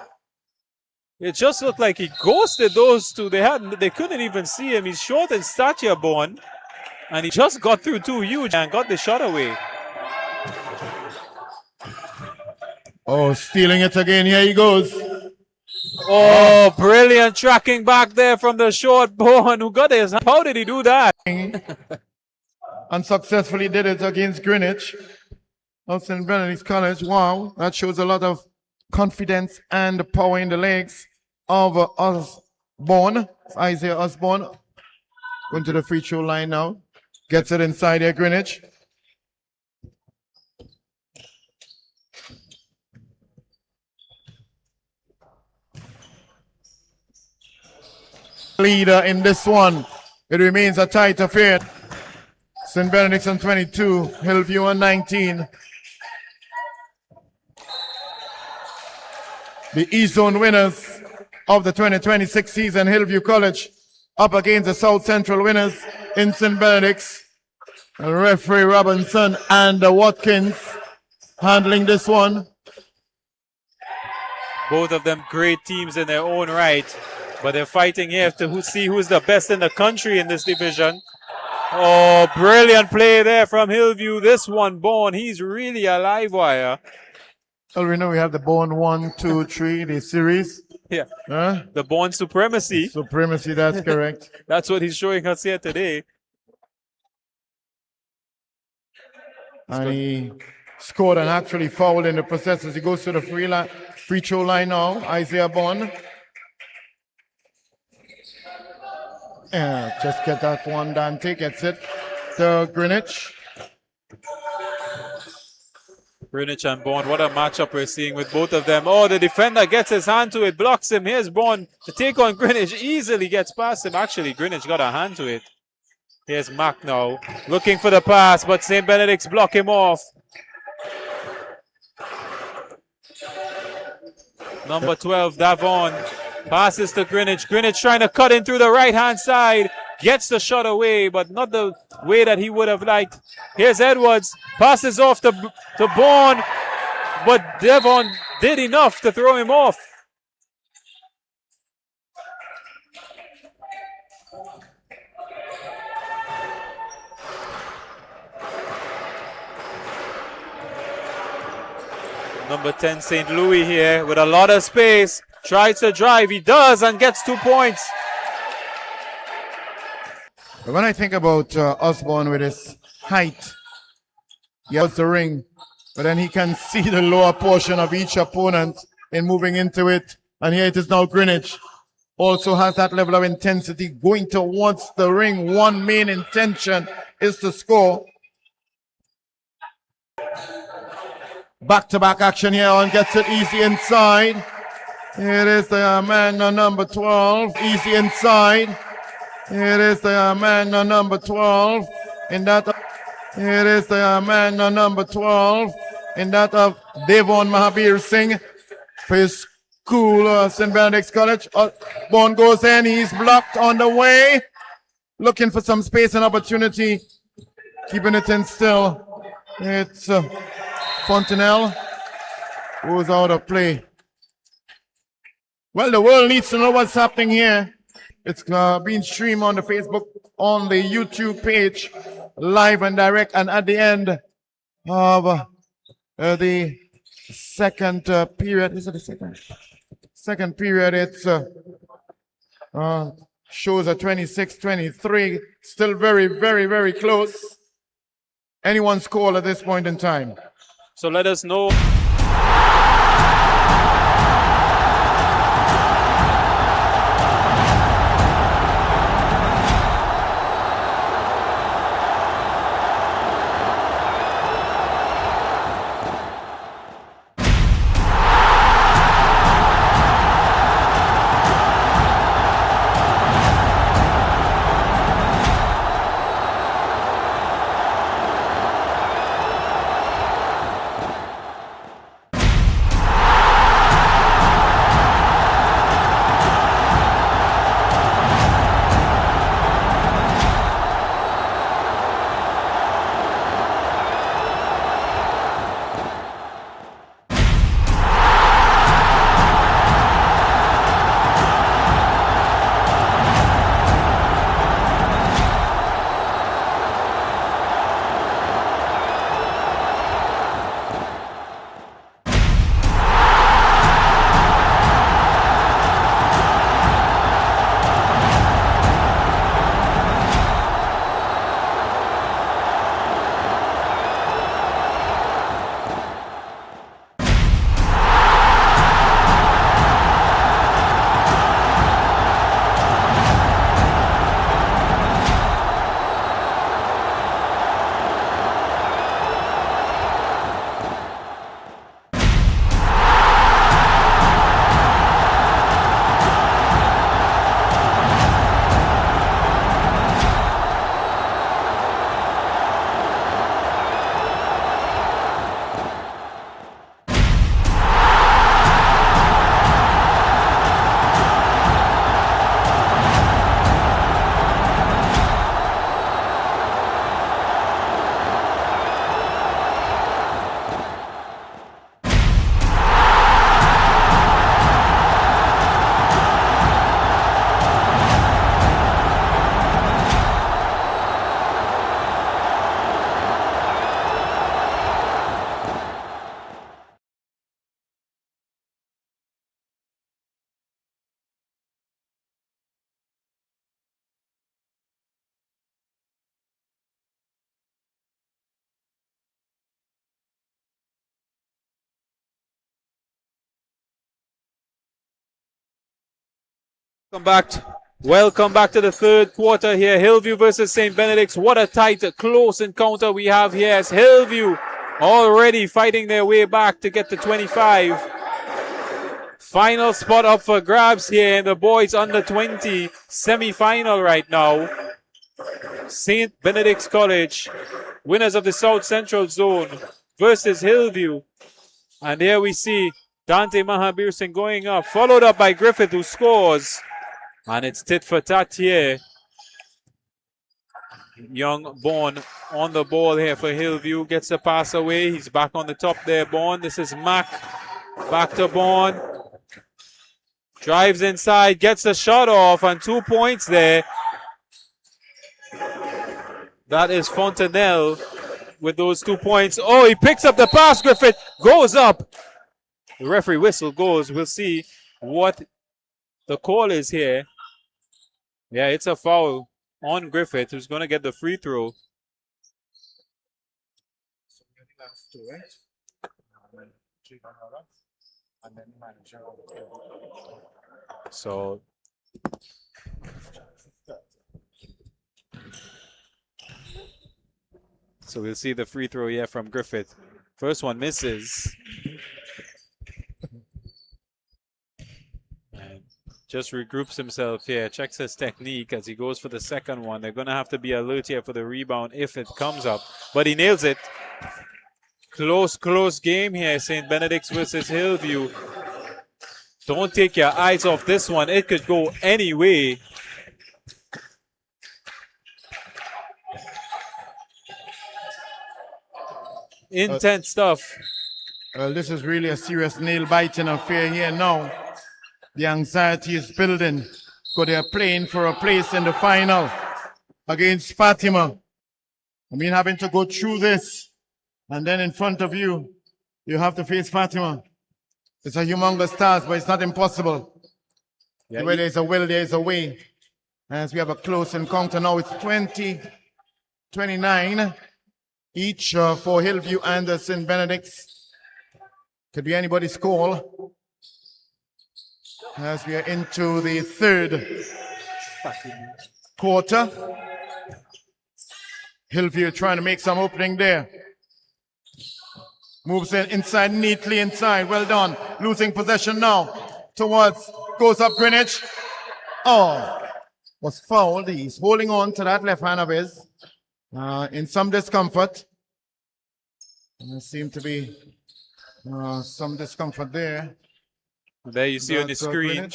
It just looked like he ghosted those two. They couldn't even see him. He's short in stature, Bourne. And he just got through 2 huge and got the shot away. Oh, stealing it again. Here he goes. Oh, brilliant tracking back there from the short bone. Who got his? How did he do that? Unsuccessfully did it against Greenwich of St. Benedict's College. Wow, that shows a lot of confidence and power in the legs of Osborne. Isaiah Osborne going to the free throw line now. Gets it inside here, Greenwich. Leader in this one. It remains a tight affair. St. Benedict's on 22, Hillview on 19. The East Zone winners of the 2026 season, Hillview College, up against the South Central winners in St. Benedict's. Referee Robinson and Watkins handling this one. Both of them great teams in their own right, but they're fighting here to see who's the best in the country in this division. Oh, brilliant play there from Hillview. This one, Bourne, he's really a live wire. Well, we know we have the Bone 1, 2, 3, the series. Yeah, Huh? the Bourne supremacy. Supremacy, that's correct. That's what he's showing us here today. And he scored and actually fouled in the process as he goes to the free throw line now. Isaiah Bond. Yeah, just get that one. Dante gets it to Greenwich. Greenwich and Bourne, what a matchup we're seeing with both of them. Oh, the defender gets his hand to it, blocks him. Here's Bourne to take on Greenwich, easily gets past him. Actually, Greenwich got a hand to it. Here's Mack now, looking for the pass, but St. Benedict's block him off. Number 12, Davon, passes to Greenwich. Greenwich trying to cut in through the right-hand side. Gets the shot away, but not the way that he would have liked. Here's Edwards, passes off to Bourne, but Devon did enough to throw him off. Number 10, St. Louis here with a lot of space. Tries to drive, he does, and gets 2 points. When I think about Osborne with his height, he has the ring, but then he can see the lower portion of each opponent in moving into it. And here it is now Greenwich. Also has that level of intensity going towards the ring. One main intention is to score. Back-to-back action here and gets it easy inside. It is the man number 12, easy inside. It is the man number 12 in that. It is the man number 12 in that of Devon Mahabir Singh for his school, St. Benedict's College. Bond goes in, he's blocked on the way. Looking for some space and opportunity. Keeping it in still. It's Fontenelle goes out of play. Well, the world needs to know what's happening here. It's being streamed on the Facebook, on the YouTube page, live and direct. And at the end of the second period, is it the second? Second period, it's shows a 26-23. Still very, very, very close. Anyone's call at this point in time. So let us know. Welcome back to the third quarter here. Hillview versus St. Benedict's. What a tight, close encounter we have here as Hillview already fighting their way back to get to 25. Final spot up for grabs here in the boys under 20 semi-final right now. St. Benedict's College, winners of the South Central Zone versus Hillview. And here we see Dante Mahabir Singh going up, followed up by Griffith, who scores. And it's tit for tat here. Young Bourne on the ball here for Hillview. Gets the pass away. He's back on the top there, Bourne. This is Mack. Back to Bourne. Drives inside, gets the shot off, and 2 points there. That is Fontenelle with those 2 points. Oh, he picks up the pass. Griffith goes up. The referee whistle goes. We'll see what the call is here. Yeah, it's a foul on Griffith, who's going to get the free throw. So we'll see the free throw here from Griffith. First one misses. And just regroups himself here, checks his technique as he goes for the second one. They're going to have to be alert here for the rebound if it comes up. But he nails it. Close game here, St. Benedict's versus Hillview. Don't take your eyes off this one. It could go any way. Intense stuff. Well, this is really a serious nail-biting affair here now. The anxiety is building because they are playing for a place in the final against Fatima. I mean, having to go through this, and then in front of you, you have to face Fatima. It's a humongous task, but it's not impossible. Yeah, Where there's a will, there's a way. As we have a close encounter now, it's 20-29 each for Hillview and St. Benedict's. Could be anybody's call. As we are into the third quarter. Hillview trying to make some opening there. Moves in inside, neatly inside. Well done. Losing possession now. Towards, goes up Greenwich. Oh, was fouled. He's holding on to that left hand of his. In some discomfort. And there seemed to be some discomfort there. There you see on the screen,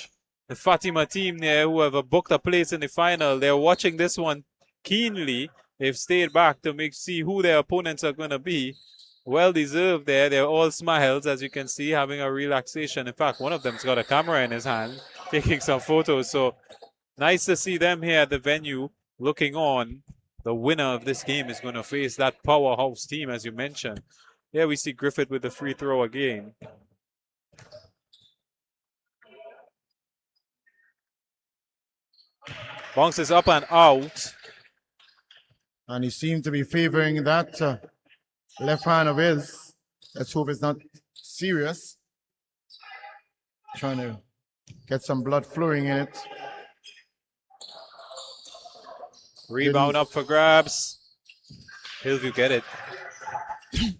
the Fatima team there who have booked a place in the final. They're watching this one keenly. They've stayed back to see who their opponents are going to be. Well deserved there. They're all smiles, as you can see, having a relaxation. In fact, one of them's got a camera in his hand, taking some photos. So nice to see them here at the venue looking on. The winner of this game is going to face that powerhouse team, as you mentioned. Here we see Griffith with the free throw again. Bounces up and out. And he seemed to be favoring that left hand of his. Let's hope it's not serious. Trying to get some blood flowing in it. Rebound up for grabs. Hillview get it.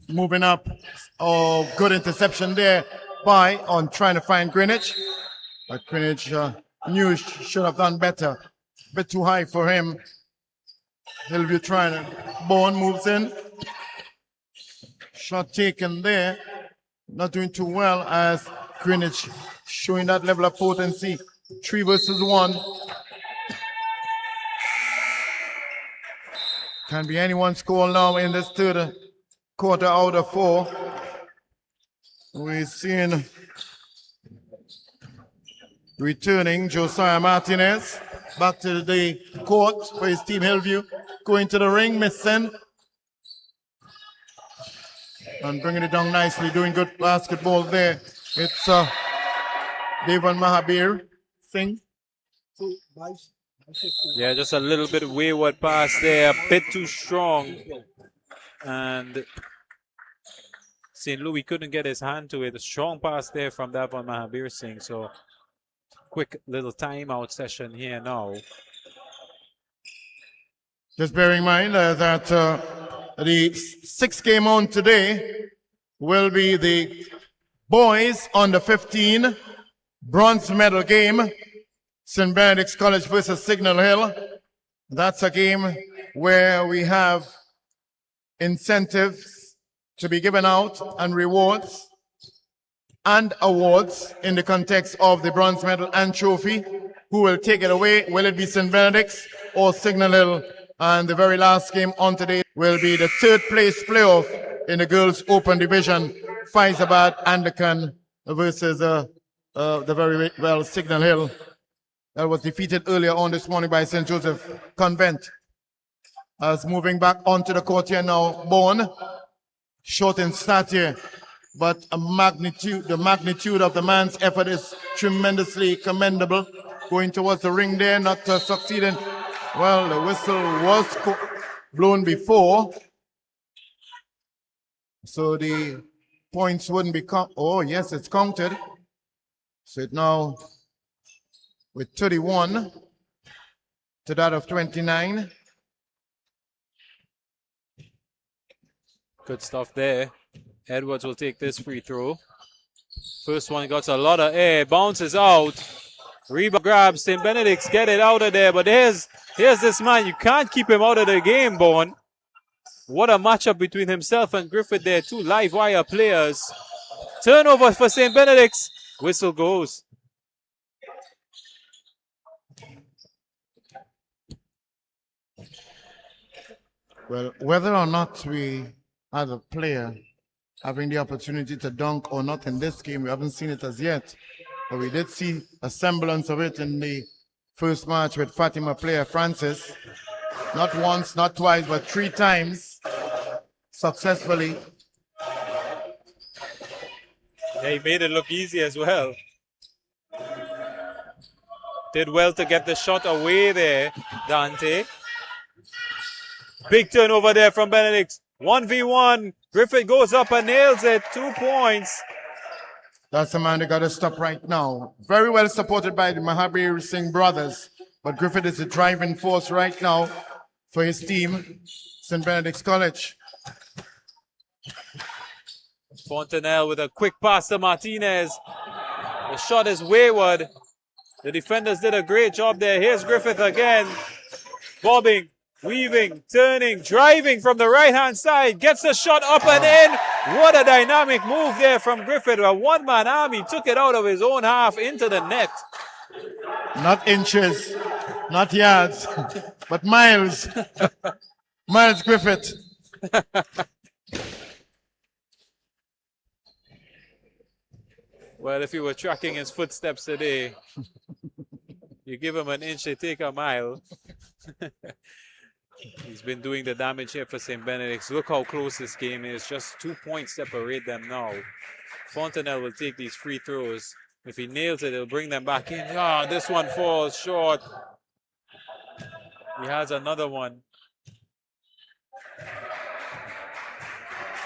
Moving up. Oh, good interception there by on trying to find Greenwich. But Greenwich knew should have done better. A bit too high for him. Hillview trying to. Bourne moves in. Shot taken there. Not doing too well as Greenwich showing that level of potency. 3 versus 1. Can be anyone's call now in this third quarter out of 4. We're seeing returning Josiah Martinez back to the court for his team Hillview. Going to the ring, missing. And bringing it down nicely, doing good basketball there. It's Devan Mahabir Singh. Yeah, just a little bit wayward pass there, a bit too strong. And St. Louis couldn't get his hand to it. A strong pass there from Devan Mahabir Singh. So quick little timeout session here now. Just bear in mind that the sixth game on today will be the boys under 15 bronze medal game, St. Benedict's College versus Signal Hill. That's a game where we have incentives to be given out and rewards and awards in the context of the bronze medal and trophy. Who will take it away? Will it be St. Benedict's or Signal Hill? And the very last game on today will be the third place playoff in the girls' open division. Faizabad Anglican versus the very well Signal Hill. That was defeated earlier on this morning by St. Joseph Convent. As moving back onto the court here now, Bourne, short in stature, but the magnitude of the man's effort is tremendously commendable. Going towards the ring there, not succeeding. Well, the whistle was blown before, so the points wouldn't be oh yes, it's counted. So it now with 31 to that of 29. Good stuff there. Edwards will take this free throw. First one got a lot of air, bounces out. Rebound grabs, St. Benedict's get it out of there, but here's this man. You can't keep him out of the game, Bourne. What a matchup between himself and Griffith there, two live wire players. Turnover for St. Benedict's. Whistle goes. Well, whether or not we had a player having the opportunity to dunk or not in this game, we haven't seen it as yet. But we did see a semblance of it in the first match with Fatima player Francis. Not once, not twice, but 3 times successfully. Yeah, he made it look easy as well. Did well to get the shot away there, Dante. Big turnover there from Benedict. 1v1. Griffith goes up and nails it. 2 points. That's the man they got to stop right now. Very well supported by the Mahabir Singh brothers. But Griffith is the driving force right now for his team, St. Benedict's College. Fontenelle with a quick pass to Martinez. The shot is wayward. The defenders did a great job there. Here's Griffith again. Bobbing, weaving, turning, driving from the right-hand side. Gets the shot up and in. What a dynamic move there from Griffith. A one-man army took it out of his own half into the net. Not inches, not yards, but miles. Miles Griffith. Well, if you were tracking his footsteps today, you give him an inch, they take a mile. He's been doing the damage here for St. Benedict's. Look how close this game is. Just 2 points separate them now. Fontenelle will take these free throws. If he nails it, he'll bring them back in. Ah, this one falls short. He has another one.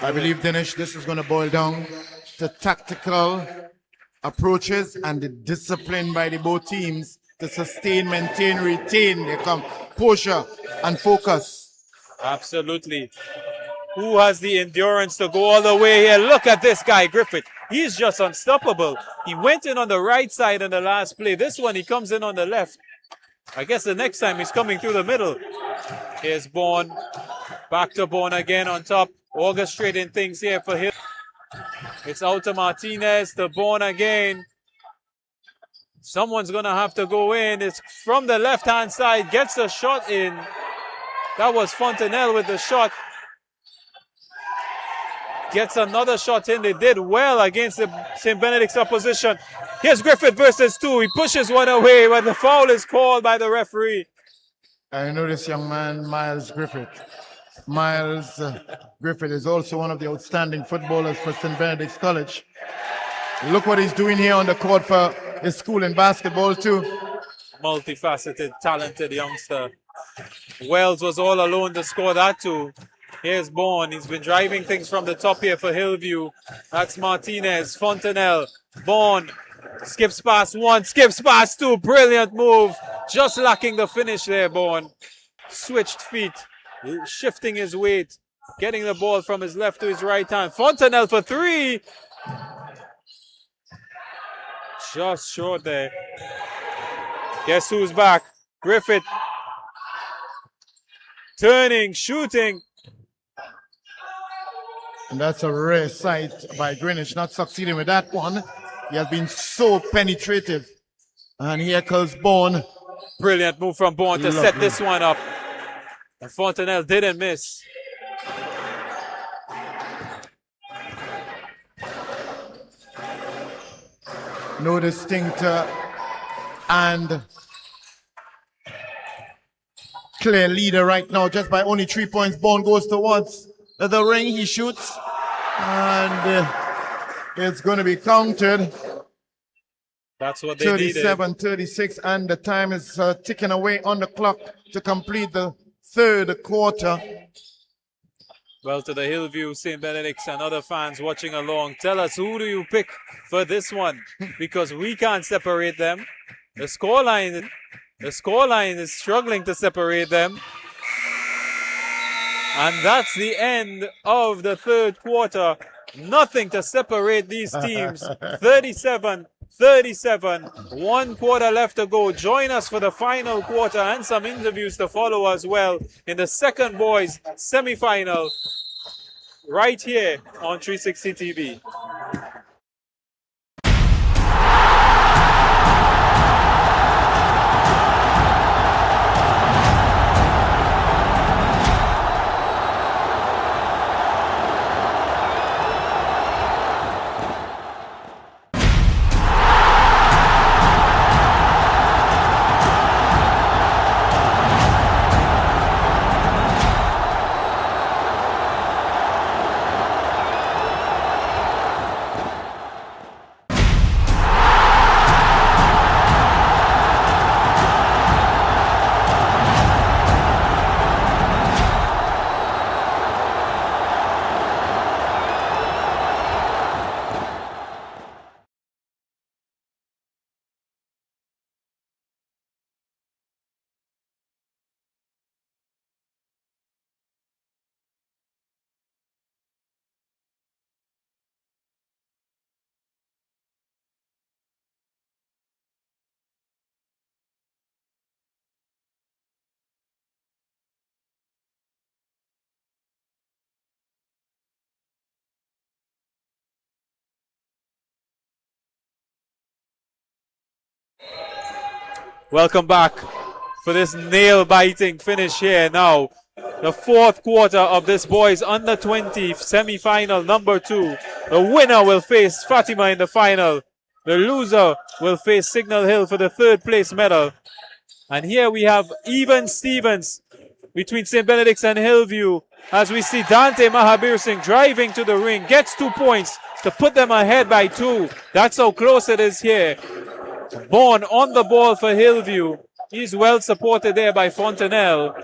I believe, Dinesh, this is going to boil down to tactical approaches and the discipline by the both teams to sustain, maintain, retain their composure and focus. Absolutely. Who has the endurance to go all the way here? Look at this guy, Griffith. He's just unstoppable. He went in on the right side in the last play. This one, he comes in on the left. I guess the next time he's coming through the middle. Here's Bourne. Back to Bourne again on top. Orchestrating things here for him. It's out to Martinez, to Bourne again. Someone's going to have to go in. It's from the left-hand side. Gets the shot in. That was Fontenelle with the shot. Gets another shot in. They did well against the St. Benedict's opposition. Here's Griffith versus 2. He pushes one away, but the foul is called by the referee. I know this young man, Miles Griffith. Miles Griffith is also one of the outstanding footballers for St. Benedict's College. Look what he's doing here on the court for his school in basketball too. Multifaceted, talented youngster. Wells was all alone to score that too. Here's Bourne. He's been driving things from the top here for Hillview. That's Martinez, Fontenelle, Bourne. Skips past one, skips past two. Brilliant move. Just lacking the finish there, Bourne. Switched feet, shifting his weight, getting the ball from his left to his right hand. Fontanelle for three. Just short there. Guess who's back? Griffith. Turning, shooting. And that's a rare sight by Greenwich, not succeeding with that one. He has been so penetrative. And here comes Bourne. Brilliant move from Bourne to set Lovely. this one up. And Fontanelle didn't miss. No distinct and clear leader right now, just by only 3 points. Bourne goes towards the ring. He shoots. And it's going to be counted. That's what they needed. 37-36, and the time is ticking away on the clock to complete the third quarter. Well, to the Hillview, St. Benedict's and other fans watching along, tell us, who do you pick for this one? Because we can't separate them. The scoreline is struggling to separate them. And that's the end of the third quarter. Nothing to separate these teams. 37-37. 1 quarter left to go. Join us for the final quarter and some interviews to follow as well in the second boys semi-final right here on 360 TV. Welcome back for this nail-biting finish here now. The fourth quarter of this boys under 20 semi-final number 2. The winner will face Fatima in the final. The loser will face Signal Hill for the third place medal. And here we have even Stevens between St. Benedict's and Hillview as we see Dante Mahabir Singh driving to the ring, gets 2 points to put them ahead by 2. That's how close it is here. Bourne on the ball for Hillview. He's well supported there by Fontanelle.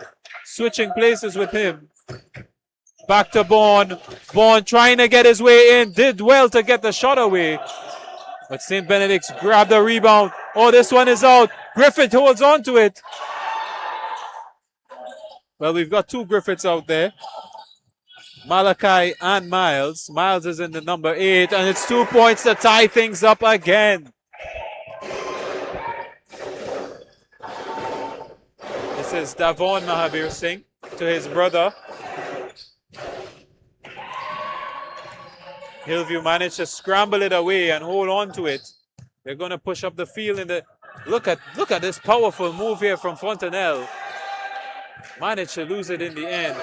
Switching places with him. Back to Bourne. Bourne trying to get his way in. Did well to get the shot away. But St. Benedict's grabbed the rebound. Oh, this one is out. Griffith holds on to it. Well, we've got 2 Griffiths out there. Malachi and Miles. Miles is in the number 8. And it's 2 points to tie things up again. This is Davon Mahabir Singh to his brother. Hillview managed to scramble it away and hold on to it. They're going to push up the field in the... Look at this powerful move here from Fontanelle. Managed to lose it in the end.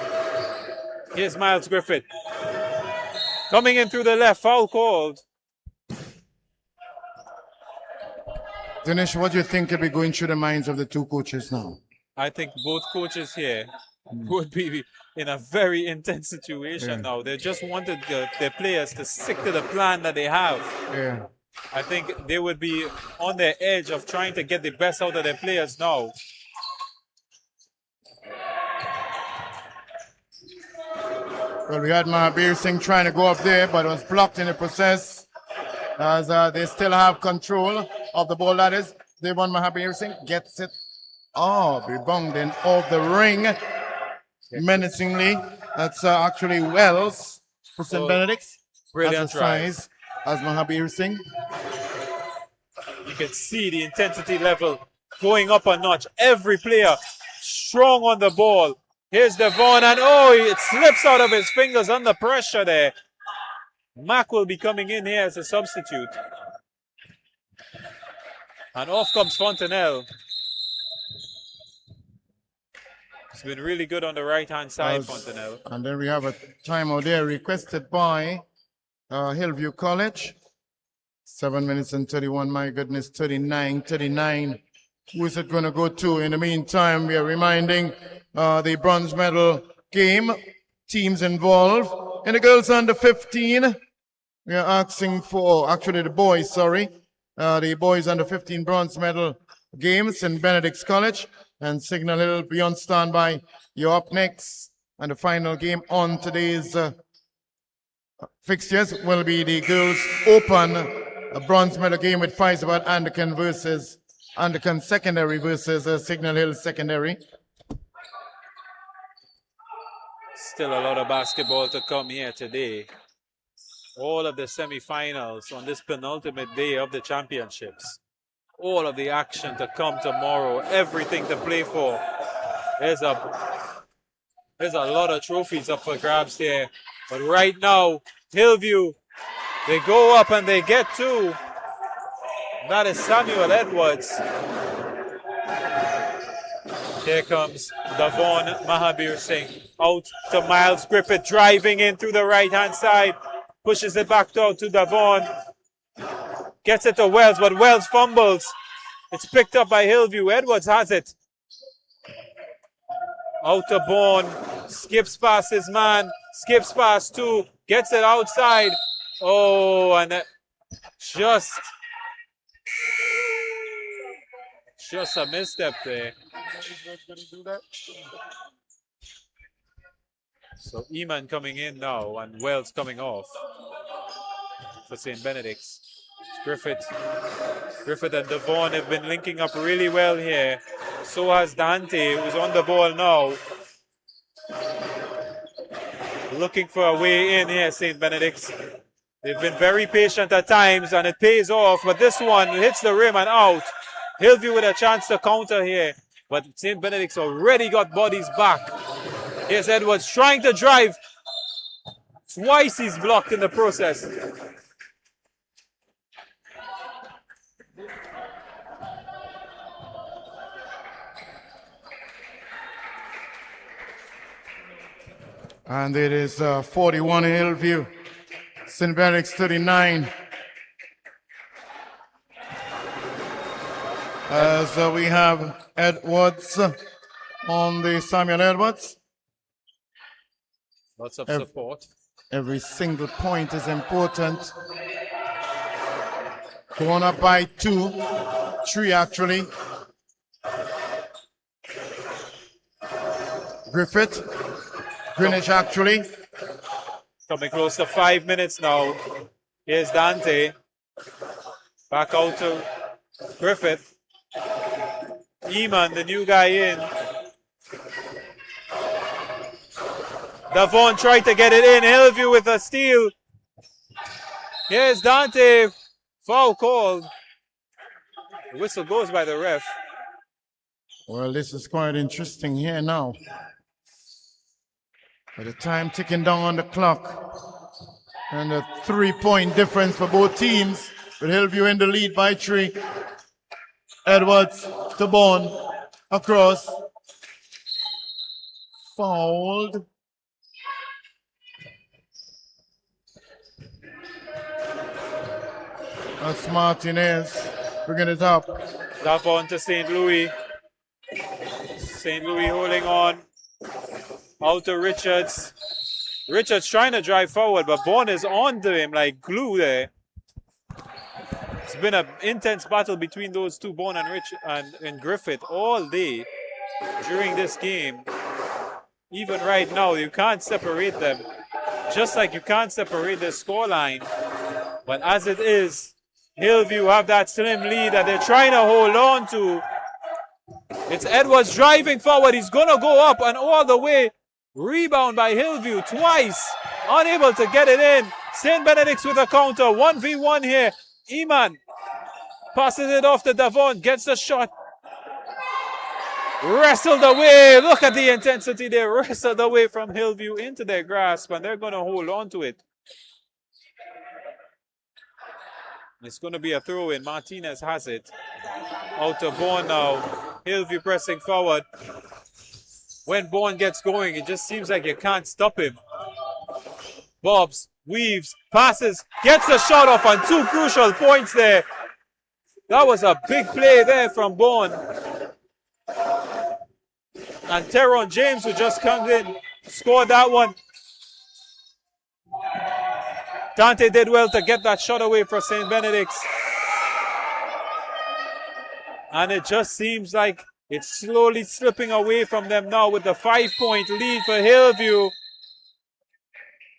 Here's Miles Griffith. Coming in through the left, foul called. Dinesh, what do you think will be going through the minds of the 2 coaches now? I think both coaches here would be in a very intense situation now. They just wanted their players to stick to the plan that they have. Yeah. I think they would be on their edge of trying to get the best out of their players now. Well, we had Mahabir Singh trying to go up there, but it was blocked in the process. as they still have control of the ball. That is, Devon Mahabir Singh gets it. Oh, rebounding off the ring menacingly. That's actually Wells for St. Benedict's. Brilliant As a size as Mahabir Singh. You can see the intensity level going up a notch. Every player strong on the ball. Here's Devon, and oh, it slips out of his fingers under pressure there. Mack will be coming in here as a substitute. And off comes Fontenelle. It's been really good on the right-hand side, Fontenelle. And then we have a timeout there requested by Hillview College. 7 minutes and 31, my goodness, 39. Who is it going to go to? In the meantime, we are reminding the bronze medal game, teams involved. In the girls under 15, we are asking for, actually the boys, sorry, the boys under 15 bronze medal games in Benedict's College and Signal Hill will be on standby. You're up next. And the final game on today's fixtures will be the girls open a bronze medal game with Faizabad Anderkan secondary versus Signal Hill secondary. Still a lot of basketball to come here today. All of the semifinals on this penultimate day of the championships. All of the action to come tomorrow. Everything to play for. There's a lot of trophies up for grabs there. But right now, Hillview, they go up and they get two. That is Samuel Edwards. Here comes Devon Mahabir Singh out to Miles Griffith, driving in through the right-hand side. Pushes it back down to Devon. Gets it to Wells, but Wells fumbles. It's picked up by Hillview. Edwards has it. Out to Bourne. Skips past his man. Skips past two. Gets it outside. Oh, and just a misstep there. So Eman coming in now and Wells coming off for St. Benedict's. Griffith and Devon have been linking up really well here. So has Dante, who's on the ball now. Looking for a way in here, St. Benedict's. They've been very patient at times and it pays off, but this one hits the rim and out. Hillview with a chance to counter here, but St. Benedict's already got bodies back. Here's Edwards trying to drive. Twice he's blocked in the process. And it is 41 Hillview. St. Benedict's 39. As we have Edwards on the Samuel Edwards. Lots of support. Every single point is important. Going up by 2, 3 actually. Griffith, Greenwich actually. Coming close to 5 minutes now. Here's Dante. Back out to Griffith. Eman, the new guy in. Devon tried to get it in. Hillview with a steal. Here's Dante. Foul called. The whistle goes by the ref. Well, this is quite interesting here now. By the time ticking down on the clock. And a 3-point difference for both teams. With Hillview in the lead by 3. Edwards to Bourne. Across. Fouled. That's Martinez bringing it up. Devon to St. Louis. St. Louis holding on. Out to Richards. Richards trying to drive forward, but Bourne is on to him like glue there. It's been an intense battle between those two, Bourne and Griffith, all day during this game. Even right now, you can't separate them. Just like you can't separate the scoreline. But as it is, Hillview have that slim lead that they're trying to hold on to. It's Edwards driving forward. He's going to go up and all the way. Rebound by Hillview twice. Unable to get it in. St. Benedict's with a counter. 1v1 here. Eman passes it off to Davon. Gets the shot. Wrestled away. Look at the intensity there. Wrestled away from Hillview into their grasp, and they're going to hold on to it. It's going to be a throw in. Martinez has it. Out to Bourne now. Hillview pressing forward. When Bourne gets going, it just seems like you can't stop him. Bobs, weaves, passes, gets the shot off on 2 crucial points there. That was a big play there from Bourne. And Teron James, who just comes in, scored that one. Dante did well to get that shot away for St. Benedict's. And it just seems like it's slowly slipping away from them now with the 5-point lead for Hillview.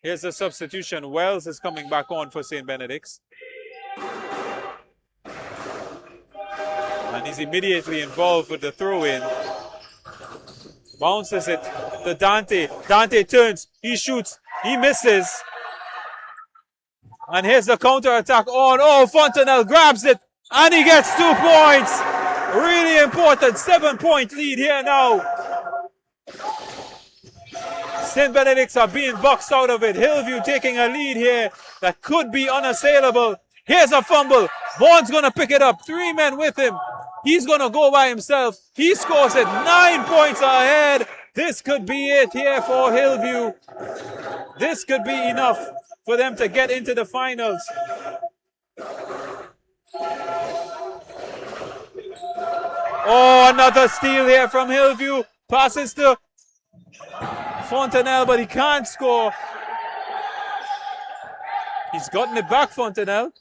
Here's the substitution. Wells is coming back on for St. Benedict's. And he's immediately involved with the throw-in. Bounces it to Dante. Dante turns. He shoots. He misses. And here's the counter-attack on. Oh, Fontenelle grabs it. And he gets 2 points. Really important. 7-point lead here now. St. Benedict's are being boxed out of it. Hillview taking a lead here that could be unassailable. Here's a fumble. Bourne's going to pick it up. 3 men with him. He's going to go by himself. He scores it. 9 points ahead. This could be it here for Hillview. This could be enough for them to get into the finals. Oh, another steal here from Hillview. Passes to Fontenelle, but he can't score. He's gotten it back, Fontenelle.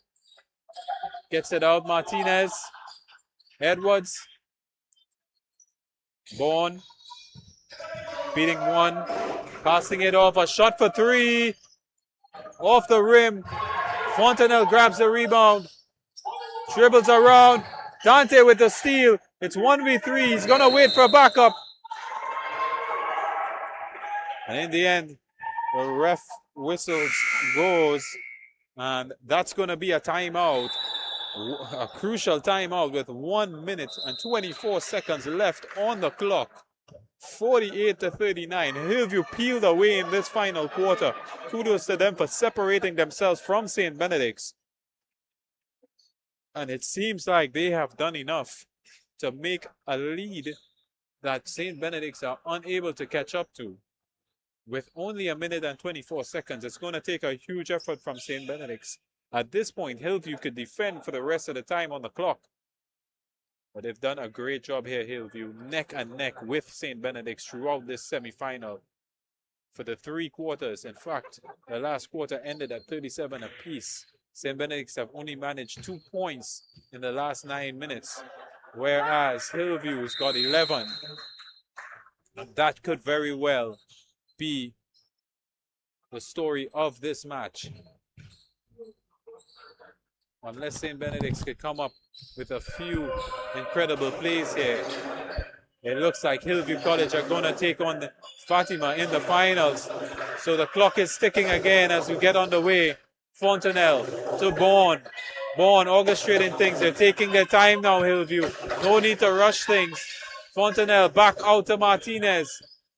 Gets it out, Martinez. Edwards. Bourne. Beating 1. Passing it off. A shot for 3. Off the rim. Fontenelle grabs the rebound. Dribbles around. Dante with the steal. It's 1v3. He's going to wait for a backup. And in the end, the ref whistles, goes, and that's going to be a timeout. A crucial timeout with 1 minute and 24 seconds left on the clock. 48-39. Hillview peeled away in this final quarter. Kudos to them for separating themselves from St. Benedict's. And it seems like they have done enough to make a lead that St. Benedict's are unable to catch up to. With only 1 minute and 24 seconds, it's going to take a huge effort from St. Benedict's. At this point, Hillview could defend for the rest of the time on the clock. But they've done a great job here, Hillview, neck and neck with St. Benedict's throughout this semi-final. For the 3 quarters, in fact, the last quarter ended at 37 apiece. St. Benedict's have only managed 2 points in the last 9 minutes, whereas Hillview's got 11. And that could very well be the story of this match. Unless St. Benedict's could come up with a few incredible plays here. It looks like Hillview College are going to take on Fatima in the finals. So the clock is ticking again as we get underway. Fontenelle to Bourne. Bourne orchestrating things. They're taking their time now, Hillview. No need to rush things. Fontenelle back out to Martinez.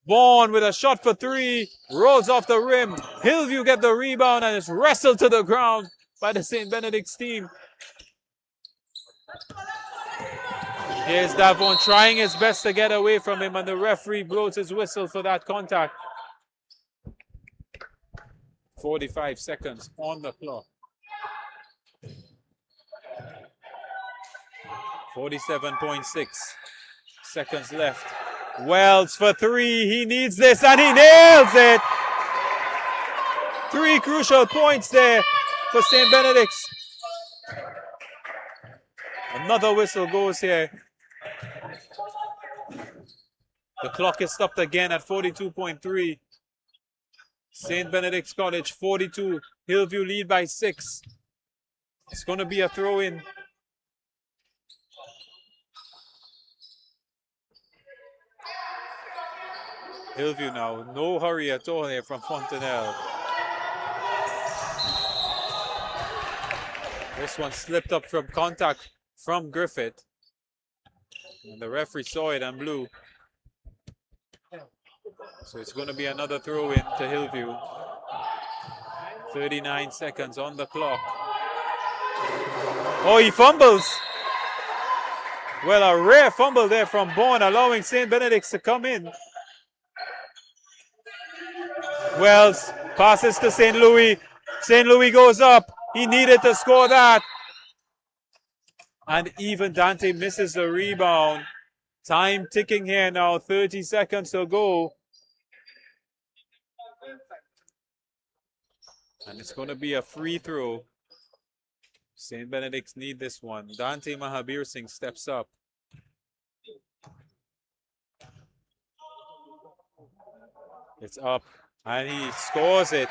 Bourne with a shot for 3. Rolls off the rim. Hillview get the rebound and it's wrestled to the ground by the St. Benedict's team. Here's Davon trying his best to get away from him, and the referee blows his whistle for that contact. 45 seconds on the clock. 47.6 seconds left. Wells for 3. He needs this and he nails it. 3 crucial points there for St. Benedict's. Another whistle goes here. The clock is stopped again at 42.3. St. Benedict's College 42. Hillview lead by 6. It's going to be a throw in. Hillview now. No hurry at all here from Fontenelle. This one slipped up from contact from Griffith. And the referee saw it and blew. So it's going to be another throw in to Hillview. 39 seconds on the clock. Oh, he fumbles. Well, a rare fumble there from Bourne, allowing St. Benedict's to come in. Wells passes to St. Louis. St. Louis goes up. He needed to score that. And even Dante misses the rebound. Time ticking here now, 30 seconds to go. And it's going to be a free throw. St. Benedict's need this one. Dante Mahabir Singh steps up. It's up. And he scores it.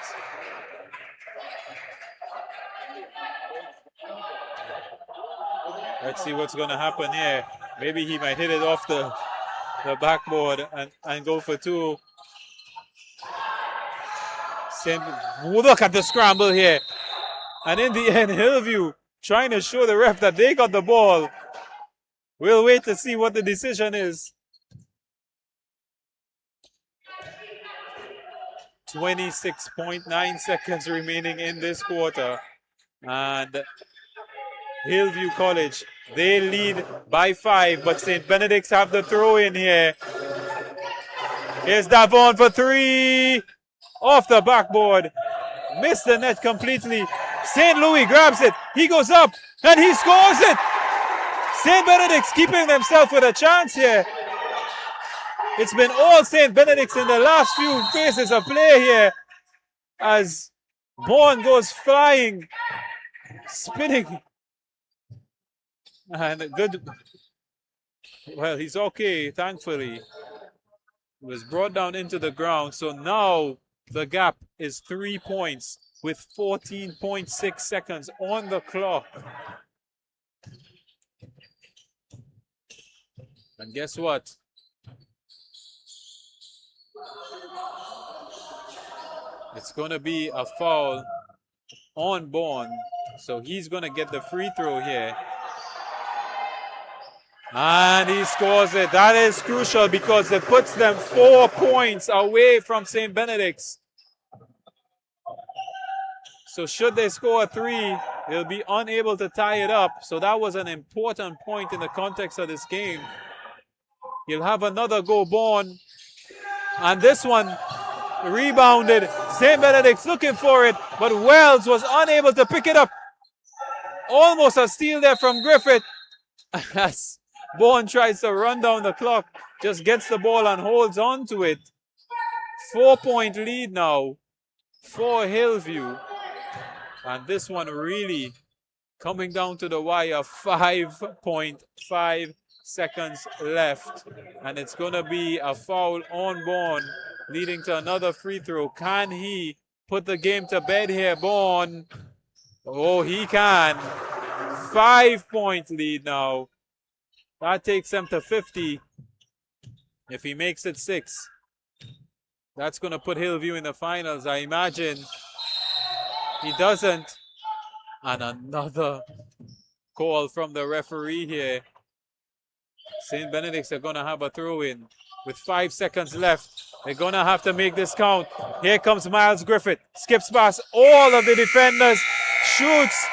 Let's see what's going to happen here. Maybe he might hit it off the backboard and go for two. Look at the scramble here. And in the end, Hillview trying to show the ref that they got the ball. We'll wait to see what the decision is. 26.9 seconds remaining in this quarter. And Hillview College, they lead by 5, but St. Benedict's have the throw in here. Here's Davon for 3. Off the backboard. Missed the net completely. St. Louis grabs it. He goes up and he scores it. St. Benedict's keeping themselves with a chance here. It's been all St. Benedict's in the last few phases of play here as Bourne goes flying, spinning. And good. Well, he's okay, thankfully. He was brought down into the ground. So now the gap is 3 points with 14.6 seconds on the clock. And guess what? It's going to be a foul on Bourne. So he's going to get the free throw here. And he scores it. That is crucial because it puts them 4 points away from St. Benedict's. So should they score a 3, they'll be unable to tie it up. So that was an important point in the context of this game. You'll have another go Bourne. And this one rebounded. St. Benedict's looking for it, but Wells was unable to pick it up. Almost a steal there from Griffith. As Bourne tries to run down the clock, just gets the ball and holds on to it. 4-point lead now for Hillview. And this one really coming down to the wire. 5.5 seconds left. And it's going to be a foul on Bourne, leading to another free throw. Can he put the game to bed here, Bourne? Oh, he can. 5-point lead now. That takes them to 50. If he makes it 6, that's going to put Hillview in the finals. I imagine he doesn't. And another call from the referee here. St. Benedict's are going to have a throw-in with 5 seconds left. They're going to have to make this count. Here comes Miles Griffith. Skips past all of the defenders. Shoots.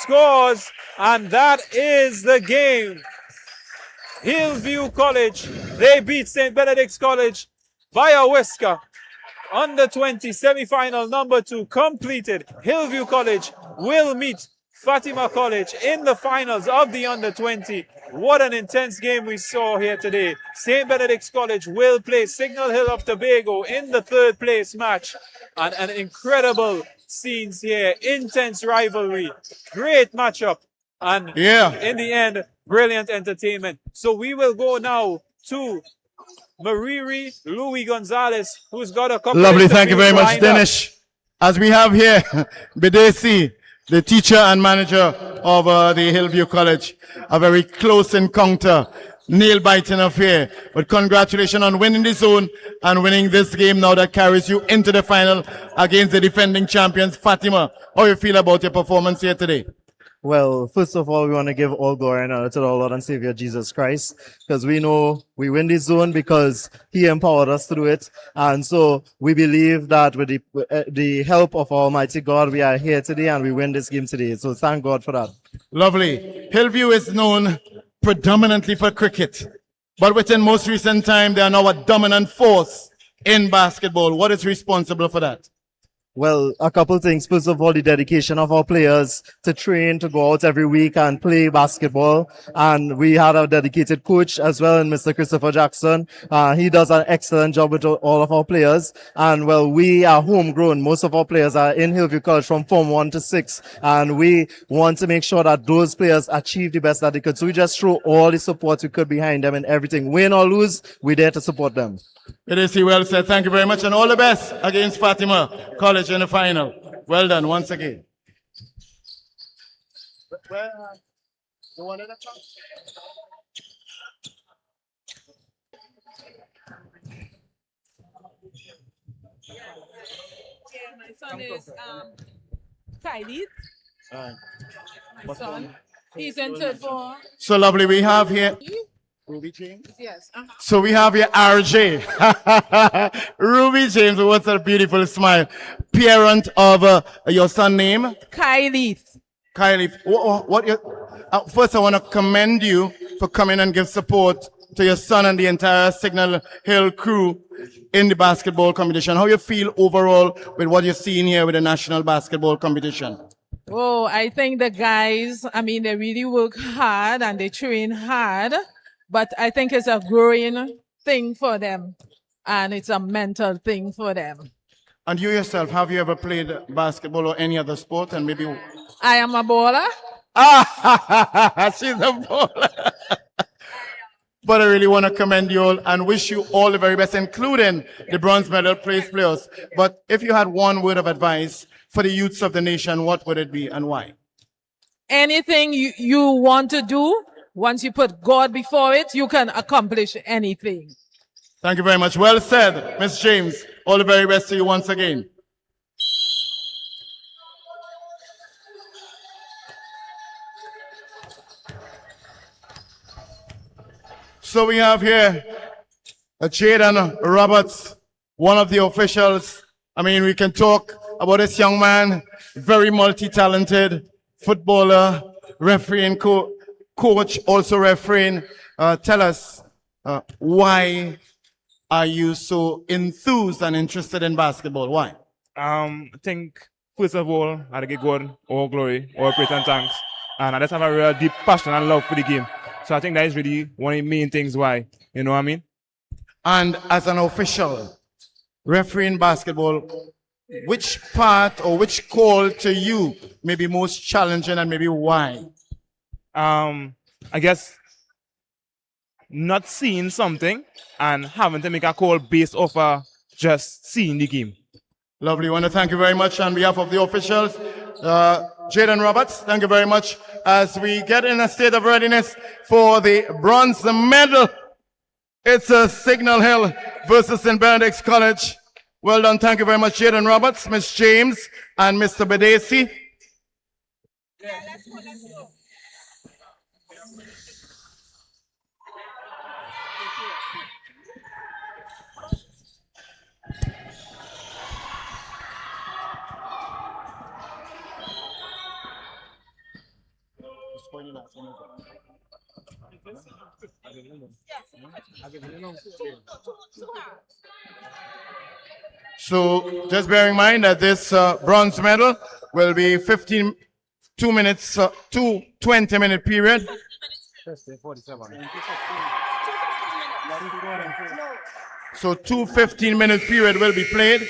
Scores. And that is the game. Hillview College, they beat St. Benedict's College by a whisker. Under 20 semifinal number 2 completed. Hillview College will meet Fatima College in the finals of the under 20. What an intense game we saw here today. St. Benedict's College will play Signal Hill of Tobago in the 3rd place match. And an incredible scenes here. Intense rivalry. Great matchup. And in the end, brilliant entertainment. So we will go now to Mariri Louis Gonzalez, who's got a couple Lovely, of thank you very much, lined up. Dennis. As we have here, Bidesi the teacher and manager of the Hillview College. A very close encounter, nail-biting affair. But congratulations on winning the zone and winning this game now that carries you into the final against the defending champions, Fatima. How you feel about your performance here today? Well, first of all, we want to give all glory and honor to the Lord and Savior Jesus Christ, because we know we win this zone because He empowered us to do it. And so we believe that with the help of Almighty God, we are here today and we win this game today. So thank God for that. Lovely. Hillview is known predominantly for cricket, but within most recent time, they are now a dominant force in basketball. What is responsible for that? Well, a couple things. First of all, the dedication of our players to train, to go out every week and play basketball. And we had a dedicated coach as well, in Mr. Christopher Jackson. He does an excellent job with all of our players. And well, we are homegrown. Most of our players are in Hillview College from Form 1 to 6. And we want to make sure that those players achieve the best that they could. So we just throw all the support we could behind them and everything. Win or lose, we're there to support them. It is well said. Thank you very much, and all the best against Fatima College in the final. Well done once again. The one in the top? Yeah, my son is Kylie. My son. He's in third form. So lovely. We have here Ruby James. Yes. So we have here RJ. Ruby James, what's a beautiful smile. Parent of your son name? Kylie. Kylie. First, I want to commend you for coming and give support to your son and the entire Signal Hill crew in the basketball competition. How you feel overall with what you're seeing here with the national basketball competition? Oh, I think the guys, I mean, they really work hard and they train hard, but I think it's a growing thing for them and it's a mental thing for them. And you yourself, have you ever played basketball or any other sport? And maybe I am a baller. She's a baller. But I really want to commend you all and wish you all the very best, including the bronze medal place players. But if you had one word of advice for the youths of the nation, what would it be and why? Anything you want to do, once you put God before it, you can accomplish anything. Thank you very much. Well said, Miss James. All the very best to you once again. So we have here Jaden Roberts, one of the officials. I mean, we can talk about this young man, very multi-talented footballer, refereeing coach, also refereeing. Tell us, why are you so enthused and interested in basketball? Why? I think, first of all, I give God all glory, all praise and thanks. And I just have a real deep passion and love for the game. So I think that is really one of the main things why, you know what I mean? And as an official, refereeing basketball, which part or which call to you may be most challenging and maybe why? I guess not seeing something and having to make a call based off just seeing the game. Lovely. I want to thank you very much on behalf of the officials. Jaden Roberts, thank you very much. As we get in a state of readiness for the bronze medal, it's a Signal Hill versus St. Benedict's College. Well done. Thank you very much, Jaden Roberts, Miss James, and Mr. Bedesi. Yeah, let's go. So just bear in mind that this bronze medal will be 20-minute period. So 2 15-minute period will be played.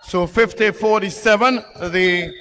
So 50-47, the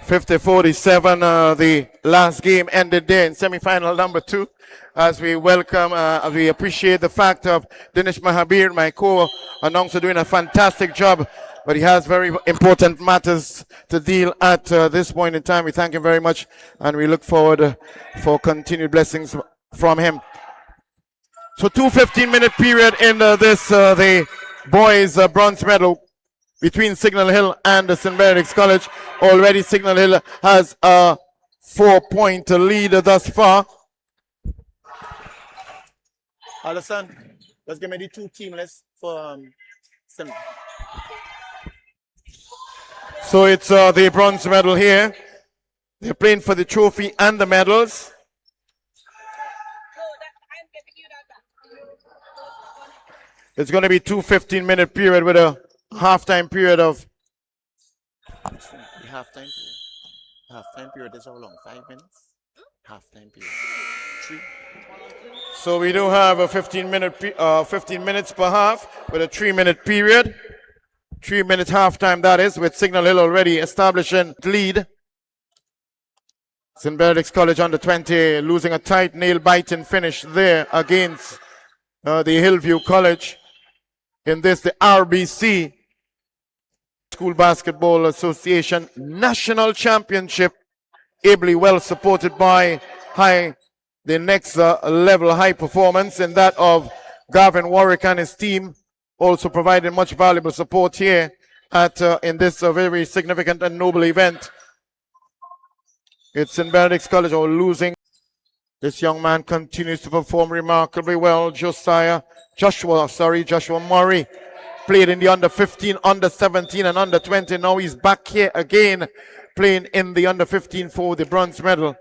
50-47, the last game ended there in semifinal number 2. As we welcome, we appreciate the fact of Dinesh Mahabir, my co-announcer, doing a fantastic job, but he has very important matters to deal at this point in time. We thank him very much, and we look forward for continued blessings from him. So 2 15-minute period in this, the boys bronze medal between Signal Hill and the St. Benedict's College. Already Signal Hill has a 4-point lead thus far. Alison, let's give me the 2 team lists for So it's the bronze medal here. They're playing for the trophy and the medals. It's going to be 2 15-minute period with a halftime period of. The halftime period is how long? 5 minutes? Halftime period. 3. So we do have a 15 minutes per half with a 3-minute period. 3 minutes halftime, that is, with Signal Hill already establishing lead. St. Benedict's College under 20 losing a tight nail-biting finish there against the Hillview College. In this, the RBC School Basketball Association National Championship, ably well supported by the next level high performance, and that of Gavin Warwick and his team, also providing much valuable support here at in this very significant and noble event. It's St. Benedict's College losing. This young man continues to perform remarkably well. Joshua Murray played in the under 15, under 17, and under 20. Now he's back here again, playing in the under 15 for the bronze medal.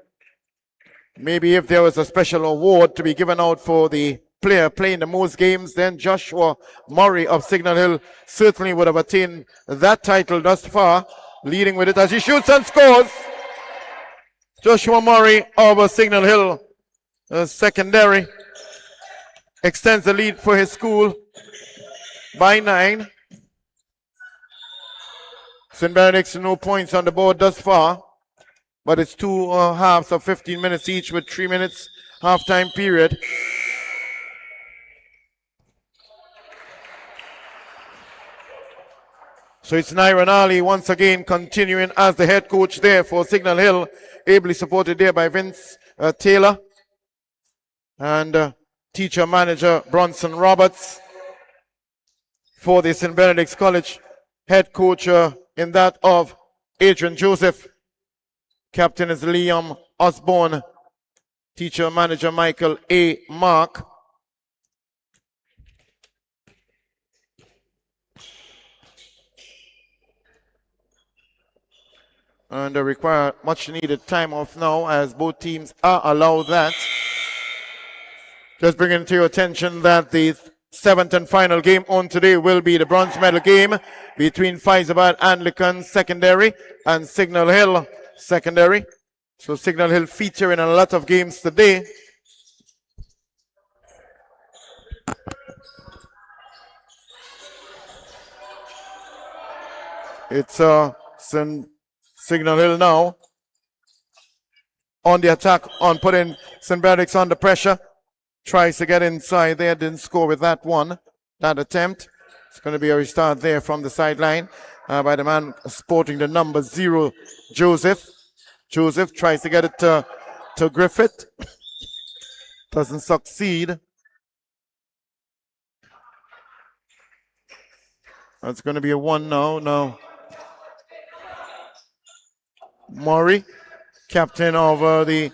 Maybe if there was a special award to be given out for the player playing the most games, then Joshua Murray of Signal Hill certainly would have attained that title thus far, leading with it as he shoots and scores. Joshua Murray of Signal Hill secondary extends the lead for his school by 9. St. Benedict's no points on the board thus far, but it's 2 halves of 15 minutes each with 3 minutes halftime period. So it's Nyron Ali once again continuing as the head coach there for Signal Hill, ably supported there by Vince Taylor and teacher manager Bronson Roberts. For the St. Benedict's College, head coach in that of Adrian Joseph. Captain is Liam Osborne. Teacher manager Michael A. Mark. And they require much needed time off now as both teams are allowed that. Just bringing to your attention that the 7th and final game on today will be the bronze medal game between Faizabad Anglican Secondary and Signal Hill Secondary. So Signal Hill featuring a lot of games today. It's Signal Hill now on the attack, on putting St. Benedict's under pressure. Tries to get inside there, didn't score with that one, that attempt. It's going to be a restart there from the sideline by the man sporting the number 0, Joseph. Joseph tries to get it to Griffith. Doesn't succeed. That's going to be a 1 now. Murray, captain of the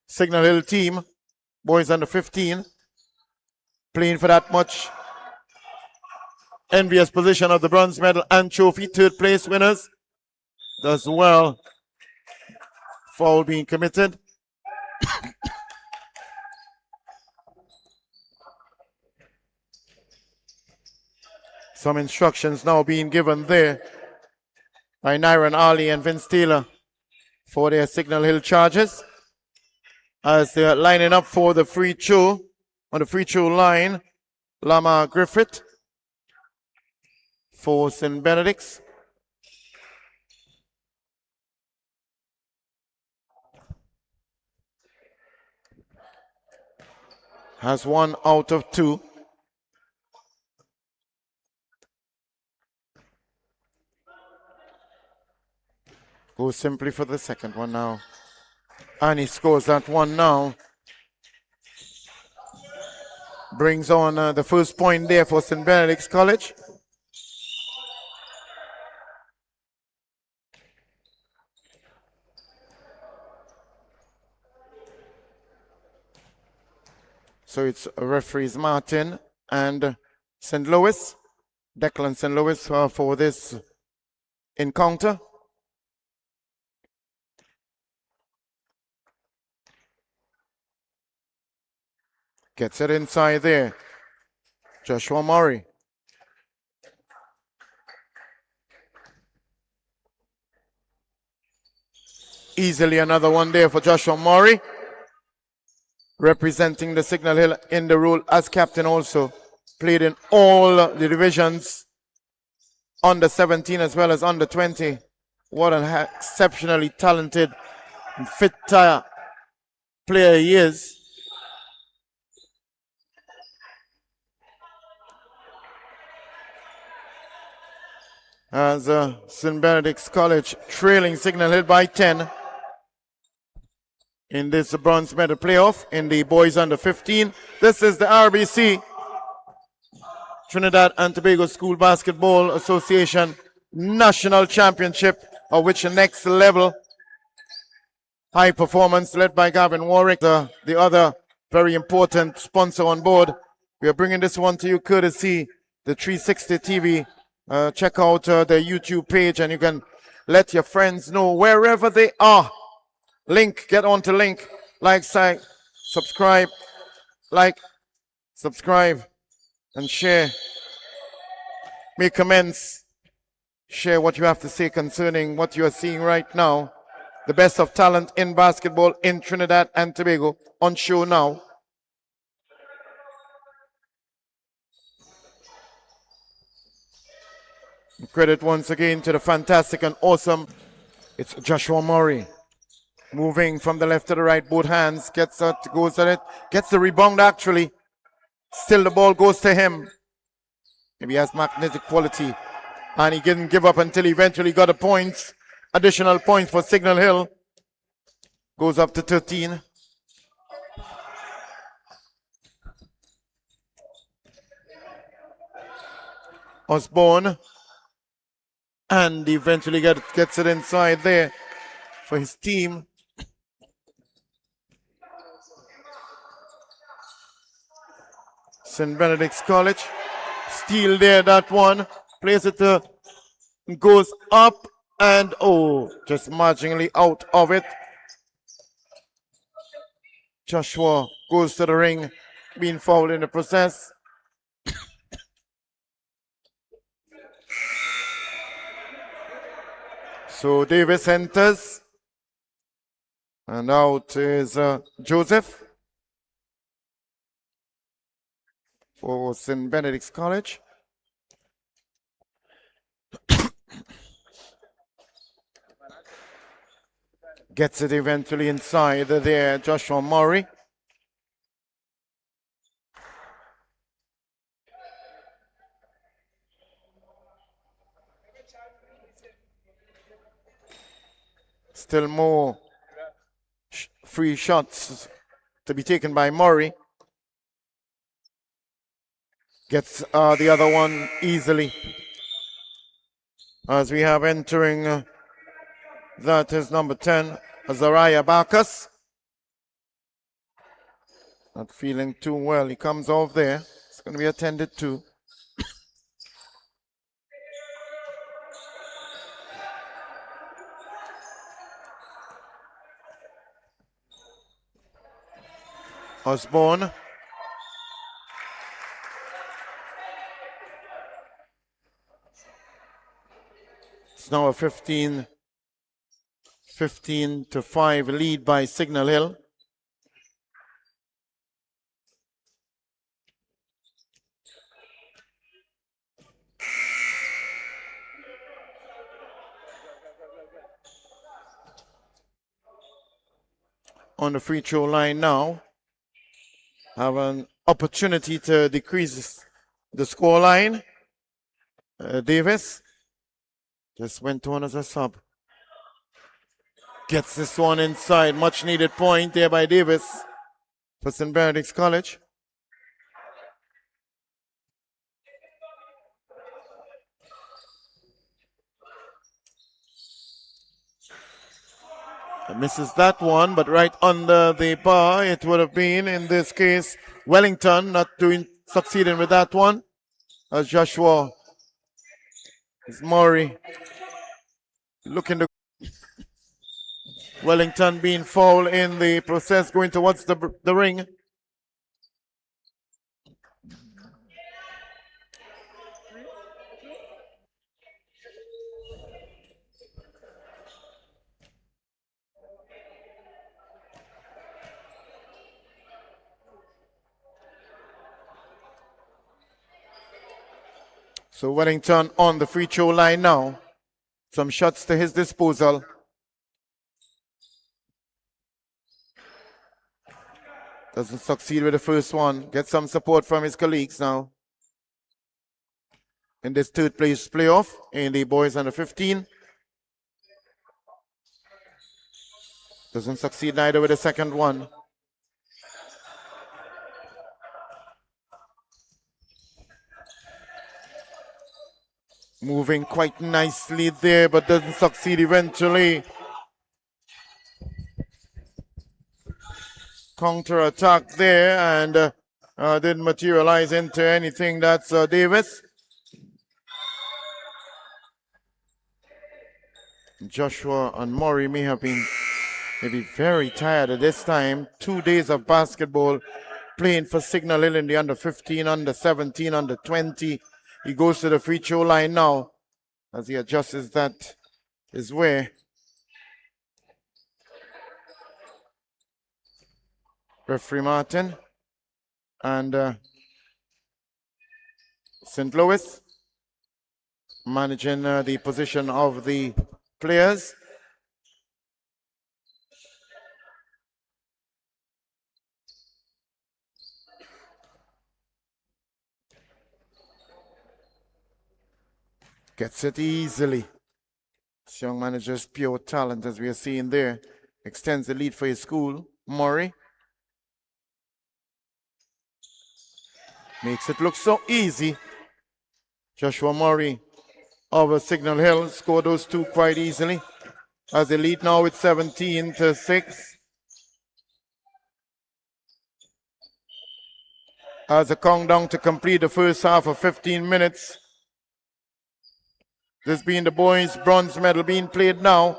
Signal Hill team, boys under 15, playing for that much envious position of the bronze medal and trophy, 3rd place winners. Does well. Foul being committed. Some instructions now being given there by Nyron Ali and Vince Taylor for their Signal Hill charges as they're lining up for the free throw. On the free throw line, Lama Griffith for St. Benedict's. has 1 out of 2. Goes simply for the second one now. And he scores that one now. Brings on the first point there for St. Benedict's College. So it's referees Martin and St. Louis, Declan St. Louis for this encounter. Gets it inside there. Joshua Murray. Easily another one there for Joshua Murray. Representing the Signal Hill in the role as captain also. Played in all the divisions. Under 17 as well as under 20. What an exceptionally talented and fit player he is. As St. Benedict's College trailing Signal Hill by 10 in this bronze medal playoff in the boys under 15. This is the RBC, Trinidad and Tobago School Basketball Association National Championship, of which the next level high performance led by Gavin Warwick, the other very important sponsor on board. We are bringing this one to you courtesy the 360 TV. Check out their YouTube page and you can let your friends know wherever they are. Get onto link, subscribe, subscribe, and share. Make comments. Share what you have to say concerning what you are seeing right now. The best of talent in basketball in Trinidad and Tobago on show now. Credit once again to the fantastic and awesome. It's Joshua Murray. Moving from the left to the right, both hands. Gets it, goes at it. Gets the rebound actually. Still the ball goes to him. Maybe he has magnetic quality. And he didn't give up until he eventually got a point. Additional points for Signal Hill. Goes up to 13. Osborne. And eventually gets it inside there for his team. St. Benedict's College. Steal there, that one. Plays it to, goes up and just marginally out of it. Joshua goes to the ring, being fouled in the process. So Davis enters. And out is Joseph for St. Benedict's College. Gets it eventually inside there, Joshua Murray. Still more free shots to be taken by Murray. Gets the other one easily. As we have entering, that is number 10, Azariah Bacchus. Not feeling too well. He comes off there. It's going to be attended to. Osborne. It's now a 15 to 5 lead by Signal Hill. On the free throw line now, have an opportunity to decrease the score line. Davis just went on as a sub. Gets this one inside. Much needed point there by Davis for St. Benedict's College. Misses that one, but right under the bar it would have been. In this case, Wellington not succeeding with that one. As Joshua is Murray looking to Wellington being fouled in the process, going towards the ring. So Wellington on the free throw line now. Some shots to his disposal. Doesn't succeed with the first one. Gets some support from his colleagues now. In this third place playoff in the boys under 15. Doesn't succeed neither with the second one. Moving quite nicely there, but doesn't succeed eventually. Counter attack there and didn't materialize into anything. That's Davis. Joshua and Murray may have been maybe very tired at this time. 2 days of basketball playing for Signal Hill in the under 15, under 17, under 20. He goes to the free throw line now as he adjusts that his way. Referee Martin and St. Louis managing the position of the players. Gets it easily. This young manager's pure talent, as we are seeing there. Extends the lead for his school. Murray makes it look so easy. Joshua Murray over Signal Hill scored those two quite easily. As they lead now with 17-6. As a countdown to complete the first half of 15 minutes. This being the boys' bronze medal being played now.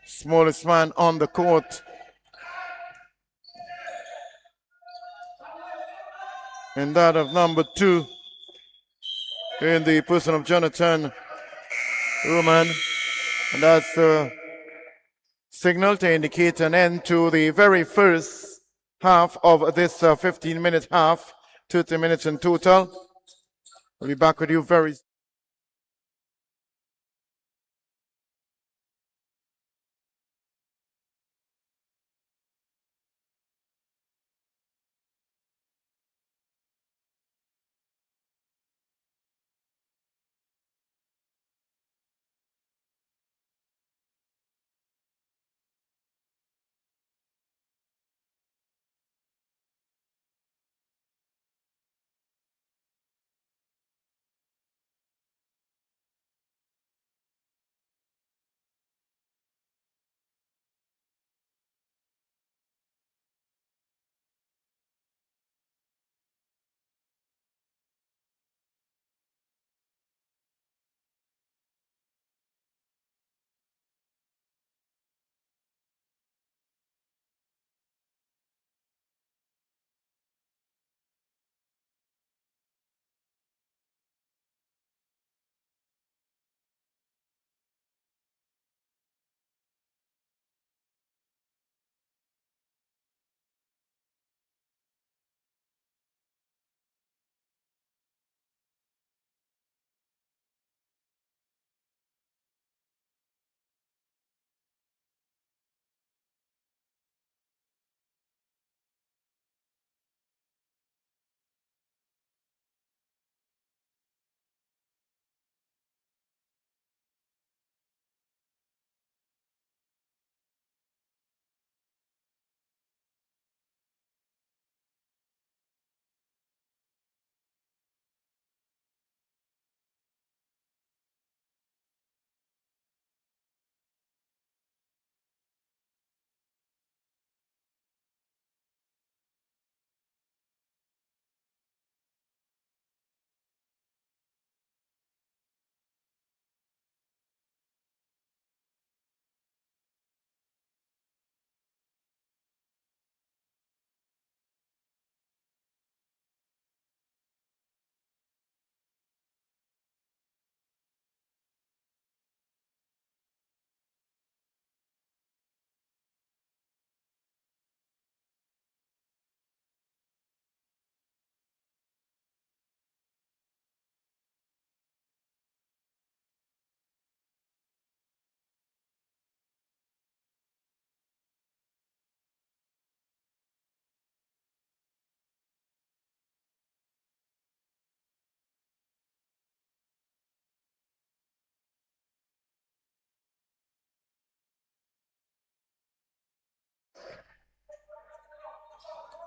Smallest man on the court. And that of number 2 in the person of Jonathan Roman. And that's the signal to indicate an end to the very first half of this 15-minute half, 30 minutes in total. We'll be back with you very soon.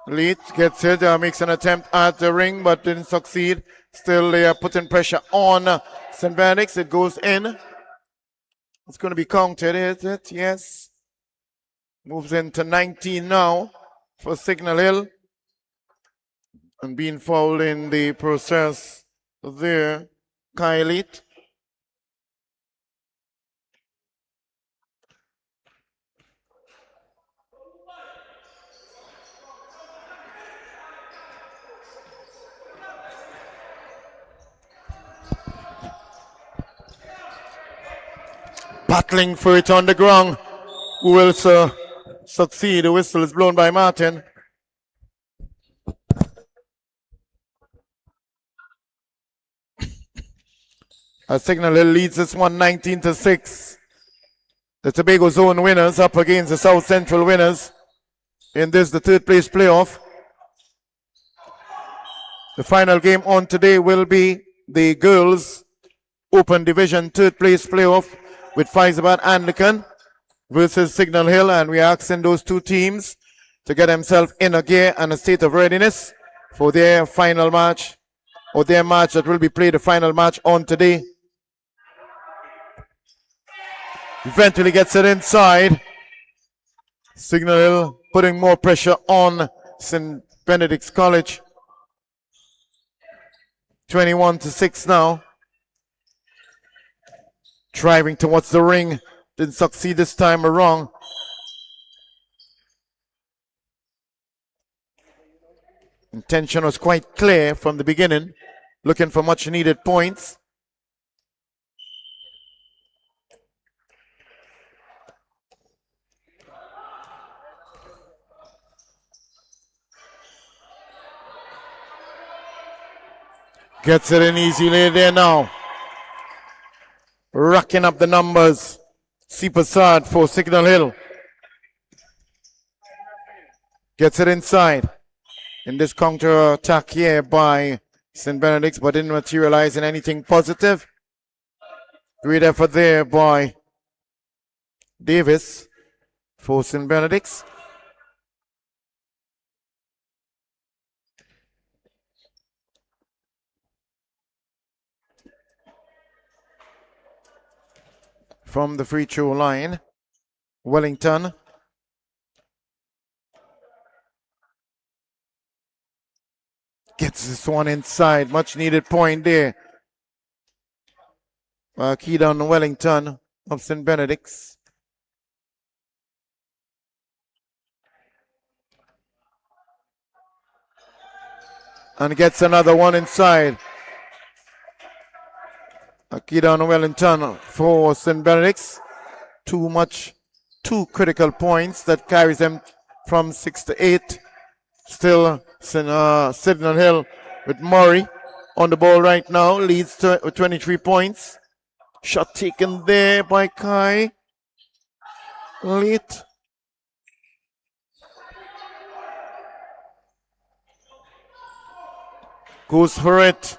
Lead gets it, makes an attempt at the ring, but didn't succeed. Still, they are putting pressure on St. Benedict's. It goes in. It's going to be counted, is it? Yes. Moves into 19 now for Signal Hill. And being fouled in the process there, Kylie. Battling for it on the ground. Who will succeed? The whistle is blown by Martin. Signal Hill leads this one 19-6. The Tobago Zone winners up against the South Central winners in this, the third place playoff. The final game on today will be the girls Open Division third place playoff with Fyzabad Anglican versus Signal Hill, and we are asking those two teams to get themselves in a gear and a state of readiness for their final match, or their match that will be played, the final match on today. Eventually gets it inside. Signal Hill putting more pressure on St. Benedict's College. 21-6 now. Driving towards the ring. Didn't succeed this time around. Intention was quite clear from the beginning. Looking for much needed points. Gets it in easily there now. Racking up the numbers. C. Prasad for Signal Hill. Gets it inside. In this counter attack here by St. Benedict's, but didn't materialize in anything positive. Great effort there by Davis for St. Benedict's. From the free throw line, Wellington. Gets this one inside. Much needed point there. Keydon Wellington of St. Benedict's. And gets another one inside. Keydon Wellington for St. Benedict's. Two critical points that carries them from 6-8. Still, Signal Hill with Murray on the ball right now, leads to 23 points. Shot taken there by Kai. Late. Goes for it.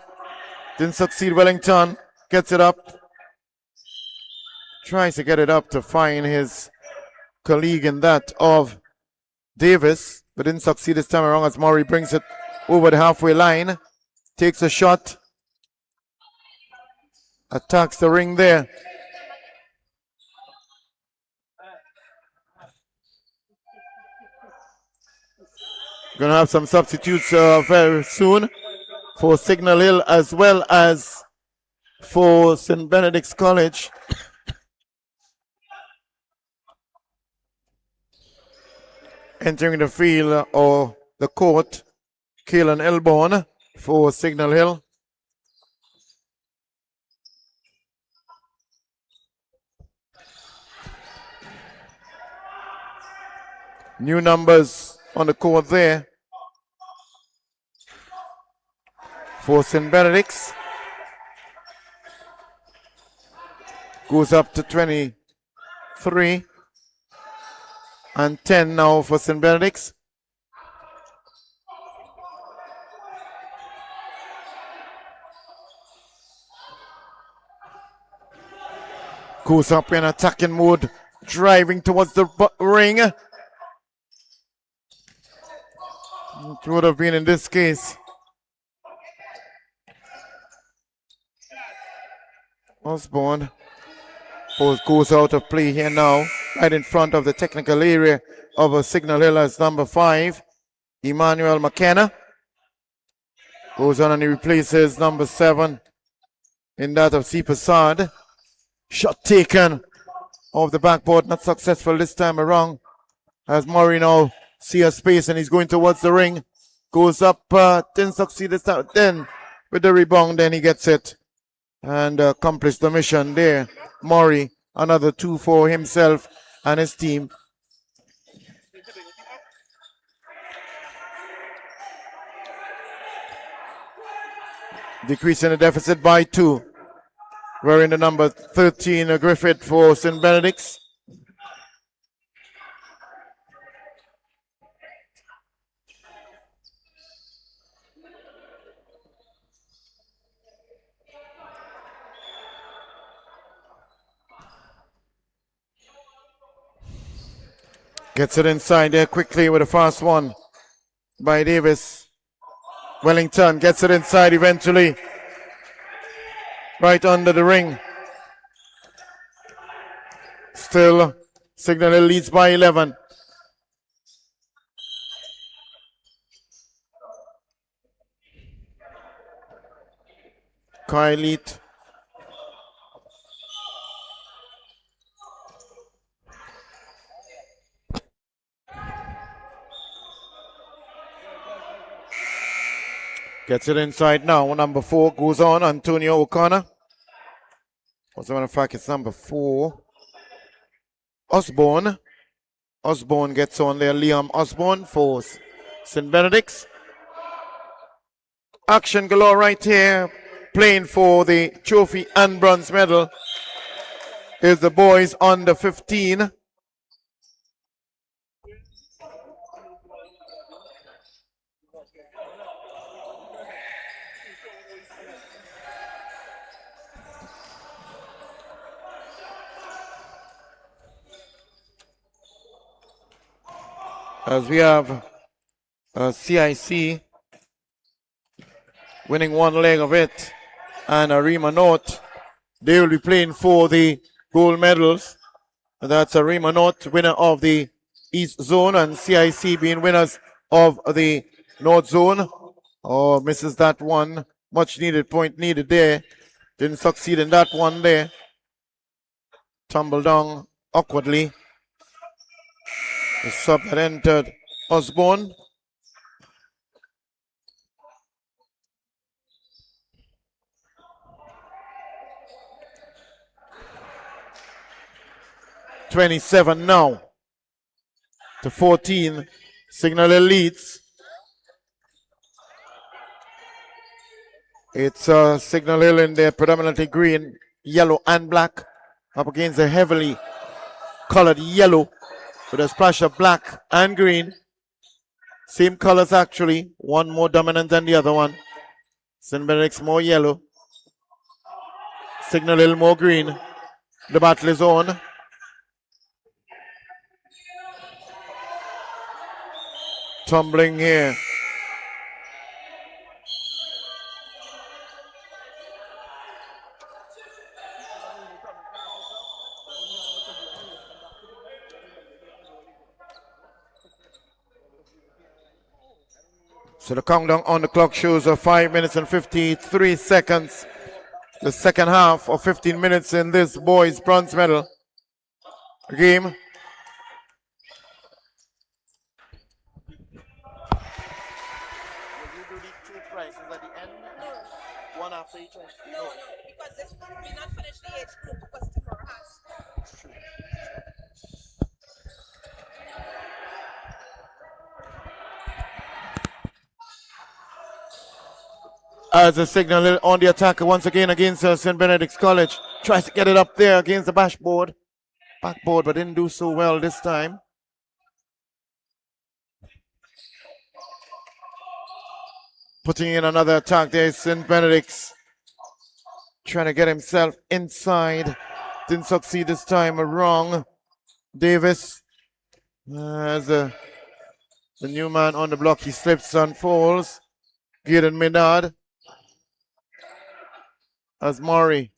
Didn't succeed. Wellington gets it up. Tries to get it up to find his colleague in that of Davis, but didn't succeed this time around as Murray brings it over the halfway line. Takes a shot. Attacks the ring there. Gonna have some substitutes very soon for Signal Hill as well as for St. Benedict's College. Entering the field or the court, Kaelan Elborn for Signal Hill. New numbers on the court there for St. Benedict's. Goes up to 23 and 10 now for St. Benedict's. Goes up in attacking mode, driving towards the ring. It would have been in this case. Osborne goes out of play here now, right in front of the technical area of a Signal Hill as number 5, Emmanuel McKenna. Goes on and he replaces number 7 in that of C. Prasad. Shot taken off the backboard, not successful this time around. As Murray now see a space and he's going towards the ring. Goes up, didn't succeed this time. Then with the rebound, then he gets it and accomplished the mission there. Murray, another 2 for himself and his team. Decreasing the deficit by 2. Wearing the number 13, Griffith for St. Benedict's. Gets it inside there quickly with a fast one by Davis. Wellington gets it inside eventually. Right under the ring. Still, Signal Hill leads by 11. Kylete. Gets it inside now. Number 4 goes on. Antonio O'Connor. As a matter of fact, it's number 4. Osborne. Osborne gets on there. Liam Osborne for St. Benedict's. Action galore right here. Playing for the trophy and bronze medal is the boys under 15. As we have CIC winning one leg of it and Arima North, they will be playing for the gold medals. And that's Arima North, winner of the East Zone, and CIC being winners of the North Zone. Oh, misses that one. Much needed point needed there. Didn't succeed in that one there. Tumbled down awkwardly. The sub that entered Osborne. $27 now to 14. Signal Hill leads. It's Signal Hill in their predominantly green, yellow, and black up against the heavily colored yellow with a splash of black and green. Same colors actually, one more dominant than the other one. St. Benedict's more yellow. Signal Hill more green. The battle is on. Tumbling here. So the countdown on the clock shows 5 minutes and 53 seconds. The second half of 15 minutes in this boys' bronze medal game. No, because this we not finish the age group because tomorrow has. As a signal on the attack once again against St. Benedict's College. Tries to get it up there against the backboard, but didn't do so well this time. Putting in another attack there is St. Benedict's. Trying to get himself inside. Didn't succeed this time. Wrong. Davis has The new man on the block, he slips and falls. Gideon Medard. As Murray,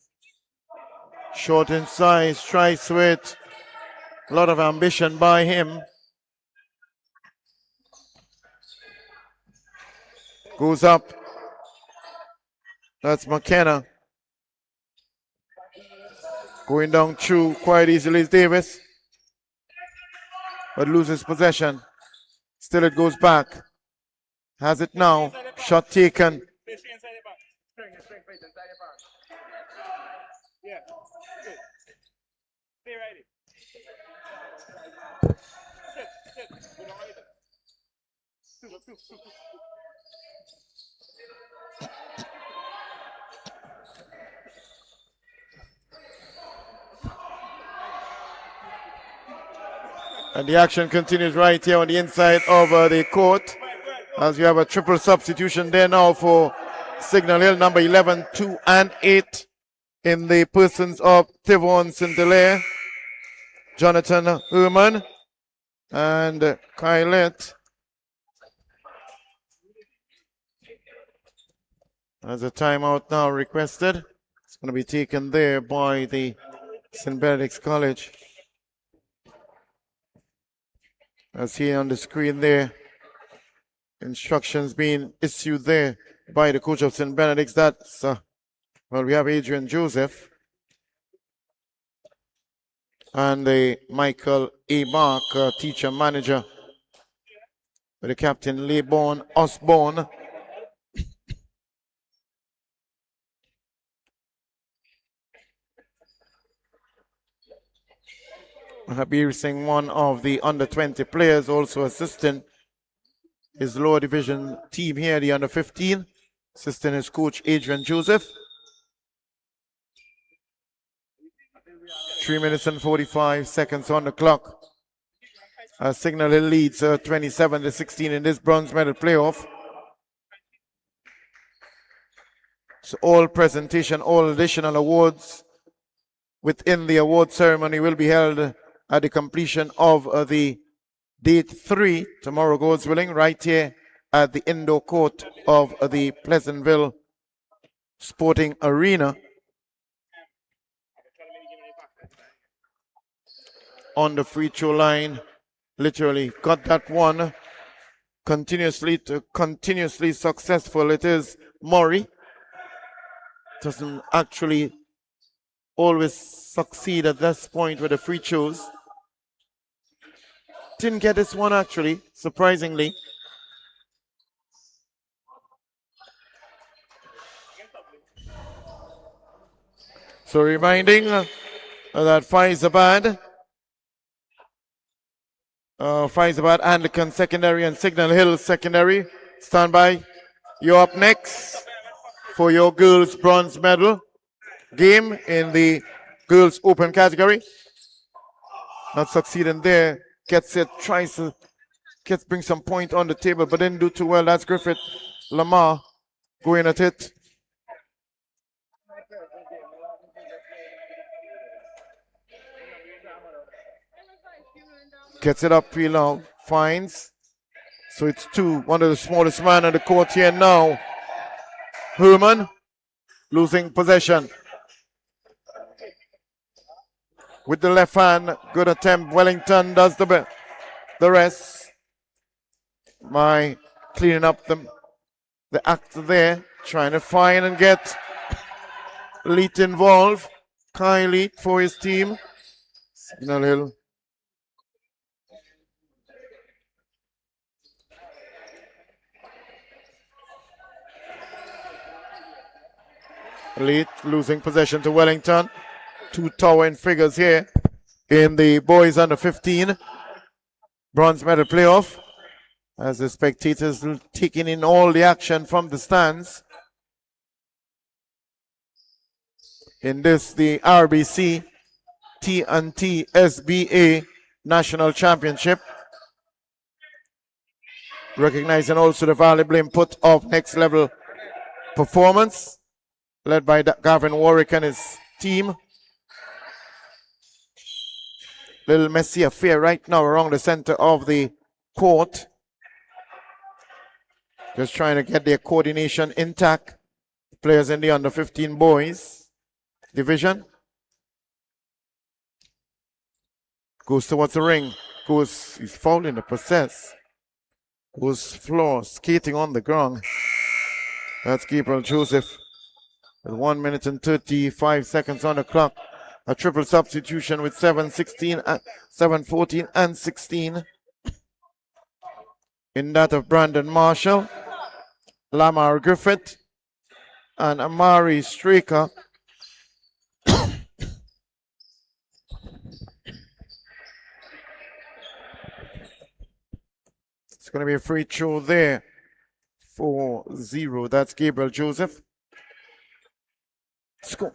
short in size, tries with a lot of ambition by him. Goes up. That's McKenna. Going down through quite easily is Davis. But loses possession. Still it goes back. Has it now. Shot taken. And the action continues right here on the inside of the court as we have a triple substitution there now for Signal Hill, number 11, 2, and 8 in the persons of Tivon St-Hilaire, Jonathan Herman, and Kylet. As a timeout now requested. It's going to be taken there by the St. Benedict's College. As here on the screen there, instructions being issued there by the coach of St. Benedict's. That's, well, we have Adrian Joseph and the Michael A. Mark, teacher manager, with the captain Leybourne Osborne. Habir Singh, one of the under-20 players, also assisting his lower division team here, the under-15, assisting his coach Adrian Joseph. 3 minutes and 45 seconds on the clock. Signal Hill leads 27-16 in this bronze medal playoff. So all presentation, all additional awards within the award ceremony will be held at the completion of the date 3, tomorrow, God's willing, right here at the indoor court of the Pleasantville Sporting Arena. On the free throw line, literally got that one continuously successful. It is Murray. Doesn't actually always succeed at this point with the free throws. Didn't get this one actually, surprisingly. So reminding that Faizabad, Anglican secondary and Signal Hill secondary, stand by. You're up next for your girls bronze medal game in the girls open category. Not succeeding there. Gets it, tries to bring some point on the table, but didn't do too well. That's Griffith Lamar going at it. Gets it up now, finds. So it's 2, one of the smallest man on the court here now. Herman losing possession. With the left hand, good attempt. Wellington does the rest. My cleaning up the act there, trying to find and get Leet involved. Kai Leet for his team. Signal Hill. Leet losing possession to Wellington. 2 towering figures here in the boys under 15 bronze medal playoff, as the spectators taking in all the action from the stands. In this, the RBC T&T SBA National Championship. Recognizing also the valuable input of next level performance, led by Gavin Warwick and his team. Little messy affair right now around the center of the court. Just trying to get their coordination intact. Players in the under 15 boys division. Goes towards the ring. He's fouled in the process. Goes floor, skating on the ground. That's Gabriel Joseph. With 1 minute and 35 seconds on the clock. A triple substitution with 7, 14, and 16. In that of Brandon Marshall, Lamar Griffith, and Amari Straker. It's going to be a free throw there for 0. That's Gabriel Joseph. Score.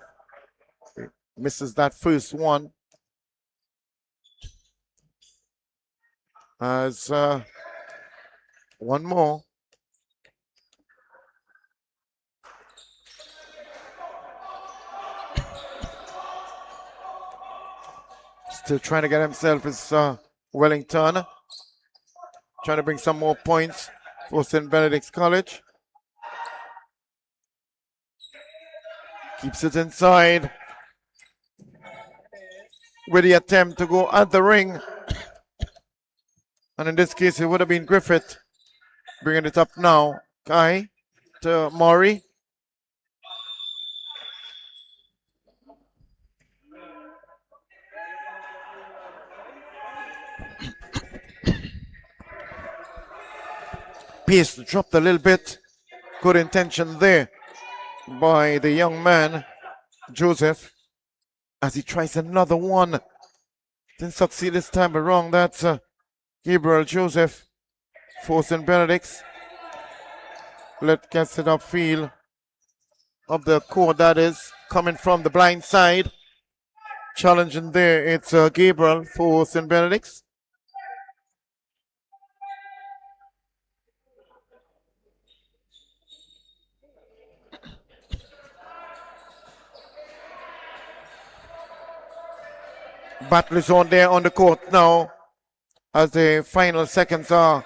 Misses that first one. As one more. Still trying to get himself his Wellington. Trying to bring some more points for St. Benedict's College. Keeps it inside. With the attempt to go at the ring. And in this case, it would have been Griffith. Bringing it up now. Kai to Maury. Pace dropped a little bit. Good intention there by the young man, Joseph, as he tries another one. Didn't succeed this time around. That's Gabriel Joseph for St. Benedict's. Gets it upfield of the court, that is, coming from the blind side. Challenging there, it's Gabriel for St. Benedict's. Battle is on there on the court now as the final seconds are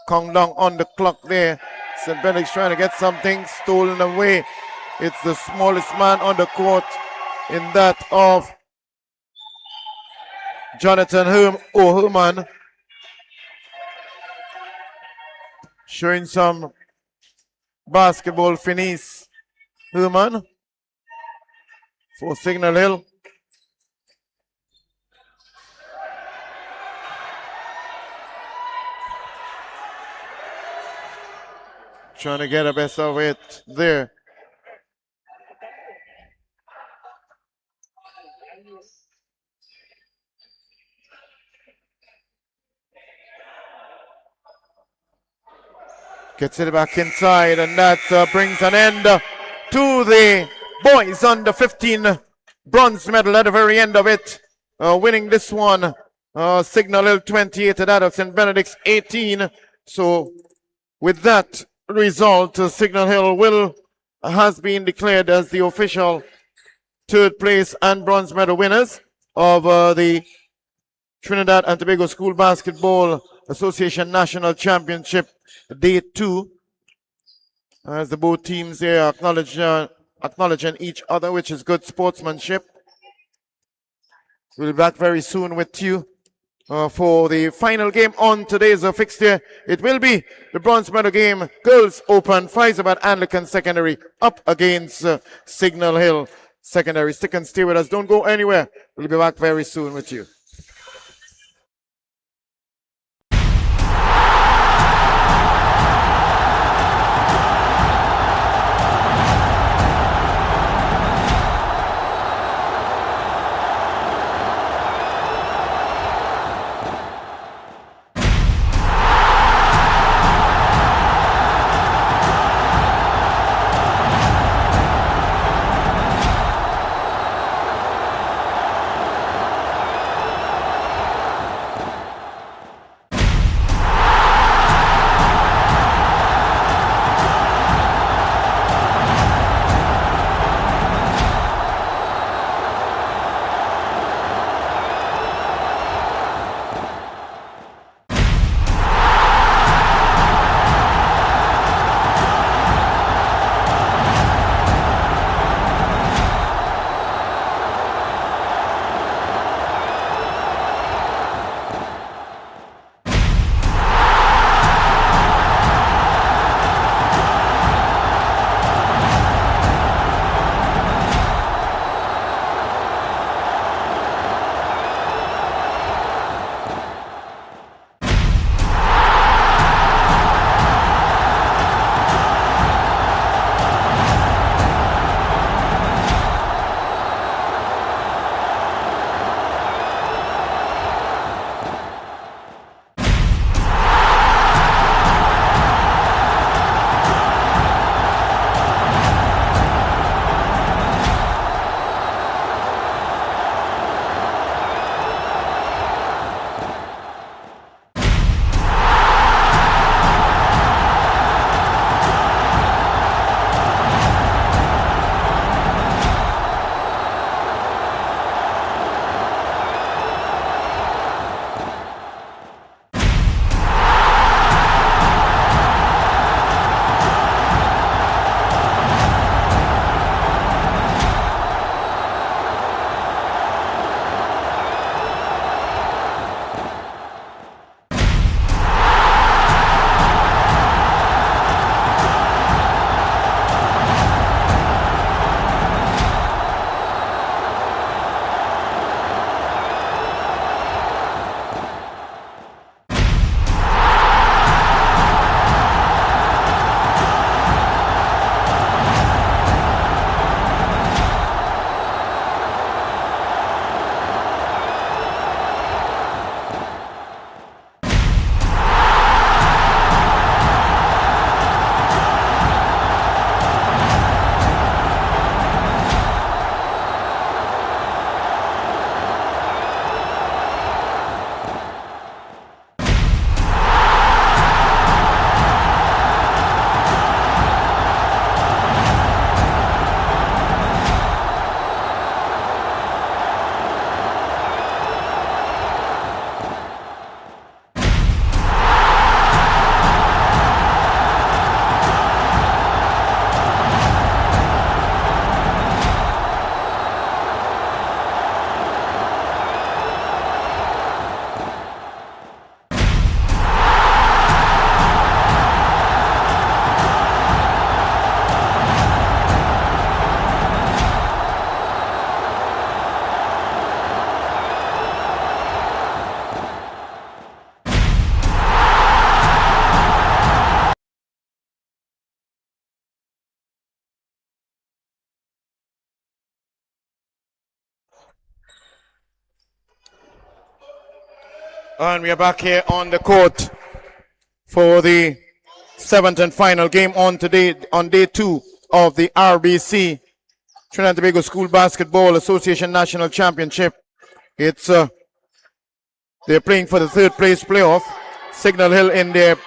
counted down on the clock there. St. Benedict's trying to get something stolen away. It's the smallest man on the court in that of Jonathan Herman. Showing some basketball finesse. Herman for Signal Hill. Trying to get a best of it there. Gets it back inside, and that brings an end to the boys under 15 bronze medal at the very end of it. Winning this one, Signal Hill 28 to that of St. Benedict's 18. So with that result, Signal Hill has been declared as the official third place and bronze medal winners of the Trinidad and Tobago School Basketball Association National Championship Day 2. As the both teams there acknowledging each other, which is good sportsmanship. We'll be back very soon with you for the final game on today's fixture. It will be the bronze medal game, Girls Open, Fyzabad Anglican Secondary up against Signal Hill Secondary. Stick and stay with us. Don't go anywhere. We'll be back very soon with you. And we are back here on the court for the 7th and final game on day 2 of the RBC Trinidad and Tobago School Basketball Association National Championship. It's they're playing for the 3rd place playoff. Signal Hill in their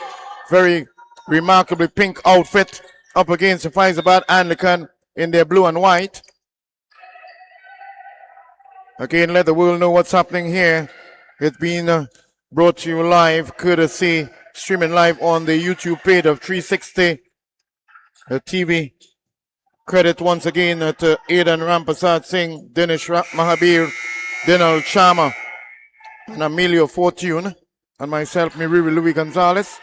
very remarkably pink outfit up against the Faizabad Anglican in their blue and white. Again, let the world know what's happening here. It's been brought to you live, courtesy, streaming live on the YouTube page of 360 TV. Credit once again to Aidan Rampasad Singh, Dinesh Mahabir, Dinal Chama, and Emilio Fortune, and myself, Miriri Louis Gonzalez.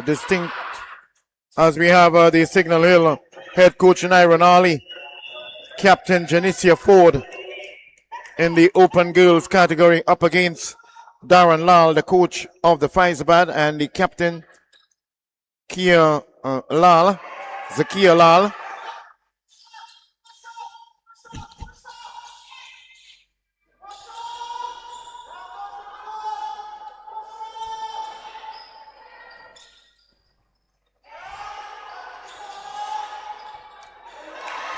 Distinct as we have the Signal Hill head coach Iron Ali, Captain Janicia Ford in the open girls category up against Darren Lal, the coach of the Faizabad, and the captain Zakia Lal.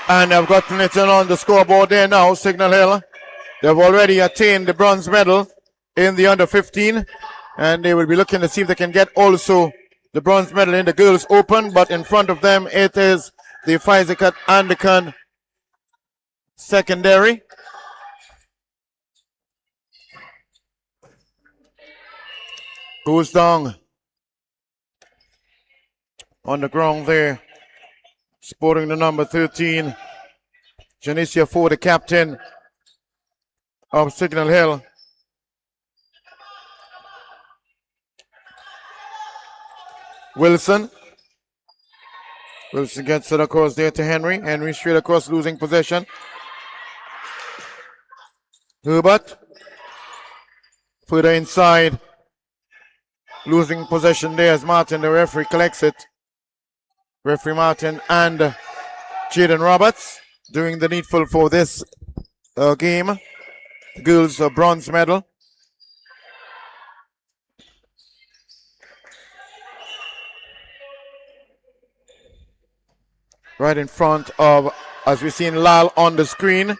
And I've gotten it on the scoreboard there now, Signal Hill. They've already attained the bronze medal in the under 15, and they will be looking to see if they can get also the bronze medal in the girls open, but in front of them it is the Faizabad Anglican secondary. Goes down on the ground there, sporting the number 13, Janicia Ford, the captain of Signal Hill. Wilson gets it across there to Henry. Henry straight across, losing possession. Herbert further inside, losing possession there as Martin, the referee, collects it. Referee Martin and Jaden Roberts doing the needful for this game. The girls' bronze medal. Right in front of, as we've seen Lal on the screen.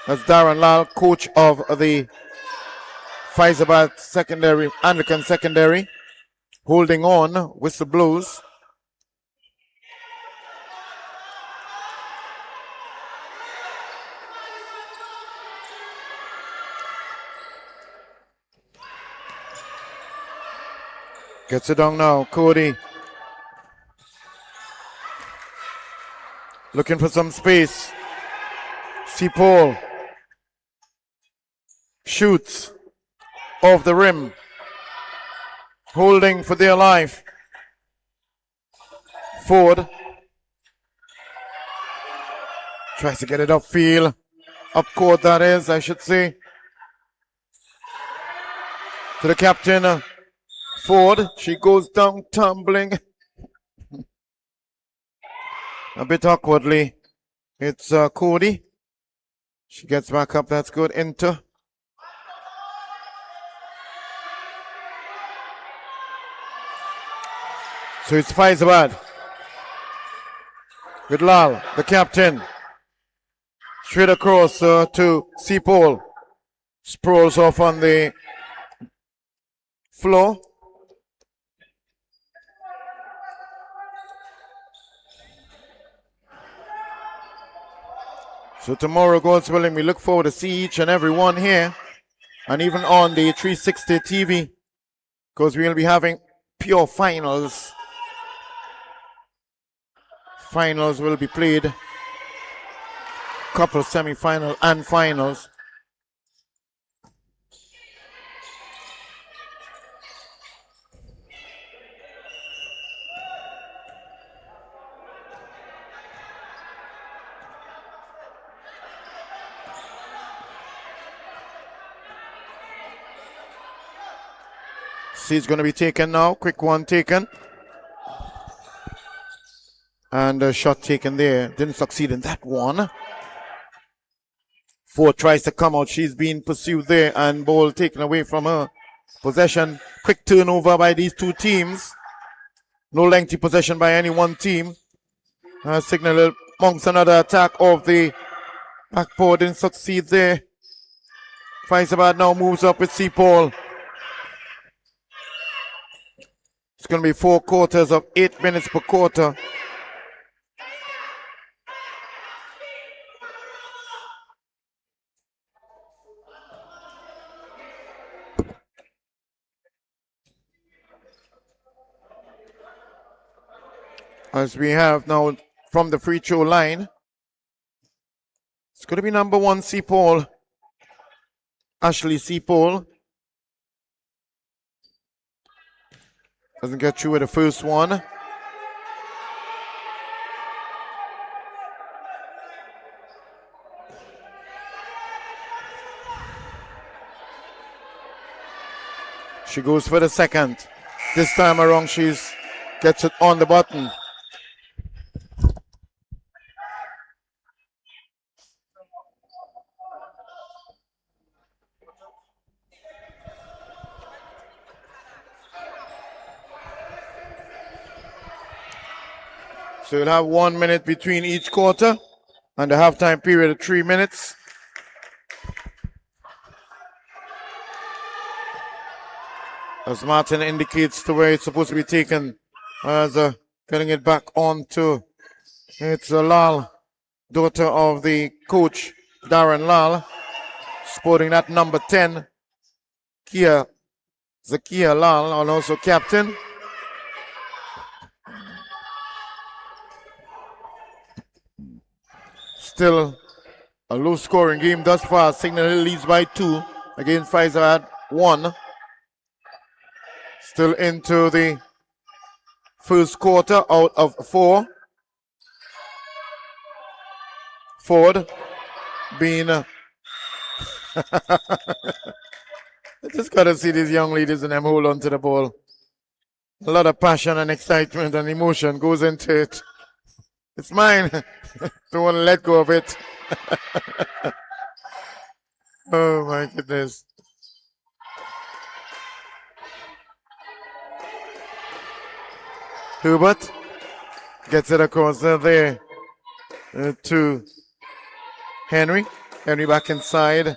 That's Darren Lal, coach of the Faizabad secondary, Anglican secondary. Holding on, whistle blows. Gets it down now, Cody. Looking for some space. See Paul. Shoots off the rim. Holding for dear life. Ford. Tries to get it upfield. Up court, that is, I should say. To the captain, Ford. She goes down tumbling. A bit awkwardly. It's Cody. She gets back up. That's good. Into. So it's Faizabad. With Lal, the captain. Straight across to Seapole. Sprawls off on the floor. So tomorrow, God's willing, we look forward to see each and every one here, and even on the 360 TV, because we'll be having pure finals. Finals will be played, couple semi-final and finals. Seat's going to be taken now. Quick one taken. And a shot taken there. Didn't succeed in that one. Ford tries to come out. She's being pursued there and ball taken away from her. Possession, quick turnover by these two teams. No lengthy possession by any one team. Signal mounts another attack of the backboard, didn't succeed there. Faisabad now moves up with Paul. It's going to be 4 quarters of 8 minutes per quarter. As we have now from the free throw line, it's going to be number 1 Paul. Ashley Paul. Doesn't get through with the first one. She goes for the second. This time around, gets it on the button. So you'll have 1 minute between each quarter and the halftime period of 3 minutes. As Martin indicates the way it's supposed to be taken, as getting it back onto, it's Lal, daughter of the coach, Darren Lal, sporting that number 10, Zakia Lal, and also captain. Still a low scoring game thus far. Signal Hill leads by 2 against Faisal 1. Still into the first quarter out of 4. Ford being I just gotta see these young ladies and them hold on to the ball. A lot of passion and excitement and emotion goes into it. It's mine. Don't want to let go of it. Oh my goodness. Hubert gets it across there to Henry. Henry back inside.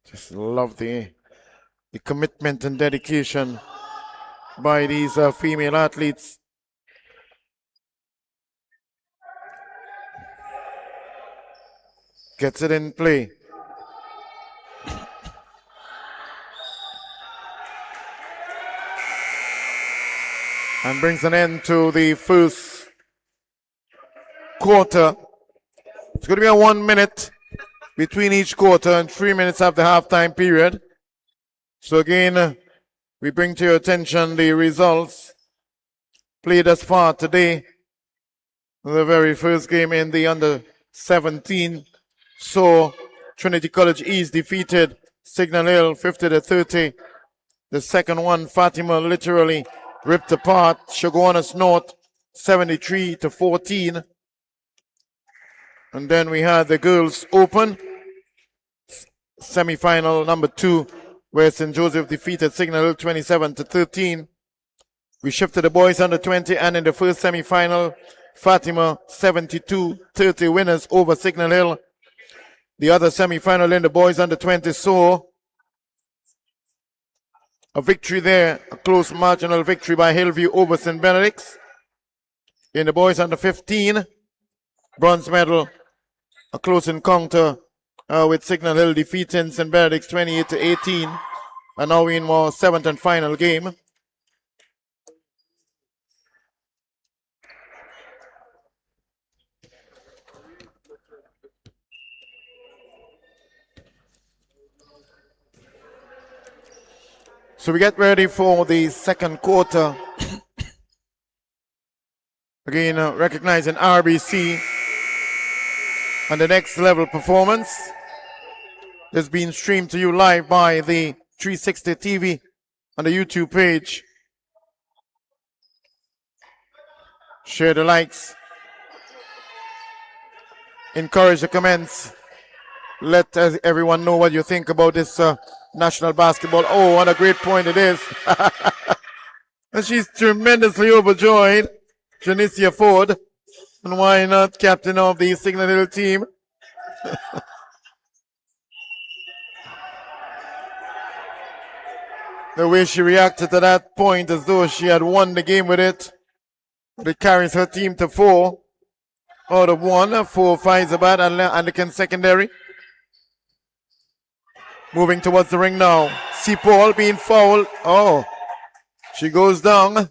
Just love the commitment and dedication by these female athletes. Gets it in play. And brings an end to the first quarter. It's going to be a 1 minute between each quarter and 3 minutes after halftime period. So again, we bring to your attention the results played thus far today. The very first game in the under 17. So Trinity College East defeated Signal Hill 50-30. The second one, Fatima literally ripped apart Chaguanas North 73-14. And then we had the girls open semifinal number 2, where St. Joseph defeated Signal Hill 27-13. We shifted the boys under 20, and in the first semifinal, Fatima 72-30 winners over Signal Hill. The other semifinal in the boys under 20 saw a victory there, a close marginal victory by Hillview over St. Benedict's. In the boys under 15, bronze medal, a close encounter with Signal Hill defeating St. Benedict's 28-18. And now in our 7th and final game. So we get ready for the second quarter. Again, recognizing RBC and the next level performance. This is being streamed to you live by the 360 TV on the YouTube page. Share the likes. encouraged to commence. Let everyone know what you think about this national basketball. Oh, what a great point it is. And she's tremendously overjoyed. Janicia Ford. And why not captain of the Signal Hill team? The way she reacted to that point as though she had won the game with it. But it carries her team to 4 out of 1. 4 Faizabad and the secondary. Moving towards the ring now. C. Paul being fouled. Oh, she goes down.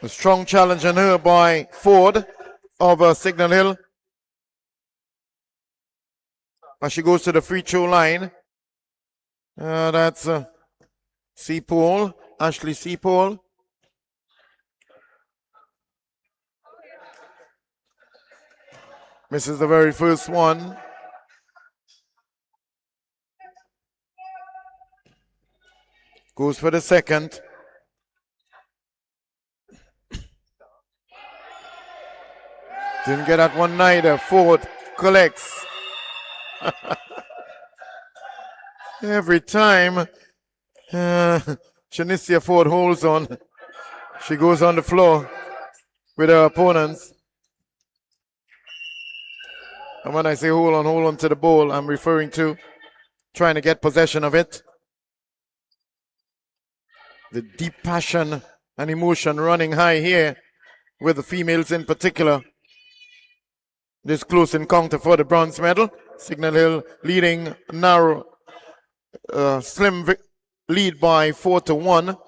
A strong challenge on her by Ford of Signal Hill. As she goes to the free throw line. That's C. Paul, Ashley C. Paul. Misses the very first one. Goes for the second. Didn't get that one neither. Ford collects. Every time Shanicia Ford holds on, she goes on the floor with her opponents. And when I say hold on to the ball, I'm referring to trying to get possession of it. The deep passion and emotion running high here with the females in particular. This close encounter for the bronze medal. Signal Hill leading narrow, slim lead by 4-1.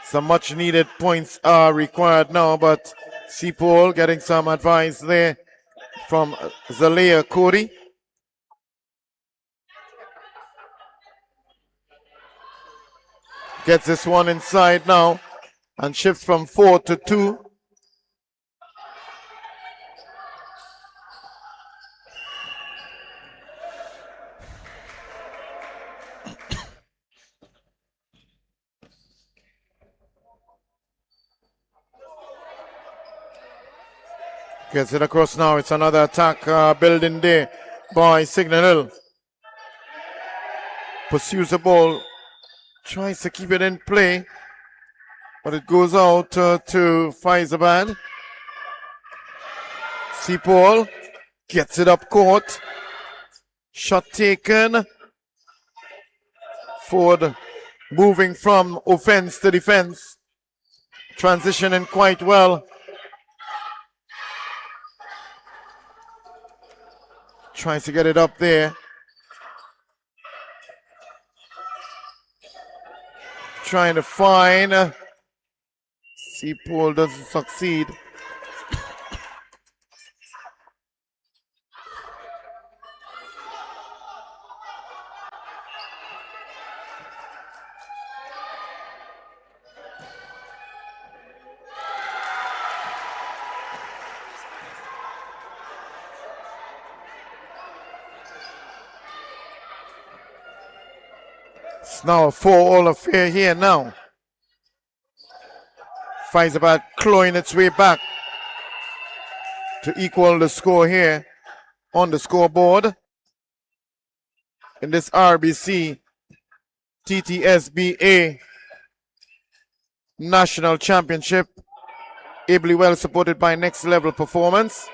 Some much needed points are required now, but C. Paul getting some advice there from Zalea Cody. Gets this one inside now and shifts from 4-2. Gets it across now. It's another attack building there by Signal Hill. Pursues the ball. Tries to keep it in play. But it goes out to Faizabad. C. Paul gets it up court. Shot taken. Ford moving from offense to defense. Transitioning quite well. Tries to get it up there. Trying to find. C. Paul doesn't succeed. It's now a 4-all affair here now. Faizabad clawing its way back to equal the score here on the scoreboard in this RBC TTSBA National Championship, ably well supported by Next Level Performance.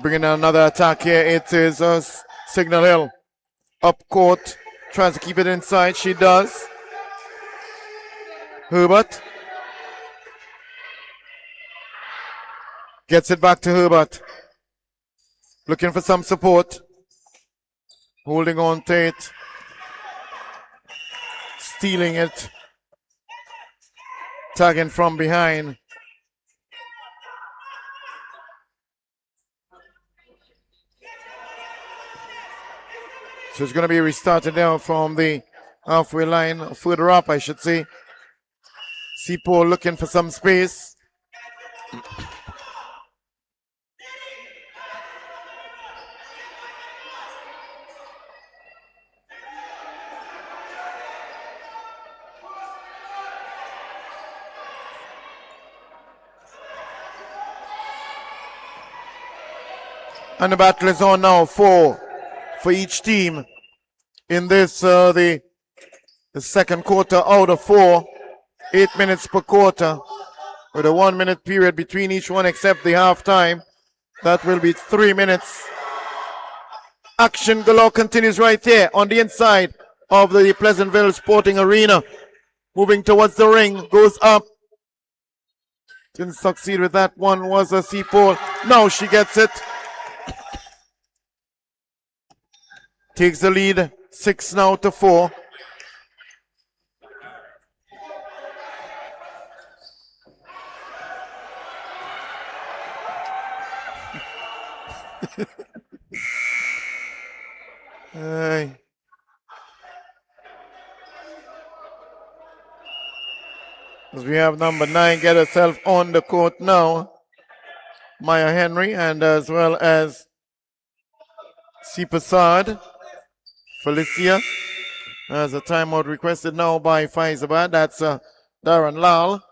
Bringing in another attack here, it is Signal Hill. Up court, tries to keep it inside, she does. Herbert gets it back to Herbert. Looking for some support. Holding on to it. Stealing it. Tagging from behind. So it's going to be restarted now from the halfway line, further up, I should say. C. Paul looking for some space. And the battle is on now, 4 for each team in this, the second quarter out of 4. 8 minutes per quarter with a 1 minute period between each one except the halftime. That will be 3 minutes. Action galore continues right there on the inside of the Pleasantville Sporting Arena. Moving towards the ring, goes up. Didn't succeed with that one, was a Seapole. Now she gets it. Takes the lead, 6 now to 4. Hey. As we have number 9 get herself on the court now, Maya Henry, and as well as C. Passad, Felicia. As a timeout requested now by Faizabad. That's Darren Lal.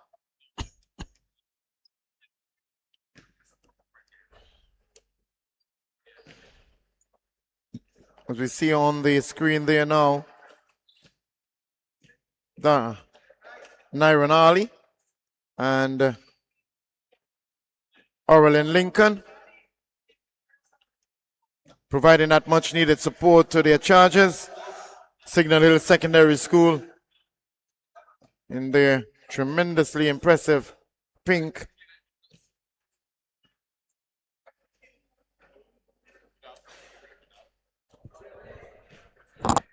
As we see on the screen there now, Nyron Ali and Orlin Lincoln providing that much needed support to their charges. Signal Hill Secondary School in their tremendously impressive pink.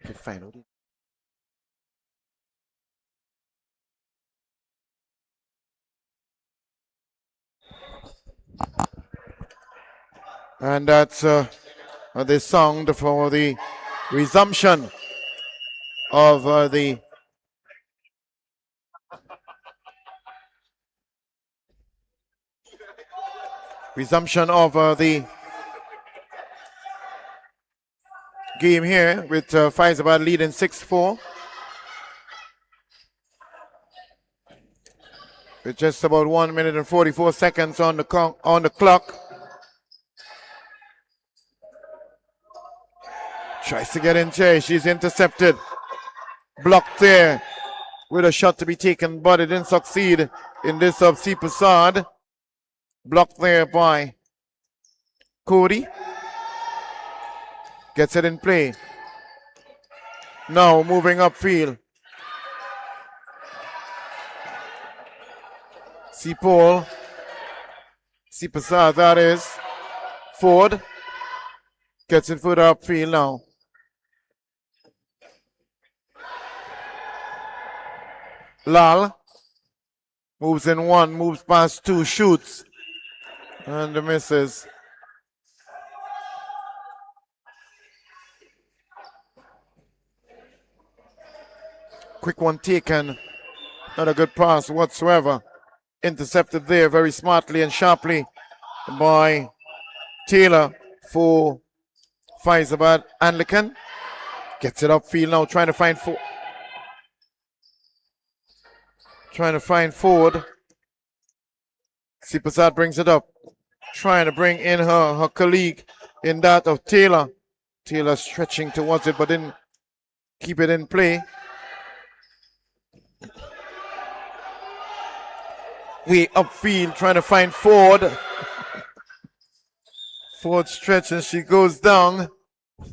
Okay, fine. And that's the sound for the resumption of the game here with Faizabad leading 6-4. With just about 1 minute and 44 seconds on the clock. Tries to get in there. She's intercepted. Blocked there with a shot to be taken, but it didn't succeed in this of C. Passad. Blocked there by Cody. Gets it in play. Now moving upfield. C. Paul. C. Passad, that is. Ford. Gets it further upfield now. Lal. Moves in one, moves past two, shoots. And misses. Quick one taken. Not a good pass whatsoever. Intercepted there very smartly and sharply by Taylor for Faizabad Anglican. Gets it upfield now, trying to find Ford. Sipasad brings it up. Trying to bring in her colleague in that of Taylor. Taylor stretching towards it but didn't keep it in play. Way upfield trying to find Ford. Ford stretches, she goes down. A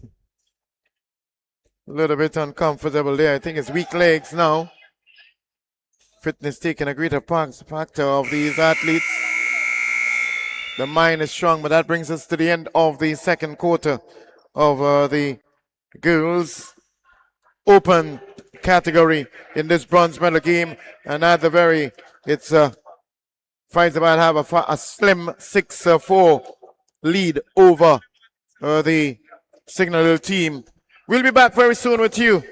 little bit uncomfortable there. I think it's weak legs now. Fitness taking a greater factor of these athletes. The mind is strong, but that brings us to the end of the second quarter of the girls open category in this bronze medal game. And at the very, it's Faizabad have a slim 6-4 lead over the Signal Hill team. We'll be back very soon with you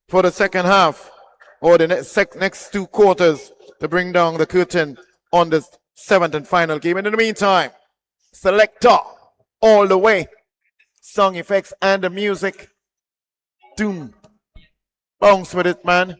for the second half or the next two quarters to bring down the curtain on this seventh and final game. And in the meantime, selector all the way. Song effects and the music. Doom. Bounce with it, man.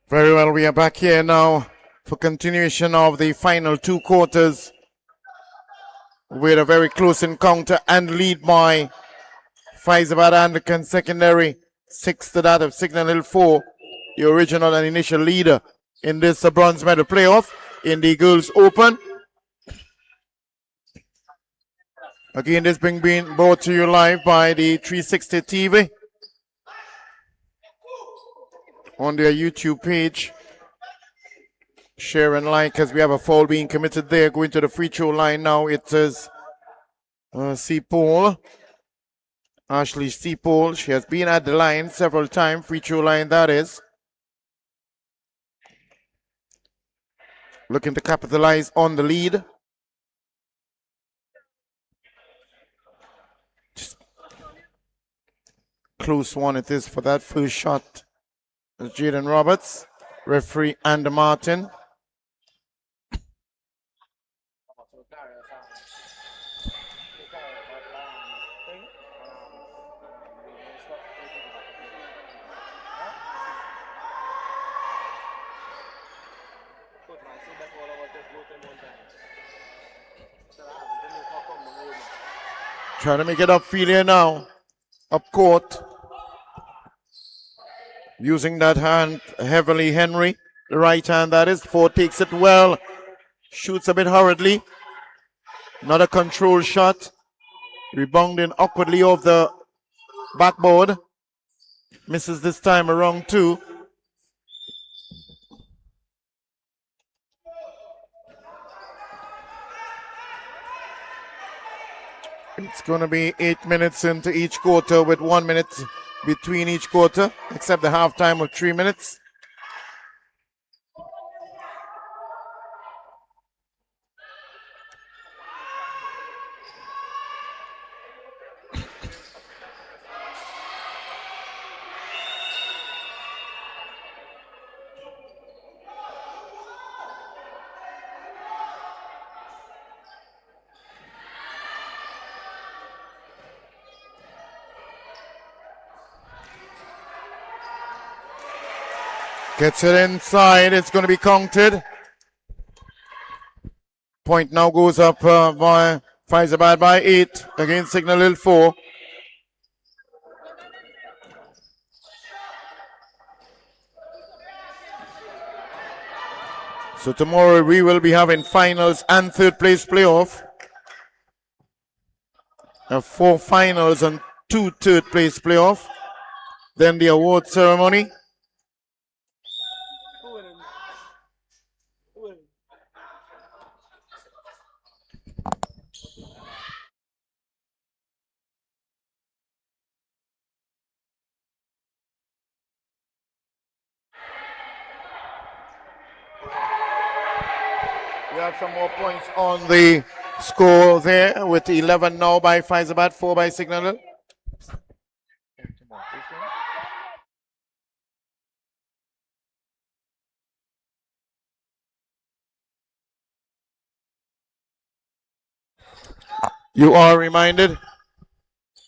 Very well, we are back here now for continuation of the final two quarters with a very close encounter and lead by Faizabad Anglican Secondary, 6 to that of Signal Hill 4, the original and initial leader in this bronze medal playoff in the Girls Open. Again, this being brought to you live by the 360 TV on their YouTube page. Share and like as we have a foul being committed there. Going to the free throw line now. It is Seapole. Ashley Seapole. She has been at the line several times. Free throw line that is. Looking to capitalize on the lead. Just close one it is for that first shot. Jaden Roberts. Referee Andy Martin. Trying to make it upfield here now. Up court. Using that hand heavily, Henry. The right hand that is. Ford takes it well. Shoots a bit hurriedly. Not a control shot. Rebounding awkwardly off the backboard. Misses this time around too. It's going to be 8 minutes into each quarter with 1 minute between each quarter, except the halftime of 3 minutes. Gets it inside. It's going to be counted. Point now goes up by Faizabad by 8 against Signal Hill 4. So tomorrow we will be having finals and third place playoff. 4 finals and 2 third place playoff. Then the award ceremony. We have some more points on the score there with 11 now by Faizabad, 4 by Signal Hill. You are reminded,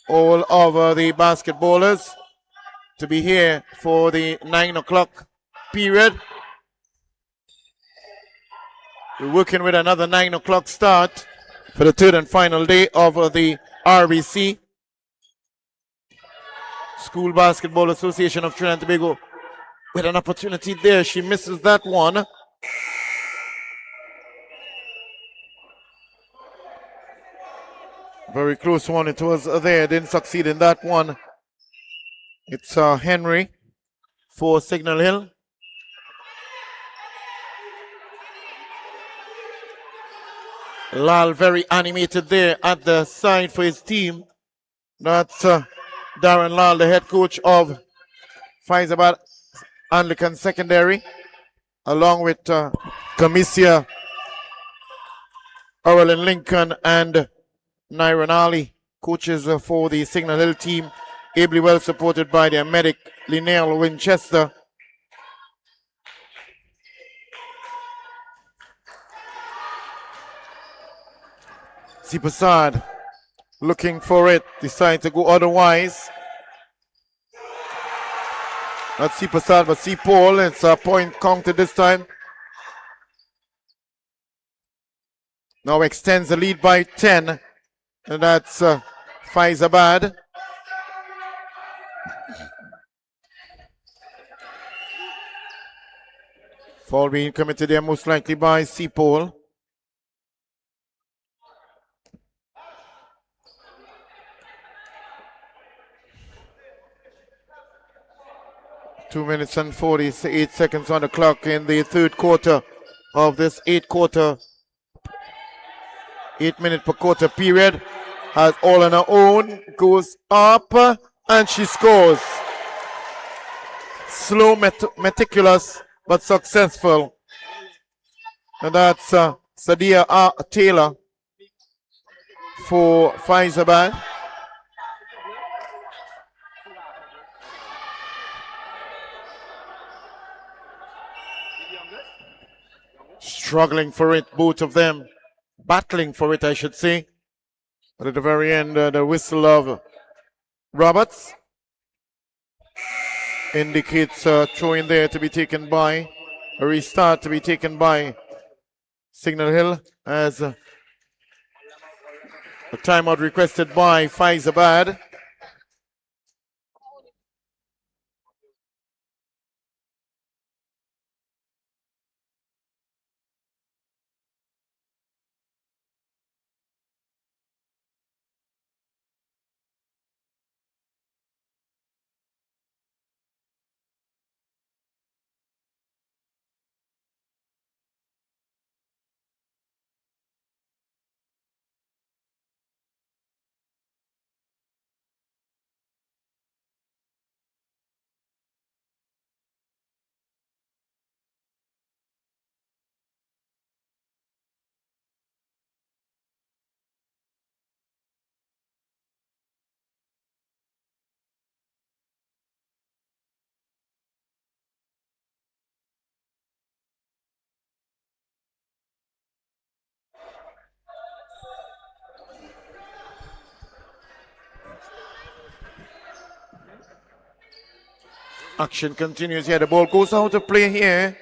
all of the basketballers, to be here for the 9 o'clock period. We're working with another 9 o'clock start for the third and final day of the RBC. School Basketball Association of Trinidad and Tobago with an opportunity there. She misses that one. Very close one. It was there. Didn't succeed in that one. It's Henry for Signal Hill. Lal very animated there at the side for his team. That's Darren Lal, the head coach of Faizabad Anglican Secondary, along with Comisia, Earlyn Lincoln, and Nyron Ali, coaches for the Signal Hill team, ably well supported by their medic, Linnell Winchester. Sipasad looking for it, decide to go otherwise. Not C Prasad, but C Paul. It's a point counted this time. Now extends the lead by 10. And that's Faizabad. Foul being committed there most likely by C Paul. Two minutes and 48 seconds on the clock in the third quarter of this 8 minute per quarter period. Has all on her own, goes up, and she scores. Slow, meticulous, but successful. And that's Sadia Taylor for Faizabad. Struggling for it, both of them. Battling for it, I should say. But at the very end, the whistle of Roberts indicates a throw in there to be taken by, a restart to be taken by Signal Hill as a timeout requested by Faizabad. Action continues here. The ball goes out of play here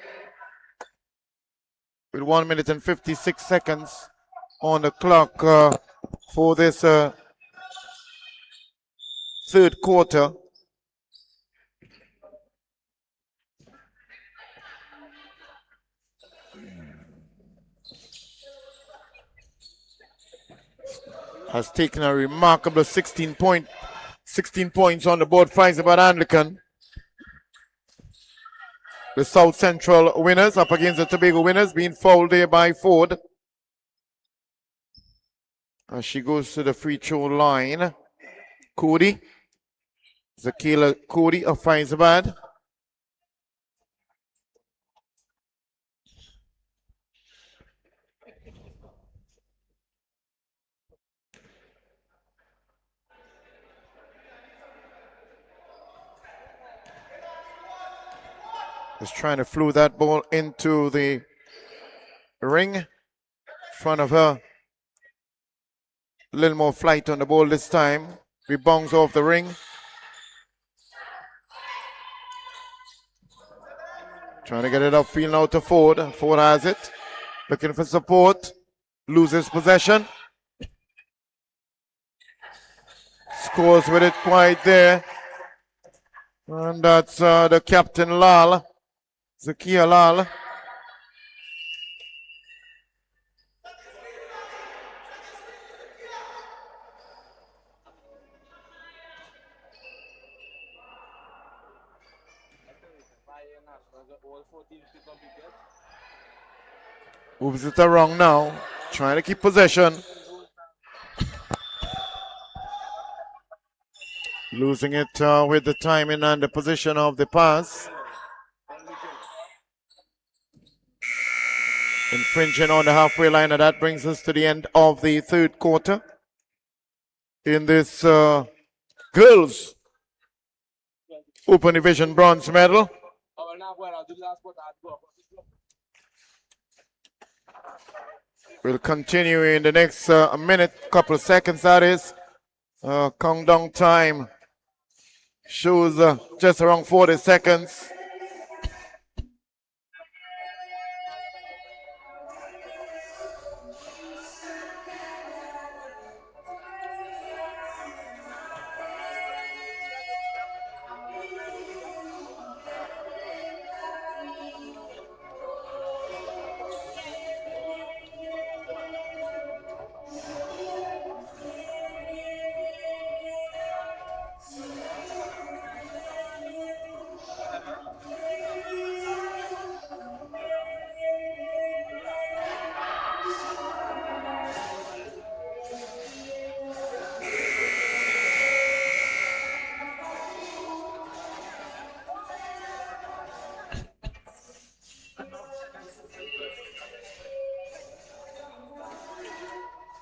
with 1 minute and 56 seconds on the clock for this third quarter. Has taken a remarkable 16 points on the board. Faizabad Anglican, the South Central winners, up against the Tobago winners, being fouled there by Ford. As she goes to the free throw line, Cody, Zakila Cody of Faizabad. Is trying to flew that ball into the ring in front of her. A little more flight on the ball this time. Rebounds off the ring. Trying to get it upfield now to Ford. Ford has it. Looking for support. Loses possession. Scores with it quite there. And that's the captain Lal. Zakia Lal. Moves it around now. Trying to keep possession. Losing it with the timing and the position of the pass. Infringing on the halfway line, and that brings us to the end of the third quarter in this girls Open Division bronze medal. We'll continue in the next couple of seconds, that is. Countdown time Shows just around 40 seconds.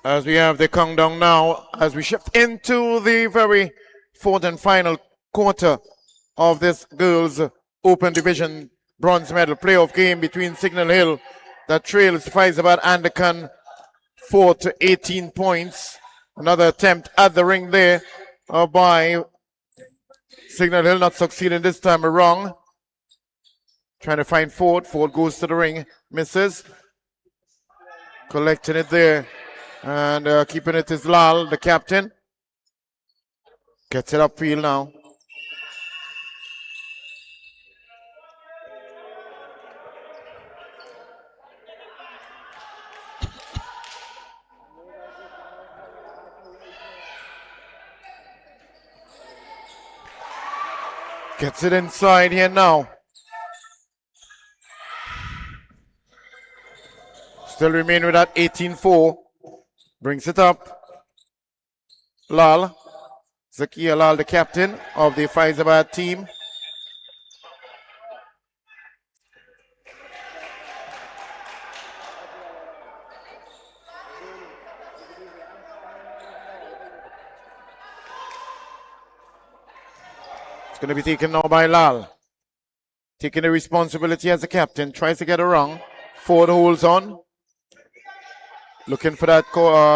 As we have the countdown now, as we shift into the very fourth and final quarter of this girls' open division bronze medal playoff game between Signal Hill that trails Faizabad Andakan 4 to 18 points. Another attempt at the ring there by Signal Hill, not succeeding this time around. Trying to find Ford. Ford goes to the ring, misses. Collecting it there. And keeping it is Lal, the captain. Gets it upfield now. Gets it inside here now. Still remain with that 18-4. Brings it up. Lal. Zakia Lal, the captain of the Faizabad team. It's going to be taken now by Lal. Taking the responsibility as a captain. Tries to get around. Ford holds on. Looking for that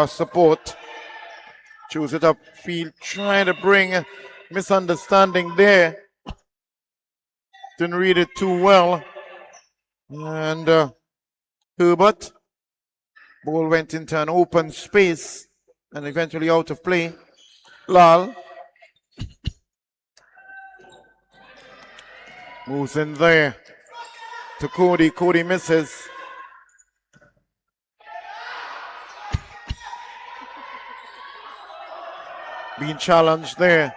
support. Choose it upfield. Trying to bring misunderstanding there. Didn't read it too well. And Herbert. Ball went into an open space and eventually out of play. Lal. Moves in there to Cody. Cody misses. Being challenged there.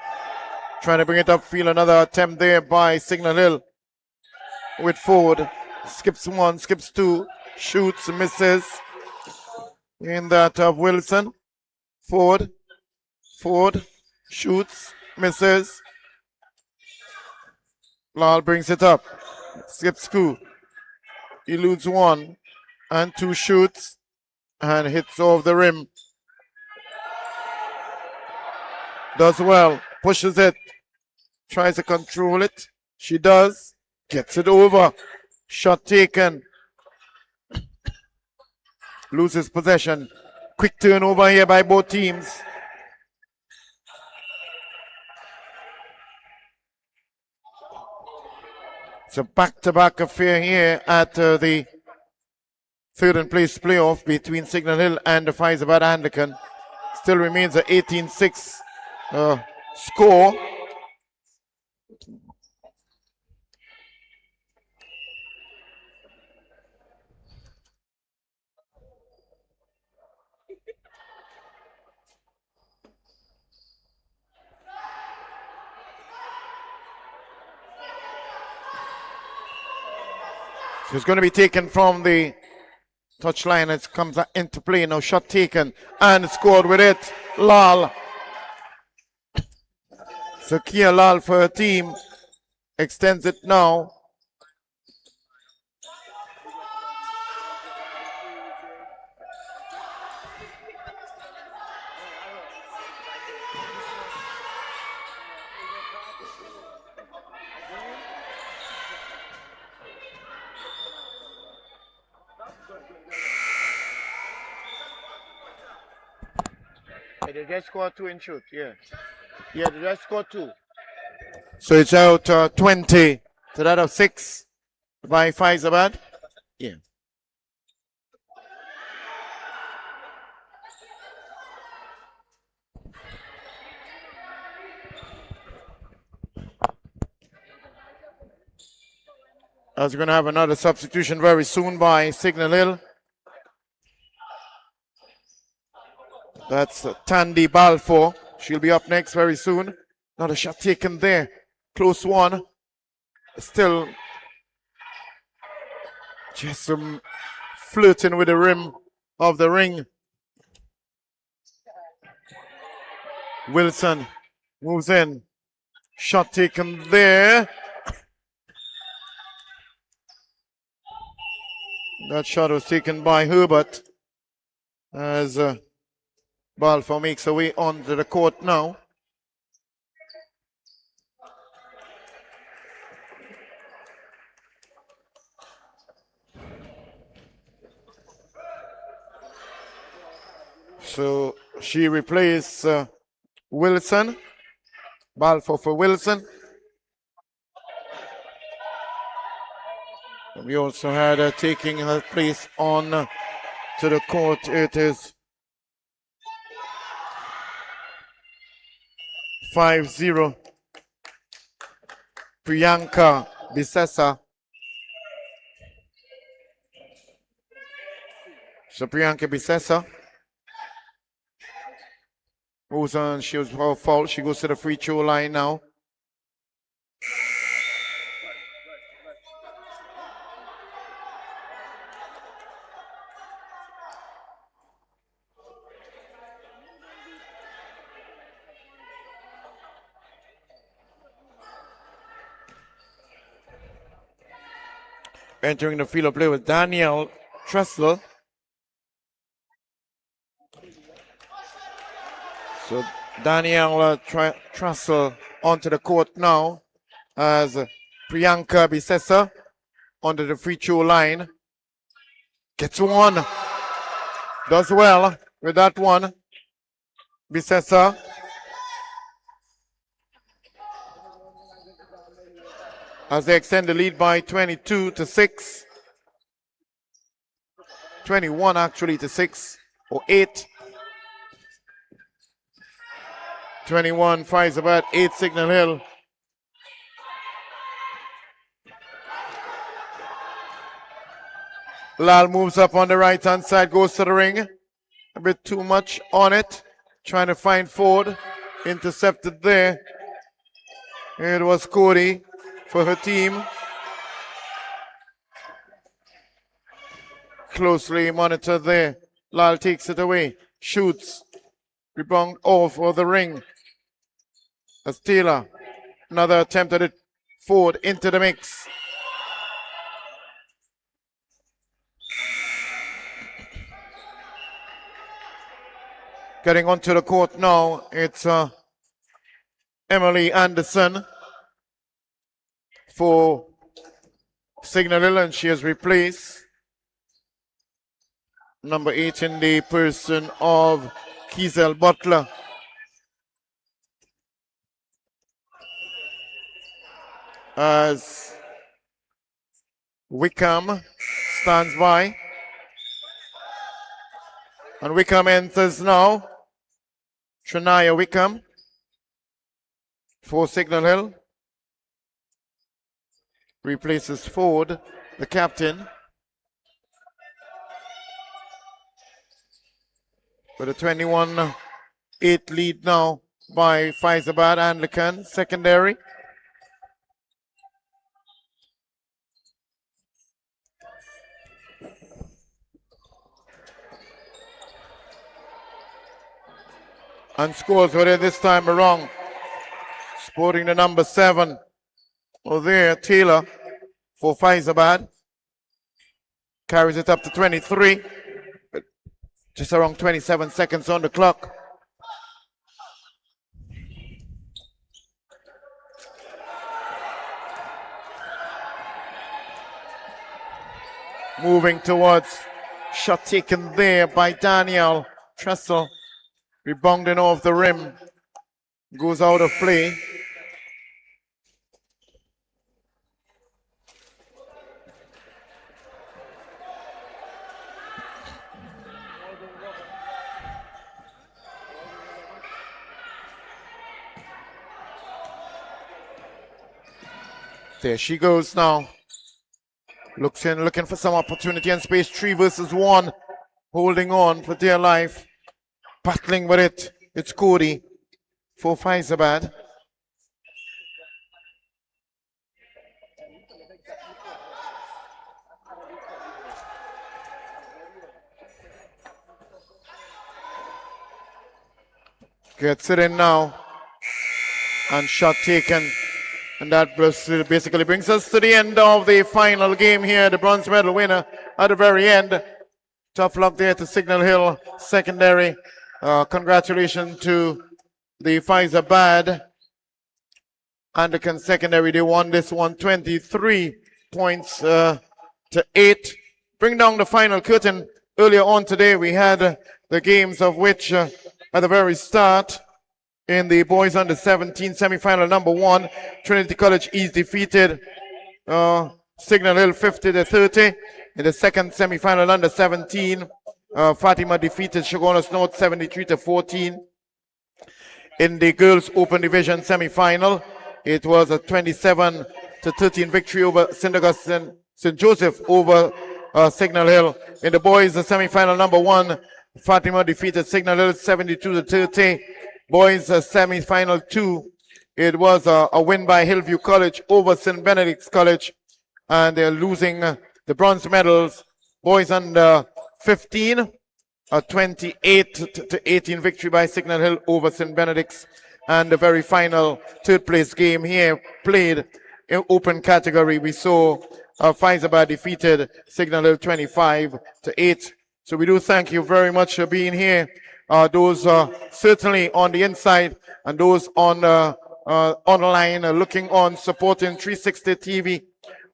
Trying to bring it upfield. Another attempt there by Signal Hill. With Ford. Skips one, skips two. Shoots, misses. In that of Wilson. Ford. Ford. Shoots, misses. Lal brings it up. Skips two. Eludes one. And two shoots. And hits off the rim. Does well, pushes it, tries to control it. She does, gets it over. Shot taken. Loses possession. Quick turnover here by both teams. It's a back-to-back affair here at the third and place playoff between Signal Hill and the Faizabad Andakan. Still remains an 18-6. Score. So it's going to be taken from the touchline. It comes into play now. Shot taken and scored with it. Lal. Zakia Lal for her team extends it now. They just scored two in shoot, yeah. Yeah, they just scored two. So it's out 20 to that of 6 by Faizabad. Yeah. As we're going to have another substitution very soon by Signal Hill. That's Tandy Balfour. She'll be up next very soon. Another shot taken there. Close one. Still just flirting with the rim of the ring. Wilson moves in. Shot taken there. That shot was taken by Herbert as Balfour makes her way onto the court now. So she replaced Wilson. Balfour for Wilson. We also had taking her place on to the court. It is 5-0. Priyanka Bisesa. So Priyanka Bisesa moves on. She was foul. She goes to the free throw line now. Entering the field of play with Daniel Tressel. So Daniel Tressel onto the court now as Priyanka Bisesa onto the free throw line. Gets one. Does well with that one. Bisesa. As they extend the lead by 22 to 6. 21 actually to 6 or 8. 21 Faizabad, 8 Signal Hill. Lal moves up on the right hand side, goes to the ring. A bit too much on it. Trying to find Ford. Intercepted there. It was Cody for her team. Closely monitored there. Lal takes it away. Shoots. Rebound off for the ring. As Taylor. Another attempt at it. Ford into the mix. Getting onto the court now. It's Emily Anderson for Signal Hill, and she has replaced number 8 in the person of Kiesel Butler. As Wickham stands by. And Wickham enters now. Trinaya Wickham for Signal Hill. Replaces Ford, the captain. With a 21-8 lead now by Faizabad Anglican secondary. And scores for it this time around. Sporting the number 7. Oh, there, Taylor for Faizabad. Carries it up to 23. Just around 27 seconds on the clock. Moving towards shot taken there by Daniel Tressel. Rebounding off the rim. Goes out of play. There she goes now. Looks in, looking for some opportunity and space. 3 versus 1. Holding on for dear life. Battling with it. It's Cody for Faizabad. Gets it in now. And shot taken. And that basically brings us to the end of the final game here. The bronze medal winner at the very end. Tough luck there to Signal Hill Secondary. Congratulations to the Faizabad Anglican Secondary. They won this one 23 points to 8. Bring down the final curtain. Earlier on today we had the games of which at the very start in the boys under 17 semifinal number 1, Trinity College East defeated Signal Hill 50-30. In the second semifinal under 17, Fatima defeated Chaguanas North 73-14. In the girls open division semifinal, it was a 27-13 victory over St. Joseph over Signal Hill. In the boys semifinal number 1, Fatima defeated Signal Hill 72-30. Boys semi-final 2, it was a win by Hillview College over St. Benedict's College, and they're losing the bronze medals. Boys under 15, a 28-18 victory by Signal Hill over St. Benedict's, and the very final third place game here played in open category. We saw Faizabad defeated Signal Hill 25-8. So we do thank you very much for being here. Those certainly on the inside and those on online looking on, supporting 360 TV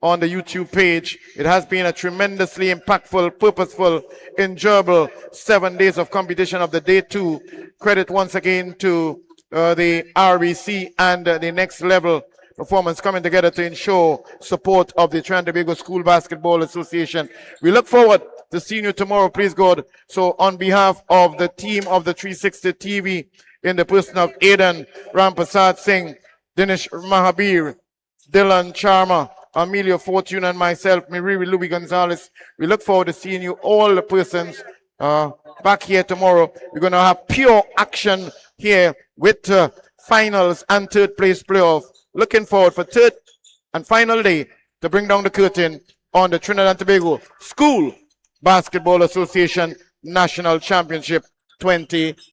on the YouTube page. It has been a tremendously impactful, purposeful, enjoyable 7 days of competition of the day 2. Credit once again to the RBC and the Next Level Performance coming together to ensure support of the Trinidad and Tobago School Basketball Association. We look forward to seeing you tomorrow, please God. So on behalf of the team of the 360 TV, in the person of Aidan Rampasad Singh, Dinesh Mahabir, Dylan Charma, Amelia Fortune, and myself, Miriri Louis Gonzalez, we look forward to seeing you, all the persons, back here tomorrow. We're going to have pure action here with finals and third place playoff. Looking forward for third and final day to bring down the curtain on the Trinidad and Tobago School Basketball Association National Championship 20